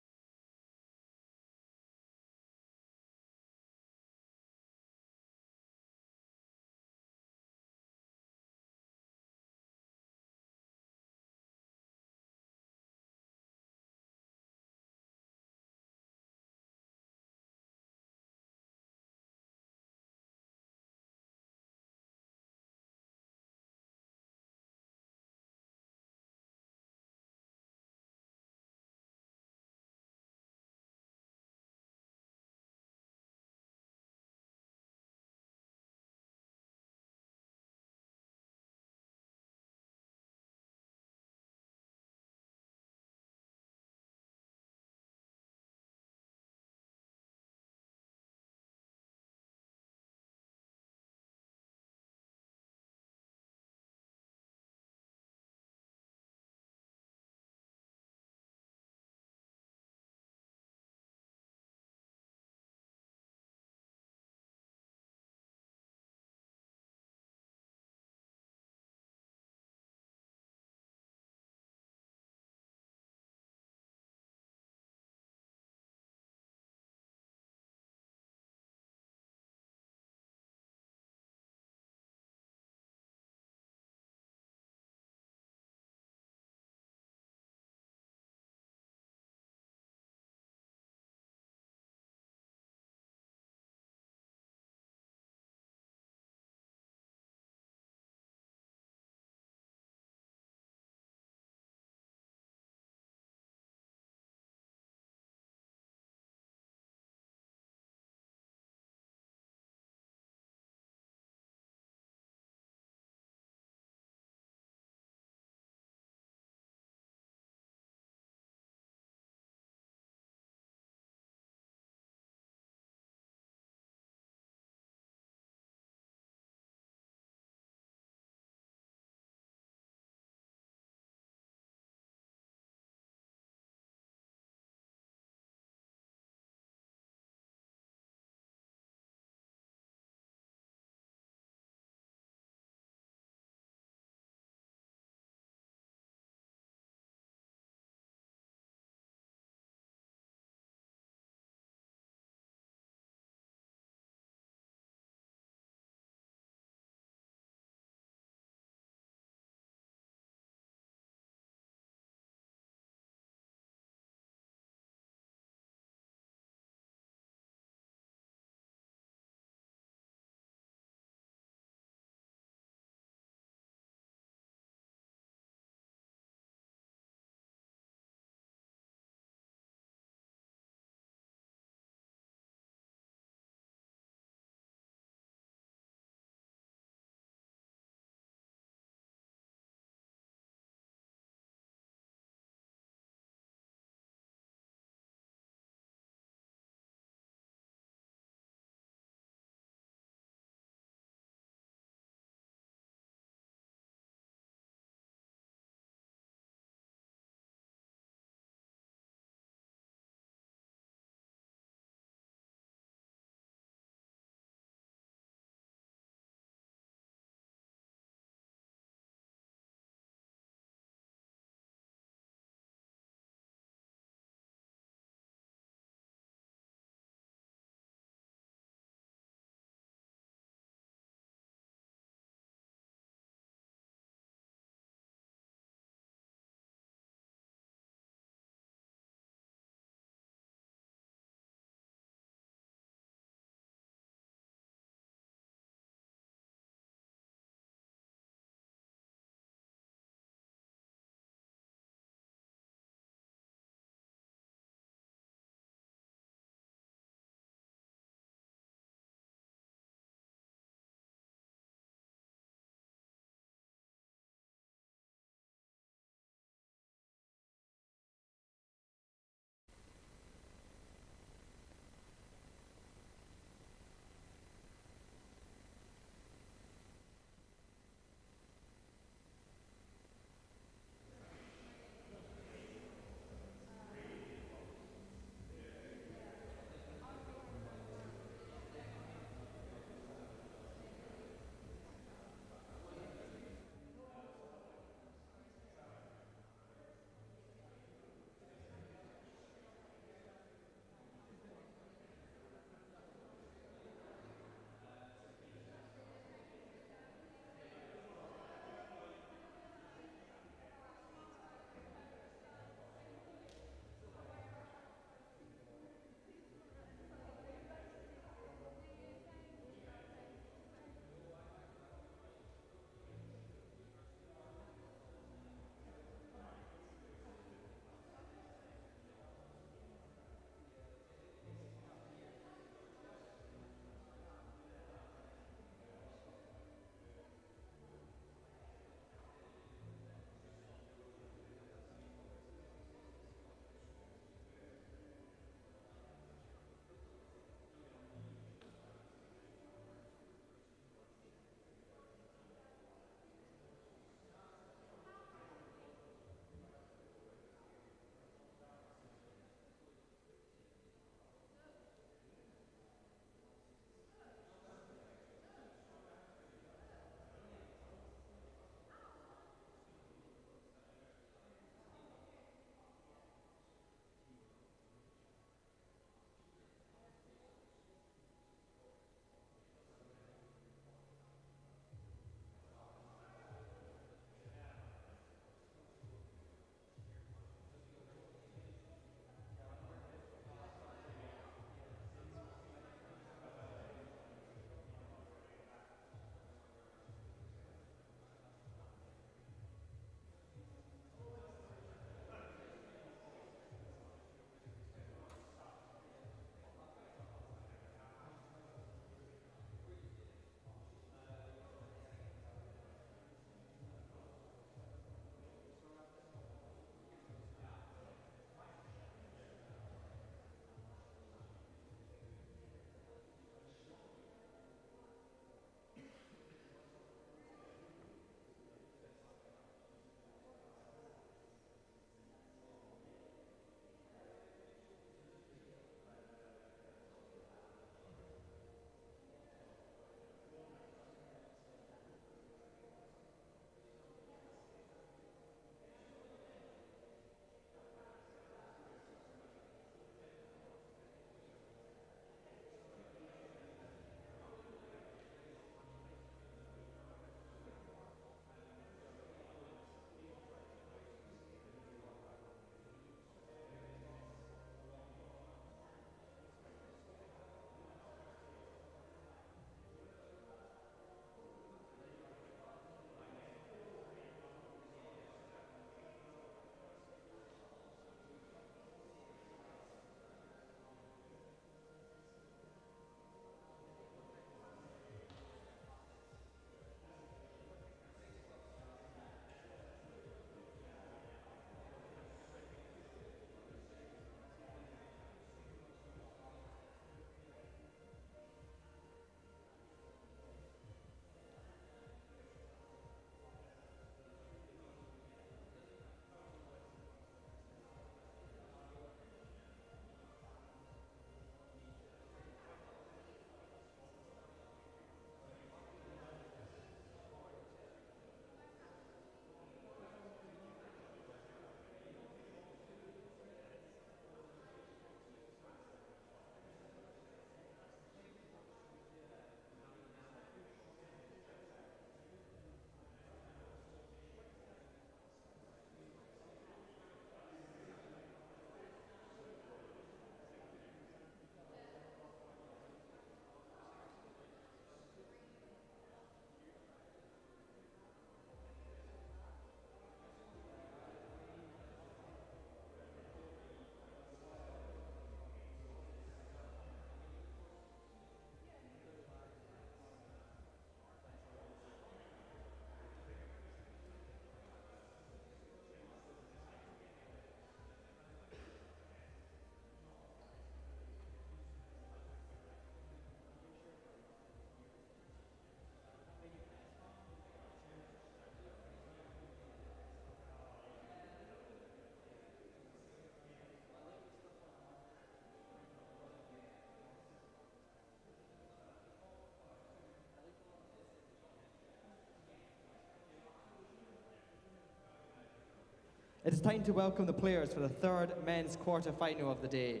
It is time to welcome the players for the third men's quarter-final of the day.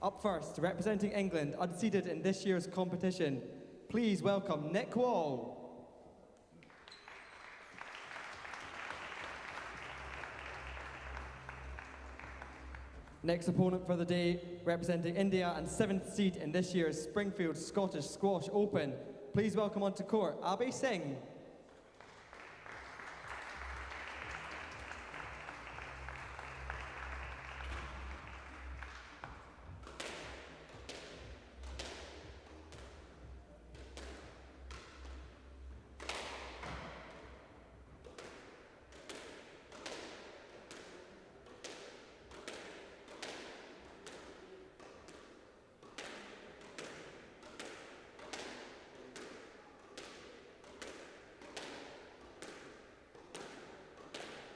Up first, representing England, unseeded in this year's competition, please welcome Nick Wall. Next opponent for the day, representing India and 7th seed in this year's Springfield Scottish Squash Open, please welcome onto court Abhay Singh.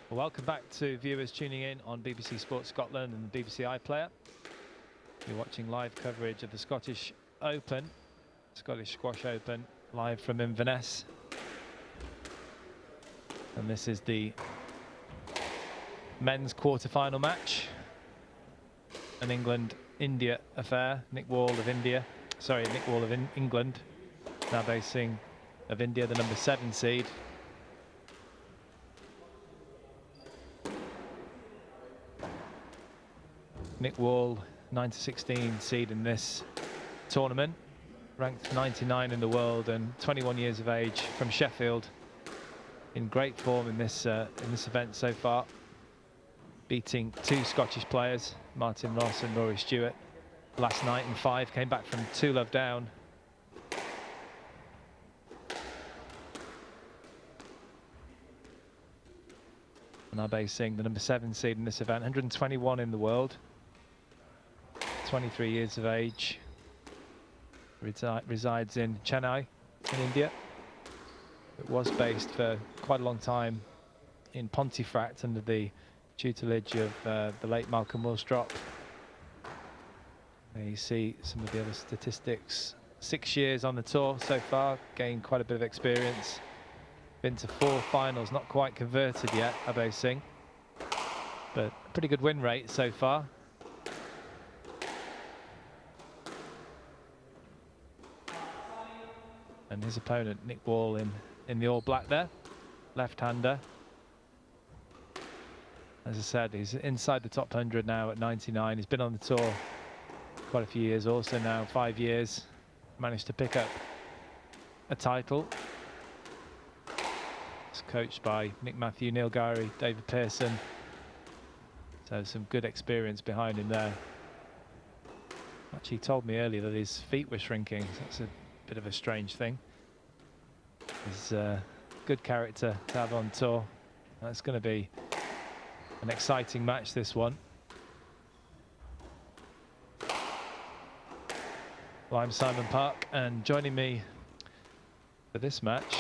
Welcome back to viewers tuning in on BBC Sports Scotland and the BBC iPlayer. You're watching live coverage of the Scottish Open, Scottish Squash Open, live from Inverness. And this is the men's quarter-final match. An England-India affair. Nick Wall of England, Abhay Singh of India, the number 7 seed. Nick Wall, 9-16 seed in this tournament, ranked 99 in the world and 21 years of age, from Sheffield, in great form in this event so far, beating 2 Scottish players, Martin Ross and Rory Stewart, last night in 5, came back from 2-love down. And Abhay Singh, the number 7 seed in this event, 121 in the world. 23 years of age, resides in Chennai in India. It was based for quite a long time in Pontefract under the tutelage of the late Malcolm Willstrop. There you see some of the other statistics. 6 years on the tour so far, gained quite a bit of experience. Been to 4 finals, not quite converted yet, Abhay Singh, but a pretty good win rate so far. And his opponent, Nick Wall, in the all-black there, left-hander. As I said, he's inside the top 100 now at 99. He's been on the tour quite a few years also now, 5 years. Managed to pick up a title. It's coached by Nick Matthew, Neil Gowrie, David Pearson. So some good experience behind him there. Actually, he told me earlier that his feet were shrinking. So that's a bit of a strange thing. He's a good character to have on tour. That's going to be an exciting match, this one. Well, I'm Simon Park, and joining me for this match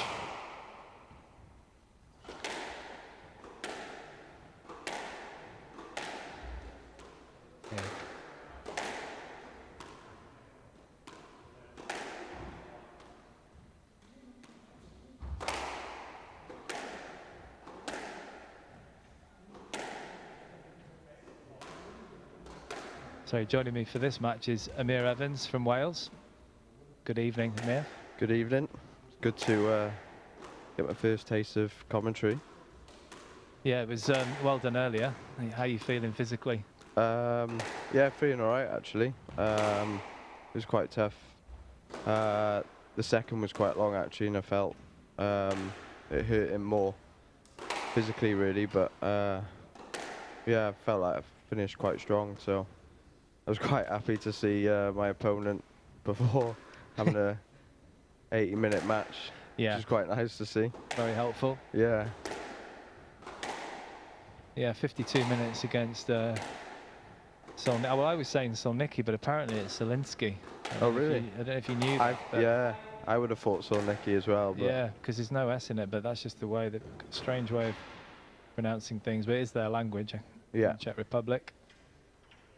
joining me for this match is Amir Evans from Wales. Good evening, Amir. Good evening. Good to get my first taste of commentary. Yeah, it was well done earlier. How are you feeling physically? Yeah, feeling all right, actually. It was quite tough. The second was quite long, actually, and I felt it hurt him more physically, really. But yeah, I felt like I finished quite strong, so I was quite happy to see my opponent before having a 80-minute match, which is quite nice to see. Very helpful. Yeah. Yeah, 52 minutes against Sol. Well, I was saying Solnicki, but apparently it's Zielinski. Oh, really? I don't know if you knew that. Yeah, I would have thought Solnicki as well. But yeah, because there's no S in it, but that's just the way, strange way of pronouncing things, but it is their language. Yeah. In Czech Republic.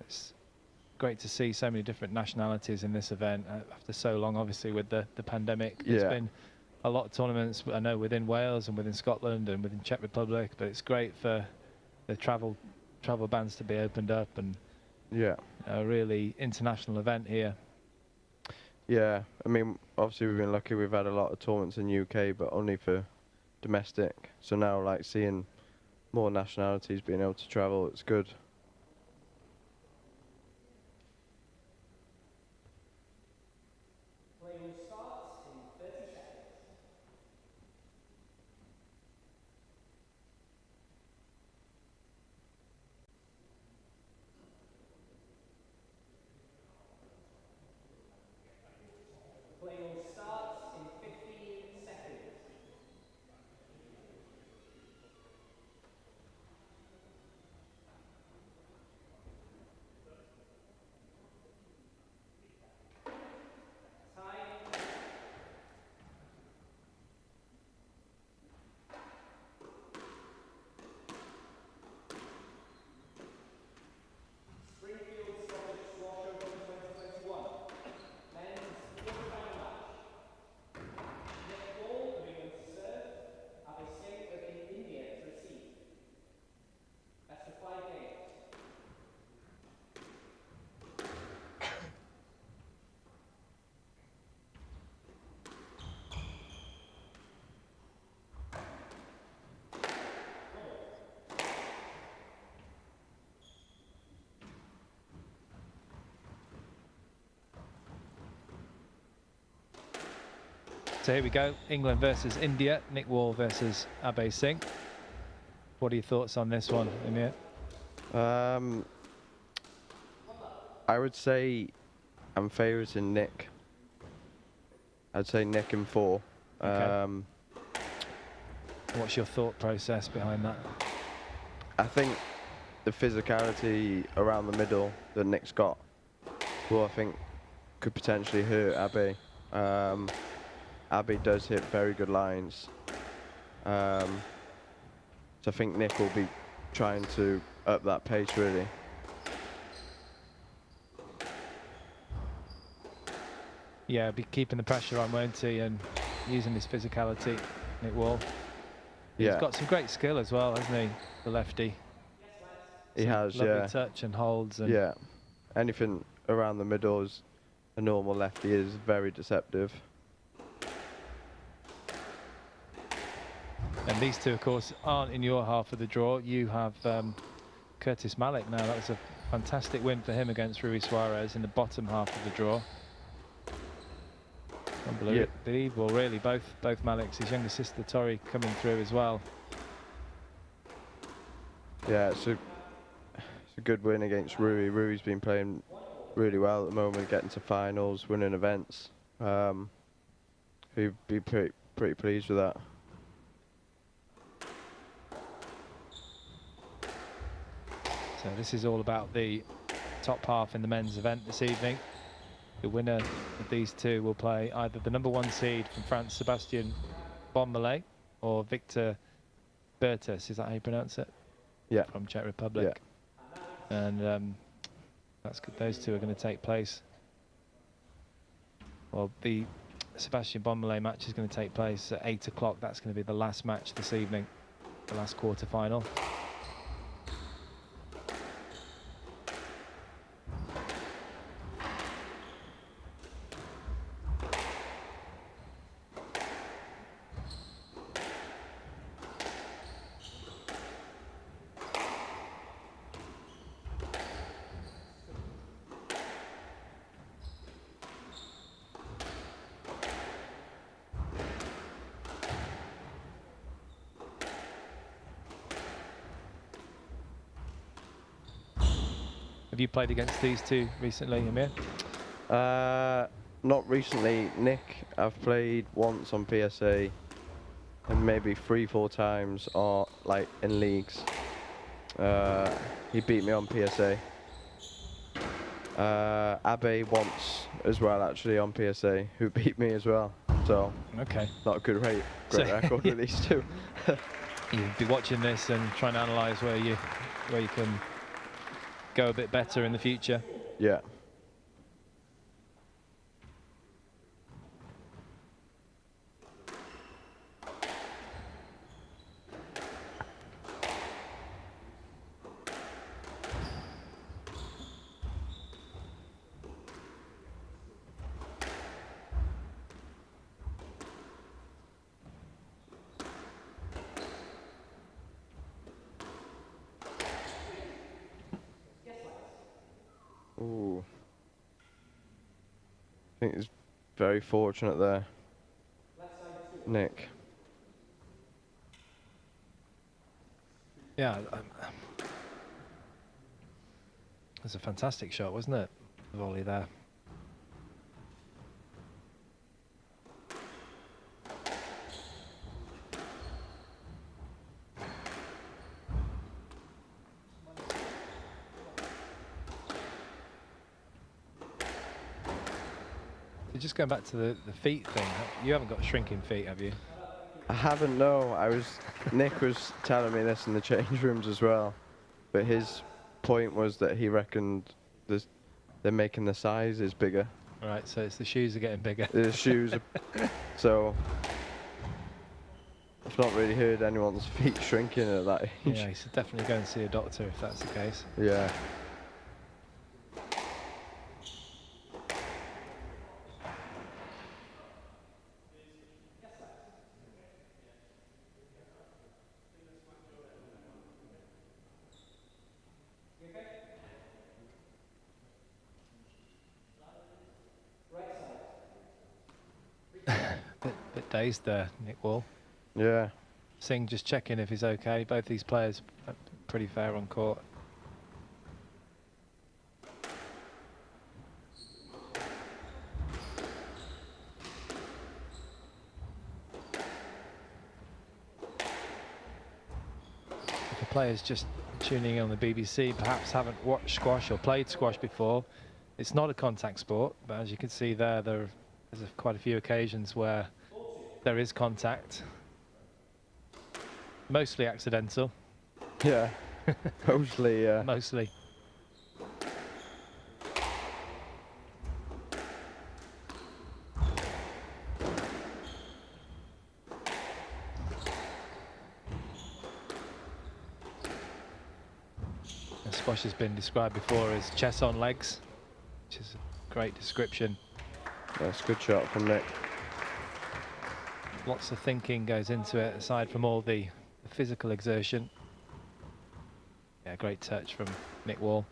It's great to see so many different nationalities in this event after so long, obviously, with the pandemic. There's been a lot of tournaments, I know, within Wales and within Scotland and within Czech Republic, but it's great for the travel bans to be opened up, and yeah, a really international event here. Yeah, I mean, obviously we've been lucky. We've had a lot of tournaments in UK, but only for domestic. So now, like, seeing more nationalities being able to travel, it's good. So here we go, England versus India, Nick Wall versus Abhay Singh. What are your thoughts on this one, Amir? I would say I'm favouriting Nick. I'd say Nick in 4. Okay. What's your thought process behind that? I think the physicality around the middle that Nick's got, well, I think could potentially hurt Abhay. Abhay does hit very good lines. So I think Nick will be trying to up that pace, really. Yeah, be keeping the pressure on, won't he, and using his physicality, Nick Wall. He's got some great skill as well, hasn't he, the lefty? He has, lovely touch and holds. And yeah, anything around the middle is a normal lefty is very deceptive. And these two, of course, aren't in your half of the draw. You have Curtis Malik now. That was a fantastic win for him against Rui Suarez in the bottom half of the draw. Unbelievable, really. Both Maliks, his younger sister Tori coming through as well. Yeah, it's a good win against Rui. Rui's been playing really well at the moment, getting to finals, winning events. He'd be pretty pleased with that. So this is all about the top half in the men's event this evening. The winner of these two will play either the #1 seed from France, Sebastian Bonmelé, or Victor Bertus. Is that how you pronounce it? Yeah. From Czech Republic. Yeah. And that's good. Those two are going to take place. Well, the Sebastian Bonmelé match is going to take place at 8 o'clock. That's going to be the last match this evening, the last quarter-final. Have you played against these two recently, Amir? Not recently. Nick, I've played once on PSA and maybe 3-4 times or like in leagues. He beat me on PSA. Abhay once as well, actually, on PSA, who beat me as well. So okay, not a good record with these two. You'll be watching this and trying to analyse where you can go a bit better in the future. Yeah. think he's very fortunate there, Nick. Yeah, it was a fantastic shot, wasn't it? The volley there. Just going back to the feet thing, you haven't got shrinking feet, have you? I haven't, no. Nick was telling me this in the change rooms as well, but his point was that he reckoned they're making the sizes bigger. Right, so it's the shoes are getting bigger. The shoes are, so I've not really heard anyone's feet shrinking at that age. Yeah, you should definitely go and see a doctor if that's the case. Yeah. bit dazed there, Nick Wall. Yeah. Singh just checking if he's okay. Both these players are pretty fair on court. If a player's just tuning in on the BBC, perhaps haven't watched squash or played squash before, it's not a contact sport, but as you can see there, there's quite a few occasions where there is contact. Mostly accidental. Yeah, mostly. Mostly. And squash has been described before as chess on legs, which is a great description. That's a good shot from Nick. Lots of thinking goes into it, aside from all the physical exertion. Yeah, great touch from Nick Wall.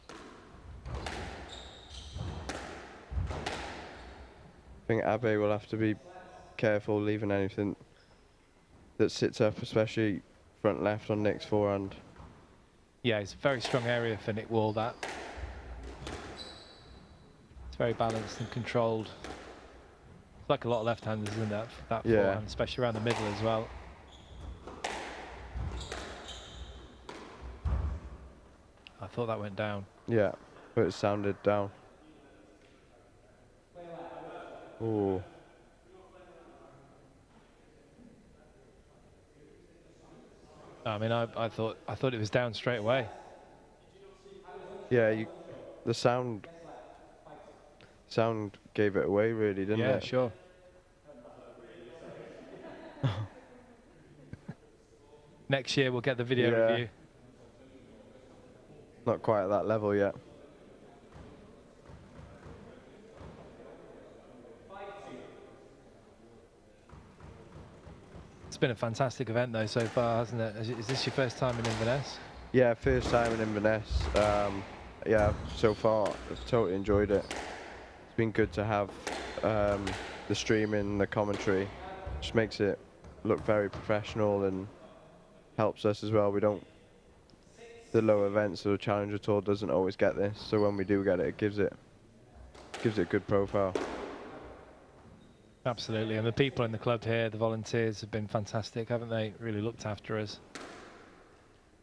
I think Abe will have to be careful leaving anything that sits up, especially front left on Nick's forehand. Yeah, it's a very strong area for Nick Wall, that. It's very balanced and controlled. It's like a lot of left-handers, isn't it? That forehand, especially around the middle as well. I thought that went down. Yeah, but it sounded down. Ooh. I mean, I thought it was down straight away. Yeah, the sound gave it away, really, didn't it? Yeah, sure. Next year we'll get the video review. Not quite at that level yet. It's been a fantastic event though so far, hasn't it? Is this your first time in Inverness? Yeah, first time in Inverness. Yeah, so far I've totally enjoyed it. It's been good to have the streaming, the commentary. Just makes it look very professional and helps us as well. The lower events or the Challenger Tour doesn't always get this, so when we do get it, it gives it a good profile. Absolutely, and the people in the club here, the volunteers, have been fantastic, haven't they? Really looked after us.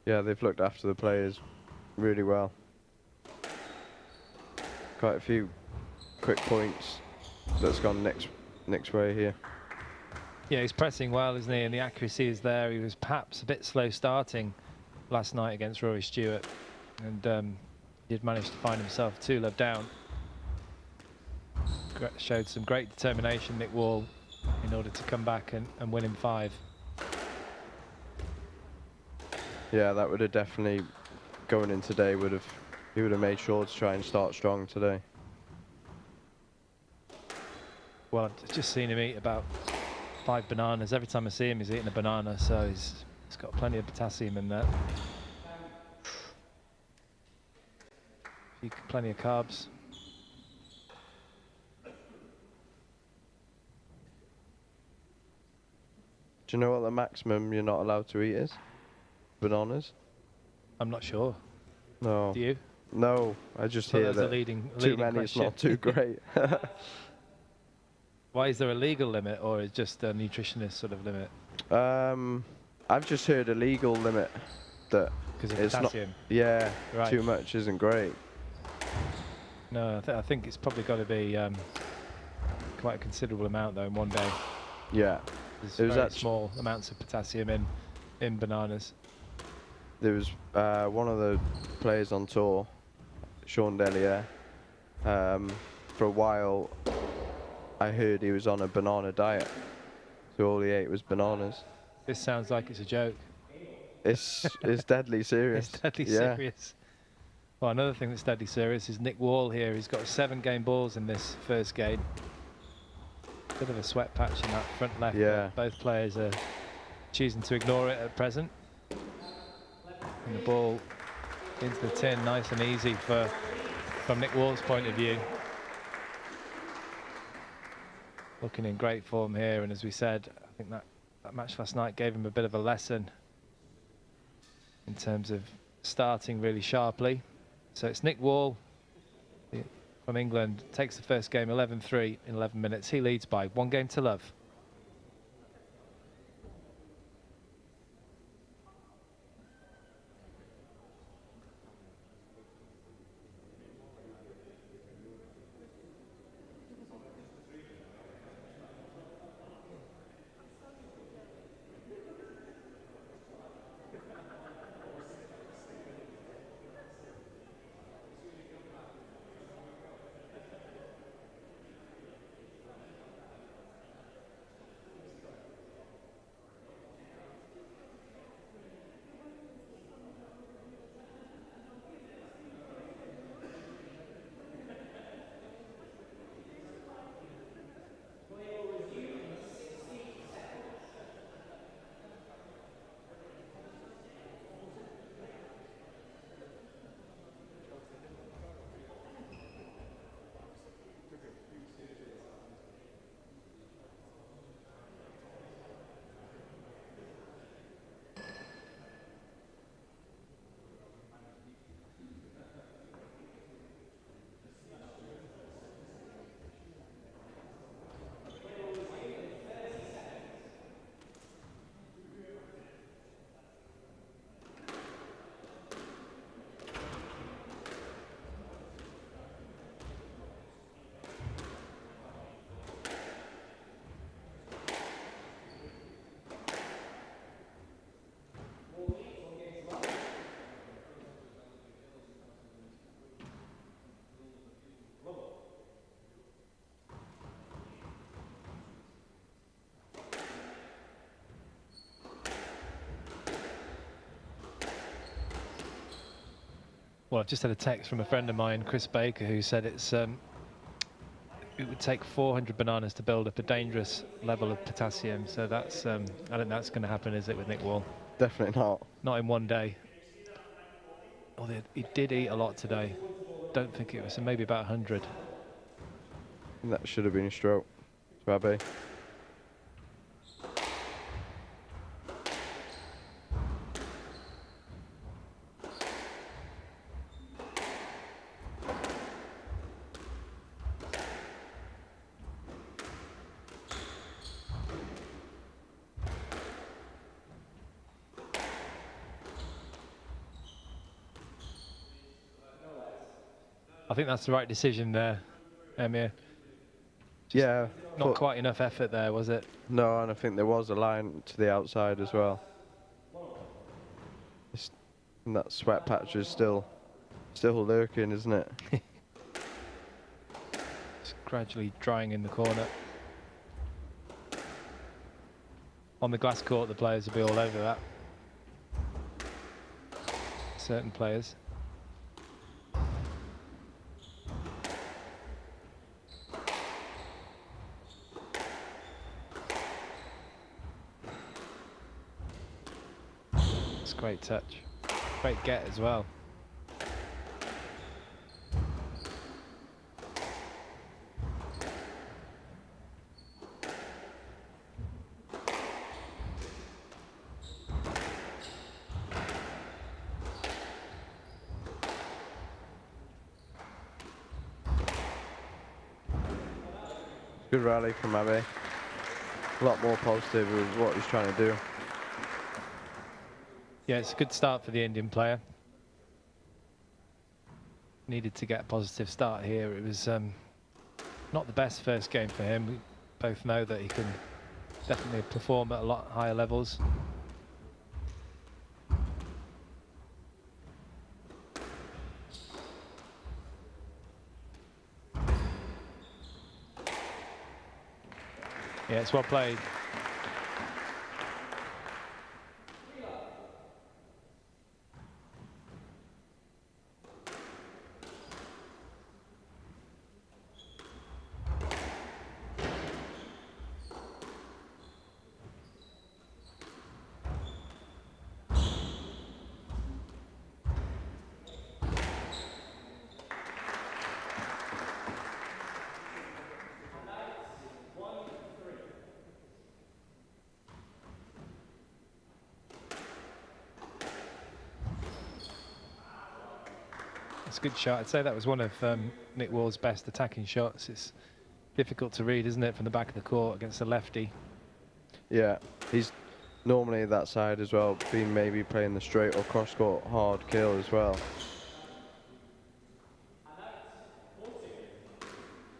Yeah, they've looked after the players really well. Quite a few quick points that's gone Nick's way here. Yeah, he's pressing well, isn't he? And the accuracy is there. He was perhaps a bit slow starting last night against Rory Stewart, and did manage to find himself 2-love down. Showed some great determination, Nick Wall, in order to come back and win in 5. Yeah, that would have definitely, going in today, he would have made sure to try and start strong today. Well, I've just seen him eat about 5 bananas. Every time I see him, he's eating a banana, so he's got plenty of potassium in there. Plenty of carbs. Do you know what the maximum you're not allowed to eat is? Bananas? I'm not sure. No. Do you? No, I just hear that too many is not too great. Why, is there a legal limit, or is just a nutritionist sort of limit? I've just heard a legal limit that because of it's potassium. not. Yeah, Right. too much isn't great. No, I think it's probably got to be quite a considerable amount though in one day. Yeah, There's very small amounts of potassium in bananas. There was one of the players on tour, Sean Dellier. For a while, I heard he was on a banana diet, so all he ate was bananas. This sounds like it's a joke. It's deadly serious. It's deadly serious. Well, another thing that's deadly serious is Nick Wall here. He's got 7 game balls in this first game. Bit of a sweat patch in that front left. Yeah. Both players are choosing to ignore it at present. And the ball into the tin, nice and easy from Nick Wall's point of view. Looking in great form here, and as we said, I think that match last night gave him a bit of a lesson in terms of starting really sharply. So it's Nick Wall from England, takes the first game 11-3 in 11 minutes. He leads by 1-0. Well, I've just had a text from a friend of mine, Chris Baker, who said it would take 400 bananas to build up a dangerous level of potassium. So that's, I don't think that's going to happen, is it, with Nick Wall? Definitely not. Not in one day. Although he did eat a lot today. Don't think it was, so maybe about 100. That should have been a stroke, Rabbi. I think that's the right decision there, Emir. Yeah. Not quite enough effort there, was it? No, and I think there was a line to the outside as well. And that sweat patch is still lurking, isn't it? It's gradually drying in the corner. On the glass court, the players will be all over that. Certain players. Great touch. Great get as well. Good rally from Abbey. A lot more positive with what he's trying to do. Yeah, it's a good start for the Indian player. Needed to get a positive start here. It was not the best first game for him. We both know that he can definitely perform at a lot higher levels. Yeah, it's well played. It's a good shot. I'd say that was one of Nick Wall's best attacking shots. It's difficult to read, isn't it, from the back of the court against a lefty. Yeah, he's normally that side as well, been maybe playing the straight or cross-court hard kill as well.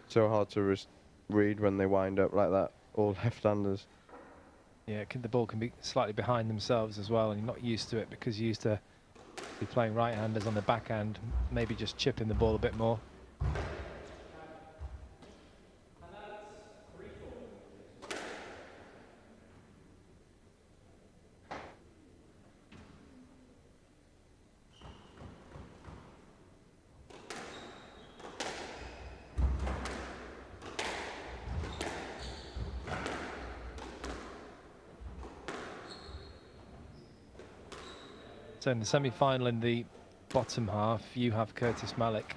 So hard to read when they wind up like that, all left-handers. Yeah, the ball can be slightly behind themselves as well, and you're not used to it because you're used to be playing right-handers on the backhand, maybe just chipping the ball a bit more. So in the semi-final in the bottom half, you have Curtis Malik.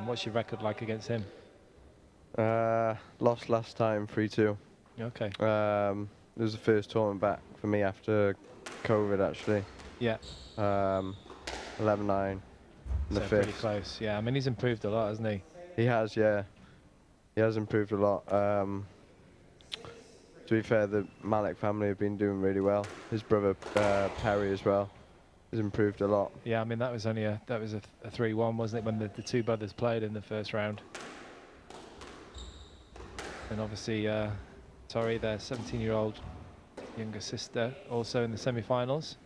What's your record like against him? Lost last time 3-2. Okay. It was the first tournament back for me after COVID, actually. Yeah. 11-9 in the fifth. Pretty close. Yeah, I mean he's improved a lot, hasn't he? He has, yeah. He has improved a lot. To be fair, the Malik family have been doing really well. His brother Perry as well has improved a lot. Yeah, I mean that was only a 3-1, wasn't it, when the two brothers played in the first round? And obviously, Tori, their 17-year-old younger sister, also in the semi-finals.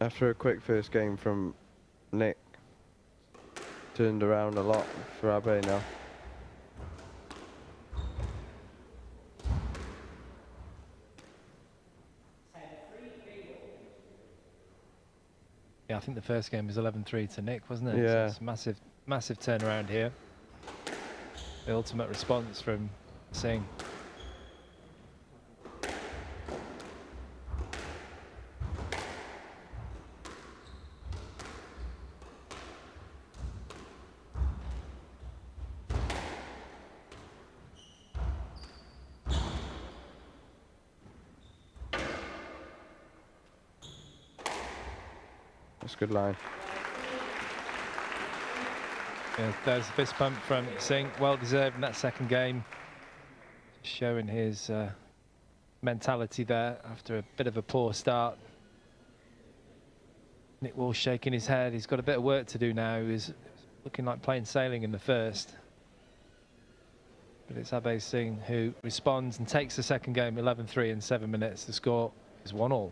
After a quick first game from Nick, turned around a lot for Abbey now. Yeah, I think the first game was 11-3 to Nick, wasn't it? Yeah. So it's massive, massive turnaround here. The ultimate response from Singh. Good line. Yeah, there's a fist pump from Singh, well deserved in that second game. Showing his mentality there after a bit of a poor start. Nick Wall shaking his head. He's got a bit of work to do now. He's looking like plain sailing in the first. But it's Abbey Singh who responds and takes the second game 11-3 in 7 minutes. The score is 1-1.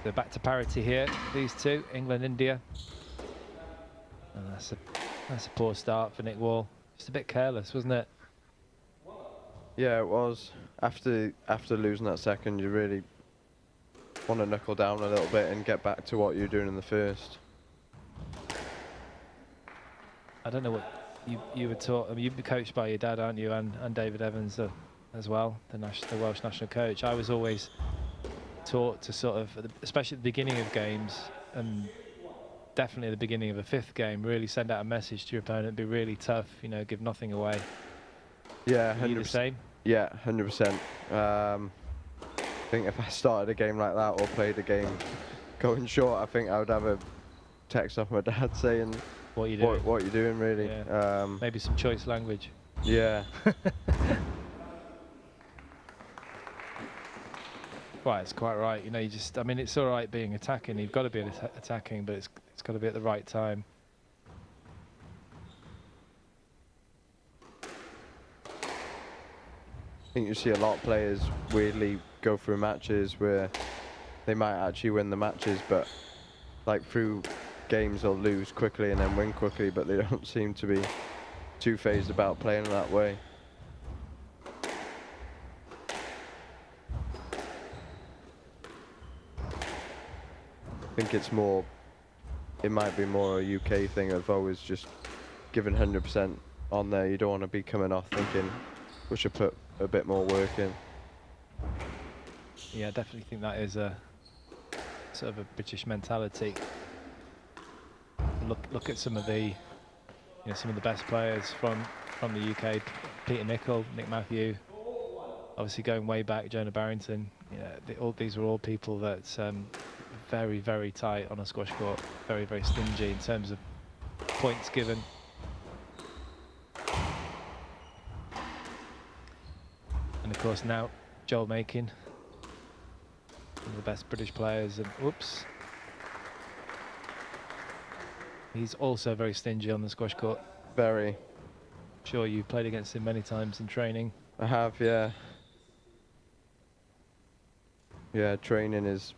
So back to parity here, these two, England, India. And that's a poor start for Nick Wall. Just a bit careless, wasn't it? Yeah, it was. After losing that second, you really want to knuckle down a little bit and get back to what you were doing in the first. I don't know what you were taught. I mean, you've been coached by your dad, aren't you, and David Evans as well, the Welsh national coach. I was always taught to sort of, especially at the beginning of games, and definitely at the beginning of a fifth game, really send out a message to your opponent, be really tough, you know, give nothing away. Yeah, 100%. You the same? Yeah, 100%. I think if I started a game like that or played a game going short, I think I would have a text off my dad saying, what you doing? What you doing, really? Yeah. Maybe some choice language. Yeah. Right, it's quite right. You know, I mean, it's all right being attacking. You've got to be attacking, but it's got to be at the right time. I think you see a lot of players weirdly go through matches where they might actually win the matches, but like through games they'll lose quickly and then win quickly, but they don't seem to be too phased about playing that way. I think it might be more a UK thing of always just giving 100% on there. You don't want to be coming off thinking we should put a bit more work in. Yeah, I definitely think that is a sort of a British mentality. Look at some of the, some of the best players from the UK. Peter Nicol, Nick Matthew, obviously going way back, Jonah Barrington. Yeah, these are all people that very, very tight on a squash court, very, very stingy in terms of points given. And of course now Joel Makin, one of the best British players, and whoops, he's also very stingy on the squash court. Very. Sure, you've played against him many times in training. I have, yeah. Yeah, training is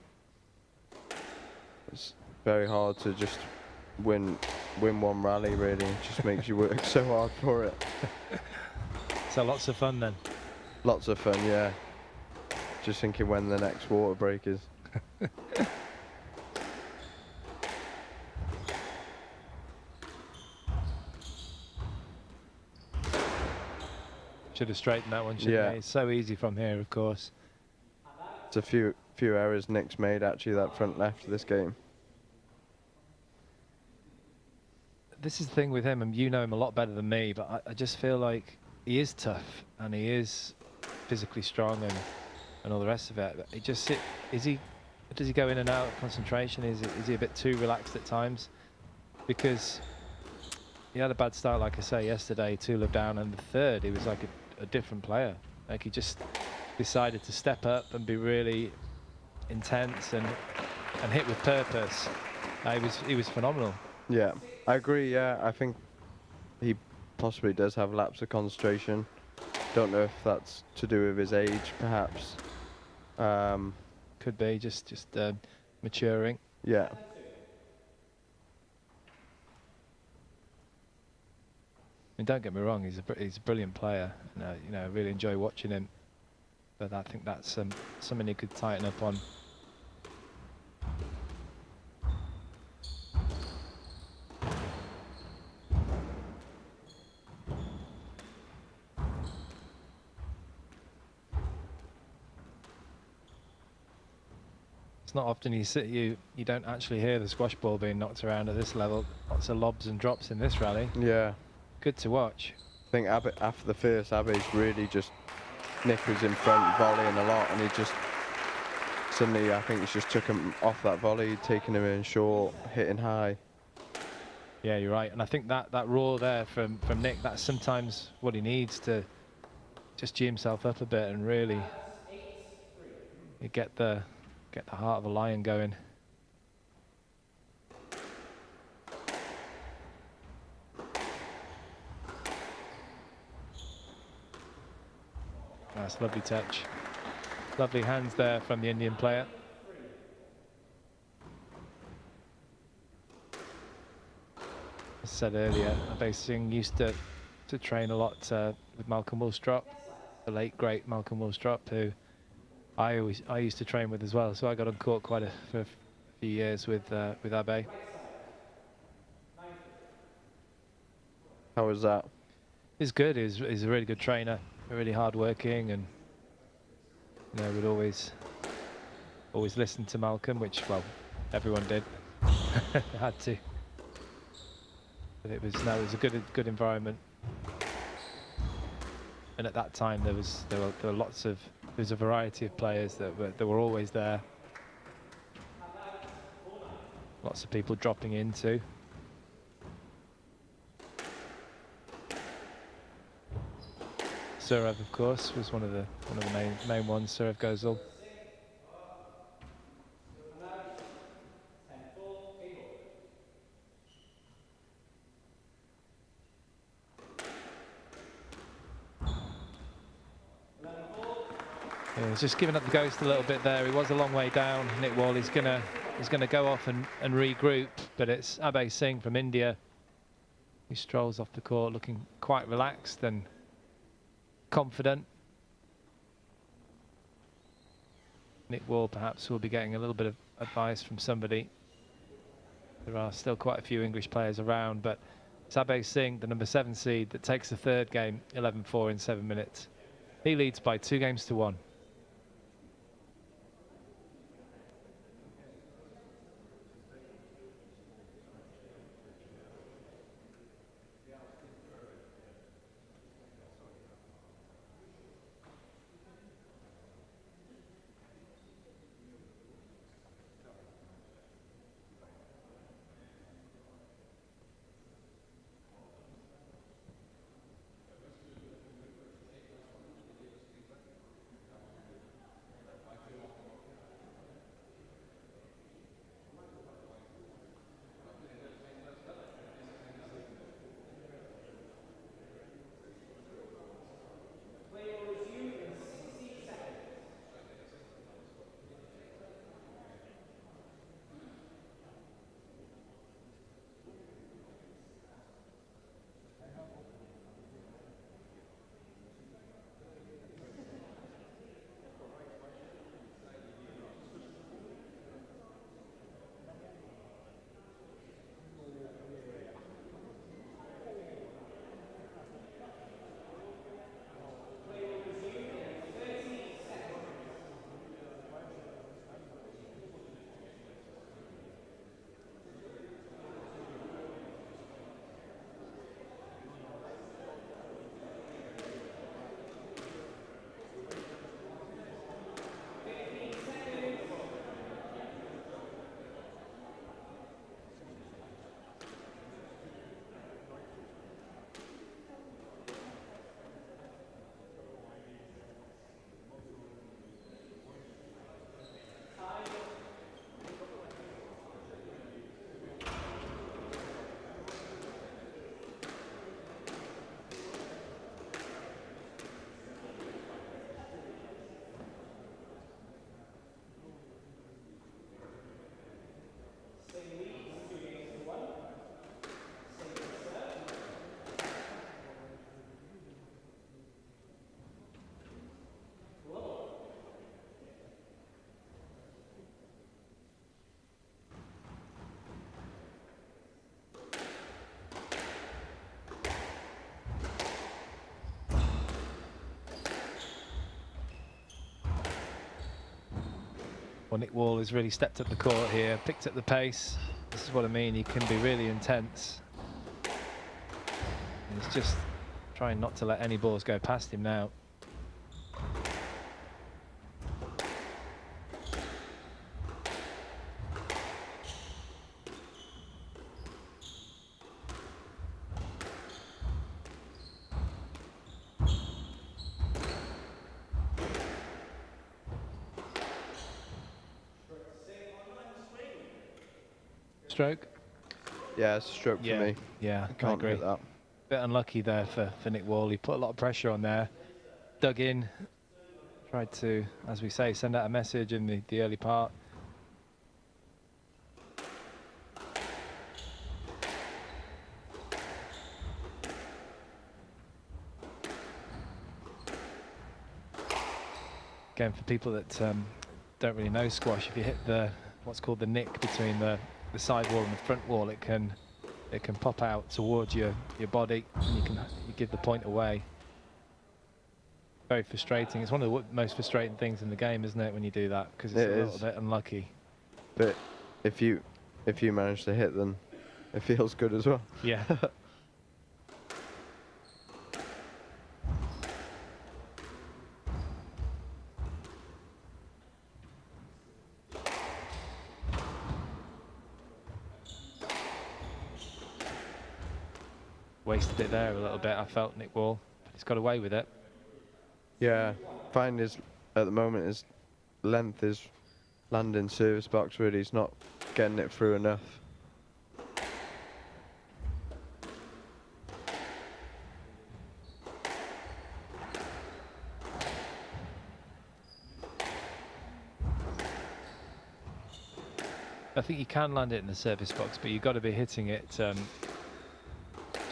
very hard to just win one rally, really. It just makes you work so hard for it. So lots of fun then? Lots of fun, yeah. Just thinking when the next water break is. Should have straightened that one, shouldn't he? It's so easy from here, of course. It's a few errors Nick's made, actually, that front left of this game. This is the thing with him, and you know him a lot better than me, but I just feel like he is tough, and he is physically strong and all the rest of it. It just does he go in and out of concentration? Is he a bit too relaxed at times? Because he had a bad start, like I say, yesterday, 2-love down, and the third he was like a different player. Like he just decided to step up and be really intense and hit with purpose. He was phenomenal. Yeah, I agree. Yeah, I think he possibly does have lapse of concentration. Don't know if that's to do with his age, perhaps. Could be just maturing. Yeah. I mean, don't get me wrong, he's a brilliant player. I really enjoy watching him. But I think that's something he could tighten up on. It's not often you don't actually hear the squash ball being knocked around at this level. Lots of lobs and drops in this rally. Yeah. Good to watch. I think after the first, Abby's really just, Nick was in front volleying a lot, and he just suddenly, I think he's just took him off that volley, taking him in short, hitting high. Yeah, you're right, and I think that roar there from Nick, that's sometimes what he needs to just G himself up a bit and really get the heart of a lion going. That's a lovely touch. Lovely hands there from the Indian player. said earlier, Abe Singh used to train a lot with Malcolm Willstrop, the late great Malcolm Willstrop, who I used to train with as well. So I got on court for a few years with Abe. How was that? He's good. He's a really good trainer, really hardworking, and you know, would always listen to Malcolm, which, well, everyone did. Had to. But it was a good environment. And at that time there was a variety of players that were always there. Lots of people dropping in too. Surev, of course, was one of the main ones. Surev Ghosal. Yeah, he's just giving up the ghost a little bit there. He was a long way down. Nick Wall is gonna go off and regroup, but it's Abe Singh from India. He strolls off the court looking quite relaxed and confident. Nick Wall perhaps will be getting a little bit of advice from somebody. There are still quite a few English players around, but it's Abe Singh, the number 7 seed, that takes the third game, 11-4 in 7 minutes. He leads by 2-1. Well, Nick Wall has really stepped up the court here, picked up the pace. This is what I mean, he can be really intense. And he's just trying not to let any balls go past him now. Stroke? Yeah, it's a stroke for me. Yeah, I agree. hit that. Bit unlucky there for Nick Wall. He put a lot of pressure on there, dug in, tried to, as we say, send out a message in the early part. Again, for people that don't really know squash, if you hit what's called the nick between the side wall and the front wall, it can pop out towards your body, and you give the point away. Very frustrating. It's one of the most frustrating things in the game, isn't it, when you do that, because it's a little bit unlucky. But if you manage to hit them, it feels good as well. Yeah. Wasted it there a little bit, I felt, Nick Wall. But he's got away with it. Yeah, find at the moment his length is landing service box, really. He's not getting it through enough. I think you can land it in the service box, but you've got to be hitting it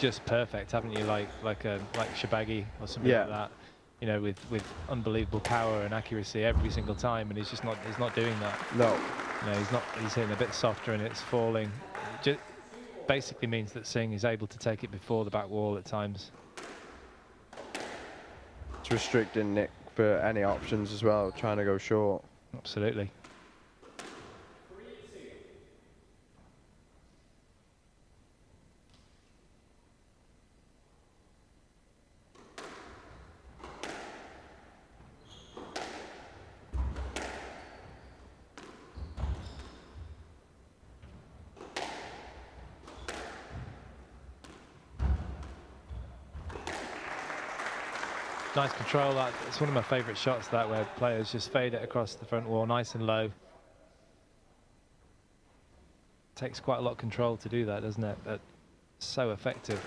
just perfect, haven't you? Like Shorbagy or something like that. You know, with unbelievable power and accuracy every single time, and he's not doing that. No. No, he's hitting a bit softer and it's falling. It just basically means that Singh is able to take it before the back wall at times. It's restricting Nick for any options as well, trying to go short. Absolutely. Nice control. It's one of my favourite shots, that, where players just fade it across the front wall nice and low. Takes quite a lot of control to do that, doesn't it? But so effective.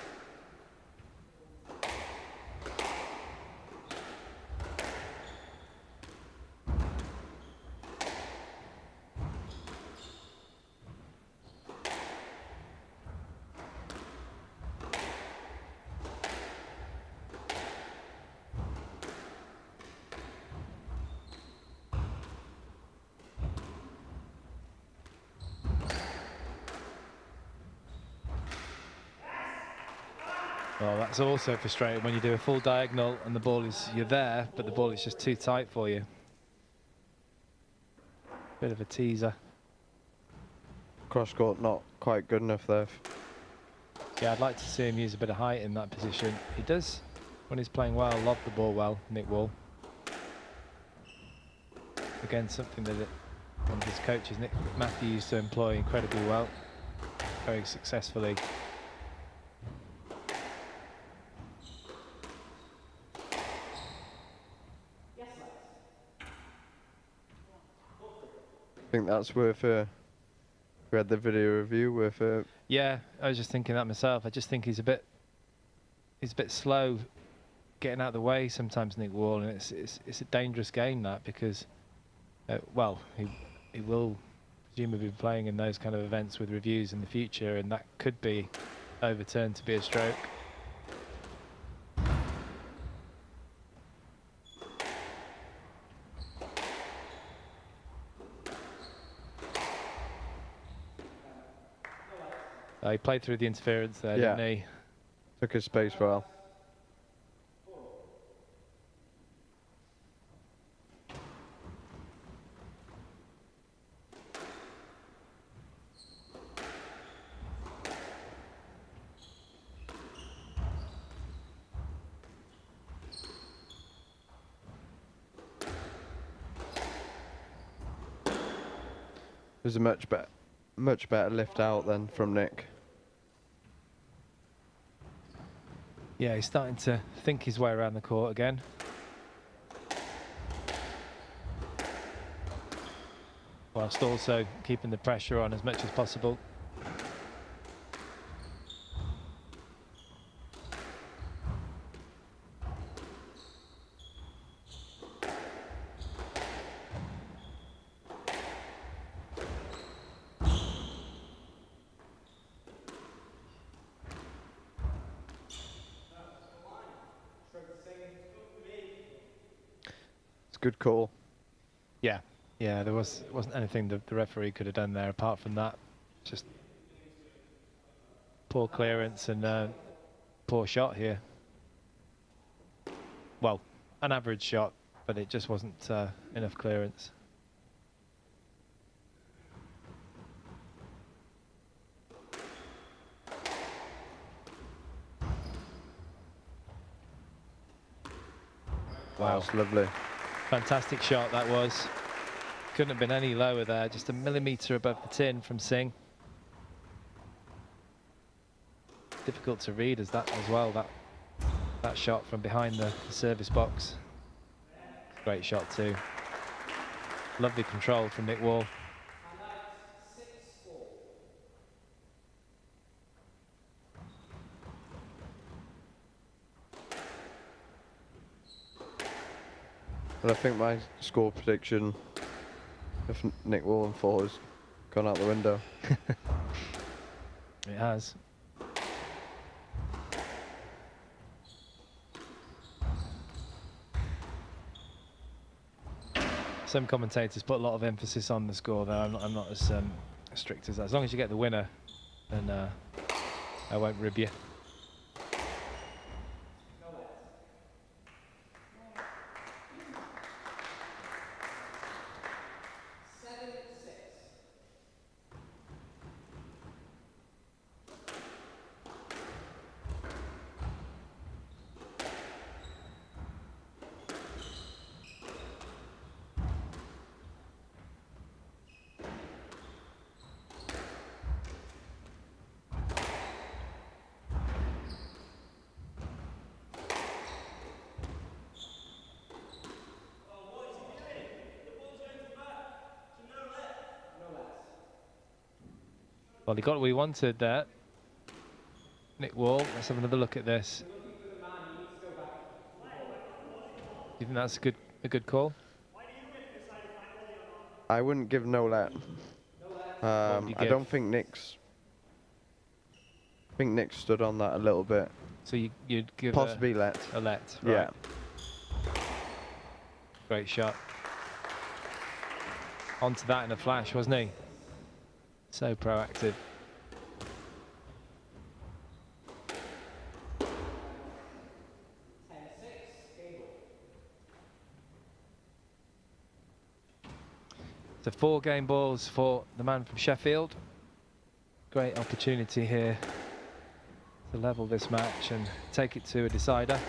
Well, that's also frustrating when you do a full diagonal and you're there, but the ball is just too tight for you. Bit of a teaser. Cross court not quite good enough there. Yeah, I'd like to see him use a bit of height in that position. He does, when he's playing well, lob the ball well, Nick Wall. Again, something that one of his coaches, Nick Matthew, used to employ incredibly well, very successfully. I think that's worth read the video review worth Yeah, I was just thinking that myself. I just think he's a bit slow getting out of the way sometimes, Nick Wall, and it's a dangerous game, that, because well, he will presumably be playing in those kind of events with reviews in the future, and that could be overturned to be a stroke. He played through the interference there, didn't he? Took his space well. There's a much better lift out than from Nick. Yeah, he's starting to think his way around the court again. Whilst also keeping the pressure on as much as possible. Good call. Yeah, there wasn't anything the referee could have done there apart from that. Just poor clearance and poor shot here. Well, an average shot, but it just wasn't enough clearance. Wow, that's lovely. Fantastic shot that was. Couldn't have been any lower there, just a millimetre above the tin from Singh. Difficult to read as well, that shot from behind the service box. Great shot too. Lovely control from Nick Wall. But I think my score prediction of Nick Wall and 4 has gone out the window. It has. Some commentators put a lot of emphasis on the score, though. I'm not as strict as that. As long as you get the winner, then I won't rib you. Well, he got what we wanted there. Nick Wall, let's have another look at this. Do you think that's a good call? I wouldn't give no let. I don't think Nick's... I think Nick stood on that a little bit. So you'd give possibly let. A let, right. Yeah. Great shot. Onto that in a flash, wasn't he? So proactive. So 4 game balls for the man from Sheffield. Great opportunity here to level this match and take it to a decider.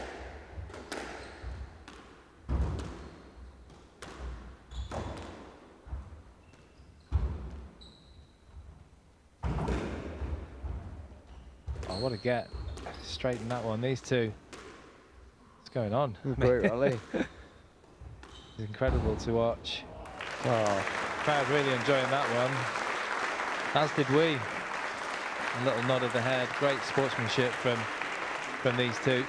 What a get. Straighten that one. These two. What's going on? Great rally. It's incredible to watch. Oh. Crowd really enjoying that one. As did we. A little nod of the head. Great sportsmanship from these two.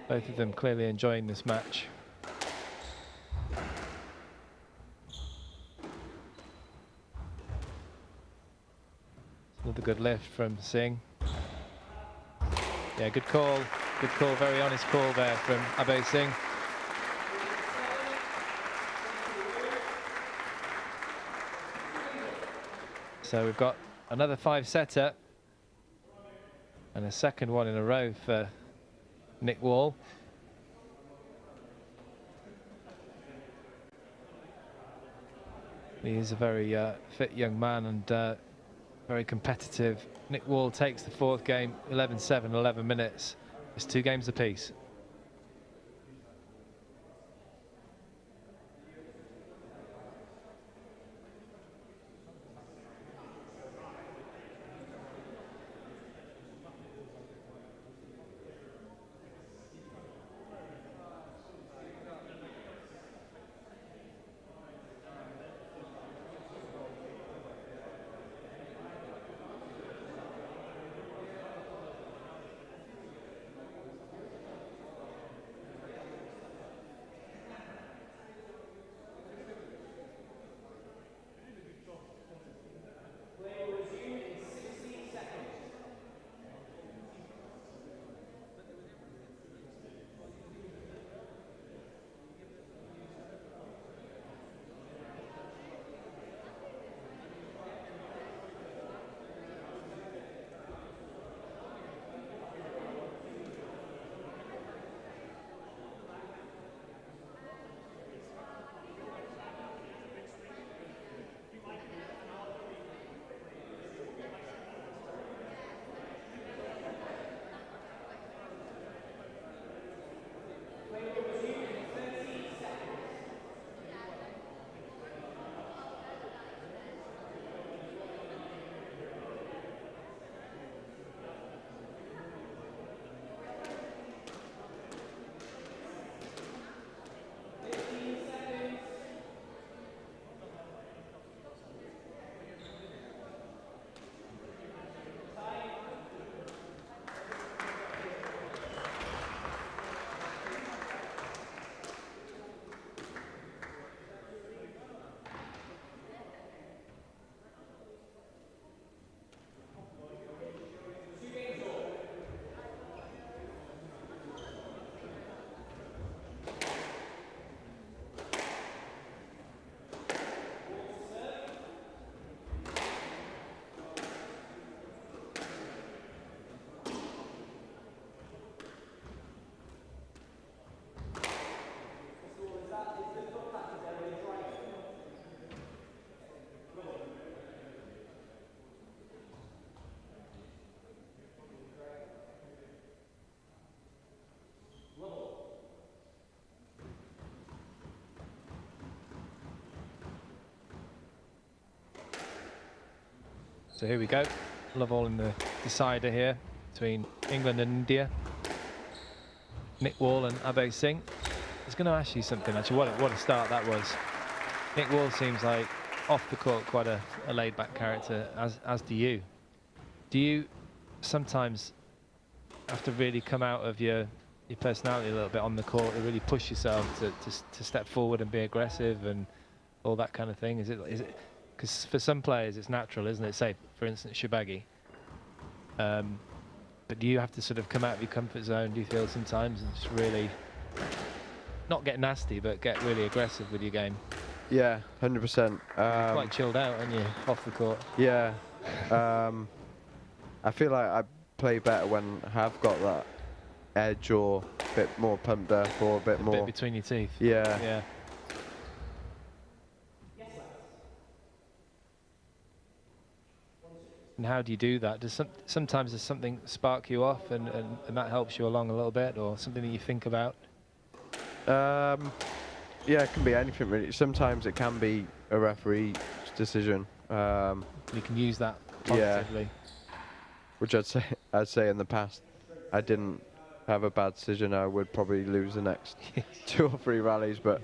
Both of them clearly enjoying this match. Another good lift from Singh. Yeah, good call. Good call, very honest call there from Abhay Singh. So we've got another 5-setter and a second one in a row for Nick Wall. He is a very fit young man and very competitive. Nick Wall takes the 4th game, 11-7, 11 minutes. It's 2 games apiece. So here we go. Love all in the decider here between England and India. Nick Wall and Abhay Singh. I was going to ask you something, actually. What a start that was. Nick Wall seems like off the court quite a laid-back character, as do you. Do you sometimes have to really come out of your personality a little bit on the court and really push yourself to step forward and be aggressive and all that kind of thing? Is it because for some players it's natural, isn't it? Say, for instance, Shorbagy. But do you have to sort of come out of your comfort zone, do you feel, sometimes, and just really not get nasty, but get really aggressive with your game? Yeah, 100%. You're quite chilled out, aren't you, off the court? Yeah. I feel like I play better when I have got that edge or a bit more pumped up or a bit more... bit between your teeth. Yeah. Yeah. And how do you do that? Sometimes does something spark you off and that helps you along a little bit, or something that you think about? Yeah, it can be anything really. Sometimes it can be a referee's decision. You can use that positively. Yeah. Which I'd say in the past, I didn't have a bad decision. I would probably lose the next 2 or 3 rallies, but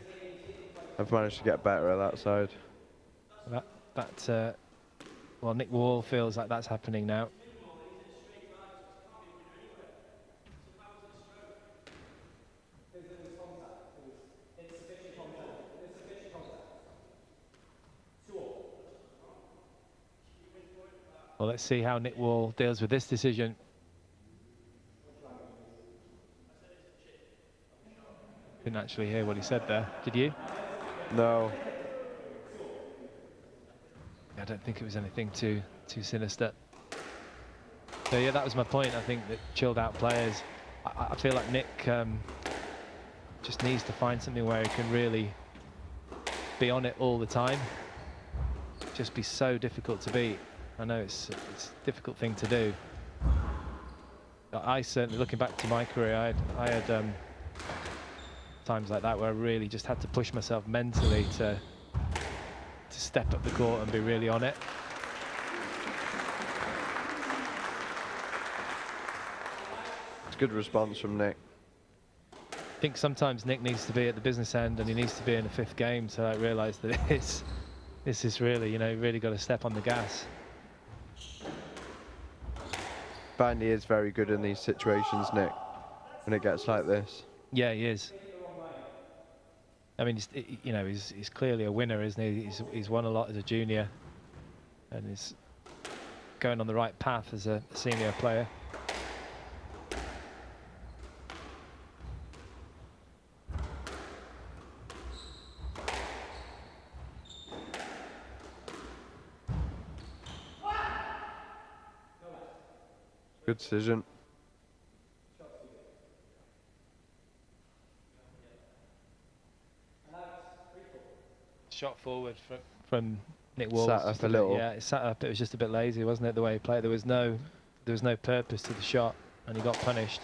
I've managed to get better at that side. Well, Nick Wall feels like that's happening now. Well, let's see how Nick Wall deals with this decision. Didn't actually hear what he said there, did you? No. I don't think it was anything too sinister. So yeah, that was my point. I think that chilled out players, I feel like Nick just needs to find something where he can really be on it all the time. Just be so difficult to beat. I know it's a difficult thing to do. I certainly, looking back to my career, I had times like that where I really just had to push myself mentally to step up the court and be really on it. It's a good response from Nick. I think sometimes Nick needs to be at the business end and he needs to be in the 5th game to like realise that this is really, you know, really got to step on the gas. But he is very good in these situations, Nick, when it gets like this. Yeah, he is. I mean, you know, he's clearly a winner, isn't he? He's won a lot as a junior, and he's going on the right path as a senior player. Good decision. Shot forward from Nick Wall. Sat up a little. Yeah, it sat up. It was just a bit lazy, wasn't it, the way he played? There was no purpose to the shot, and he got punished.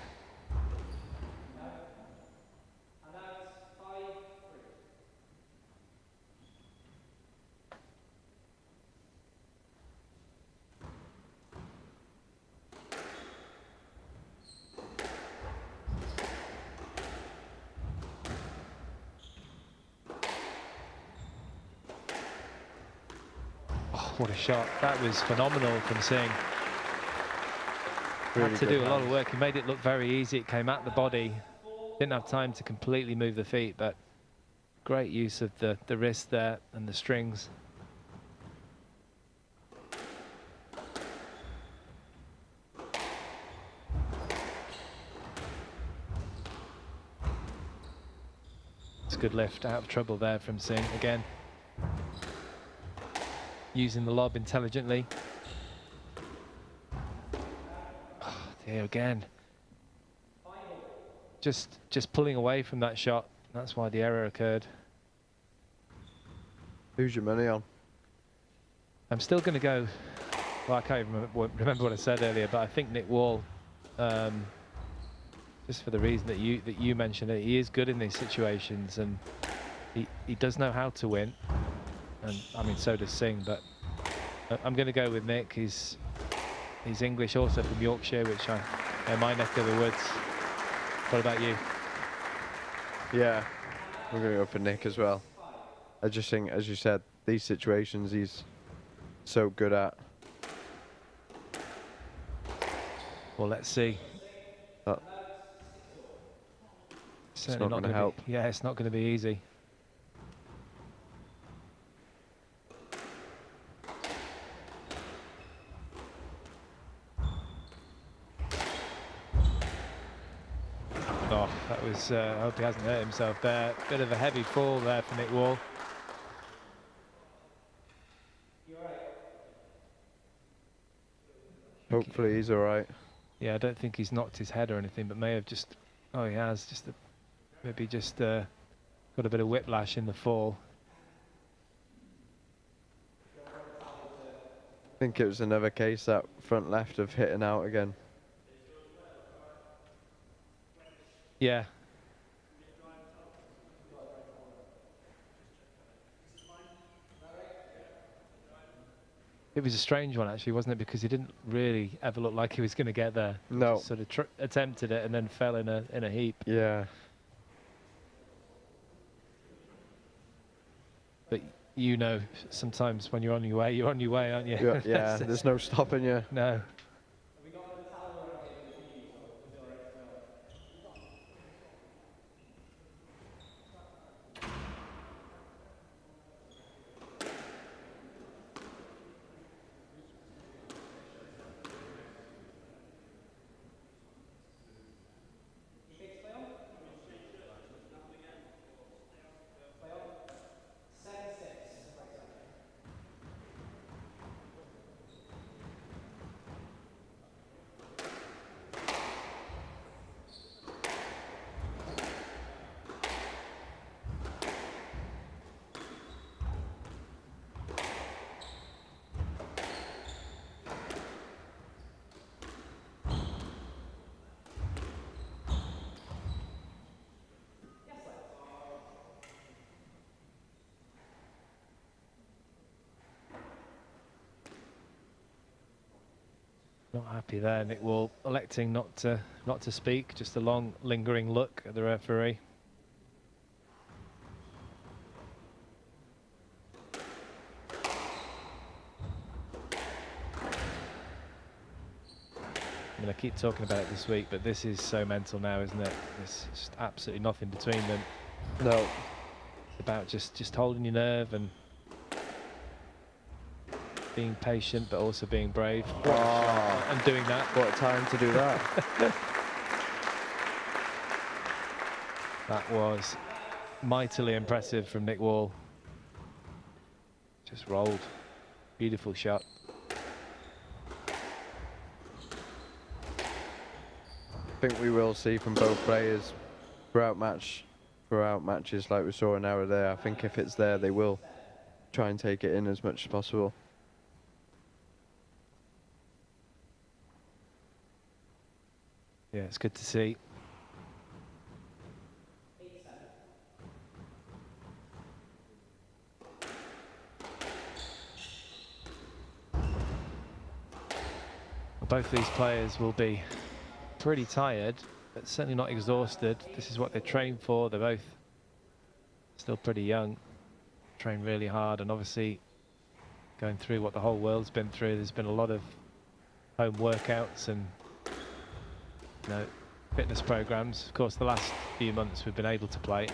What a shot. That was phenomenal from Singh. Really had to do a lot of work. He made it look very easy. It came at the body. Didn't have time to completely move the feet, but great use of the wrist there and the strings. It's a good lift, out of trouble there from Singh again. Using the lob intelligently. Oh, there again. Just pulling away from that shot. That's why the error occurred. Who's your money on? I'm still going to go. Well, I can't even remember what I said earlier, but I think Nick Wall, just for the reason that you mentioned it, he is good in these situations, and he does know how to win. And I mean, so does Singh, but I'm going to go with Nick. He's English, also from Yorkshire, which my neck of the woods. What about you? Yeah, we're going to go for Nick as well. I just think, as you said, these situations he's so good at. Well, let's see. It's not going to help. Yeah, it's not going to be easy. Oh, that was, I hope he hasn't hurt himself there. Bit of a heavy fall there for Nick Wall. Hopefully he's all right. Yeah, I don't think he's knocked his head or anything, but may have just, oh, he has, just maybe just got a bit of whiplash in the fall. I think it was another case, that front left, of hitting out again. Yeah. It was a strange one, actually, wasn't it? Because he didn't really ever look like he was going to get there. No. Just sort of attempted it and then fell in a heap. Yeah. But you know, sometimes when you're on your way, aren't you? Yeah, there's no stopping you. No. Not happy there, Nick Wall, electing not to speak, just a long, lingering look at the referee. I mean, I keep talking about it this week, but this is so mental now, isn't it? There's just absolutely nothing between them. No. It's about just holding your nerve and being patient, but also being brave. And doing that. What a time to do that. That was mightily impressive from Nick Wall. Just rolled. Beautiful shot. I think we will see from both players throughout matches like we saw an hour there. I think if it's there, they will try and take it in as much as possible. Yeah, it's good to see. Both these players will be pretty tired, but certainly not exhausted. This is what they train for. They're both still pretty young, train really hard, and obviously going through what the whole world's been through. There's been a lot of home workouts and fitness programs. Of course, the last few months we've been able to play,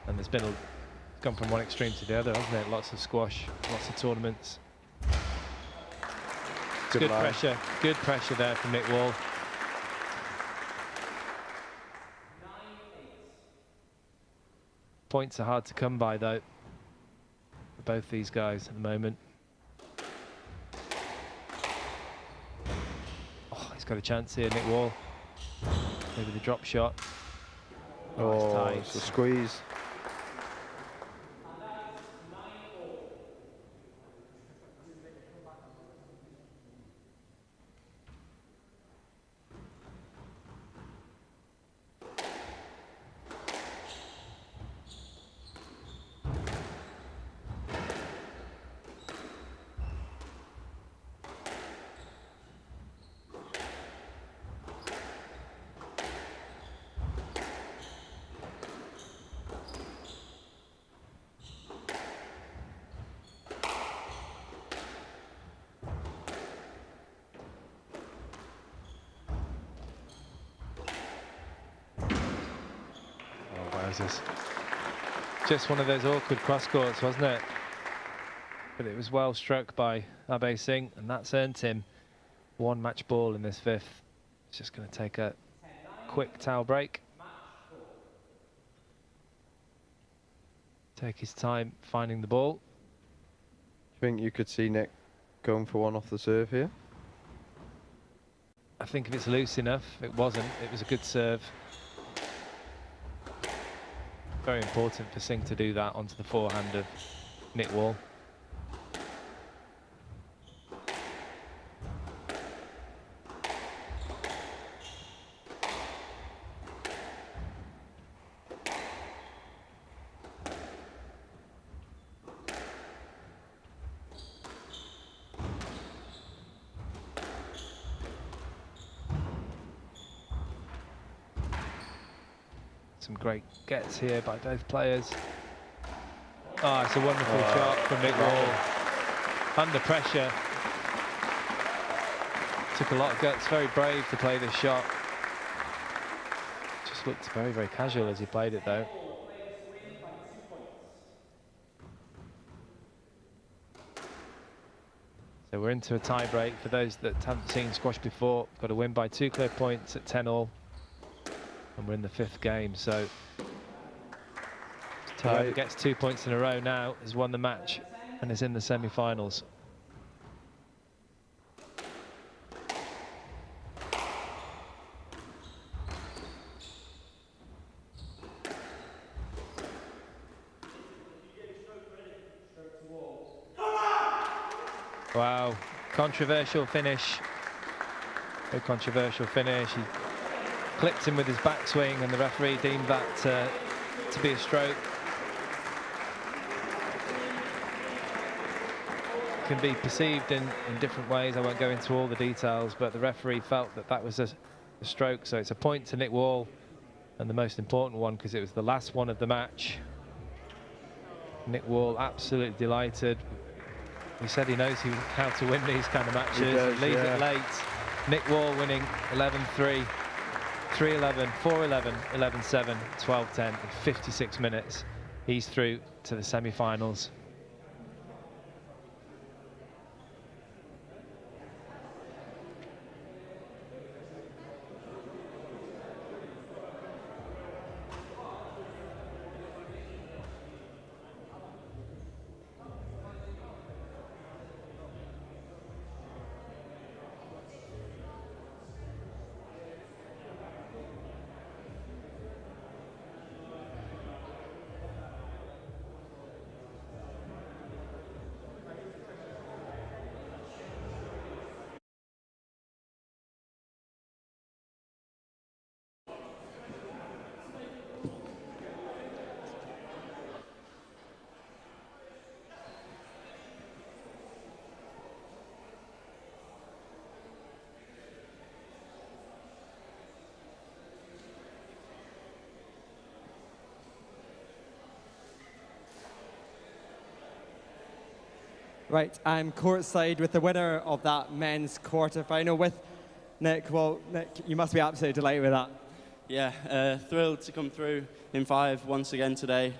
and there's been gone from one extreme to the other, hasn't it? Lots of squash, lots of tournaments. Good pressure there from Nick Wall. Points are hard to come by, though, for both these guys at the moment. Oh, he's got a chance here, Nick Wall. Maybe the drop shot. Oh, it's a squeeze. Jesus. Just one of those awkward cross courts, wasn't it? But it was well struck by Abhay Singh, and that's earned him one match ball in this fifth. He's just going to take a quick towel break. Take his time finding the ball. Do you think you could see Nick going for one off the serve here? I think if it's loose enough, it wasn't. It was a good serve. Very important for Singh to do that onto the forehand of Nick Wall. Some great gets here by both players. Oh, it's a wonderful shot from Nick Wall. Under pressure. Took a lot of guts, very brave to play this shot. Just looked very, very casual as he played it though. So we're into a tie break. For those that haven't seen squash before, got to win by 2 clear points at 10-all. And we're in the 5th game, so whoever gets 2 points in a row now has won the match and is in the semi-finals. Wow, controversial finish. Very controversial finish. He clipped him with his backswing and the referee deemed that to be a stroke. Can be perceived in different ways. I won't go into all the details, but the referee felt that that was a stroke, so it's a point to Nick Wall, and the most important one because it was the last one of the match. Nick Wall absolutely delighted. He said he knows how to win these kind of matches. He leaves it late. Nick Wall winning 11-3. 3-11, 4-11, 11-7, 12-10 in 56 minutes. He's through to the semi-finals. Right, I'm courtside with the winner of that men's quarterfinal with Nick. Well, Nick, you must be absolutely delighted with that. Yeah, thrilled to come through in 5 once again today.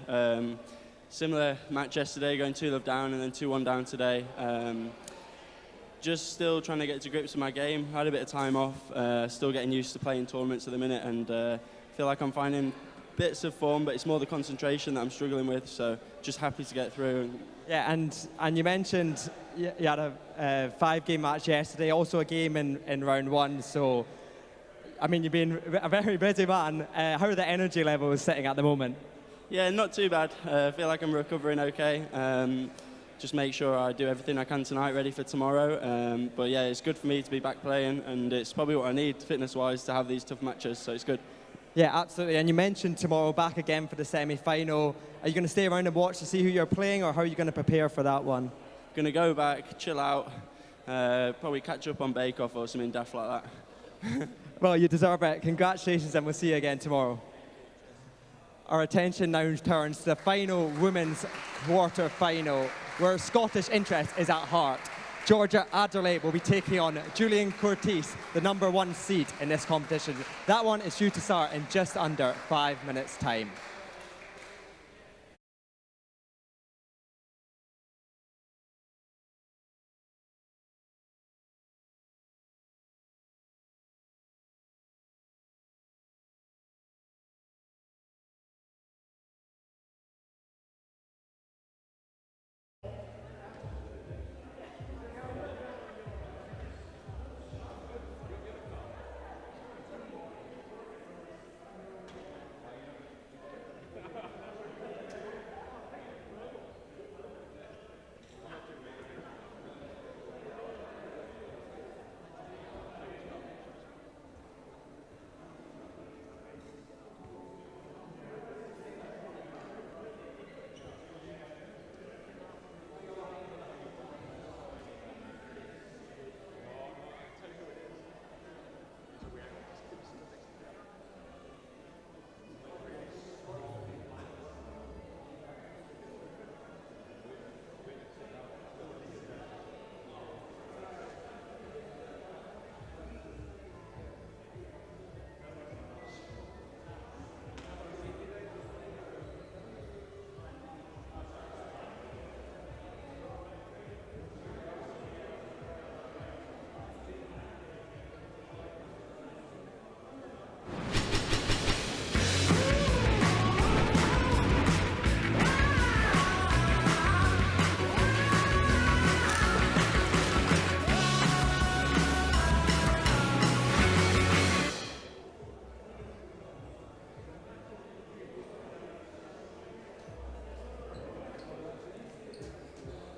Similar match yesterday, going 2-love down and then 2-1 down today. Just still trying to get to grips with my game. Had a bit of time off, still getting used to playing tournaments at the minute, and feel like I'm finding bits of form, but it's more the concentration that I'm struggling with, so just happy to get through. Yeah, and you mentioned you had a 5-game match yesterday, also a game in round 1, so I mean, you've been a very busy man. How are the energy levels sitting at the moment? Yeah, not too bad. I feel like I'm recovering okay. Just make sure I do everything I can tonight, ready for tomorrow. But yeah, it's good for me to be back playing, and it's probably what I need fitness-wise to have these tough matches, so it's good. Yeah, absolutely. And you mentioned tomorrow back again for the semi-final. Are you going to stay around and watch to see who you're playing, or how are you going to prepare for that one? Going to go back, chill out, probably catch up on Bake Off or something daft like that. Well, you deserve it. Congratulations, and we'll see you again tomorrow. Our attention now turns to the final women's quarter-final, where Scottish interest is at heart. Georgia Adderley will be taking on Julian Curtis, the #1 seed in this competition. That one is due to start in just under 5 minutes' time.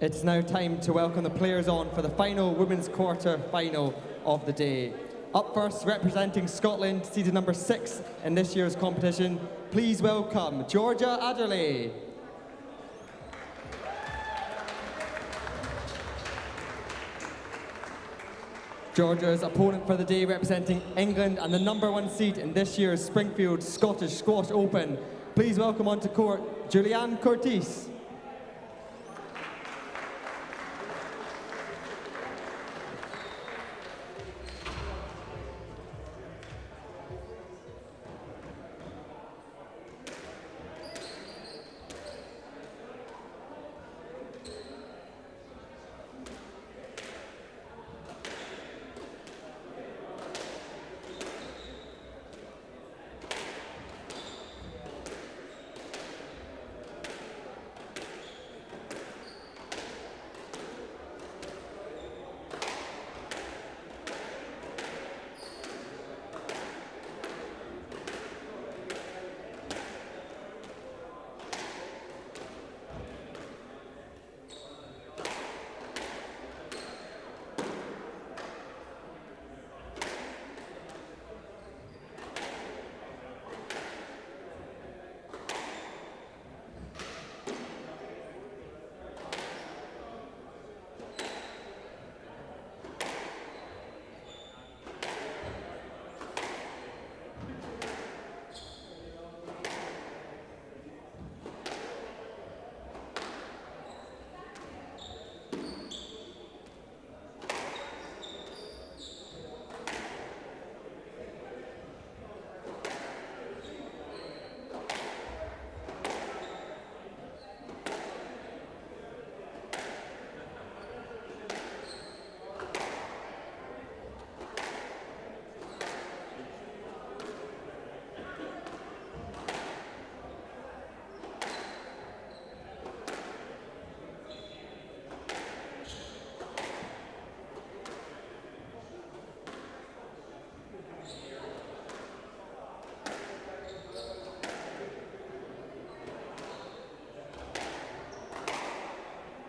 It's now time to welcome the players on for the final women's quarter-final of the day. Up first, representing Scotland, seeded number 6 in this year's competition, please welcome Georgia Adderley. Georgia's opponent for the day, representing England and the number 1 seed in this year's Springfield Scottish Squash Open. Please welcome onto court, Julianne Cortese.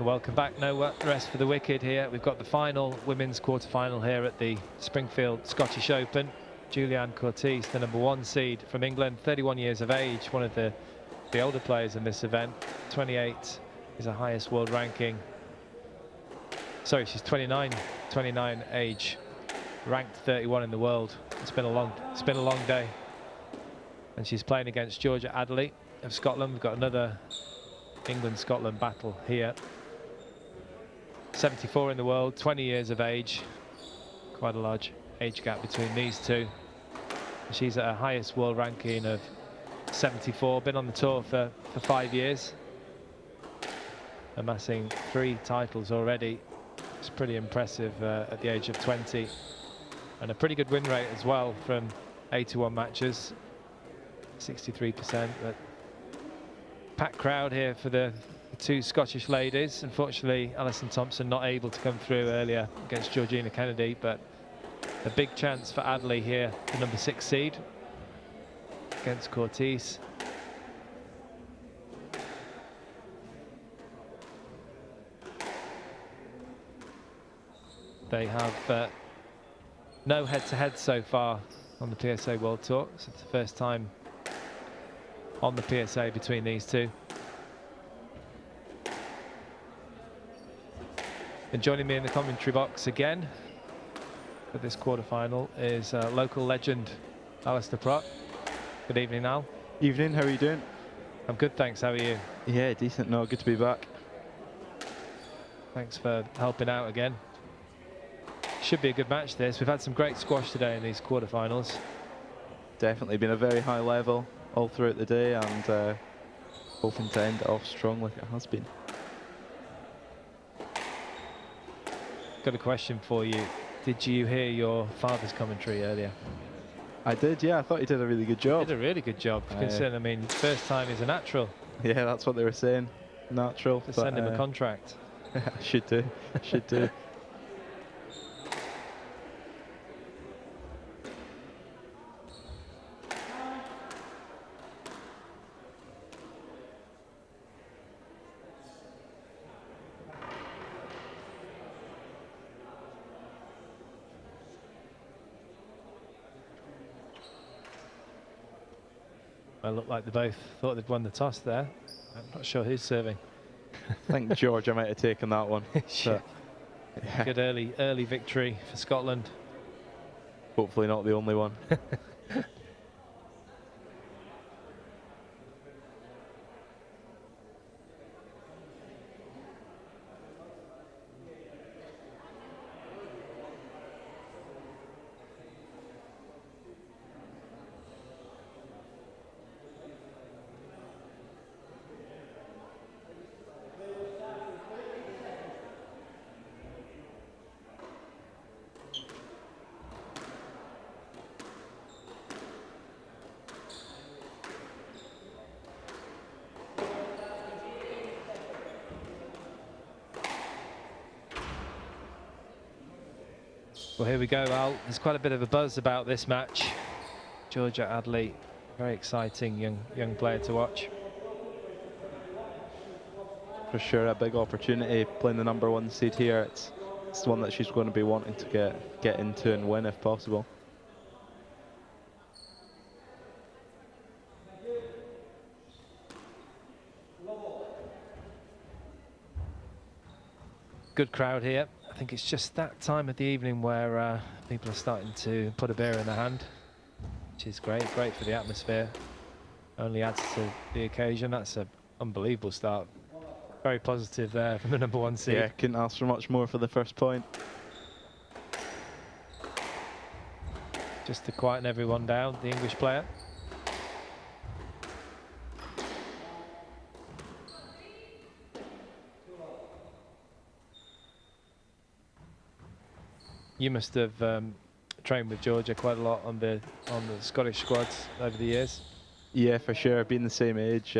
Welcome back. No rest for the wicked here. We've got the final women's quarter-final here at the Springfield Scottish Open. Julianne Cortese, the number 1 seed from England, 31 years of age, one of the older players in this event. 28 is her highest world ranking. Sorry, she's 29 age, ranked 31 in the world. It's been a long day. And she's playing against Georgia Adderley of Scotland. We've got another England-Scotland battle here. 74 in the world, 20 years of age. Quite a large age gap between these two. She's at her highest world ranking of 74, been on the tour for 5 years. Amassing 3 titles already. It's pretty impressive at the age of 20. And a pretty good win rate as well from 81 matches. 63%, but packed crowd here for the 2 Scottish ladies. Unfortunately, Alison Thompson not able to come through earlier against Georgina Kennedy, but a big chance for Adderley here, the number 6 seed against Cortese. They have no head-to-head so far on the PSA World Tour, so it's the first time on the PSA between these two. And joining me in the commentary box again for this quarter-final is local legend Alistair Pratt. Good evening, Al. Evening, how are you doing? I'm good, thanks. How are you? Yeah, decent. No, good to be back. Thanks for helping out again. Should be a good match, this. We've had some great squash today in these quarter-finals. Definitely been a very high level all throughout the day, and hoping to end it off strong like it has been. Got a question for you. Did you hear your father's commentary earlier? I did, yeah. I thought he did a really good job. Did a really good job, considering, I mean, first time he's a natural. Yeah, that's what they were saying. Natural. To send him a contract. Should do. Should do. Well, looked like they both thought they'd won the toss there. I'm not sure who's serving. I think Georgia might have taken that one. Yeah. Good early victory for Scotland. Hopefully not the only one. Well, here we go, Al. There's quite a bit of a buzz about this match. Georgia Adley, very exciting young player to watch. For sure, a big opportunity playing the #1 seed here. It's one that she's going to be wanting to get into and win if possible. Good crowd here. I think it's just that time of the evening where people are starting to put a beer in their hand, which is great for the atmosphere. Only adds to the occasion. That's an unbelievable start. Very positive there from the #1 seed. Yeah, couldn't ask for much more for the first point. Just to quieten everyone down, the English player. You must have trained with Georgia quite a lot on the Scottish squads over the years. Yeah, for sure. Being the same age,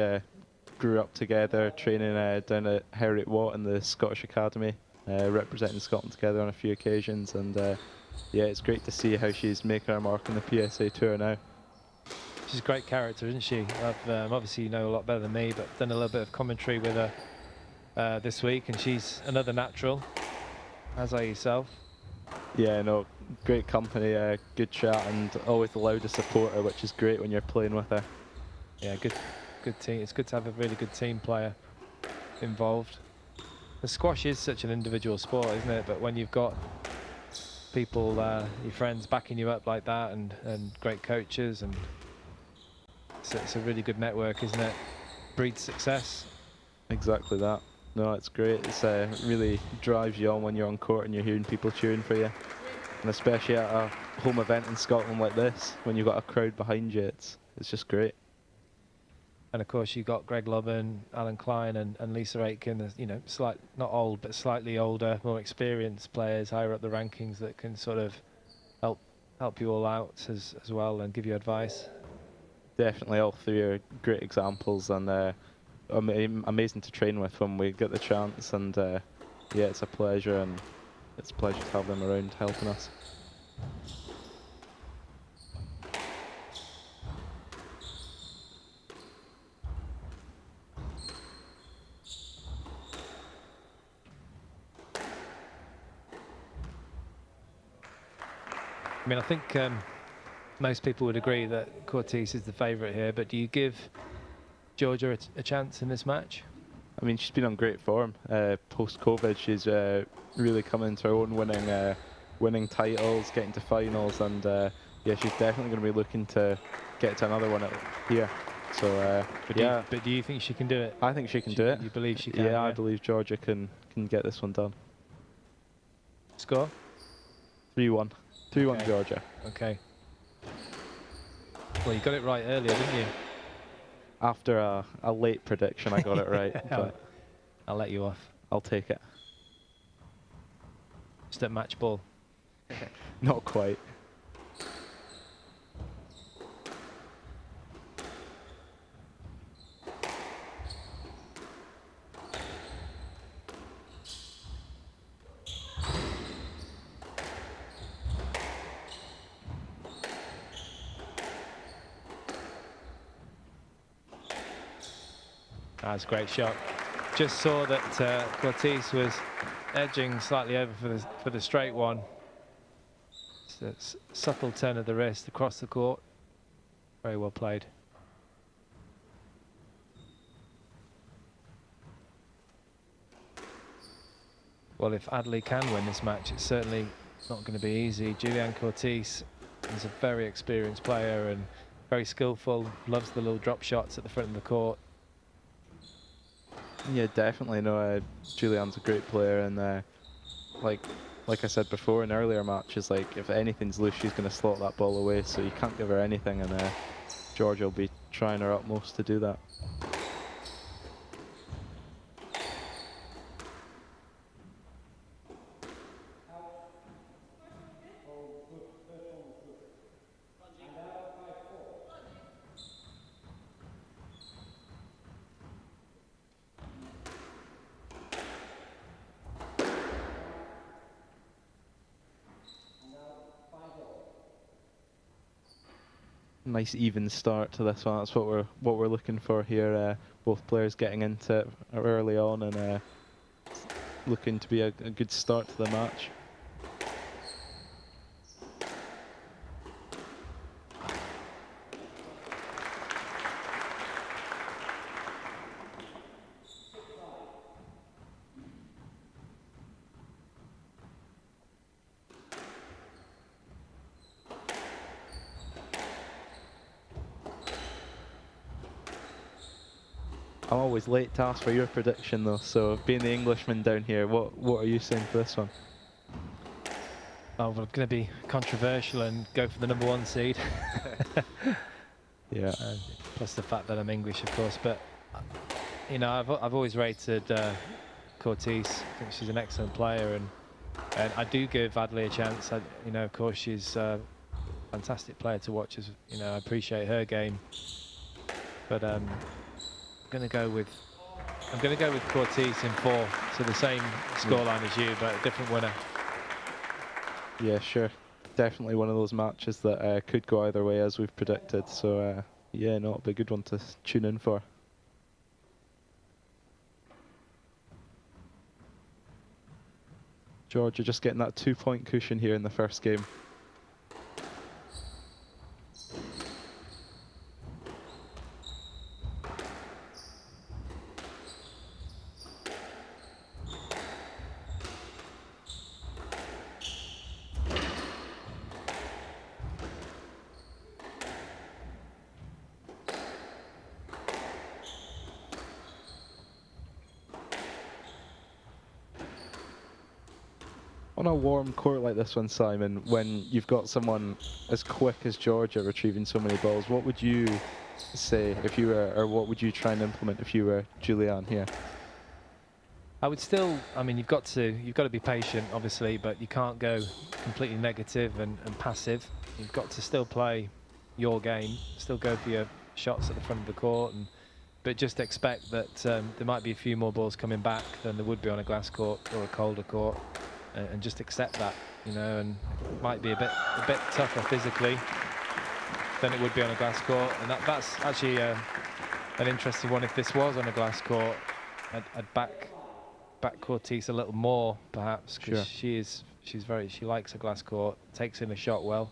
grew up together, training down at Heriot Watt in the Scottish Academy, representing Scotland together on a few occasions. And yeah, it's great to see how she's making her mark on the PSA Tour now. She's a great character, isn't she? Obviously, you know a lot better than me, but done a little bit of commentary with her this week, and she's another natural, as are yourself. Yeah, no, great company, good chat, and always allowed to support her, which is great when you're playing with her. Yeah, good team. It's good to have a really good team player involved. The squash is such an individual sport, isn't it? But when you've got people, your friends backing you up like that, and great coaches, and it's a really good network, isn't it? Breeds success. Exactly that. No, it's great. It's really drives you on when you're on court and you're hearing people cheering for you, and especially at a home event in Scotland like this, when you've got a crowd behind you, it's just great. And of course, you've got Greg Lubben, Alan Klein, and Lisa Aitken. You know, not old, but slightly older, more experienced players higher up the rankings that can sort of help you all out as well and give you advice. Definitely, all three are great examples, and amazing to train with when we get the chance. And yeah, it's a pleasure, and it's a pleasure to have them around helping us. I mean, I think most people would agree that Courtice is the favourite here, but do you give Georgia a chance in this match? I mean, she's been on great form. Post-COVID, she's really come into her own, winning titles, getting to finals, and yeah, she's definitely going to be looking to get to another one here. So yeah. But do you think she can do it? I think she can do it. You believe she can? Yeah, I believe Georgia can get this one done. Score? 3-1. 3-1 Okay. Georgia. Okay. Well, you got it right earlier, didn't you? After a late prediction, I got it right. But I'll let you off. I'll take it. Just at match ball. Not quite. That's a great shot. Just saw that Courtice was edging slightly over for the straight one. It's a subtle turn of the wrist across the court. Very well played. Well, if Adley can win this match, it's certainly not going to be easy. Julian Cortese is a very experienced player and very skillful, loves the little drop shots at the front of the court. Yeah, definitely. No, Julian's a great player, and like I said before in earlier matches, like if anything's loose, she's going to slot that ball away, so you can't give her anything, and Georgia will be trying her utmost to do that. Nice even start to this one. That's what we're looking for here. Both players getting into it early on and looking to be a good start to the match. I'm always late to ask for your prediction though, so being the Englishman down here, what are you saying for this one? Oh, we're going to be controversial and go for the #1 seed. Yeah. Plus the fact that I'm English, of course, but you know, I've always rated Cortese. I think she's an excellent player, and I do give Adley a chance. You know, of course, she's a fantastic player to watch. As you know, I appreciate her game, but I'm going to go with Cortese in 4, so the same scoreline as you, but a different winner. Yeah, sure. Definitely one of those matches that could go either way, as we've predicted. So yeah, no, it'll be a good one to tune in for. Georgia just getting that 2-point cushion here in the first game. On a warm court like this one, Simon, when you've got someone as quick as Georgia retrieving so many balls, what would you say if you were, or what would you try and implement if you were Julian here? I would still, I mean, you've got to be patient, obviously, but you can't go completely negative and passive. You've got to still play your game, still go for your shots at the front of the court, but just expect that there might be a few more balls coming back than there would be on a glass court or a colder court. And just accept that, you know, and it might be a bit tougher physically than it would be on a glass court, and that's actually an interesting one. If this was on a glass court, I'd back Cortese a little more, perhaps, because she likes a glass court, takes in a shot well,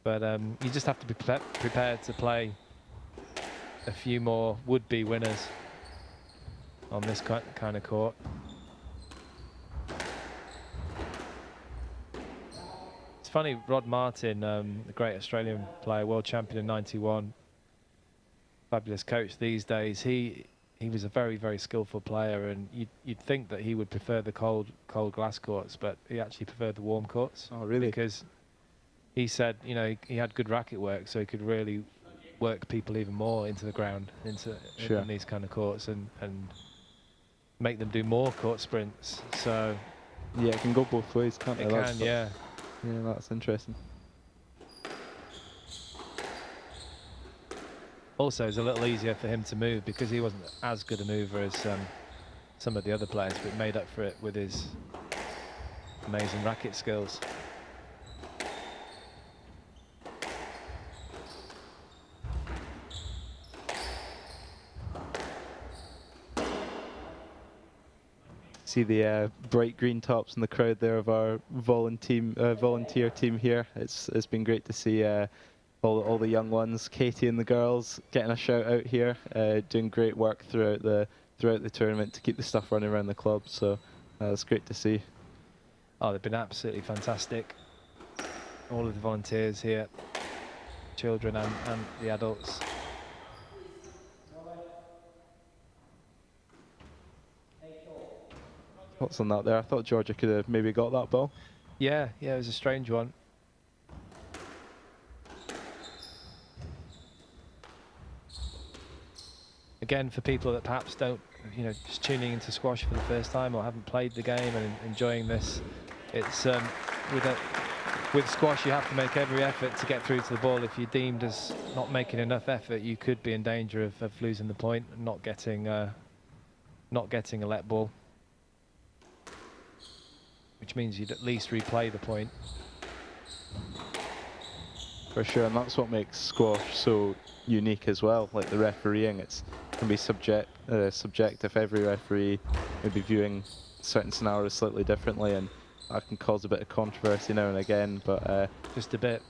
but you just have to be prepared to play a few more would-be winners on this kind of court. It's funny, Rod Martin, the great Australian player, world champion in '91, fabulous coach these days. He was a very, very skillful player, and you'd think that he would prefer the cold glass courts, but he actually preferred the warm courts. Oh, really? Because he said, you know, he had good racket work, so he could really work people even more into the ground, in these kind of courts, and make them do more court sprints. So yeah, it can go both ways, can't it? It can, yeah. Yeah, that's interesting. Also, it's a little easier for him to move because he wasn't as good a mover as some of the other players, but made up for it with his amazing racket skills. See the bright green tops in the crowd there of our volunteer team here. It's been great to see all the young ones, Katie and the girls, getting a shout out here, doing great work throughout the tournament to keep the stuff running around the club. So That's great to see. Oh, they've been absolutely fantastic. All of the volunteers here, children and the adults. What's on that there? I thought Georgia could have maybe got that ball. Yeah, it was a strange one. Again, for people that perhaps don't, just tuning into squash for the first time or haven't played the game and enjoying this, it's with squash you have to make every effort to get through to the ball. If you're deemed as not making enough effort, you could be in danger of losing the point and not getting a let ball, which means you'd at least replay the point. For sure, and that's what makes squash so unique as well. Like the refereeing, can be subjective. Every referee may be viewing certain scenarios slightly differently, and that can cause a bit of controversy now and again. But just a bit.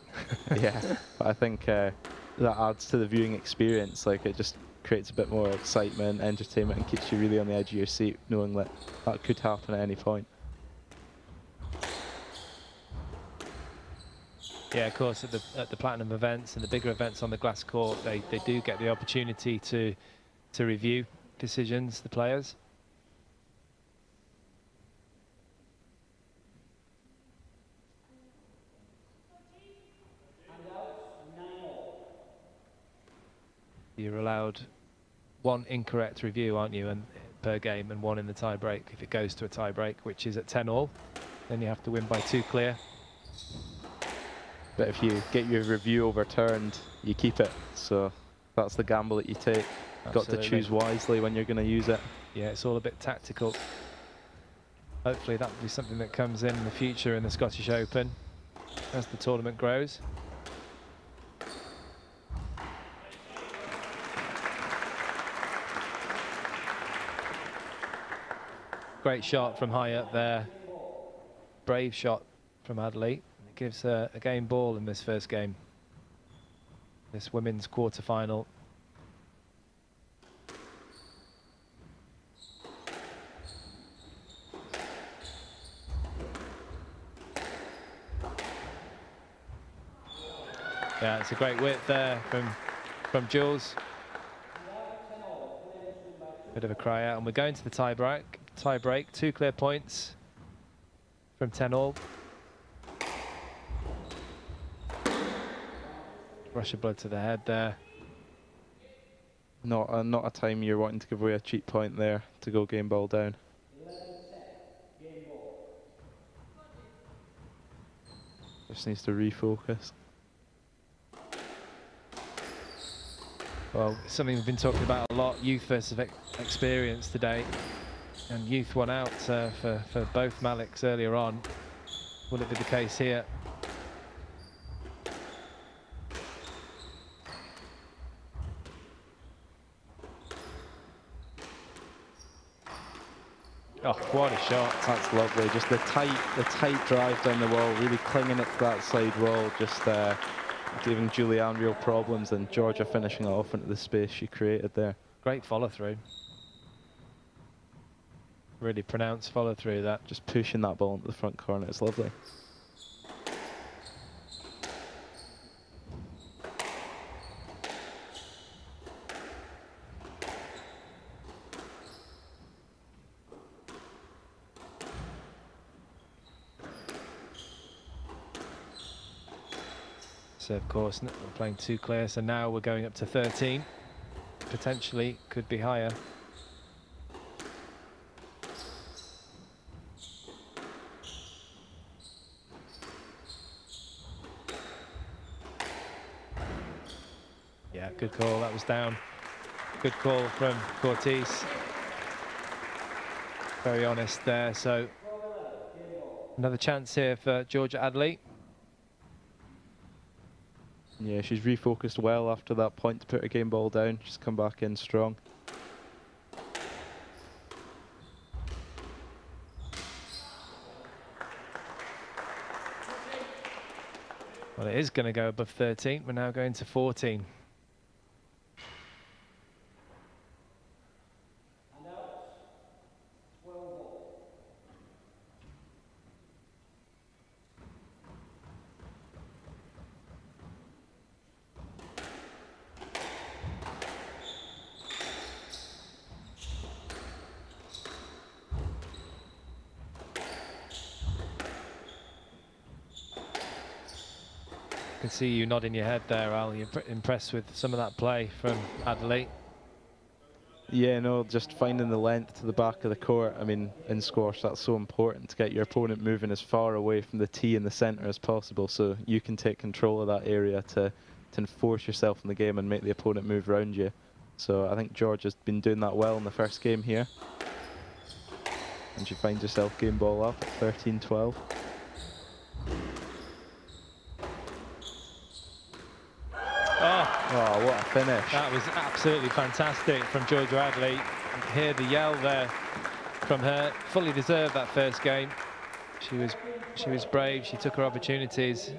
Yeah, but I think that adds to the viewing experience. Like it just creates a bit more excitement, entertainment, and keeps you really on the edge of your seat, knowing that could happen at any point. Yeah, of course, at the Platinum events and the bigger events on the glass court, they do get the opportunity to review decisions, the players. You're allowed one incorrect review, aren't you, per game, and one in the tie break. If it goes to a tie break, which is at 10-all, then you have to win by 2 clear. But if you get your review overturned, you keep it. So that's the gamble that you take. Absolutely. Got to choose wisely when you're going to use it. Yeah, it's all a bit tactical. Hopefully that will be something that comes in the future in the Scottish Open as the tournament grows. Great shot from high up there. Brave shot from Adderley. It gives a game ball in this first game. This women's quarter-final. Yeah, it's a great width there from Jules. Bit of a cry out, and we're going to the tie break. 2 clear points from 10-all. Rush of blood to the head there. Not a time you're wanting to give away a cheap point there to go game ball down. Just needs to refocus. Well, something we've been talking about a lot, youth versus experience today. And youth won out for both Maliks earlier on. Will it be the case here? Oh, what a shot. That's lovely. Just the tight drive down the wall, really clinging it to that side wall, just giving Julianne real problems, and Georgia finishing it off into the space she created there. Great follow through. Really pronounced follow through that. Just pushing that ball into the front corner. It's lovely. So of course we're playing 2 clear, so now we're going up to 13. Potentially could be higher. Yeah, good call, that was down. Good call from Cortese. Very honest there, so another chance here for Georgia Adderley. Yeah, she's refocused well after that point to put her game ball down. She's come back in strong. Well, it is going to go above 13. We're now going to 14. can see you nodding your head there, Al. You're impressed with some of that play from Adderley. Yeah, no, just finding the length to the back of the court. I mean, in squash, that's so important to get your opponent moving as far away from the tee in the centre as possible, so you can take control of that area to enforce yourself in the game and make the opponent move around you. So I think George has been doing that well in the first game here. And she finds herself game ball up at 13-12. Oh, what a finish. That was absolutely fantastic from Georgia Adderley. You can hear the yell there from her. Fully deserved that first game. She was brave, she took her opportunities.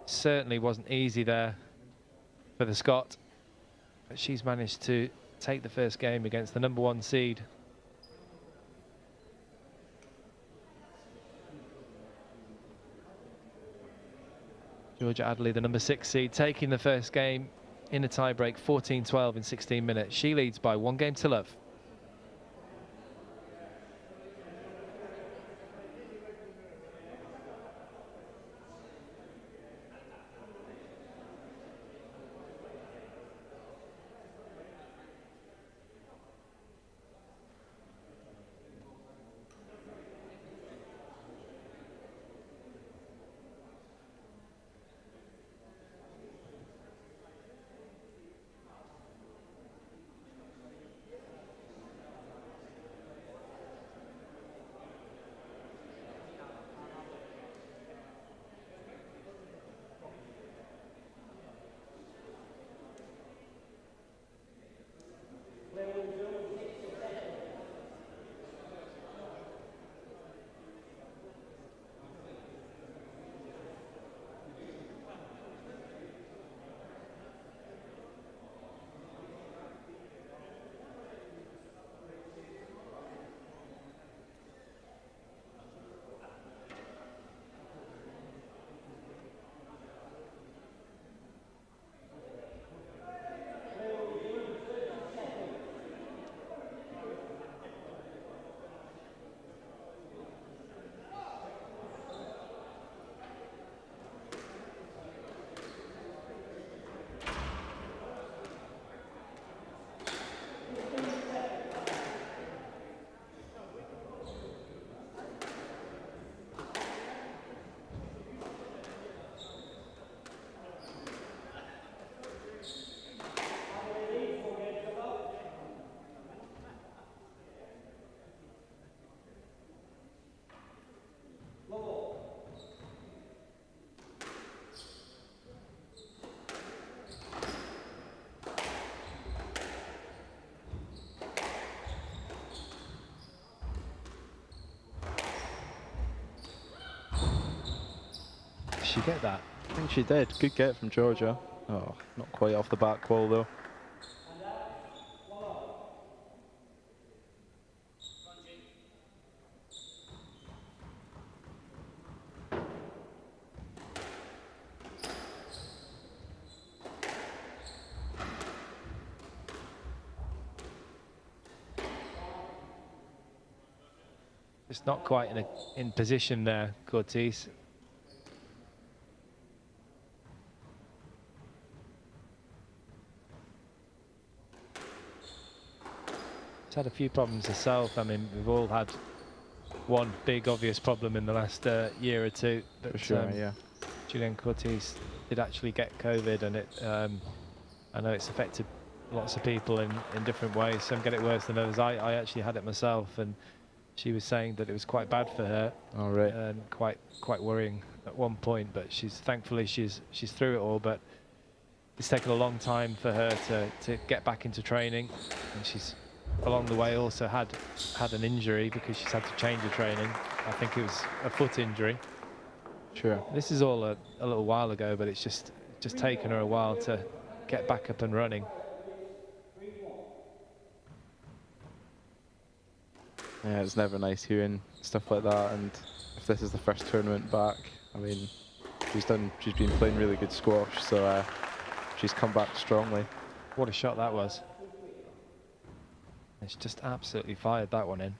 Certainly wasn't easy there for the Scot, but she's managed to take the first game against the #1 seed. Georgia Adderley, the #6 seed, taking the first game in a tie-break, 14-12 in 16 minutes. She leads by 1 game to love. Did she get that? I think she did. Good get from Georgia. Oh, not quite off the back wall though. It's not quite in position there, Cortese. Had a few problems herself. I mean, we've all had one big obvious problem in the last year or two. But, for sure, yeah. Julienne Cortese did actually get COVID, and it I know it's affected lots of people in different ways. Some get it worse than others. I actually had it myself, and she was saying that it was quite bad for her. All right. And quite worrying at one point. But thankfully she's through it all. But it's taken a long time for her to get back into training, and she's along the way also had an injury because she's had to change her training. I think it was a foot injury. Sure. This is all a little while ago, but it's just taken her a while to get back up and running. Yeah, it's never nice hearing stuff like that, and if this is the first tournament back, I mean, she's been playing really good squash, so she's come back strongly. What a shot that was. It's just absolutely fired that one in.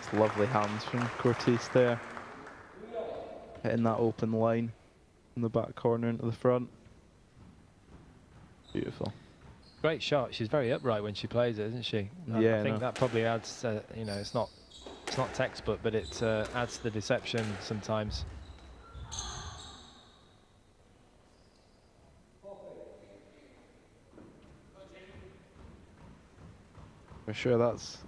Just lovely hands from Cortese there. Hitting that open line from the back corner into the front. Beautiful. Great shot. She's very upright when she plays it, isn't she? Yeah, I think that probably adds, you know, it's not textbook, but it adds to the deception sometimes. For sure, that's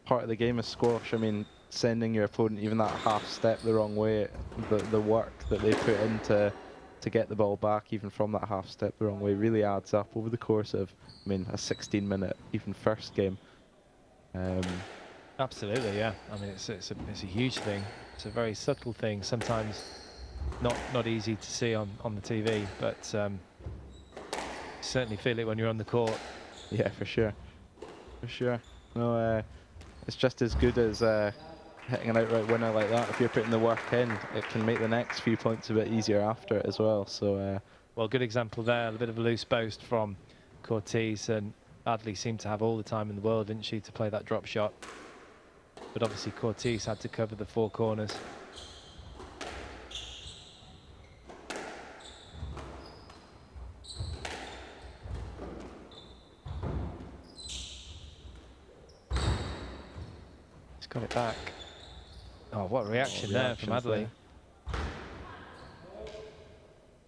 part of the game of squash. I mean, sending your opponent even that half step the wrong way, the work that they put into to get the ball back even from that half step the wrong way really adds up over the course of, I mean, a 16-minute even first game. Absolutely, yeah. I mean, it's a huge thing. It's a very subtle thing. Sometimes not easy to see on the TV, but you certainly feel it when you're on the court. Yeah, for sure. For sure. No, it's just as good as hitting an outright winner like that. If you're putting the work in, it can make the next few points a bit easier after it as well. So, well, good example there. A bit of a loose post from Cortese, and Adley seemed to have all the time in the world, didn't she, to play that drop shot. But obviously Cortese had to cover the four corners. He's got it back. Oh, what a reaction there from Adley.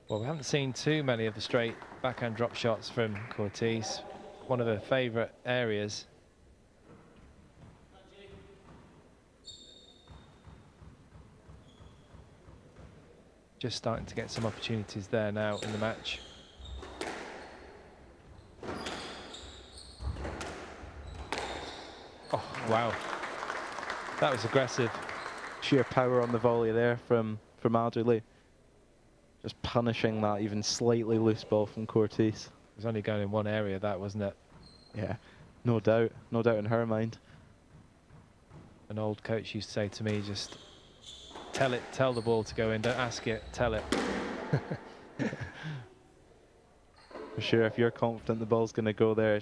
Well, we haven't seen too many of the straight backhand drop shots from Cortese. One of her favourite areas. Just starting to get some opportunities there now in the match. Oh, wow. That was aggressive. Sheer power on the volley there from Adderley. Just punishing that even slightly loose ball from Cortese. It was only going in one area, that, wasn't it? Yeah, no doubt in her mind. An old coach used to say to me, just tell the ball to go in, don't ask it, tell it. For sure, if you're confident the ball's going to go there,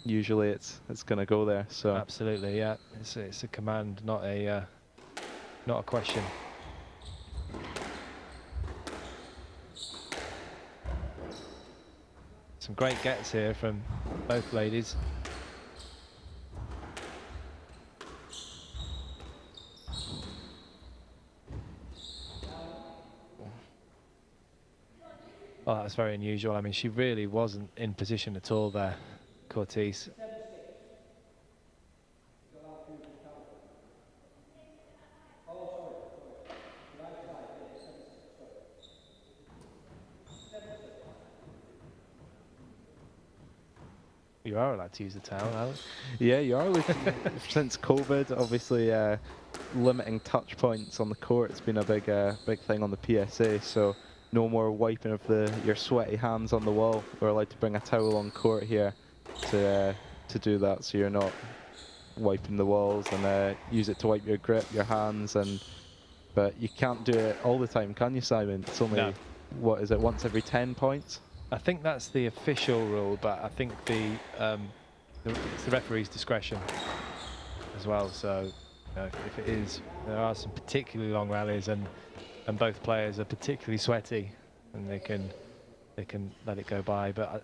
usually it's going to go there. So absolutely, yeah, it's a command, not a question. Some great gets here from both ladies. Oh, that was very unusual. I mean, she really wasn't in position at all there, Cortese. You are allowed to use the towel, Alex. Yeah, you are. Since COVID, obviously, limiting touch points on the court has been a big thing on the PSA. So no more wiping of your sweaty hands on the wall. We're allowed to bring a towel on court here to do that, so you're not wiping the walls, and use it to wipe your grip, your hands, but you can't do it all the time, can you, Simon? It's only what is it, once every 10 points? I think that's the official rule, but I think it's the referee's discretion as well. So if it is, there are some particularly long rallies, and both players are particularly sweaty, and they can let it go by. But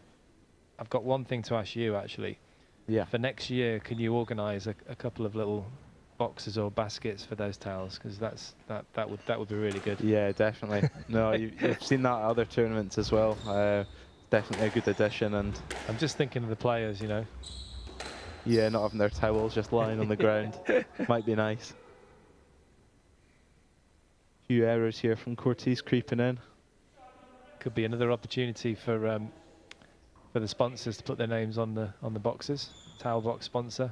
I've got one thing to ask you, actually. Yeah. For next year, can you organise a couple of little boxes or baskets for those towels? Because that would be really good. Yeah, definitely. No, you've seen that at other tournaments as well. Definitely a good addition. And I'm just thinking of the players, you know. Yeah, not having their towels just lying on the ground might be nice. Few errors here from Cortese creeping in. Could be another opportunity for the sponsors to put their names on the boxes. Towel box sponsor.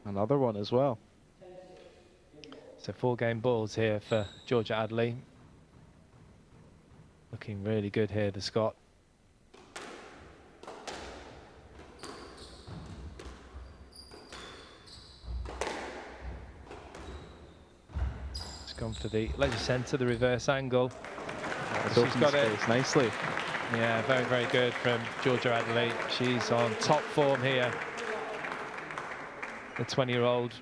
Another one as well. So 4-game balls here for Georgia Adley. Looking really good here, the Scot. Gone for the leisure centre, the reverse angle. She's got it nicely. Yeah, very, very good from Georgia Adderley. She's on top form here. The 20-year-old.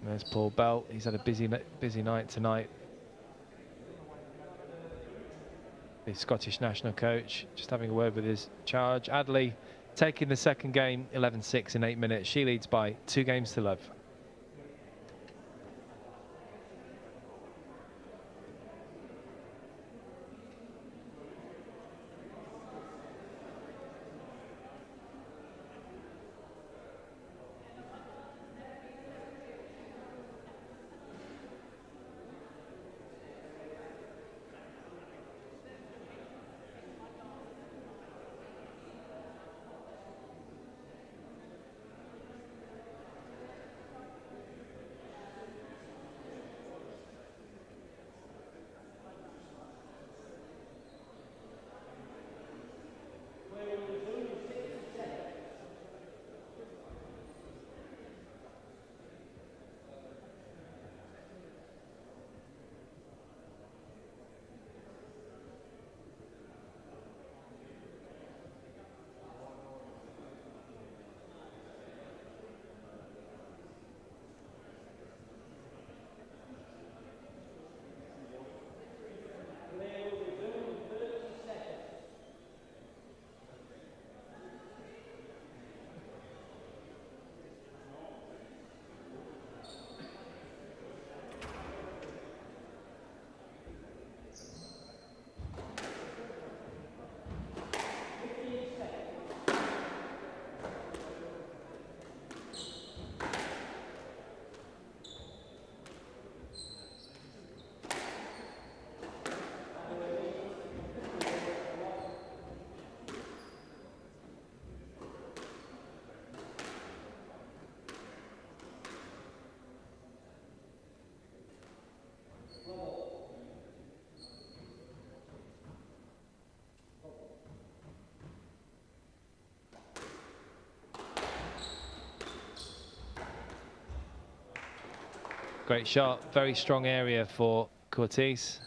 There's Paul Belt. He's had a busy night tonight. The Scottish national coach just having a word with his charge. Adderley taking the second game, 11-6 in 8 minutes. She leads by 2 games to love. Great shot, very strong area for Courtice.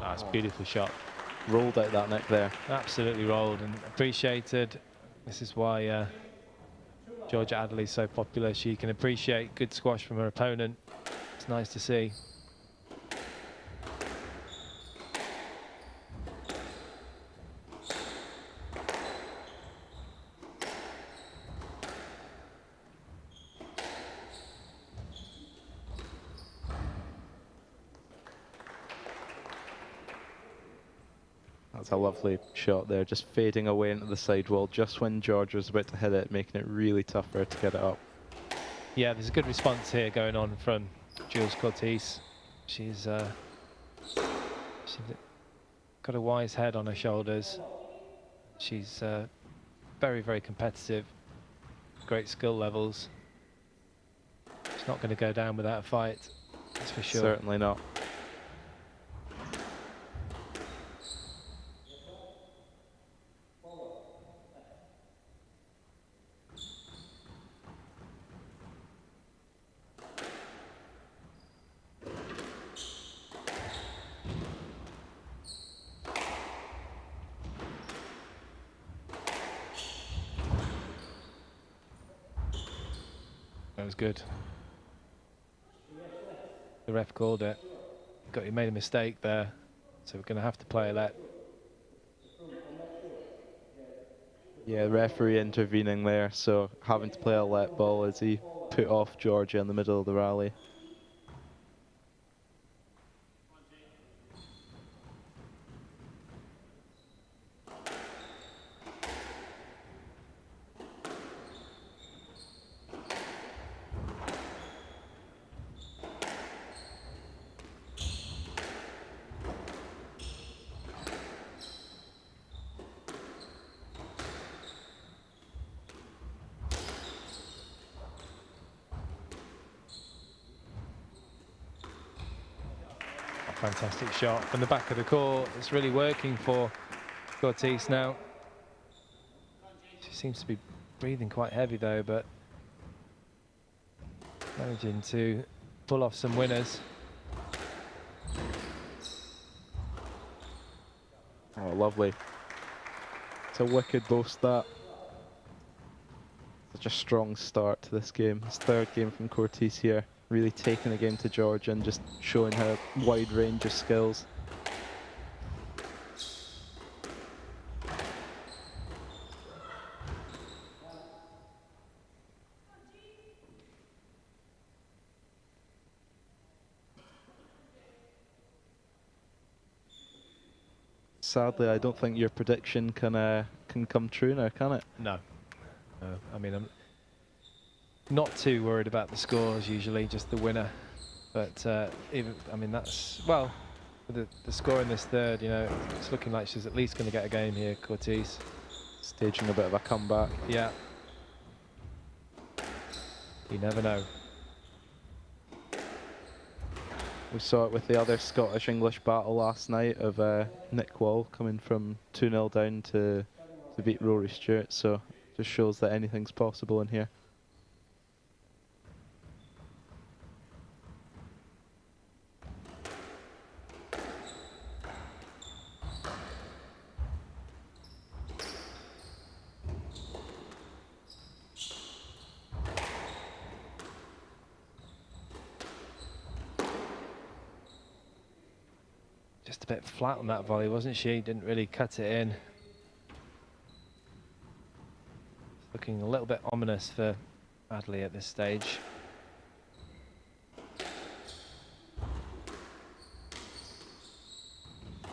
That's a beautiful shot. Rolled out that neck there. Absolutely rolled and appreciated. This is why Georgia Adderley is so popular. She can appreciate good squash from her opponent. It's nice to see. That's a lovely shot there, just fading away into the sidewall just when George was about to hit it, making it really tough for her to get it up. Yeah, there's a good response here going on from Jules Courtice. She's got a wise head on her shoulders. She's very, very competitive, great skill levels. She's not going to go down without a fight, that's for sure. Certainly not. That was good. The ref called it. He made a mistake there, so we're going to have to play a let. Yeah, referee intervening there, so having to play a let ball as he put off Georgia in the middle of the rally. Fantastic shot from the back of the court. It's really working for Courtice now. She seems to be breathing quite heavy though, but managing to pull off some winners. Oh, lovely. It's a wicked boast, that. Such a strong start to this game. His third game from Courtice here. Really taking the game to Georgia and just showing her wide range of skills. Sadly, I don't think your prediction can come true now, can it? No. I mean, I'm not too worried about the scores usually, just the winner. But even, I mean, that's, well, the score in this third, you know, it's looking like she's at least going to get a game here, Courtice. Staging a bit of a comeback. Yeah. You never know. We saw it with the other Scottish-English battle last night of Nick Wall coming from 2-0 down to beat Rory Stewart, so just shows that anything's possible in here. Just a bit flat on that volley, wasn't she? Didn't really cut it in. Looking a little bit ominous for Adley at this stage.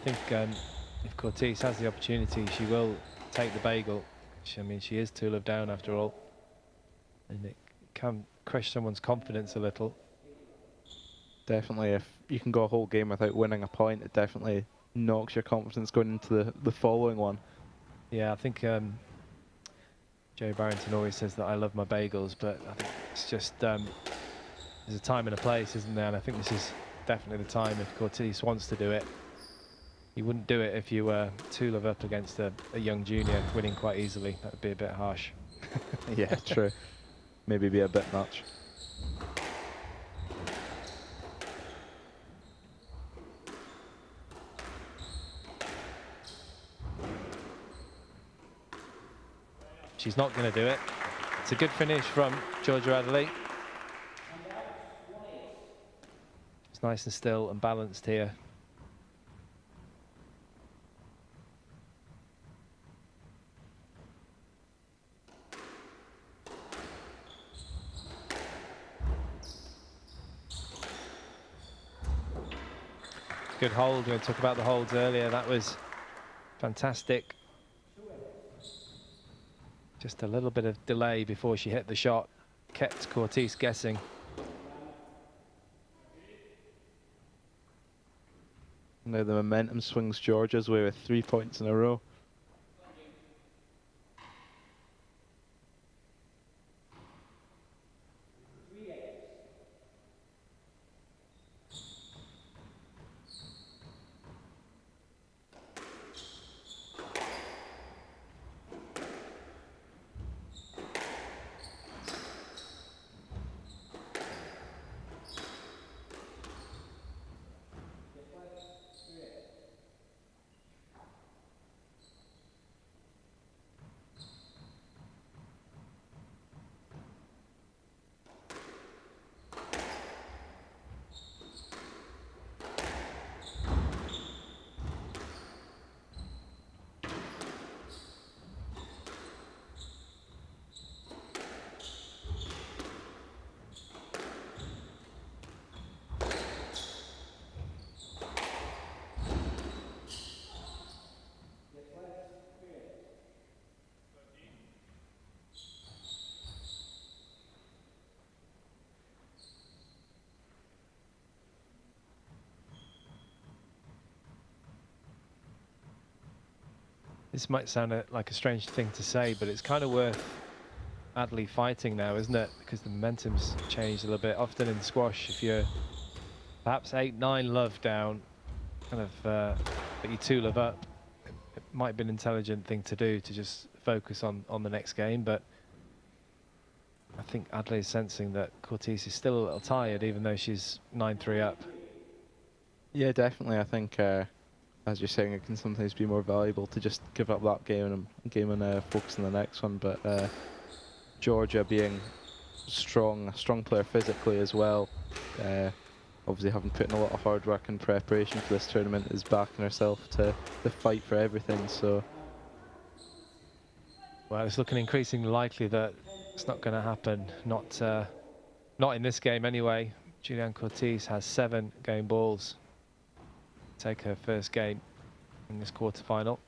I think if Courtice has the opportunity, she will take the bagel. I mean, she is 2 love down after all. And it can crush someone's confidence a little. Definitely, if you can go a whole game without winning a point, it definitely knocks your confidence going into the following one. Yeah, I think Joe Barrington always says that I love my bagels, but I think it's just, there's a time and a place, isn't there? And I think this is definitely the time if Courtice wants to do it. You wouldn't do it if you were 2 love up against a young junior winning quite easily. That would be a bit harsh. Yeah, true. Maybe be a bit much. She's not going to do it. It's a good finish from Georgia Adley. It's nice and still and balanced here. Good hold. We were talking about the holds earlier. That was fantastic. Just a little bit of delay before she hit the shot. Kept Courtice guessing. Now the momentum swings Georgia's way with 3 points in a row. This might sound like a strange thing to say, but it's kind of worth Adley fighting now, isn't it? Because the momentum's changed a little bit. Often in squash, if you're perhaps 8-9 love down kind of put your two-love up. It might have been an intelligent thing to do, to just focus on the next game, but I think Adley is sensing that Courtice is still a little tired, even though she's 9-3 up. Yeah, definitely. I think, as you're saying, it can sometimes be more valuable to just give up that game and focus on the next one. But Georgia being a strong player physically as well, obviously having put in a lot of hard work and preparation for this tournament, is backing herself to fight for everything. So, well, it's looking increasingly likely that it's not going to happen. Not in this game anyway. Julianne Courtice has 7 game balls. Take her first game in this quarterfinal.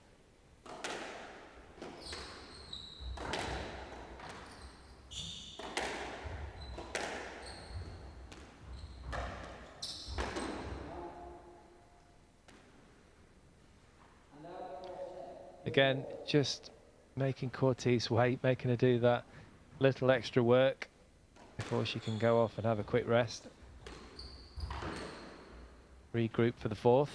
Again, just making Courtice wait, making her do that little extra work before she can go off and have a quick rest. Regroup for the 4th.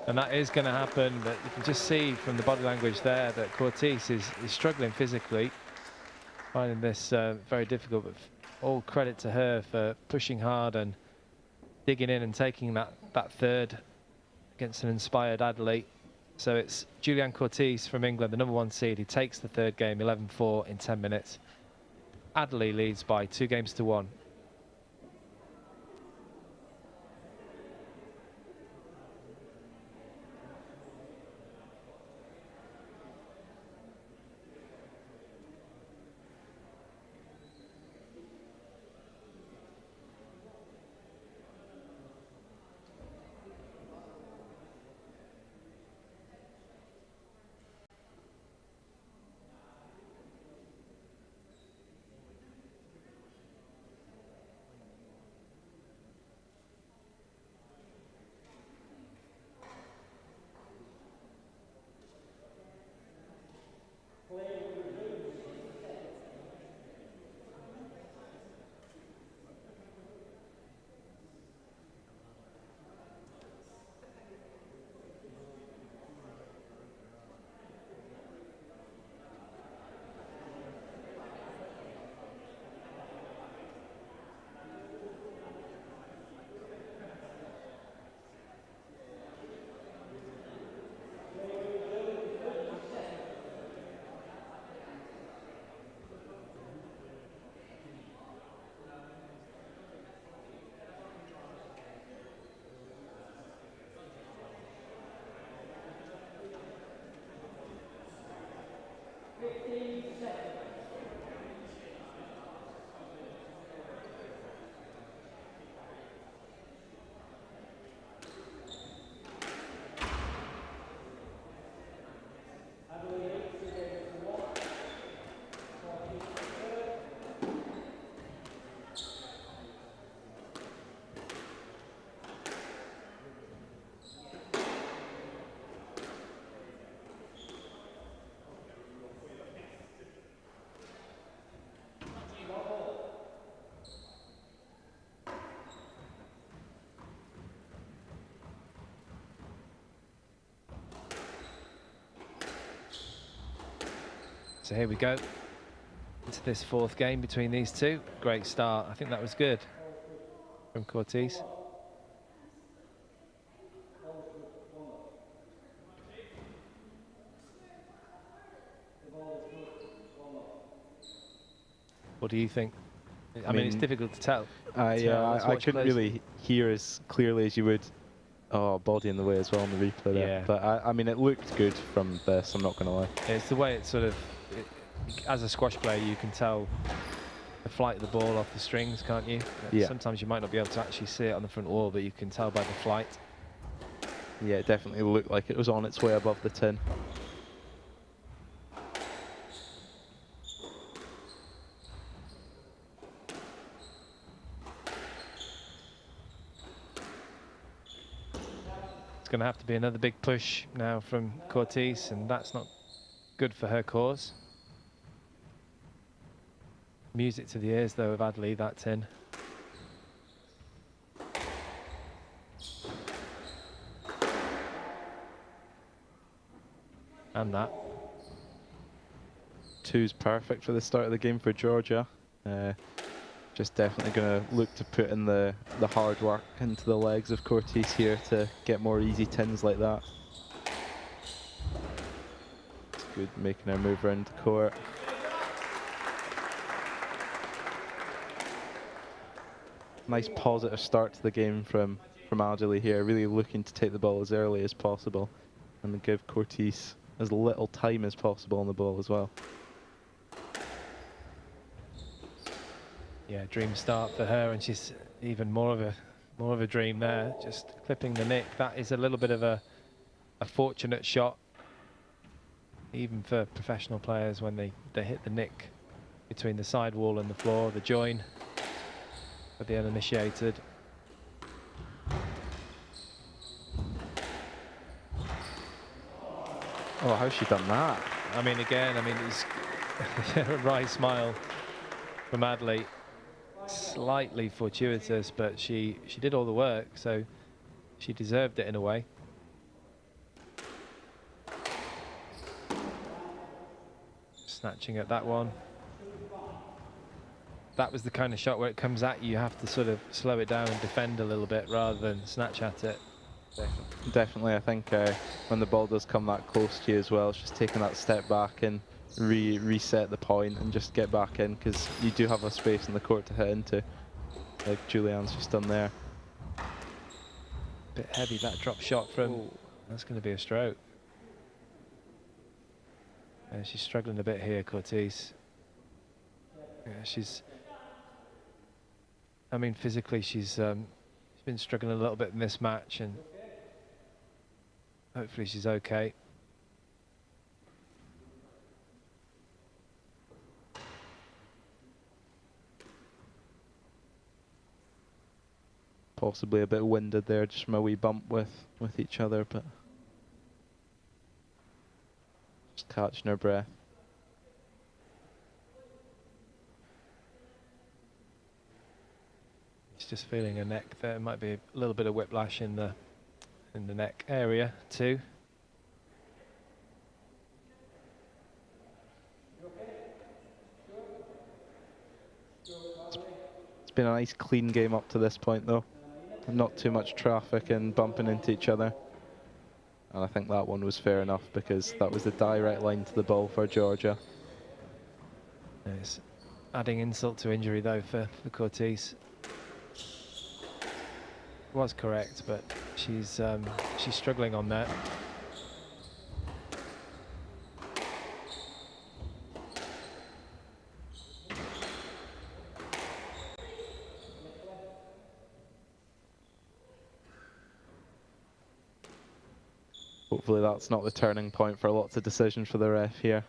And that is going to happen, but you can just see from the body language there that Courtice is struggling physically, finding this very difficult, but all credit to her for pushing hard and digging in and taking that third against an inspired Adley. So it's Julianne Courtice from England, the #1 seed, who takes the third game, 11-4 in 10 minutes. Adley leads by 2 games to 1. So here we go into this 4th game between these two. Great start. I think that was good from Courtice. What do you think? I mean, it's difficult to tell. Yeah, I couldn't really hear as clearly as you would. Oh, body in the way as well on the replay there. Yeah. But I mean, it looked good from this, I'm not going to lie. It's the way it sort of, as a squash player, you can tell the flight of the ball off the strings, can't you? Yeah. Sometimes you might not be able to actually see it on the front wall, but you can tell by the flight. Yeah, it definitely looked like it was on its way above the tin. It's going to have to be another big push now from Courtice, and that's not good for her cause. Music to the ears, though, of Adley, that tin. And that. 2's perfect for the start of the game for Georgia. Just definitely going to look to put in the hard work into the legs of Cortese here to get more easy tins like that. It's good making her move around the court. Nice positive start to the game from Adjali here, really looking to take the ball as early as possible and give Cortese as little time as possible on the ball as well. Yeah, dream start for her, and she's even more of a dream there, just clipping the nick. That is a little bit of a fortunate shot, even for professional players when they hit the nick between the sidewall and the floor, the join for the uninitiated. Oh, how's she done that? I mean, again, it's a wry smile from Adley. Slightly fortuitous, but she did all the work, so she deserved it in a way. Snatching at that one. That was the kind of shot where it comes at you, you have to sort of slow it down and defend a little bit rather than snatch at it. Definitely, I think when the ball does come that close to you as well, it's just taking that step back and reset the point and just get back in, because you do have a space in the court to hit into, like Julianne's just done there. Bit heavy, that drop shot from... Ooh. That's going to be a stroke. She's struggling a bit here, Cortese. Yeah, I mean, physically she's been struggling a little bit in this match, and hopefully she's okay. Possibly a bit winded there, just from a wee bump with each other, but just catching her breath. She's just feeling her neck there. Might be a little bit of whiplash in the neck area too. It's been a nice clean game up to this point though. Not too much traffic and bumping into each other. And I think that one was fair enough, because that was the direct line to the ball for Georgia. It's adding insult to injury though for Cortese. Was correct, but she's struggling on that. Hopefully that's not the turning point for lots of decisions for the ref here.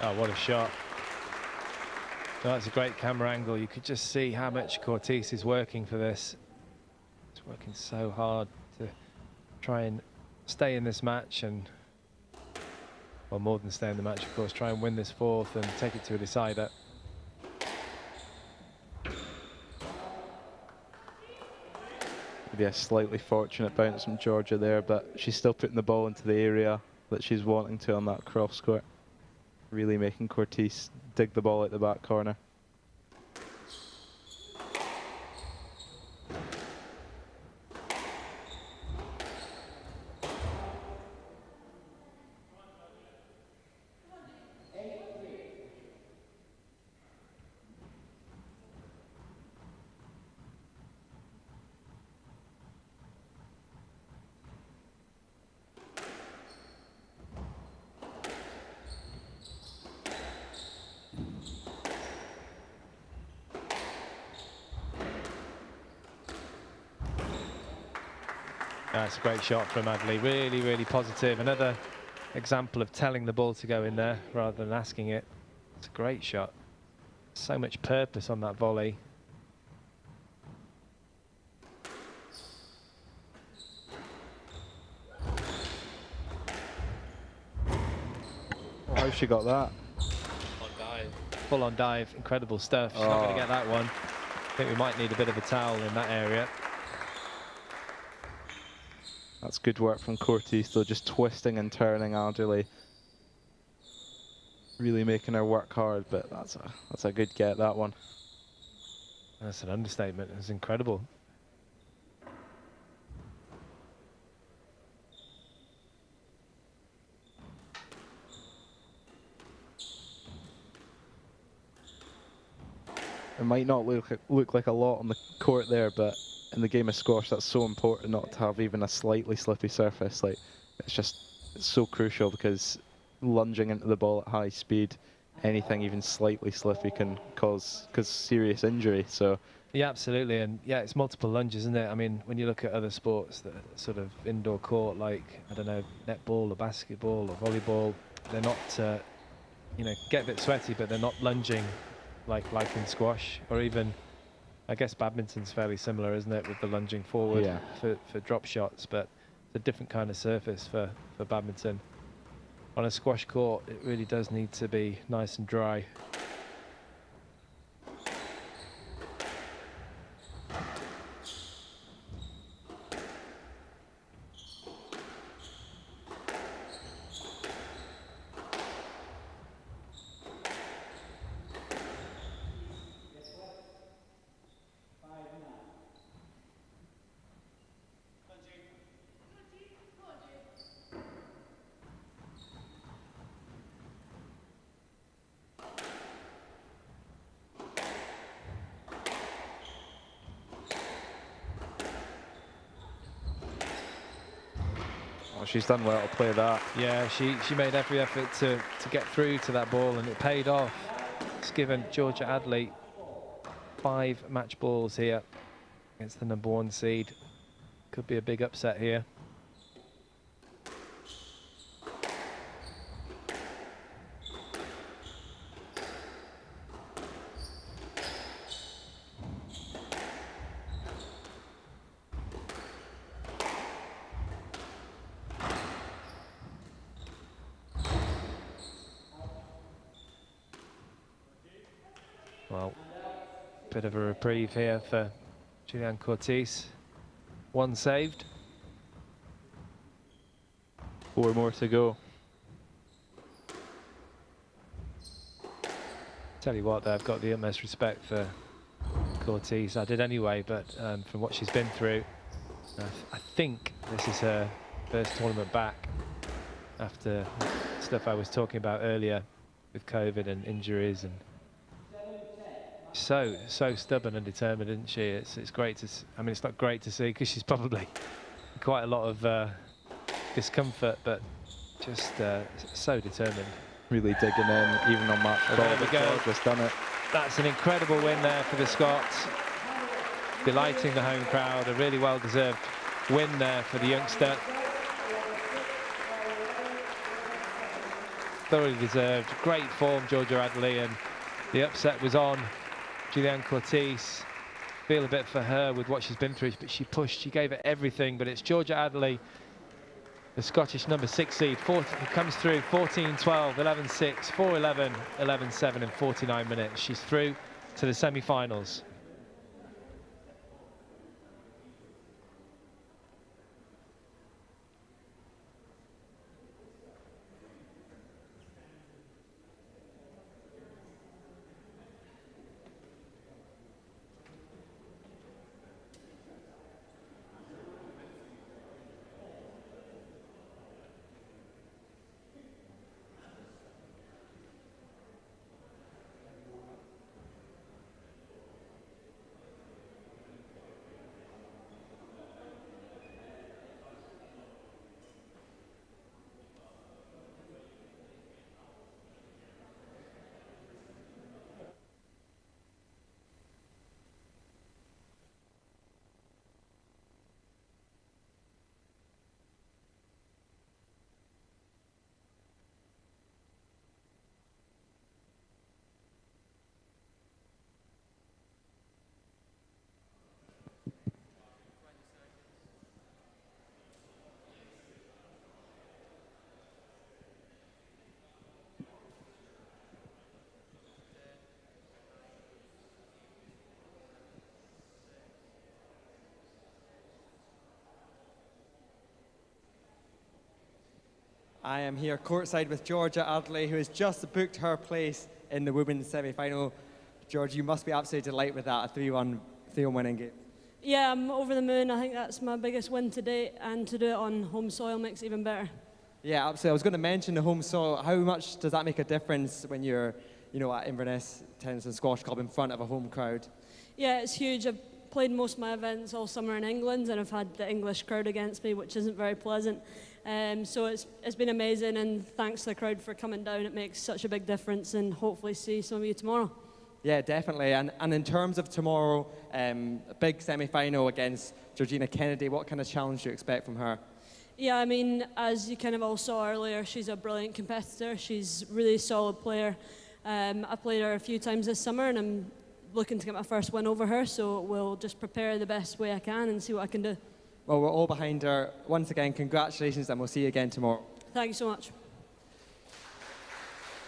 Oh, what a shot. That's a great camera angle. You could just see how much Cortese is working for this. It's working so hard to try and stay in this match, and, well, more than stay in the match, of course, try and win this fourth and take it to a decider. Maybe a slightly fortunate bounce from Georgia there, but she's still putting the ball into the area that she's wanting to on that cross court. Really making Cortese dig the ball at the back corner. That's a great shot from Adley. Really, really positive. Another example of telling the ball to go in there rather than asking it. It's a great shot. So much purpose on that volley. Oh, how she got that? Full on dive, incredible stuff. She's not going to get that one. I think we might need a bit of a towel in that area. That's good work from Cortese, though, just twisting and turning Adderley. Really making her work hard, but that's a good get, that one. That's an understatement. It's incredible. It might not look like a lot on the court there, but in the game of squash, that's so important not to have even a slightly slippy surface. Like, it's so crucial, because lunging into the ball at high speed, anything even slightly slippy can cause serious injury. So yeah, absolutely. And yeah, it's multiple lunges, isn't it? I mean, when you look at other sports that are sort of indoor court, like, I don't know, netball or basketball or volleyball, they're not, you know, get a bit sweaty, but they're not lunging like in squash, or even, I guess badminton's fairly similar, isn't it, with the lunging forward for drop shots, but it's a different kind of surface for badminton. On a squash court, it really does need to be nice and dry. She's done well to play that. Yeah, she made every effort to get through to that ball, and it paid off. It's given Georgia Adley 5 match balls here against the #1 seed. Could be a big upset here. Well, bit of a reprieve here for Julianne Cortese. 1 saved. 4 more to go. Tell you what, though, I've got the utmost respect for Cortese. I did anyway, but from what she's been through, I think this is her first tournament back after stuff I was talking about earlier with COVID and injuries, and so stubborn and determined, isn't she? It's great to I mean, it's not great to see, because she's probably quite a lot of discomfort, but just so determined. Really digging in, even on match ball. There we go. Georgia's done it. That's an incredible win there for the Scots, delighting the home crowd. A really well-deserved win there for the youngster. Thoroughly deserved. Great form, Georgia Adley, and the upset was on Julianne Cortese. Feel a bit for her with what she's been through, but she pushed, she gave it everything. But it's Georgia Adley, the Scottish #6 seed, who comes through 14-12, 11-6, 4-11, 11-7 in 49 minutes. She's through to the semi-finals. I am here courtside with Georgia Adley, who has just booked her place in the women's semi-final. George, you must be absolutely delighted with that, a 3-1 winning game. Yeah, I'm over the moon. I think that's my biggest win to date, and to do it on home soil makes it even better. Yeah, absolutely. I was going to mention the home soil. How much does that make a difference when you're, at Inverness Tennis and Squash Club in front of a home crowd? Yeah, it's huge. I've played most of my events all summer in England, and I've had the English crowd against me, which isn't very pleasant. So it's been amazing, and thanks to the crowd for coming down. It makes such a big difference, and hopefully see some of you tomorrow. Yeah, definitely. And in terms of tomorrow, a big semi-final against Georgina Kennedy, what kind of challenge do you expect from her? Yeah, I mean, as you kind of all saw earlier, she's a brilliant competitor. She's a really solid player. I played her a few times this summer, and I'm looking to get my first win over her, so we'll just prepare the best way I can and see what I can do. Well, we're all behind her. Once again, congratulations, and we'll see you again tomorrow. Thank you so much.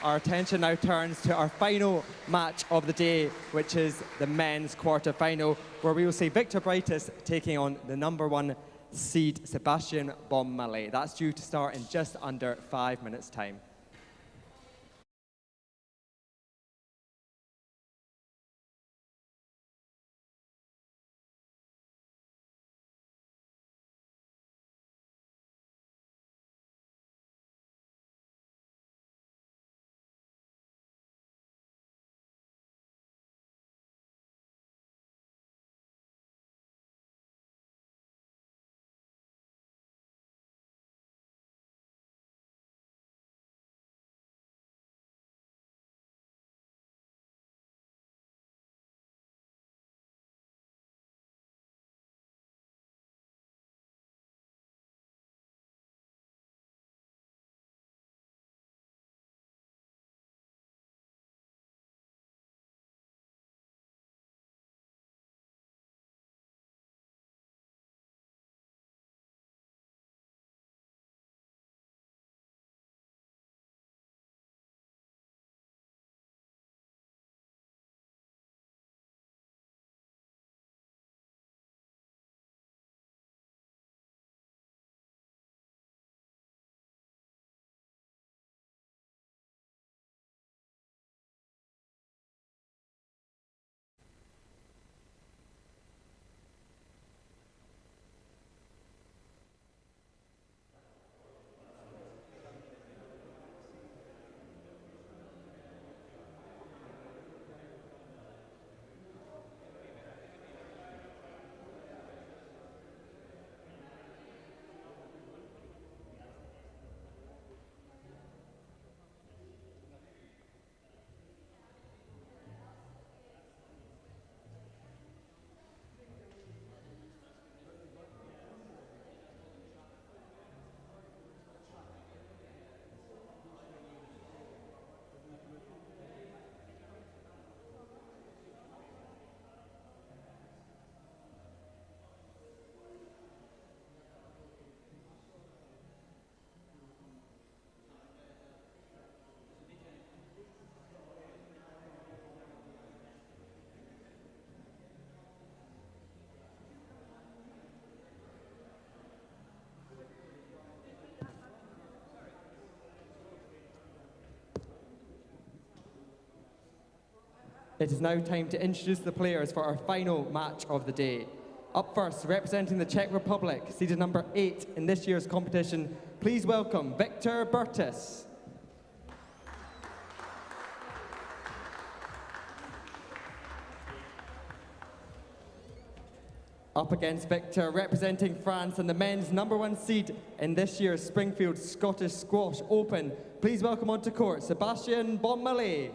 Our attention now turns to our final match of the day, which is the men's quarter-final, where we will see Victor Brightis taking on the #1 seed, Sebastian Bonmale. That's due to start in just under 5 minutes' time. It is now time to introduce the players for our final match of the day. Up first, representing the Czech Republic, seeded number 8 in this year's competition, please welcome Victor Brightis. Up against Victor, representing France and the men's #1 seed in this year's Springfield Scottish Squash Open, please welcome onto court Sebastian Bonmale.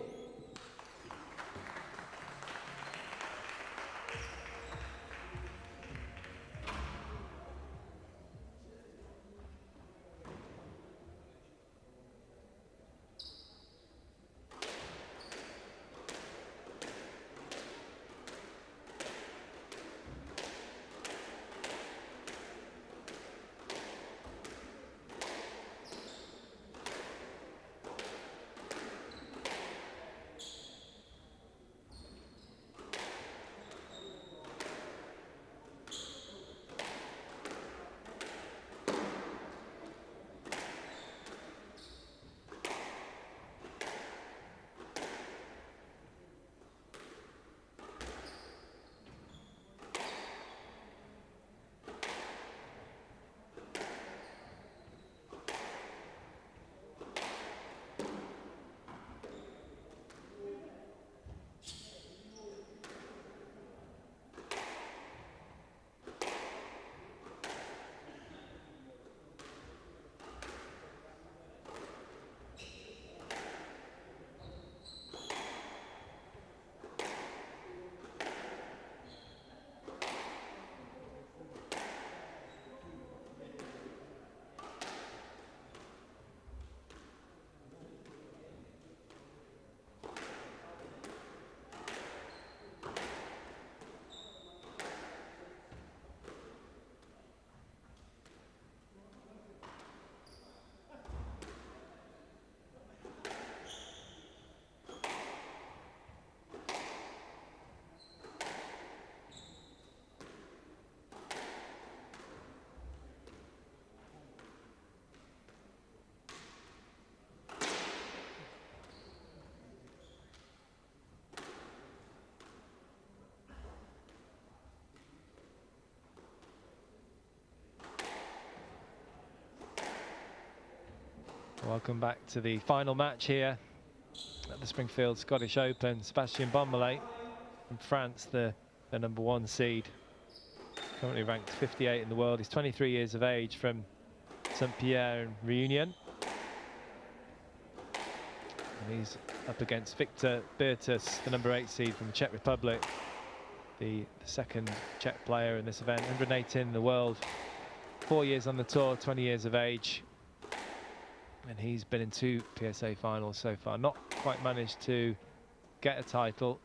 Welcome back to the final match here at the Springfield Scottish Open. Sébastien Bonmallé from France, the #1 seed, currently ranked 58 in the world. He's 23 years of age, from Saint-Pierre in Réunion. And he's up against Victor Bertus, the #8 seed from the Czech Republic, the second Czech player in this event, 118 in the world, 4 years on the tour, 20 years of age. And he's been in 2 PSA finals so far. Not quite managed to get a title.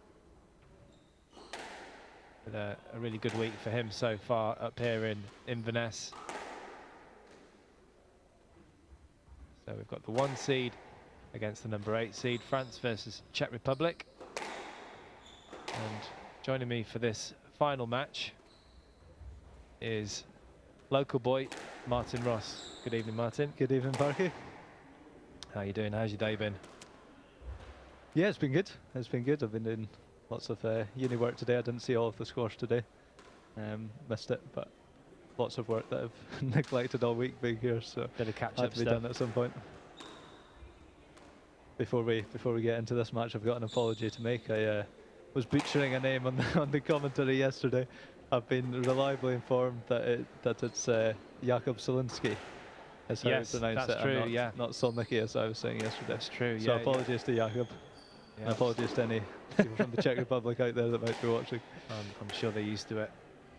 But a really good week for him so far up here in Inverness. So we've got the 1 seed against the #8 seed, France versus Czech Republic. And joining me for this final match is local boy Martin Ross. Good evening, Martin. Good evening, Parky. How you doing? How's your day been? Yeah, it's been good. It's been good. I've been doing lots of uni work today. I didn't see all of the squash today. Missed it, but lots of work that I've neglected all week being here, so bit of catch had up to be stuff done at some point. Before we get into this match, I've got an apology to make. I was butchering a name on the commentary yesterday. I've been reliably informed that it's Jakub Solinski. That's how yes, I pronounce that's it. true, Not, yeah. Not Solniki, as I was saying yesterday. That's true, so yeah. apologies to Jakub. Yeah. And apologies to any people from the Czech Republic out there that might be watching. I'm sure they're used to it.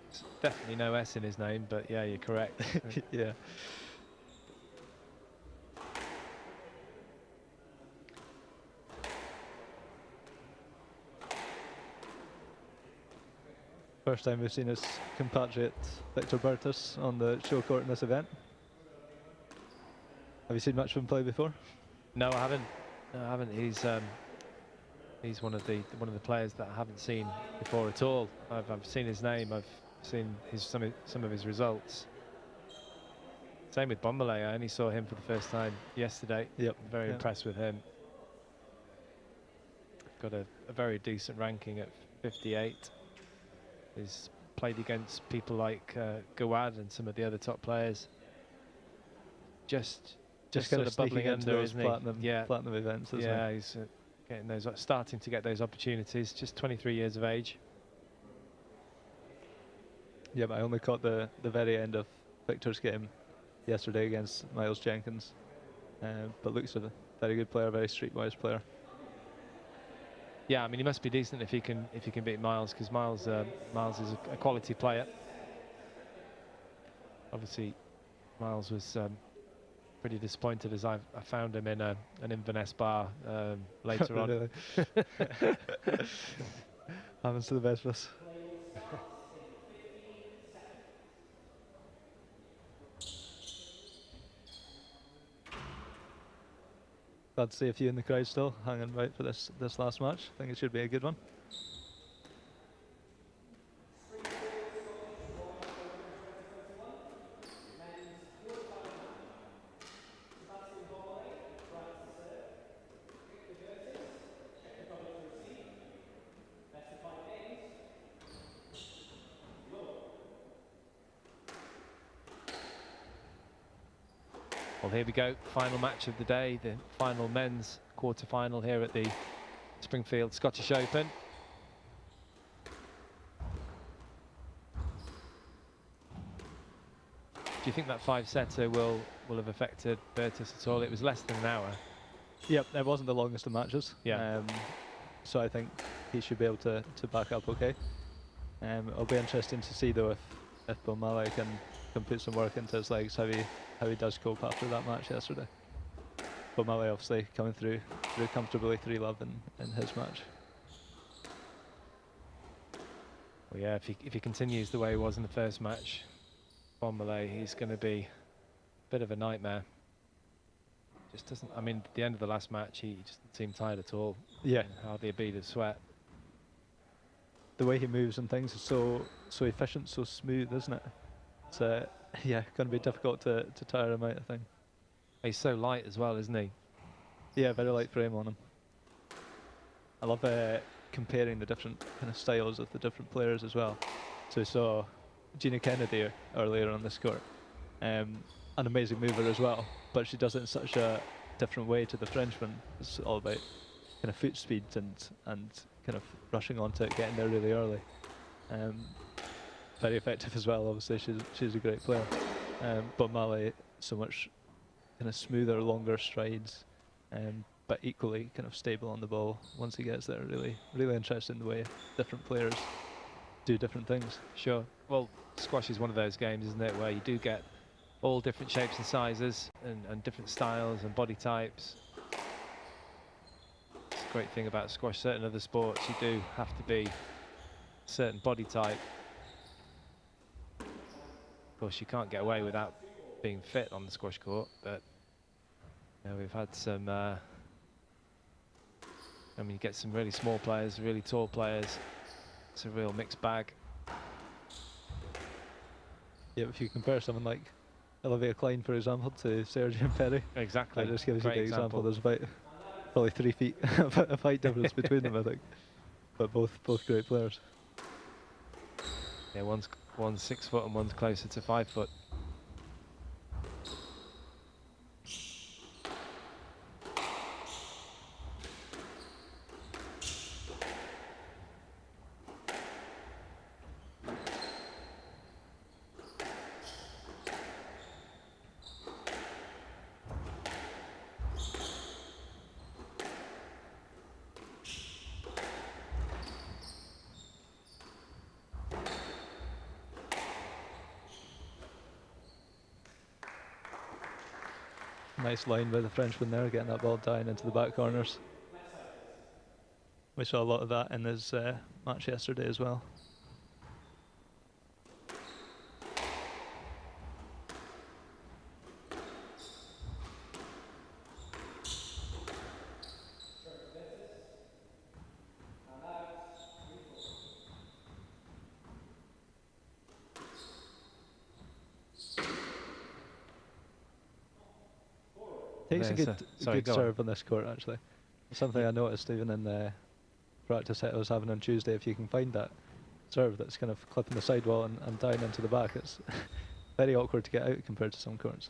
There's definitely no S in his name, but yeah, you're correct. Yeah. First time we've seen his compatriot Victor Bertus on the show court in this event. Have you seen much of him play before? No, I haven't. No, I haven't. He's one of the players that I haven't seen before at all. I've seen his name. I've seen some of his results. Same with Bonmallé. I only saw him for the first time yesterday. Yep. Very impressed with him. Got a very decent ranking at 58. He's played against people like Gawad and some of the other top players. Just kind sort of of bubbling into under, those isn't he? platinum events, isn't yeah, he? he's getting those, starting to get those opportunities. Just 23 years of age. Yeah, but I only caught the very end of Victor's game yesterday against Miles Jenkins. But looks a very good player, very streetwise player. Yeah, I mean, he must be decent if he can beat Miles, because Miles is a quality player. Obviously, Miles was pretty disappointed as I found him in an Inverness bar later on. Happens to the best of us. Glad to see a few in the crowd still hanging right for this last match. I think it should be a good one. Well, here we go, final match of the day, the final men's quarter-final here at the Springfield Scottish Open. Do you think that 5-setter will have affected Bertus at all? It was less than an hour. Yep, it wasn't the longest of matches. Yeah. So I think he should be able to back up okay. It'll be interesting to see though if Bonmallé can put some work into his legs, how he does cope after that match yesterday. Bonmallé obviously coming through comfortably 3-love in his match. Well, yeah, if he continues the way he was in the first match, Bonmallé, he's going to be a bit of a nightmare. Just doesn't. I mean, at the end of the last match, he just didn't seem tired at all. Yeah, hardly a bead of sweat. The way he moves and things is so efficient, so smooth, isn't it? It's yeah, going to be difficult to tire him out, I think. He's so light as well, isn't he? Yeah, very light frame on him. I love comparing the different kind of styles of the different players as well. So we saw Gina Kennedy earlier on this court, an amazing mover as well, but she does it in such a different way to the Frenchman. It's all about kind of foot speed and kind of rushing onto it, getting there really early. Very effective as well. Obviously, she's a great player. But Mali, so much kind of smoother, longer strides, but equally kind of stable on the ball once he gets there. Really interesting the way different players do different things. Sure. Well, squash is one of those games, isn't it, where you do get all different shapes and sizes and different styles and body types. It's a great thing about squash. Certain other sports, you do have to be a certain body type. Of course, you can't get away without being fit on the squash court, but you know, we've had some. I mean, you get some really small players, really tall players. It's a real mixed bag. Yeah, if you compare someone like Olivia Klein, for example, to Sergio Perry. Exactly. That just gives you the example. There's about probably 3 feet of height difference between them, I think. But both great players. Yeah, one's 6 foot and one's closer to 5 foot. Nice line by the Frenchman there, getting that ball down into the back corners. We saw a lot of that in his match yesterday as well. Takes a good serve on this court, actually. Something I noticed even in the practice set I was having on Tuesday. If you can find that serve that's kind of clipping the sidewall and down into the back, it's very awkward to get out compared to some courts.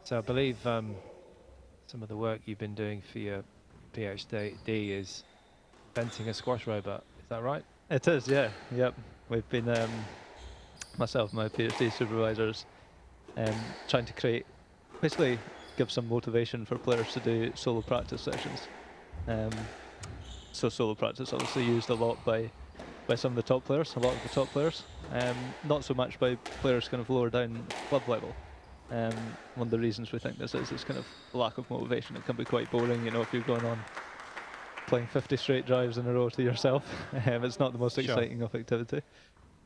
So I believe some of the work you've been doing for your PhD is inventing a squash robot. Is that right? It is, yeah. Yep. We've been, myself and my PhD supervisors, trying to create, basically give some motivation for players to do solo practice sessions. So solo practice obviously used a lot by some of the top players, a lot of the top players. Not so much by players kind of lower down club level. One of the reasons we think this is kind of lack of motivation. It can be quite boring, you know, if you're going on playing 50 straight drives in a row to yourself. It's not the most exciting of activity.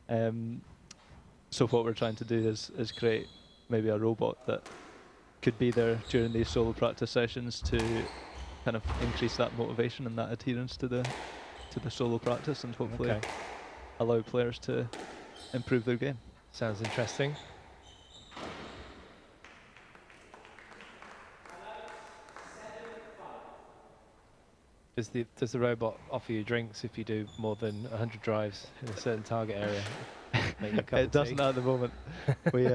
So what we're trying to do is create maybe a robot that could be there during these solo practice sessions to kind of increase that motivation and that adherence to the solo practice, and hopefully allow players to improve their game. Sounds interesting. Does the robot offer you drinks if you do more than 100 drives in a certain target area? It doesn't at the moment. We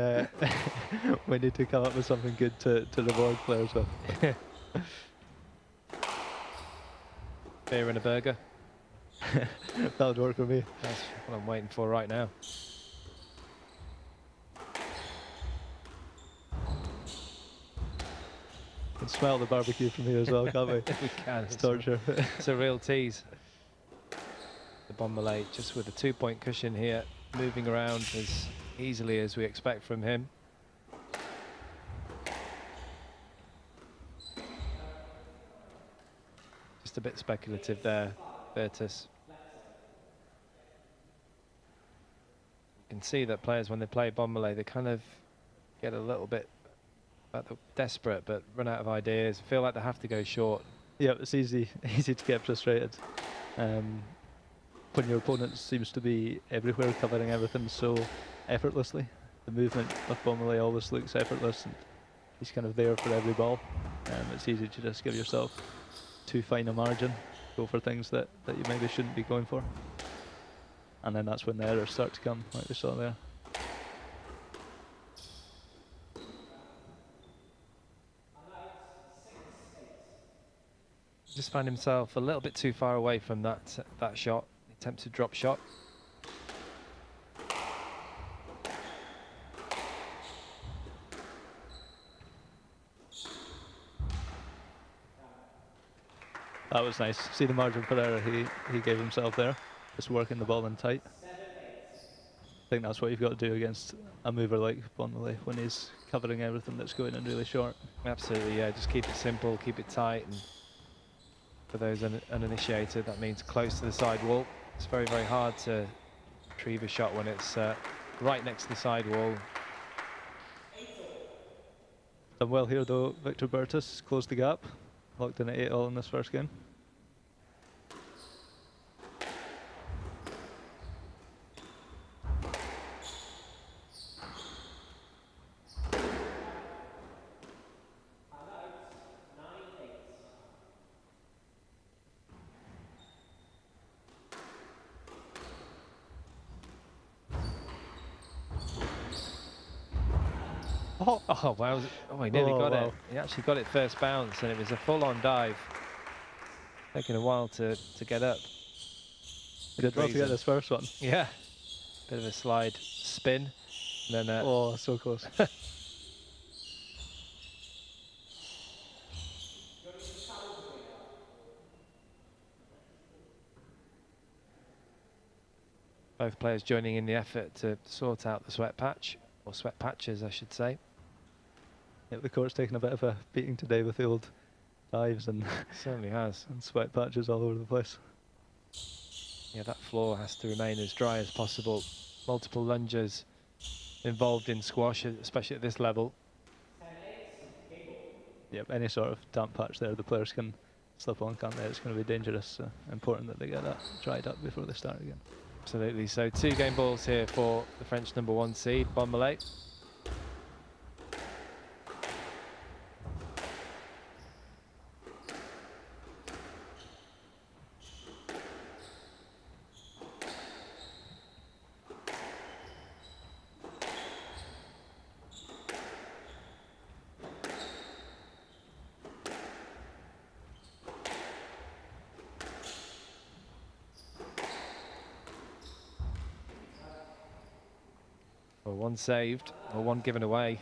we need to come up with something good to reward players with. Beer and a burger. That would work for me. That's what I'm waiting for right now. We can smell the barbecue from here as well, can't we? We can. It's torture. It's a real tease. The Bonmalay just with a 2-point cushion here, moving around as easily as we expect from him. Just a bit speculative there, Virtus. You can see that players, when they play Bonmalay, they kind of get a little bit desperate, but run out of ideas, feel like they have to go short. Yeah, it's easy to get frustrated. When your opponent seems to be everywhere, covering everything so effortlessly. the movement of Bomilé always looks effortless, and he's kind of there for every ball. It's easy to just give yourself too fine a margin, go for things that you maybe shouldn't be going for. And then that's when the errors start to come, like we saw there. Just found himself a little bit too far away from that shot, attempted drop shot. That was nice. See the margin for error he gave himself there, just working the ball in tight. I think that's what you've got to do against a mover like Bomilé when he's covering everything that's going in really short. Absolutely, yeah. Just keep it simple, keep it tight, and for those uninitiated, that means close to the side wall. It's very, very hard to retrieve a shot when it's right next to the side wall. Done well here though, Victor Bertus closed the gap, locked in at 8-all in this first game. Oh, wow. Oh, he nearly got it. He actually got it first bounce, and it was a full-on dive. Taking a while to get up. He did well to get this first one. Yeah. Bit of a slide spin. And then, oh, so close. Both players joining in the effort to sort out the sweat patch, or sweat patches, I should say. Yeah, the court's taken a bit of a beating today with the old dives and certainly has, and sweat patches all over the place. Yeah, that floor has to remain as dry as possible. Multiple lunges involved in squash, especially at this level. Yep, any sort of damp patch there, the players can slip on, can't they? It's going to be dangerous. Important that they get that dried up before they start again. Absolutely. So 2 game balls here for the French #1 seed, Bomilé. Well, 1 saved, or 1 given away,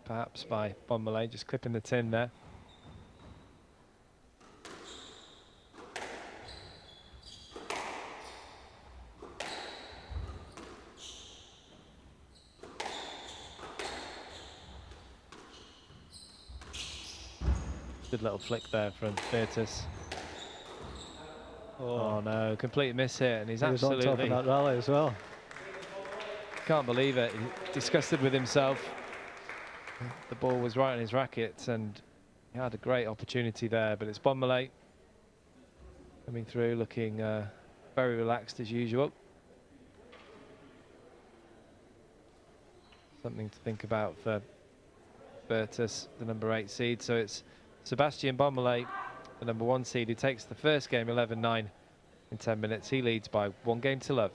perhaps by Bomilé, just clipping the tin there. Good little flick there from Bertus. Oh no, complete miss here, and he's absolutely on top of that rally as well. Can't believe it. He's disgusted with himself. The ball was right on his racket, and he had a great opportunity there, but it's Bomilé coming through, looking very relaxed as usual. Something to think about for Bertus, the #8 seed. So it's Sébastien Bomilé, the #1 seed, who takes the first game 11-9 in 10 minutes. He leads by 1 game to love.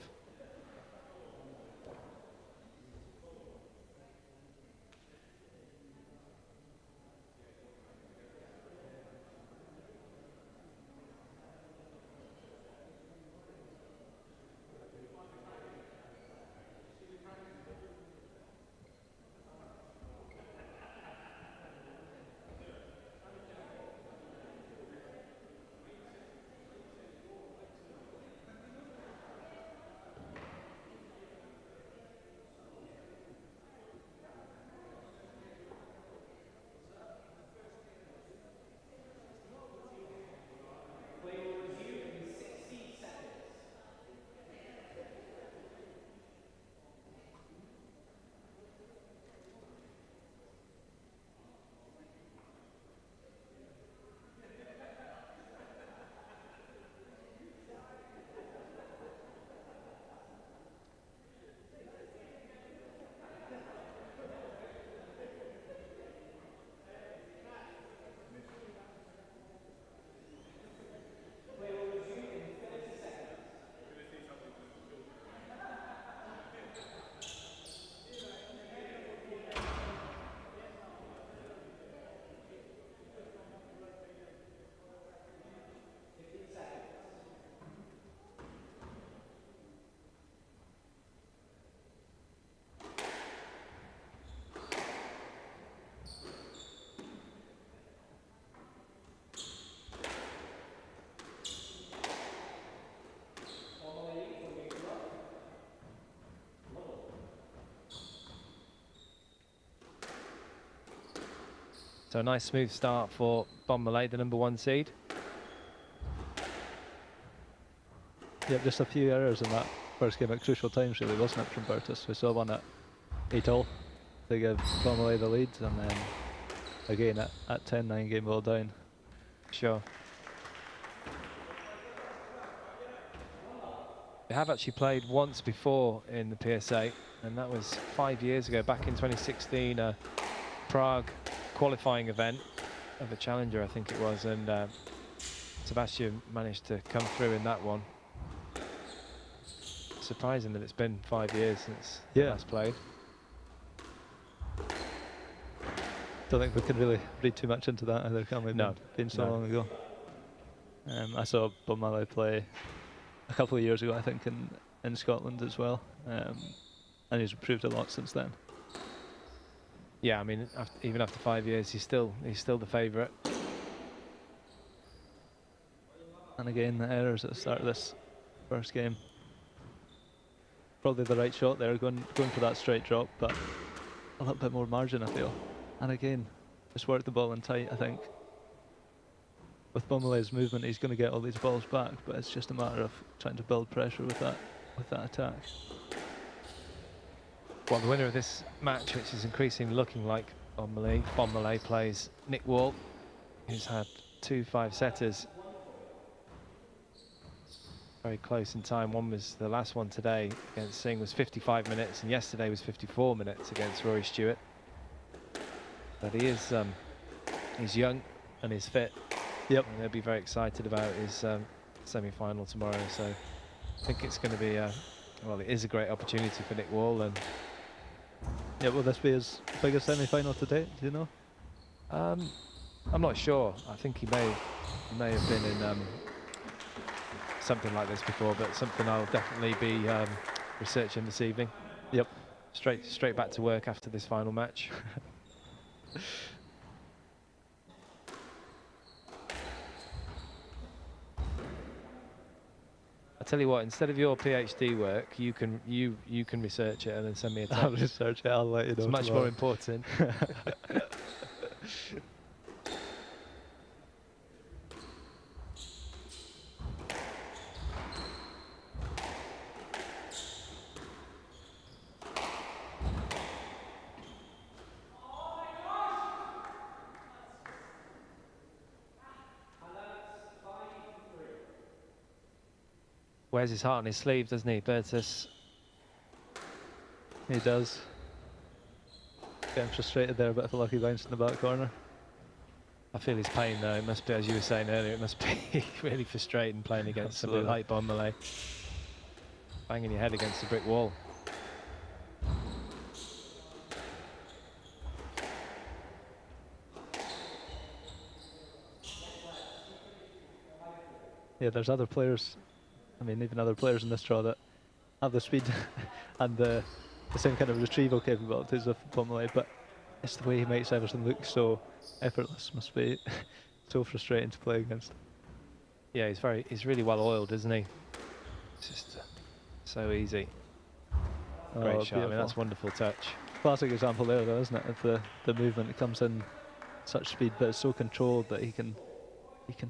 So a nice smooth start for Bonmalay, the #1 seed. Yep, just a few errors in that first game at crucial times, really, wasn't it, from Bertus? We saw one at 8-all to give Bonmalay the lead, and then again at 10-9, game ball down. Sure. They have actually played once before in the PSA, and that was 5 years ago, back in 2016, a Prague qualifying event of a challenger, I think it was, and Sebastian managed to come through in that one. Surprising that it's been 5 years since last played. Don't think we can really read too much into that either, can we? No. Been so long ago. I saw Bonmalay play a couple of years ago, I think, in Scotland as well, and he's improved a lot since then. Yeah, I mean, even after 5 years, he's still the favourite. And again, the errors at the start of this first game. Probably the right shot there, going for that straight drop, but a little bit more margin, I feel. And again, just work the ball in tight, I think. With Bonmalay's movement, he's going to get all these balls back, but it's just a matter of trying to build pressure with that attack. Well, the winner of this match, which is increasingly looking like Bonmalay, plays Nick Wall, who's had 2 5-setters. Very close in time. One was the last one today against Singh was 55 minutes, and yesterday was 54 minutes against Rory Stewart. But he is, he's young and he's fit. Yep. And they'll be very excited about his semi-final tomorrow. So I think it's going to be, well, it is a great opportunity for Nick Wall. And yeah, will this be his biggest semi-final to date? Do you know? I'm not sure. I think he may have been in something like this before, but something I'll definitely be researching this evening. Yep. Straight back to work after this final match. I tell you what, instead of your PhD work, you can research it and then send me a text. I'll research it. I'll let you know. It's much more important. Wears his heart on his sleeve, doesn't he, Bertus? He does. Getting frustrated there, a bit of a lucky bounce in the back corner. I feel his pain though. It must be, as you were saying earlier, it must be really frustrating playing against somebody like Bonmalay. Banging your head against a brick wall. Yeah, there's other players. I mean, even other players in this draw that have the speed and the same kind of retrieval capabilities of Bonmalay, but it's the way he makes everything look so effortless. Must be so frustrating to play against. Yeah, he's really well oiled, isn't he? It's just so easy. Great shot. Beautiful. I mean, that's wonderful touch. Classic example there, though, isn't it? Of the movement. It comes in such speed, but it's so controlled that he can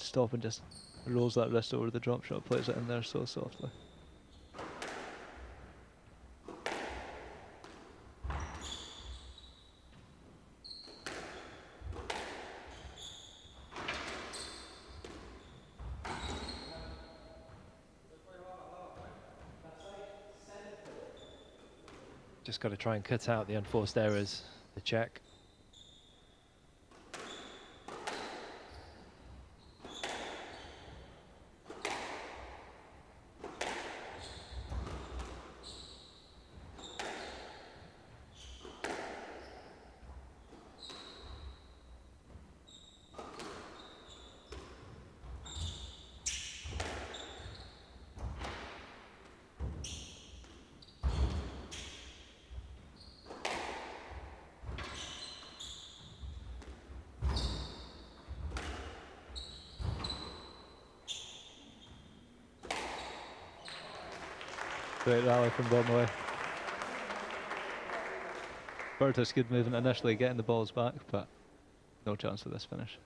stop and just rolls that wrist over the drop shot, plays it in there so softly. Just got to try and cut out the unforced errors, the check. Great rally from Bonmalay. Bertus good movement initially, getting the balls back, but no chance of this finish.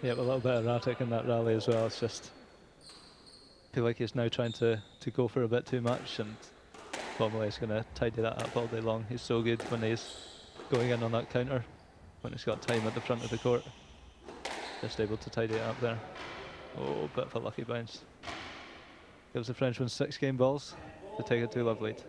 Yep, a little bit erratic in that rally as well. It's just, I feel like he's now trying to go for a bit too much, and Beaumolet's going to tidy that up all day long. He's so good when he's going in on that counter, when he's got time at the front of the court. Just able to tidy it up there. Oh, bit of a lucky bounce. Gives the Frenchman 6 game balls to take a 2-love lead.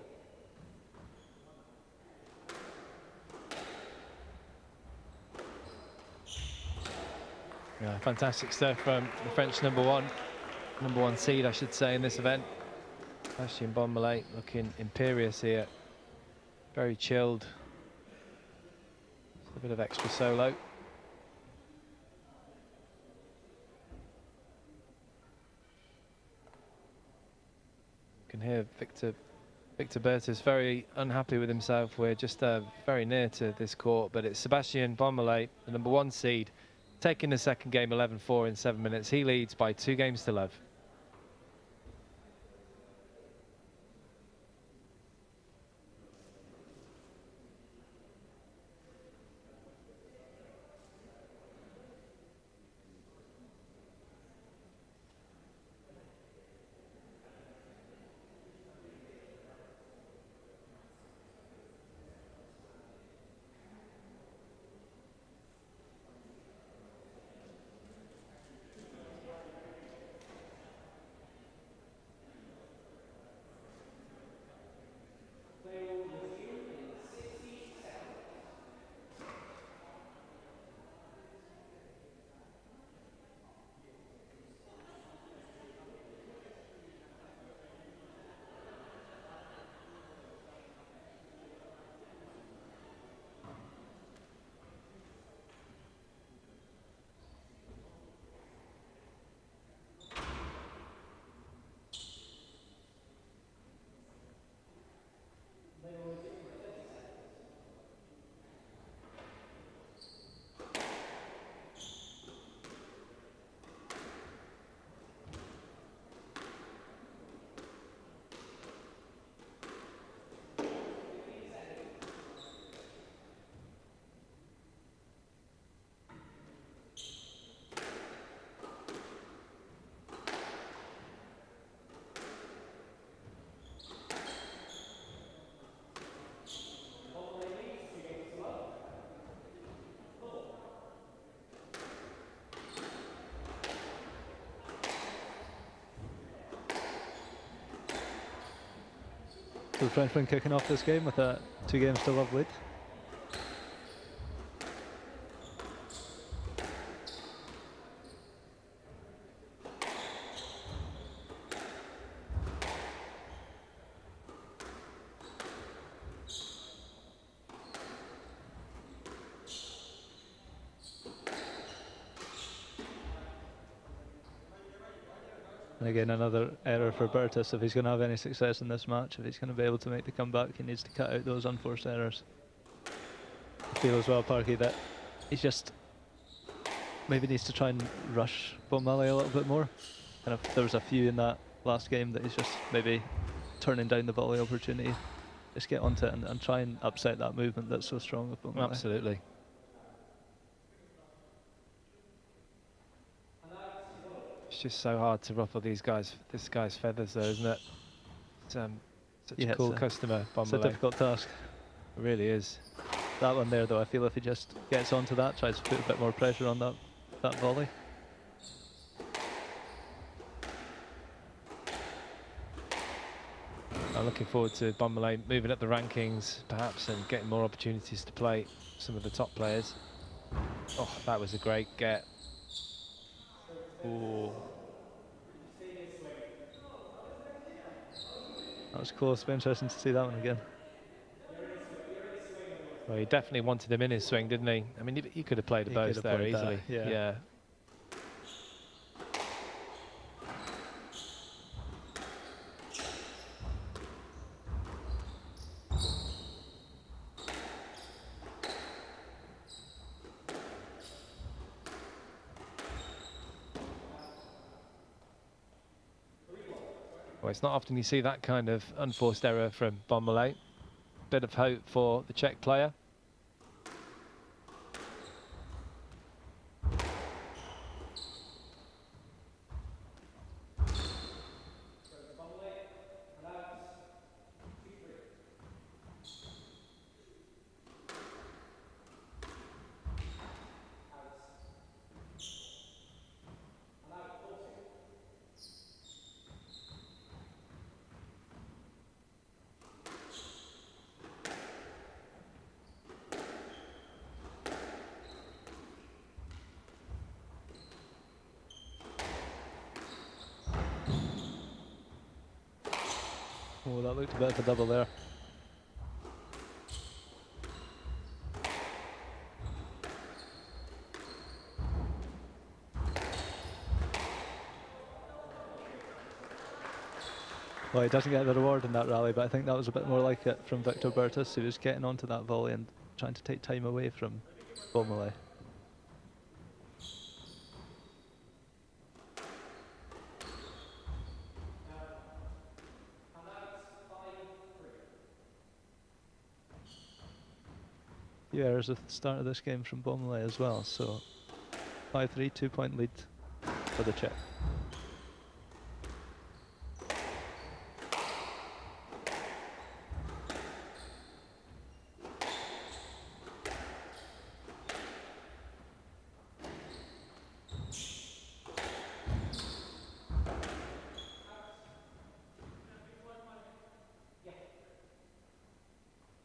Yeah, fantastic stuff from the French number one seed, I should say, in this event. Sébastien Bonmolet looking imperious here. Very chilled. Just a bit of extra solo. You can hear Victor Bertus very unhappy with himself. We're just very near to this court, but it's Sébastien Bonmolet, the number 1 seed, taking the second game 11-4 in 7 minutes. He leads by 2 games to love. So the Frenchman kicking off this game with a 2 games to love lead. And again, another error for Bertus. If he's going to have any success in this match, if he's going to be able to make the comeback, he needs to cut out those unforced errors. I feel as well, Parky, that he's just maybe needs to try and rush Beaumolet a little bit more. Kind of, there was a few in that last game that he's just maybe turning down the volley opportunity. Just get onto it and try and upset that movement that's so strong with Beaumolet. Absolutely. It's just so hard to ruffle this guy's feathers, though, isn't it? It's such a cool customer, Bonmolet. It's a difficult task. It really is. That one there, though, I feel if he just gets onto that, tries to put a bit more pressure on that volley. I'm looking forward to Bonmolet moving up the rankings, perhaps, and getting more opportunities to play some of the top players. Oh, that was a great get. Ooh. That was close. It'll be interesting to see that one again. Well, he definitely wanted him in his swing, didn't he? I mean, he could have played both there easily. Yeah. Well, it's not often you see that kind of unforced error from Bonmalay. Bit of hope for the Czech player. Oh, that looked a bit of a double there. Well, he doesn't get the reward in that rally, but I think that was a bit more like it from Victor Bertus, who was getting onto that volley and trying to take time away from Bonmalay. Few errors at the start of this game from Bonmalay as well, so 5-3, 2-point lead for the Czech.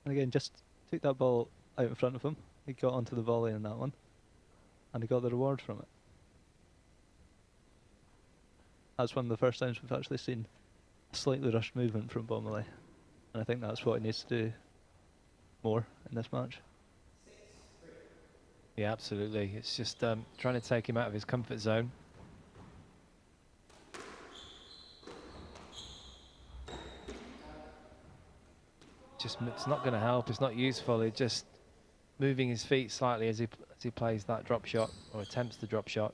And again, just took that ball out in front of him. He got onto the volley in that one, and he got the reward from it. That's one of the first times we've actually seen a slightly rushed movement from Bonmalay, and I think that's what he needs to do more in this match. Yeah, absolutely. It's just trying to take him out of his comfort zone. It's not going to help. It's not useful. It's just moving his feet slightly as he plays that drop shot or attempts the drop shot.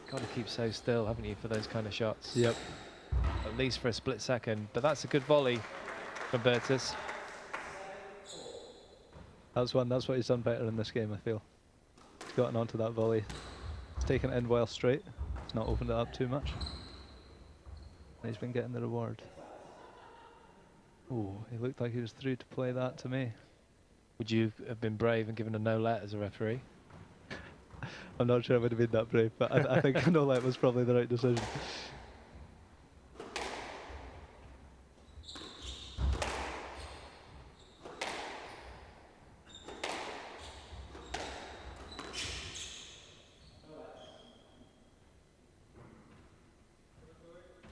Got to keep so still, haven't you, for those kind of shots? Yep. At least for a split second. But that's a good volley from Bertus. That's what he's done better in this game, I feel. He's gotten onto that volley. He's taken it in well straight. He's not opened it up too much. And he's been getting the reward. Oh, he looked like he was through to play that to me. Would you have been brave and given a no-let as a referee? I'm not sure I would have been that brave, but I think a no-let was probably the right decision.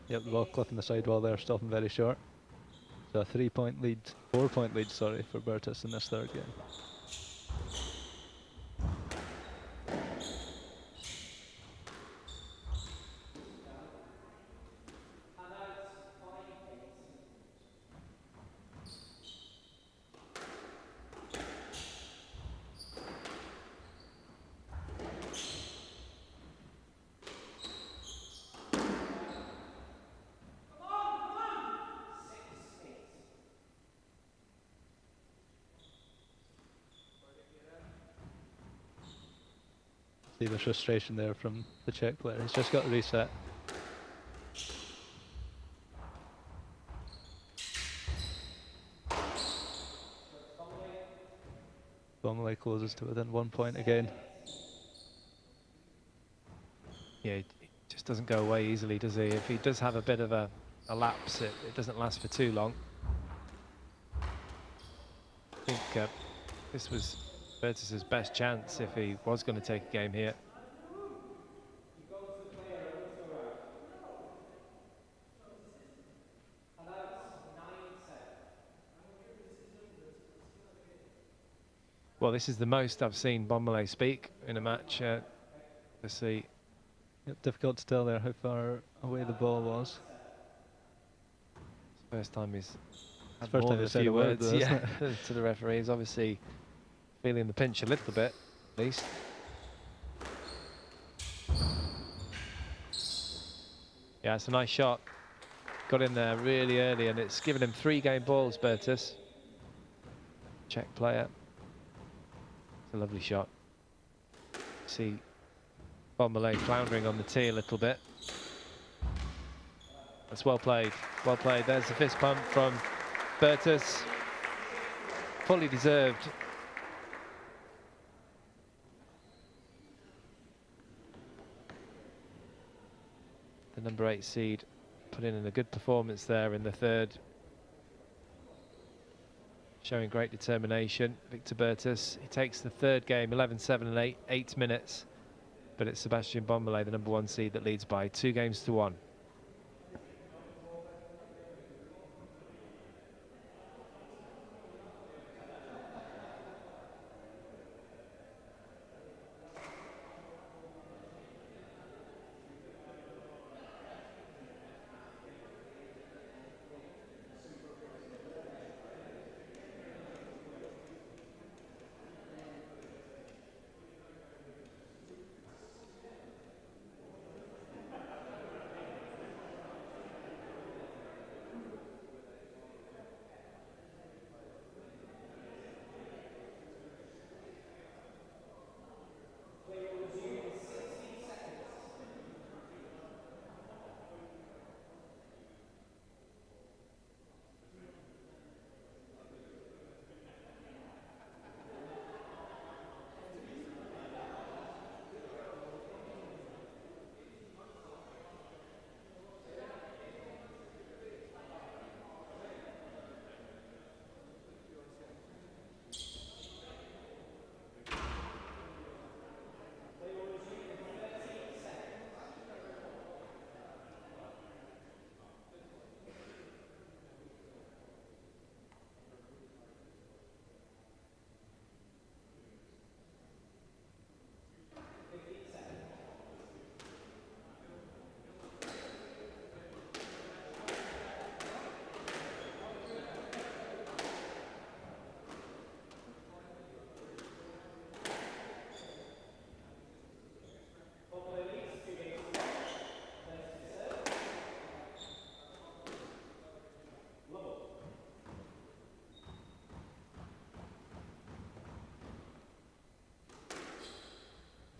Yep, the ball clipping the sidewall there, stopping very short. So a 4-point lead, sorry, for Bertus in this third game. See the frustration there from the Czech player. He's just got to reset. Bonmalay closes to within 1 point again. Yeah, it just doesn't go away easily, does he? If he does have a bit of a lapse, it doesn't last for too long. I think this was Bertus's best chance if he was going to take a game here. Well, this is the most I've seen Bonmalay speak in a match. Let's see. Yep, difficult to tell there how far away the ball was. It's the first time he's had first more time than a few words to the referee. He's obviously feeling the pinch a little bit, at least. Yeah, it's a nice shot. got in there really early, and it's given him 3 game balls, Bertus. Czech player. It's a lovely shot. See Bonmalay floundering on the tee a little bit. That's well played. Well played. There's the fist pump from Bertus. Fully deserved. The number 8 seed put in a good performance there in the third. Showing great determination. Victor Bertus, he takes the third game, 11-7 and 8 minutes. But it's Sebastian Bonmalay, the number 1 seed, that leads by 2 games to 1.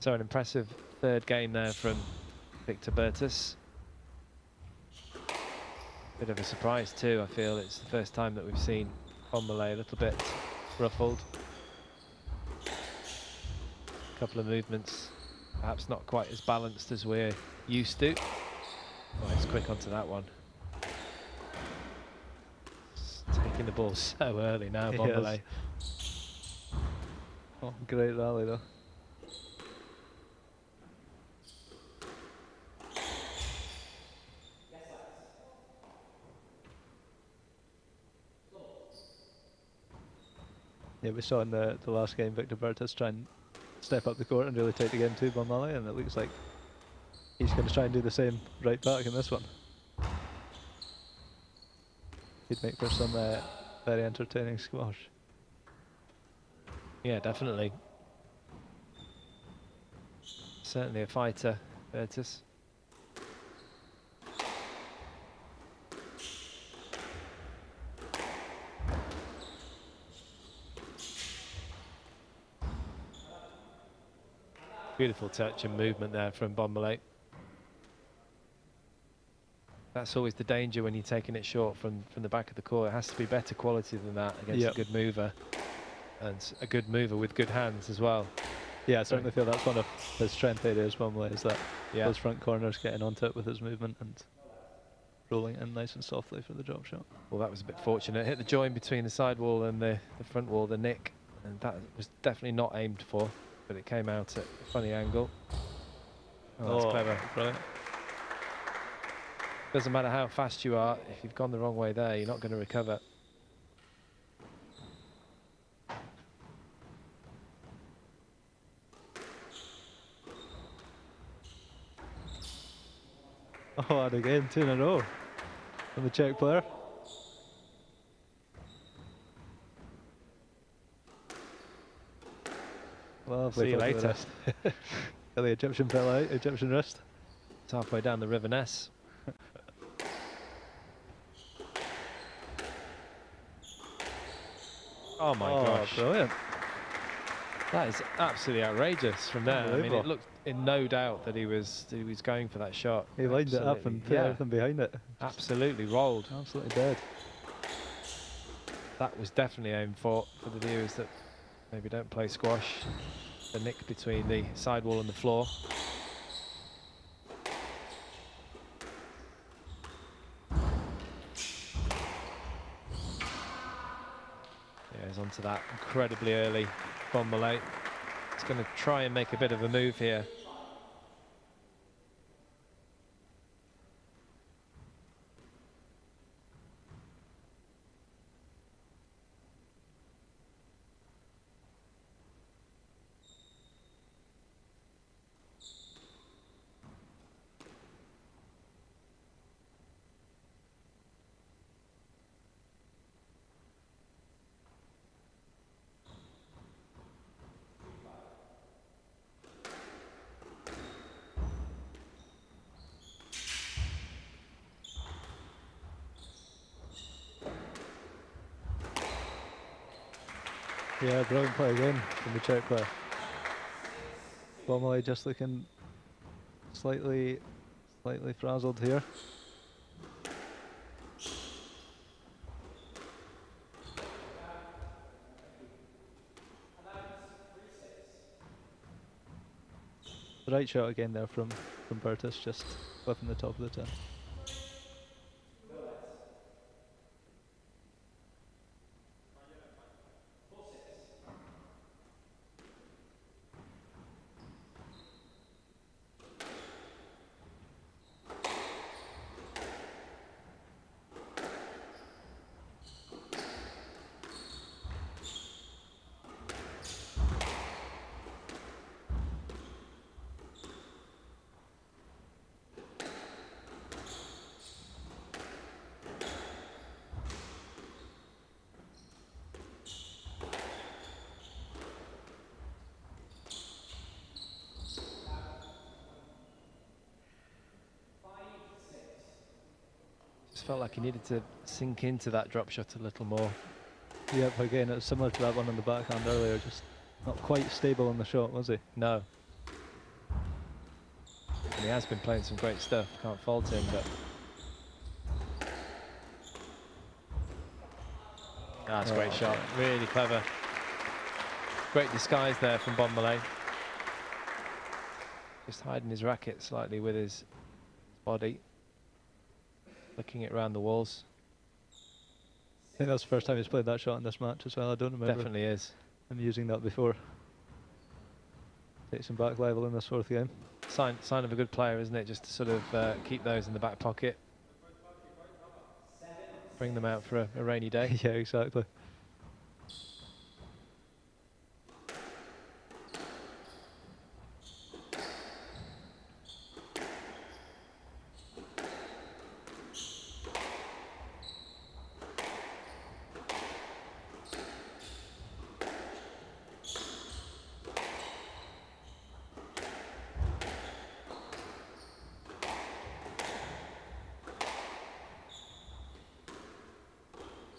So an impressive third game there from Victor Bertus. Bit of a surprise too, I feel. It's the first time that we've seen Bonmalay a little bit ruffled. A couple of movements, perhaps not quite as balanced as we're used to. Oh, it's quick onto that one. Just taking the ball so early now, Bonmalay. Oh, great rally though. Yeah, we saw in the last game Victor Bertus try and step up the court and really take the game to Bonmalay, and it looks like he's going to try and do the same right back in this one. He'd make for some very entertaining squash. Yeah, definitely. Certainly a fighter, Bertus. Beautiful touch and movement there from Bonmalay. That's always the danger when you're taking it short from the back of the court. It has to be better quality than that against a good mover, and a good mover with good hands as well. Yeah, I certainly feel that's one of his strength areas, Bonmalay, is that those front corners, getting onto it with his movement and rolling in nice and softly for the drop shot. Well, that was a bit fortunate. Hit the join between the side wall and the front wall, the nick, and that was definitely not aimed for, but it came out at a funny angle. Oh, that's clever. Brilliant. Doesn't matter how fast you are, if you've gone the wrong way there, you're not going to recover. Oh, and again, 2 in a row from the Czech player. Lovely. See you later. The Egyptian fell out, Egyptian wrist. It's halfway down the River Ness. Oh my gosh. Brilliant. That is absolutely outrageous from there. I mean, it looked in no doubt that he was going for that shot. He lined it up and put everything behind it. Absolutely rolled. Absolutely dead. That was definitely aimed for the viewers that maybe don't play squash. The nick between the sidewall and the floor. Yeah, he's onto that incredibly early. Bonmallé. He's going to try and make a bit of a move here. Yeah, brilliant play again from the Czech player. Bonmallé just looking slightly frazzled here. The right shot again there from Bertus, just whipping the top of the tin. Felt like he needed to sink into that drop shot a little more. Yep, again, it was similar to that one on the backhand earlier, just not quite stable on the shot, was he? No. And he has been playing some great stuff, can't fault him, but... That's a great shot, really clever. Great disguise there from Bonmallé. Just hiding his racket slightly with his body. Looking it around the walls. I think that's the first time he's played that shot in this match as well. I don't remember. Definitely is. Him using that before. Takes him back level in this fourth game. Sign of a good player, isn't it? Just to sort of keep those in the back pocket. Bring them out for a rainy day. Yeah, exactly.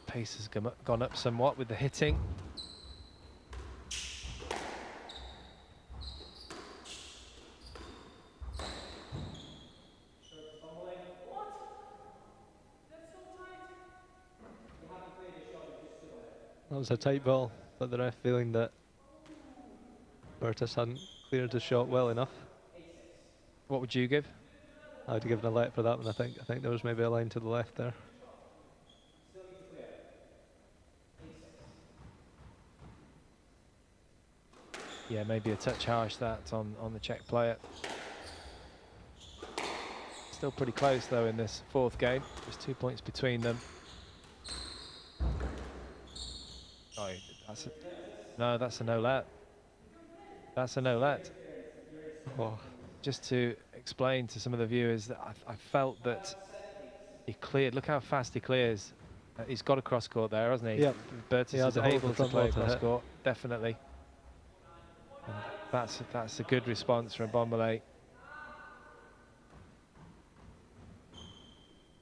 Pace has gone up somewhat with the hitting. That was a tight ball, but the ref feeling that Bertus hadn't cleared the shot well enough. What would you give? I'd have given a let for that one, I think. I think there was maybe a line to the left there. Yeah, maybe a touch harsh that on the Czech player. Still pretty close though in this fourth game. Just 2 points between them. Oh, that's a no let. That's a no let. Oh. Just to explain to some of the viewers that I felt that he cleared. Look how fast he clears. He's got a cross court there, hasn't he? Yep. Bertus is able to play cross court, definitely. And that's a good response from Bonmallé.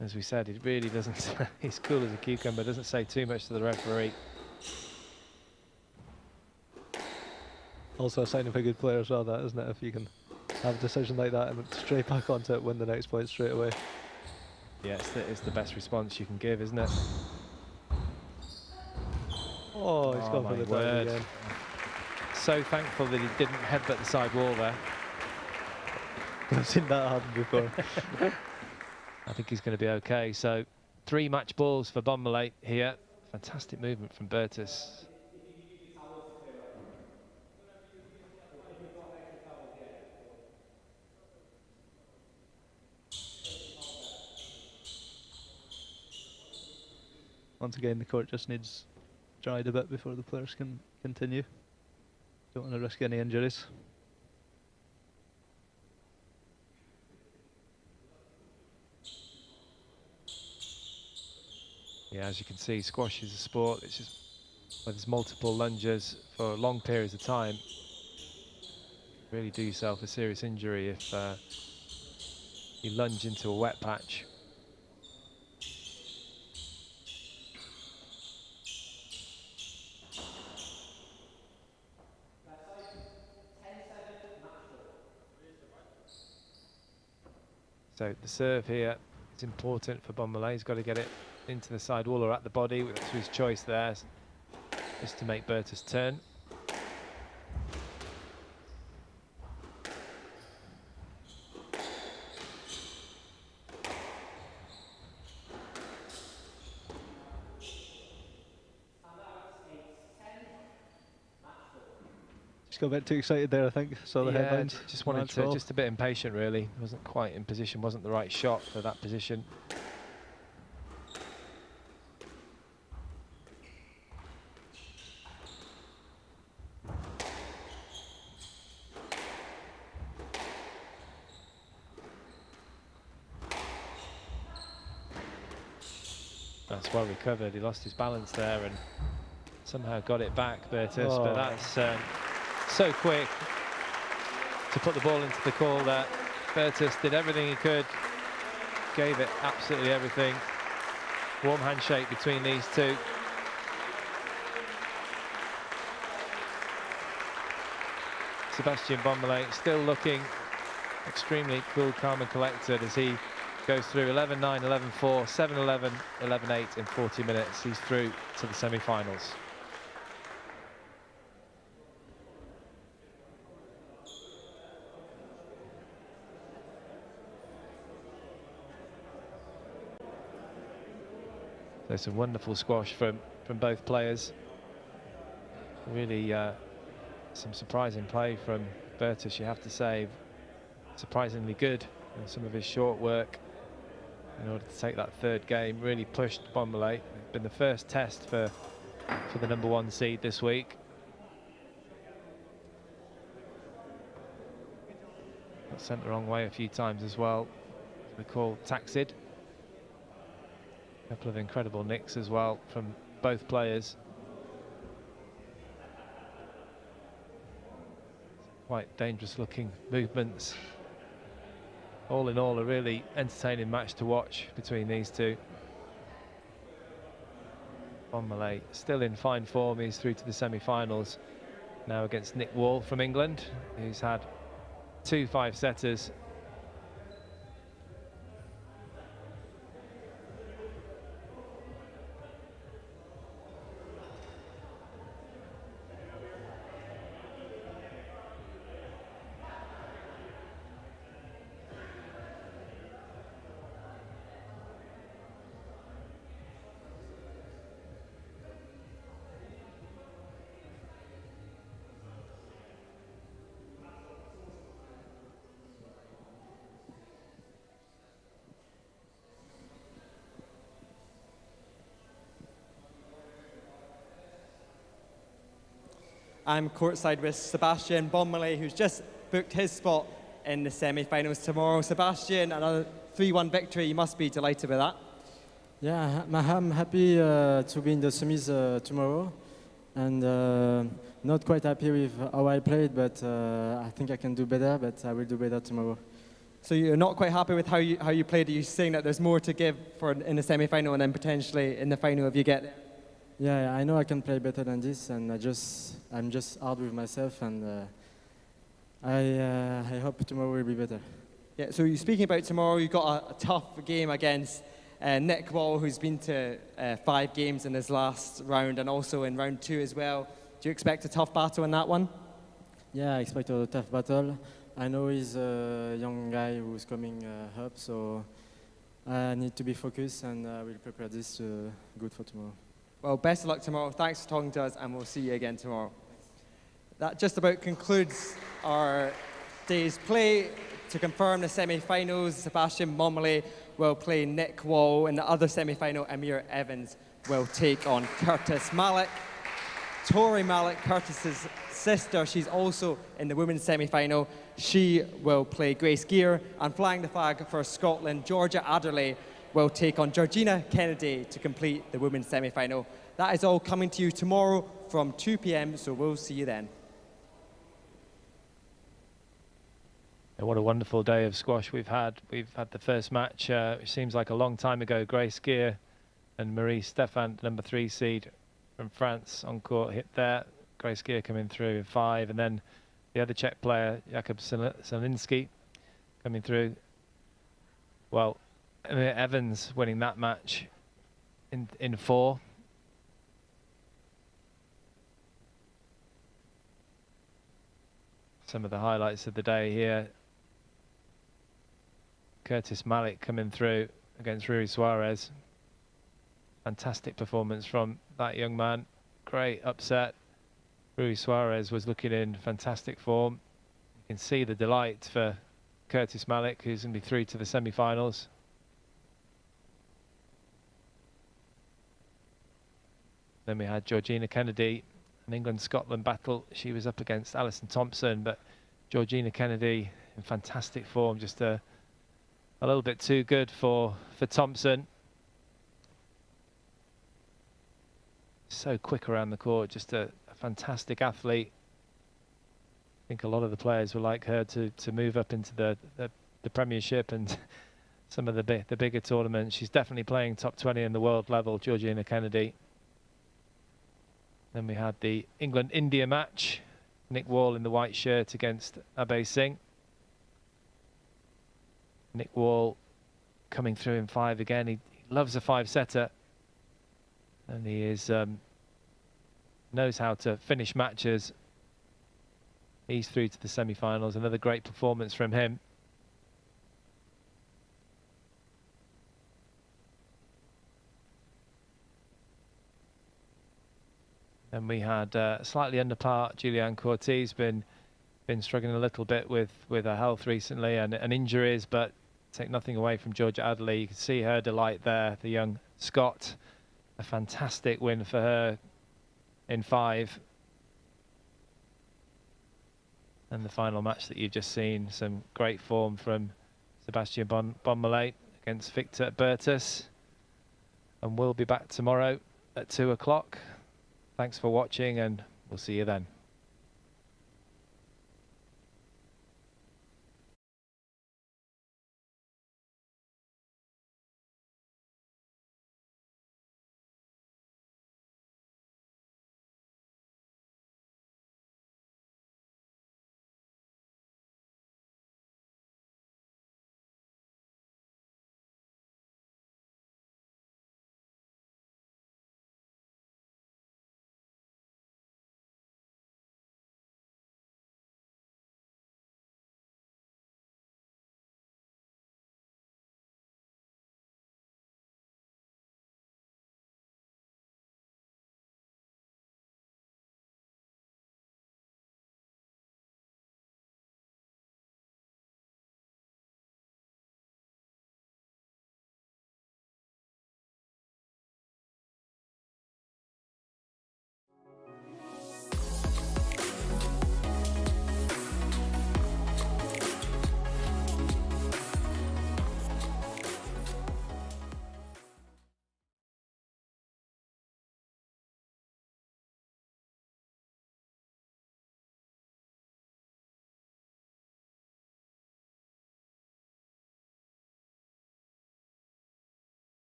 As we said, he really doesn't. He's cool as a cucumber. Doesn't say too much to the referee. Also a sign of a good player as well, that, isn't it? If you can have a decision like that and straight back onto it, win the next point straight away. Yeah, it's the best response you can give, isn't it? Oh, he's gone for the dive again. So thankful that he didn't headbutt the side wall there. I've seen that happen before. I think he's going to be okay. So 3 match balls for Bonmallé here. Fantastic movement from Bertus. Once again, the court just needs dried a bit before the players can continue. Don't want to risk any injuries. Yeah, as you can see, squash is a sport. It's just where there's multiple lunges for long periods of time. Really do yourself a serious injury if you lunge into a wet patch. So the serve here is important for Bonmallé. He's got to get it into the side wall or at the body. That's his choice there, just to make Bertus turn. Got a bit too excited there, I think. Saw the headlines. Just wanted to, just a bit impatient really. Wasn't quite in position, wasn't the right shot for that position. That's well recovered. He lost his balance there and somehow got it back, Bertus, but that's so quick to put the ball into the call there. Bertus did everything he could, gave it absolutely everything. Warm handshake between these two. Sébastien Bonmallé still looking extremely cool, calm and collected as he goes through 11-9, 11-4, 7-11, 11-8 in 40 minutes. He's through to the semi-finals. There's some wonderful squash from both players. Really some surprising play from Bertus, you have to say. Surprisingly good in some of his short work in order to take that third game. Really pushed Bonmallé. It's been the first test for the #1 seed this week. Got sent the wrong way a few times as well. The call taxied. A couple of incredible nicks as well from both players. Quite dangerous looking movements. All in all, a really entertaining match to watch between these two. Bonmallé still in fine form. He's through to the semi-finals now against Nick Wall from England, who's had 2 5-setters. I'm courtside with Sébastien Bonmallé, who's just booked his spot in the semi-finals tomorrow. Sébastien, another 3-1 victory. You must be delighted with that. Yeah, I'm happy to be in the semis tomorrow, and not quite happy with how I played, but I think I can do better, but I will do better tomorrow. So you're not quite happy with how you played? Are you saying that there's more to give in the semi-final and then potentially in the final if you get there? Yeah, I know I can play better than this, and I'm just hard with myself, and I hope tomorrow will be better. Yeah, so you're speaking about tomorrow, you've got a tough game against Nick Wall, who's been to 5 games in his last round, and also in round 2 as well. Do you expect a tough battle in that one? Yeah, I expect a tough battle. I know he's a young guy who's coming up, so I need to be focused, and I will prepare this good for tomorrow. Well, best of luck tomorrow. Thanks for talking to us, and we'll see you again tomorrow. That just about concludes our day's play. To confirm the semi-finals, Sebastian Momele will play Nick Wall. In the other semi-final, Amir Evans will take on Curtis Malik. Tori Malik, Curtis's sister, she's also in the women's semi-final. She will play Grace Gear. And flying the flag for Scotland, Georgia Adderley will take on Georgina Kennedy to complete the women's semi-final. That is all coming to you tomorrow from 2 p.m, so we'll see you then. And what a wonderful day of squash we've had. We've had the first match, which seems like a long time ago. Grace Gear and Marie Stefan, number 3 seed from France, on court hit there. Grace Gear coming through in 5, and then the other Czech player, Jakub Selinsky, coming through. Well, Evans winning that match in 4. Some of the highlights of the day here. Curtis Malik coming through against Rui Suarez. Fantastic performance from that young man. Great upset. Rui Suarez was looking in fantastic form. You can see the delight for Curtis Malik, who's going to be through to the semi-finals. Then we had Georgina Kennedy, an England-Scotland battle. She was up against Alison Thompson, but Georgina Kennedy in fantastic form, just a little bit too good for Thompson. So quick around the court, just a fantastic athlete. I think a lot of the players would like her to move up into the Premiership and some of the bigger tournaments. She's definitely playing top 20 in the world level, Georgina Kennedy. Then we had the England-India match. Nick Wall in the white shirt against Abhay Singh. Nick Wall coming through in 5 again. He loves a 5-setter. And he is knows how to finish matches. He's through to the semi-finals. Another great performance from him. Then we had slightly under par. Julianne Cortez been struggling a little bit with her health recently and injuries, but take nothing away from Georgia Adderley. You can see her delight there, the young Scot. A fantastic win for her in 5. And the final match that you've just seen, some great form from Sebastian Bonmele against Victor Bertus. And we'll be back tomorrow at 2 o'clock. Thanks for watching, and we'll see you then.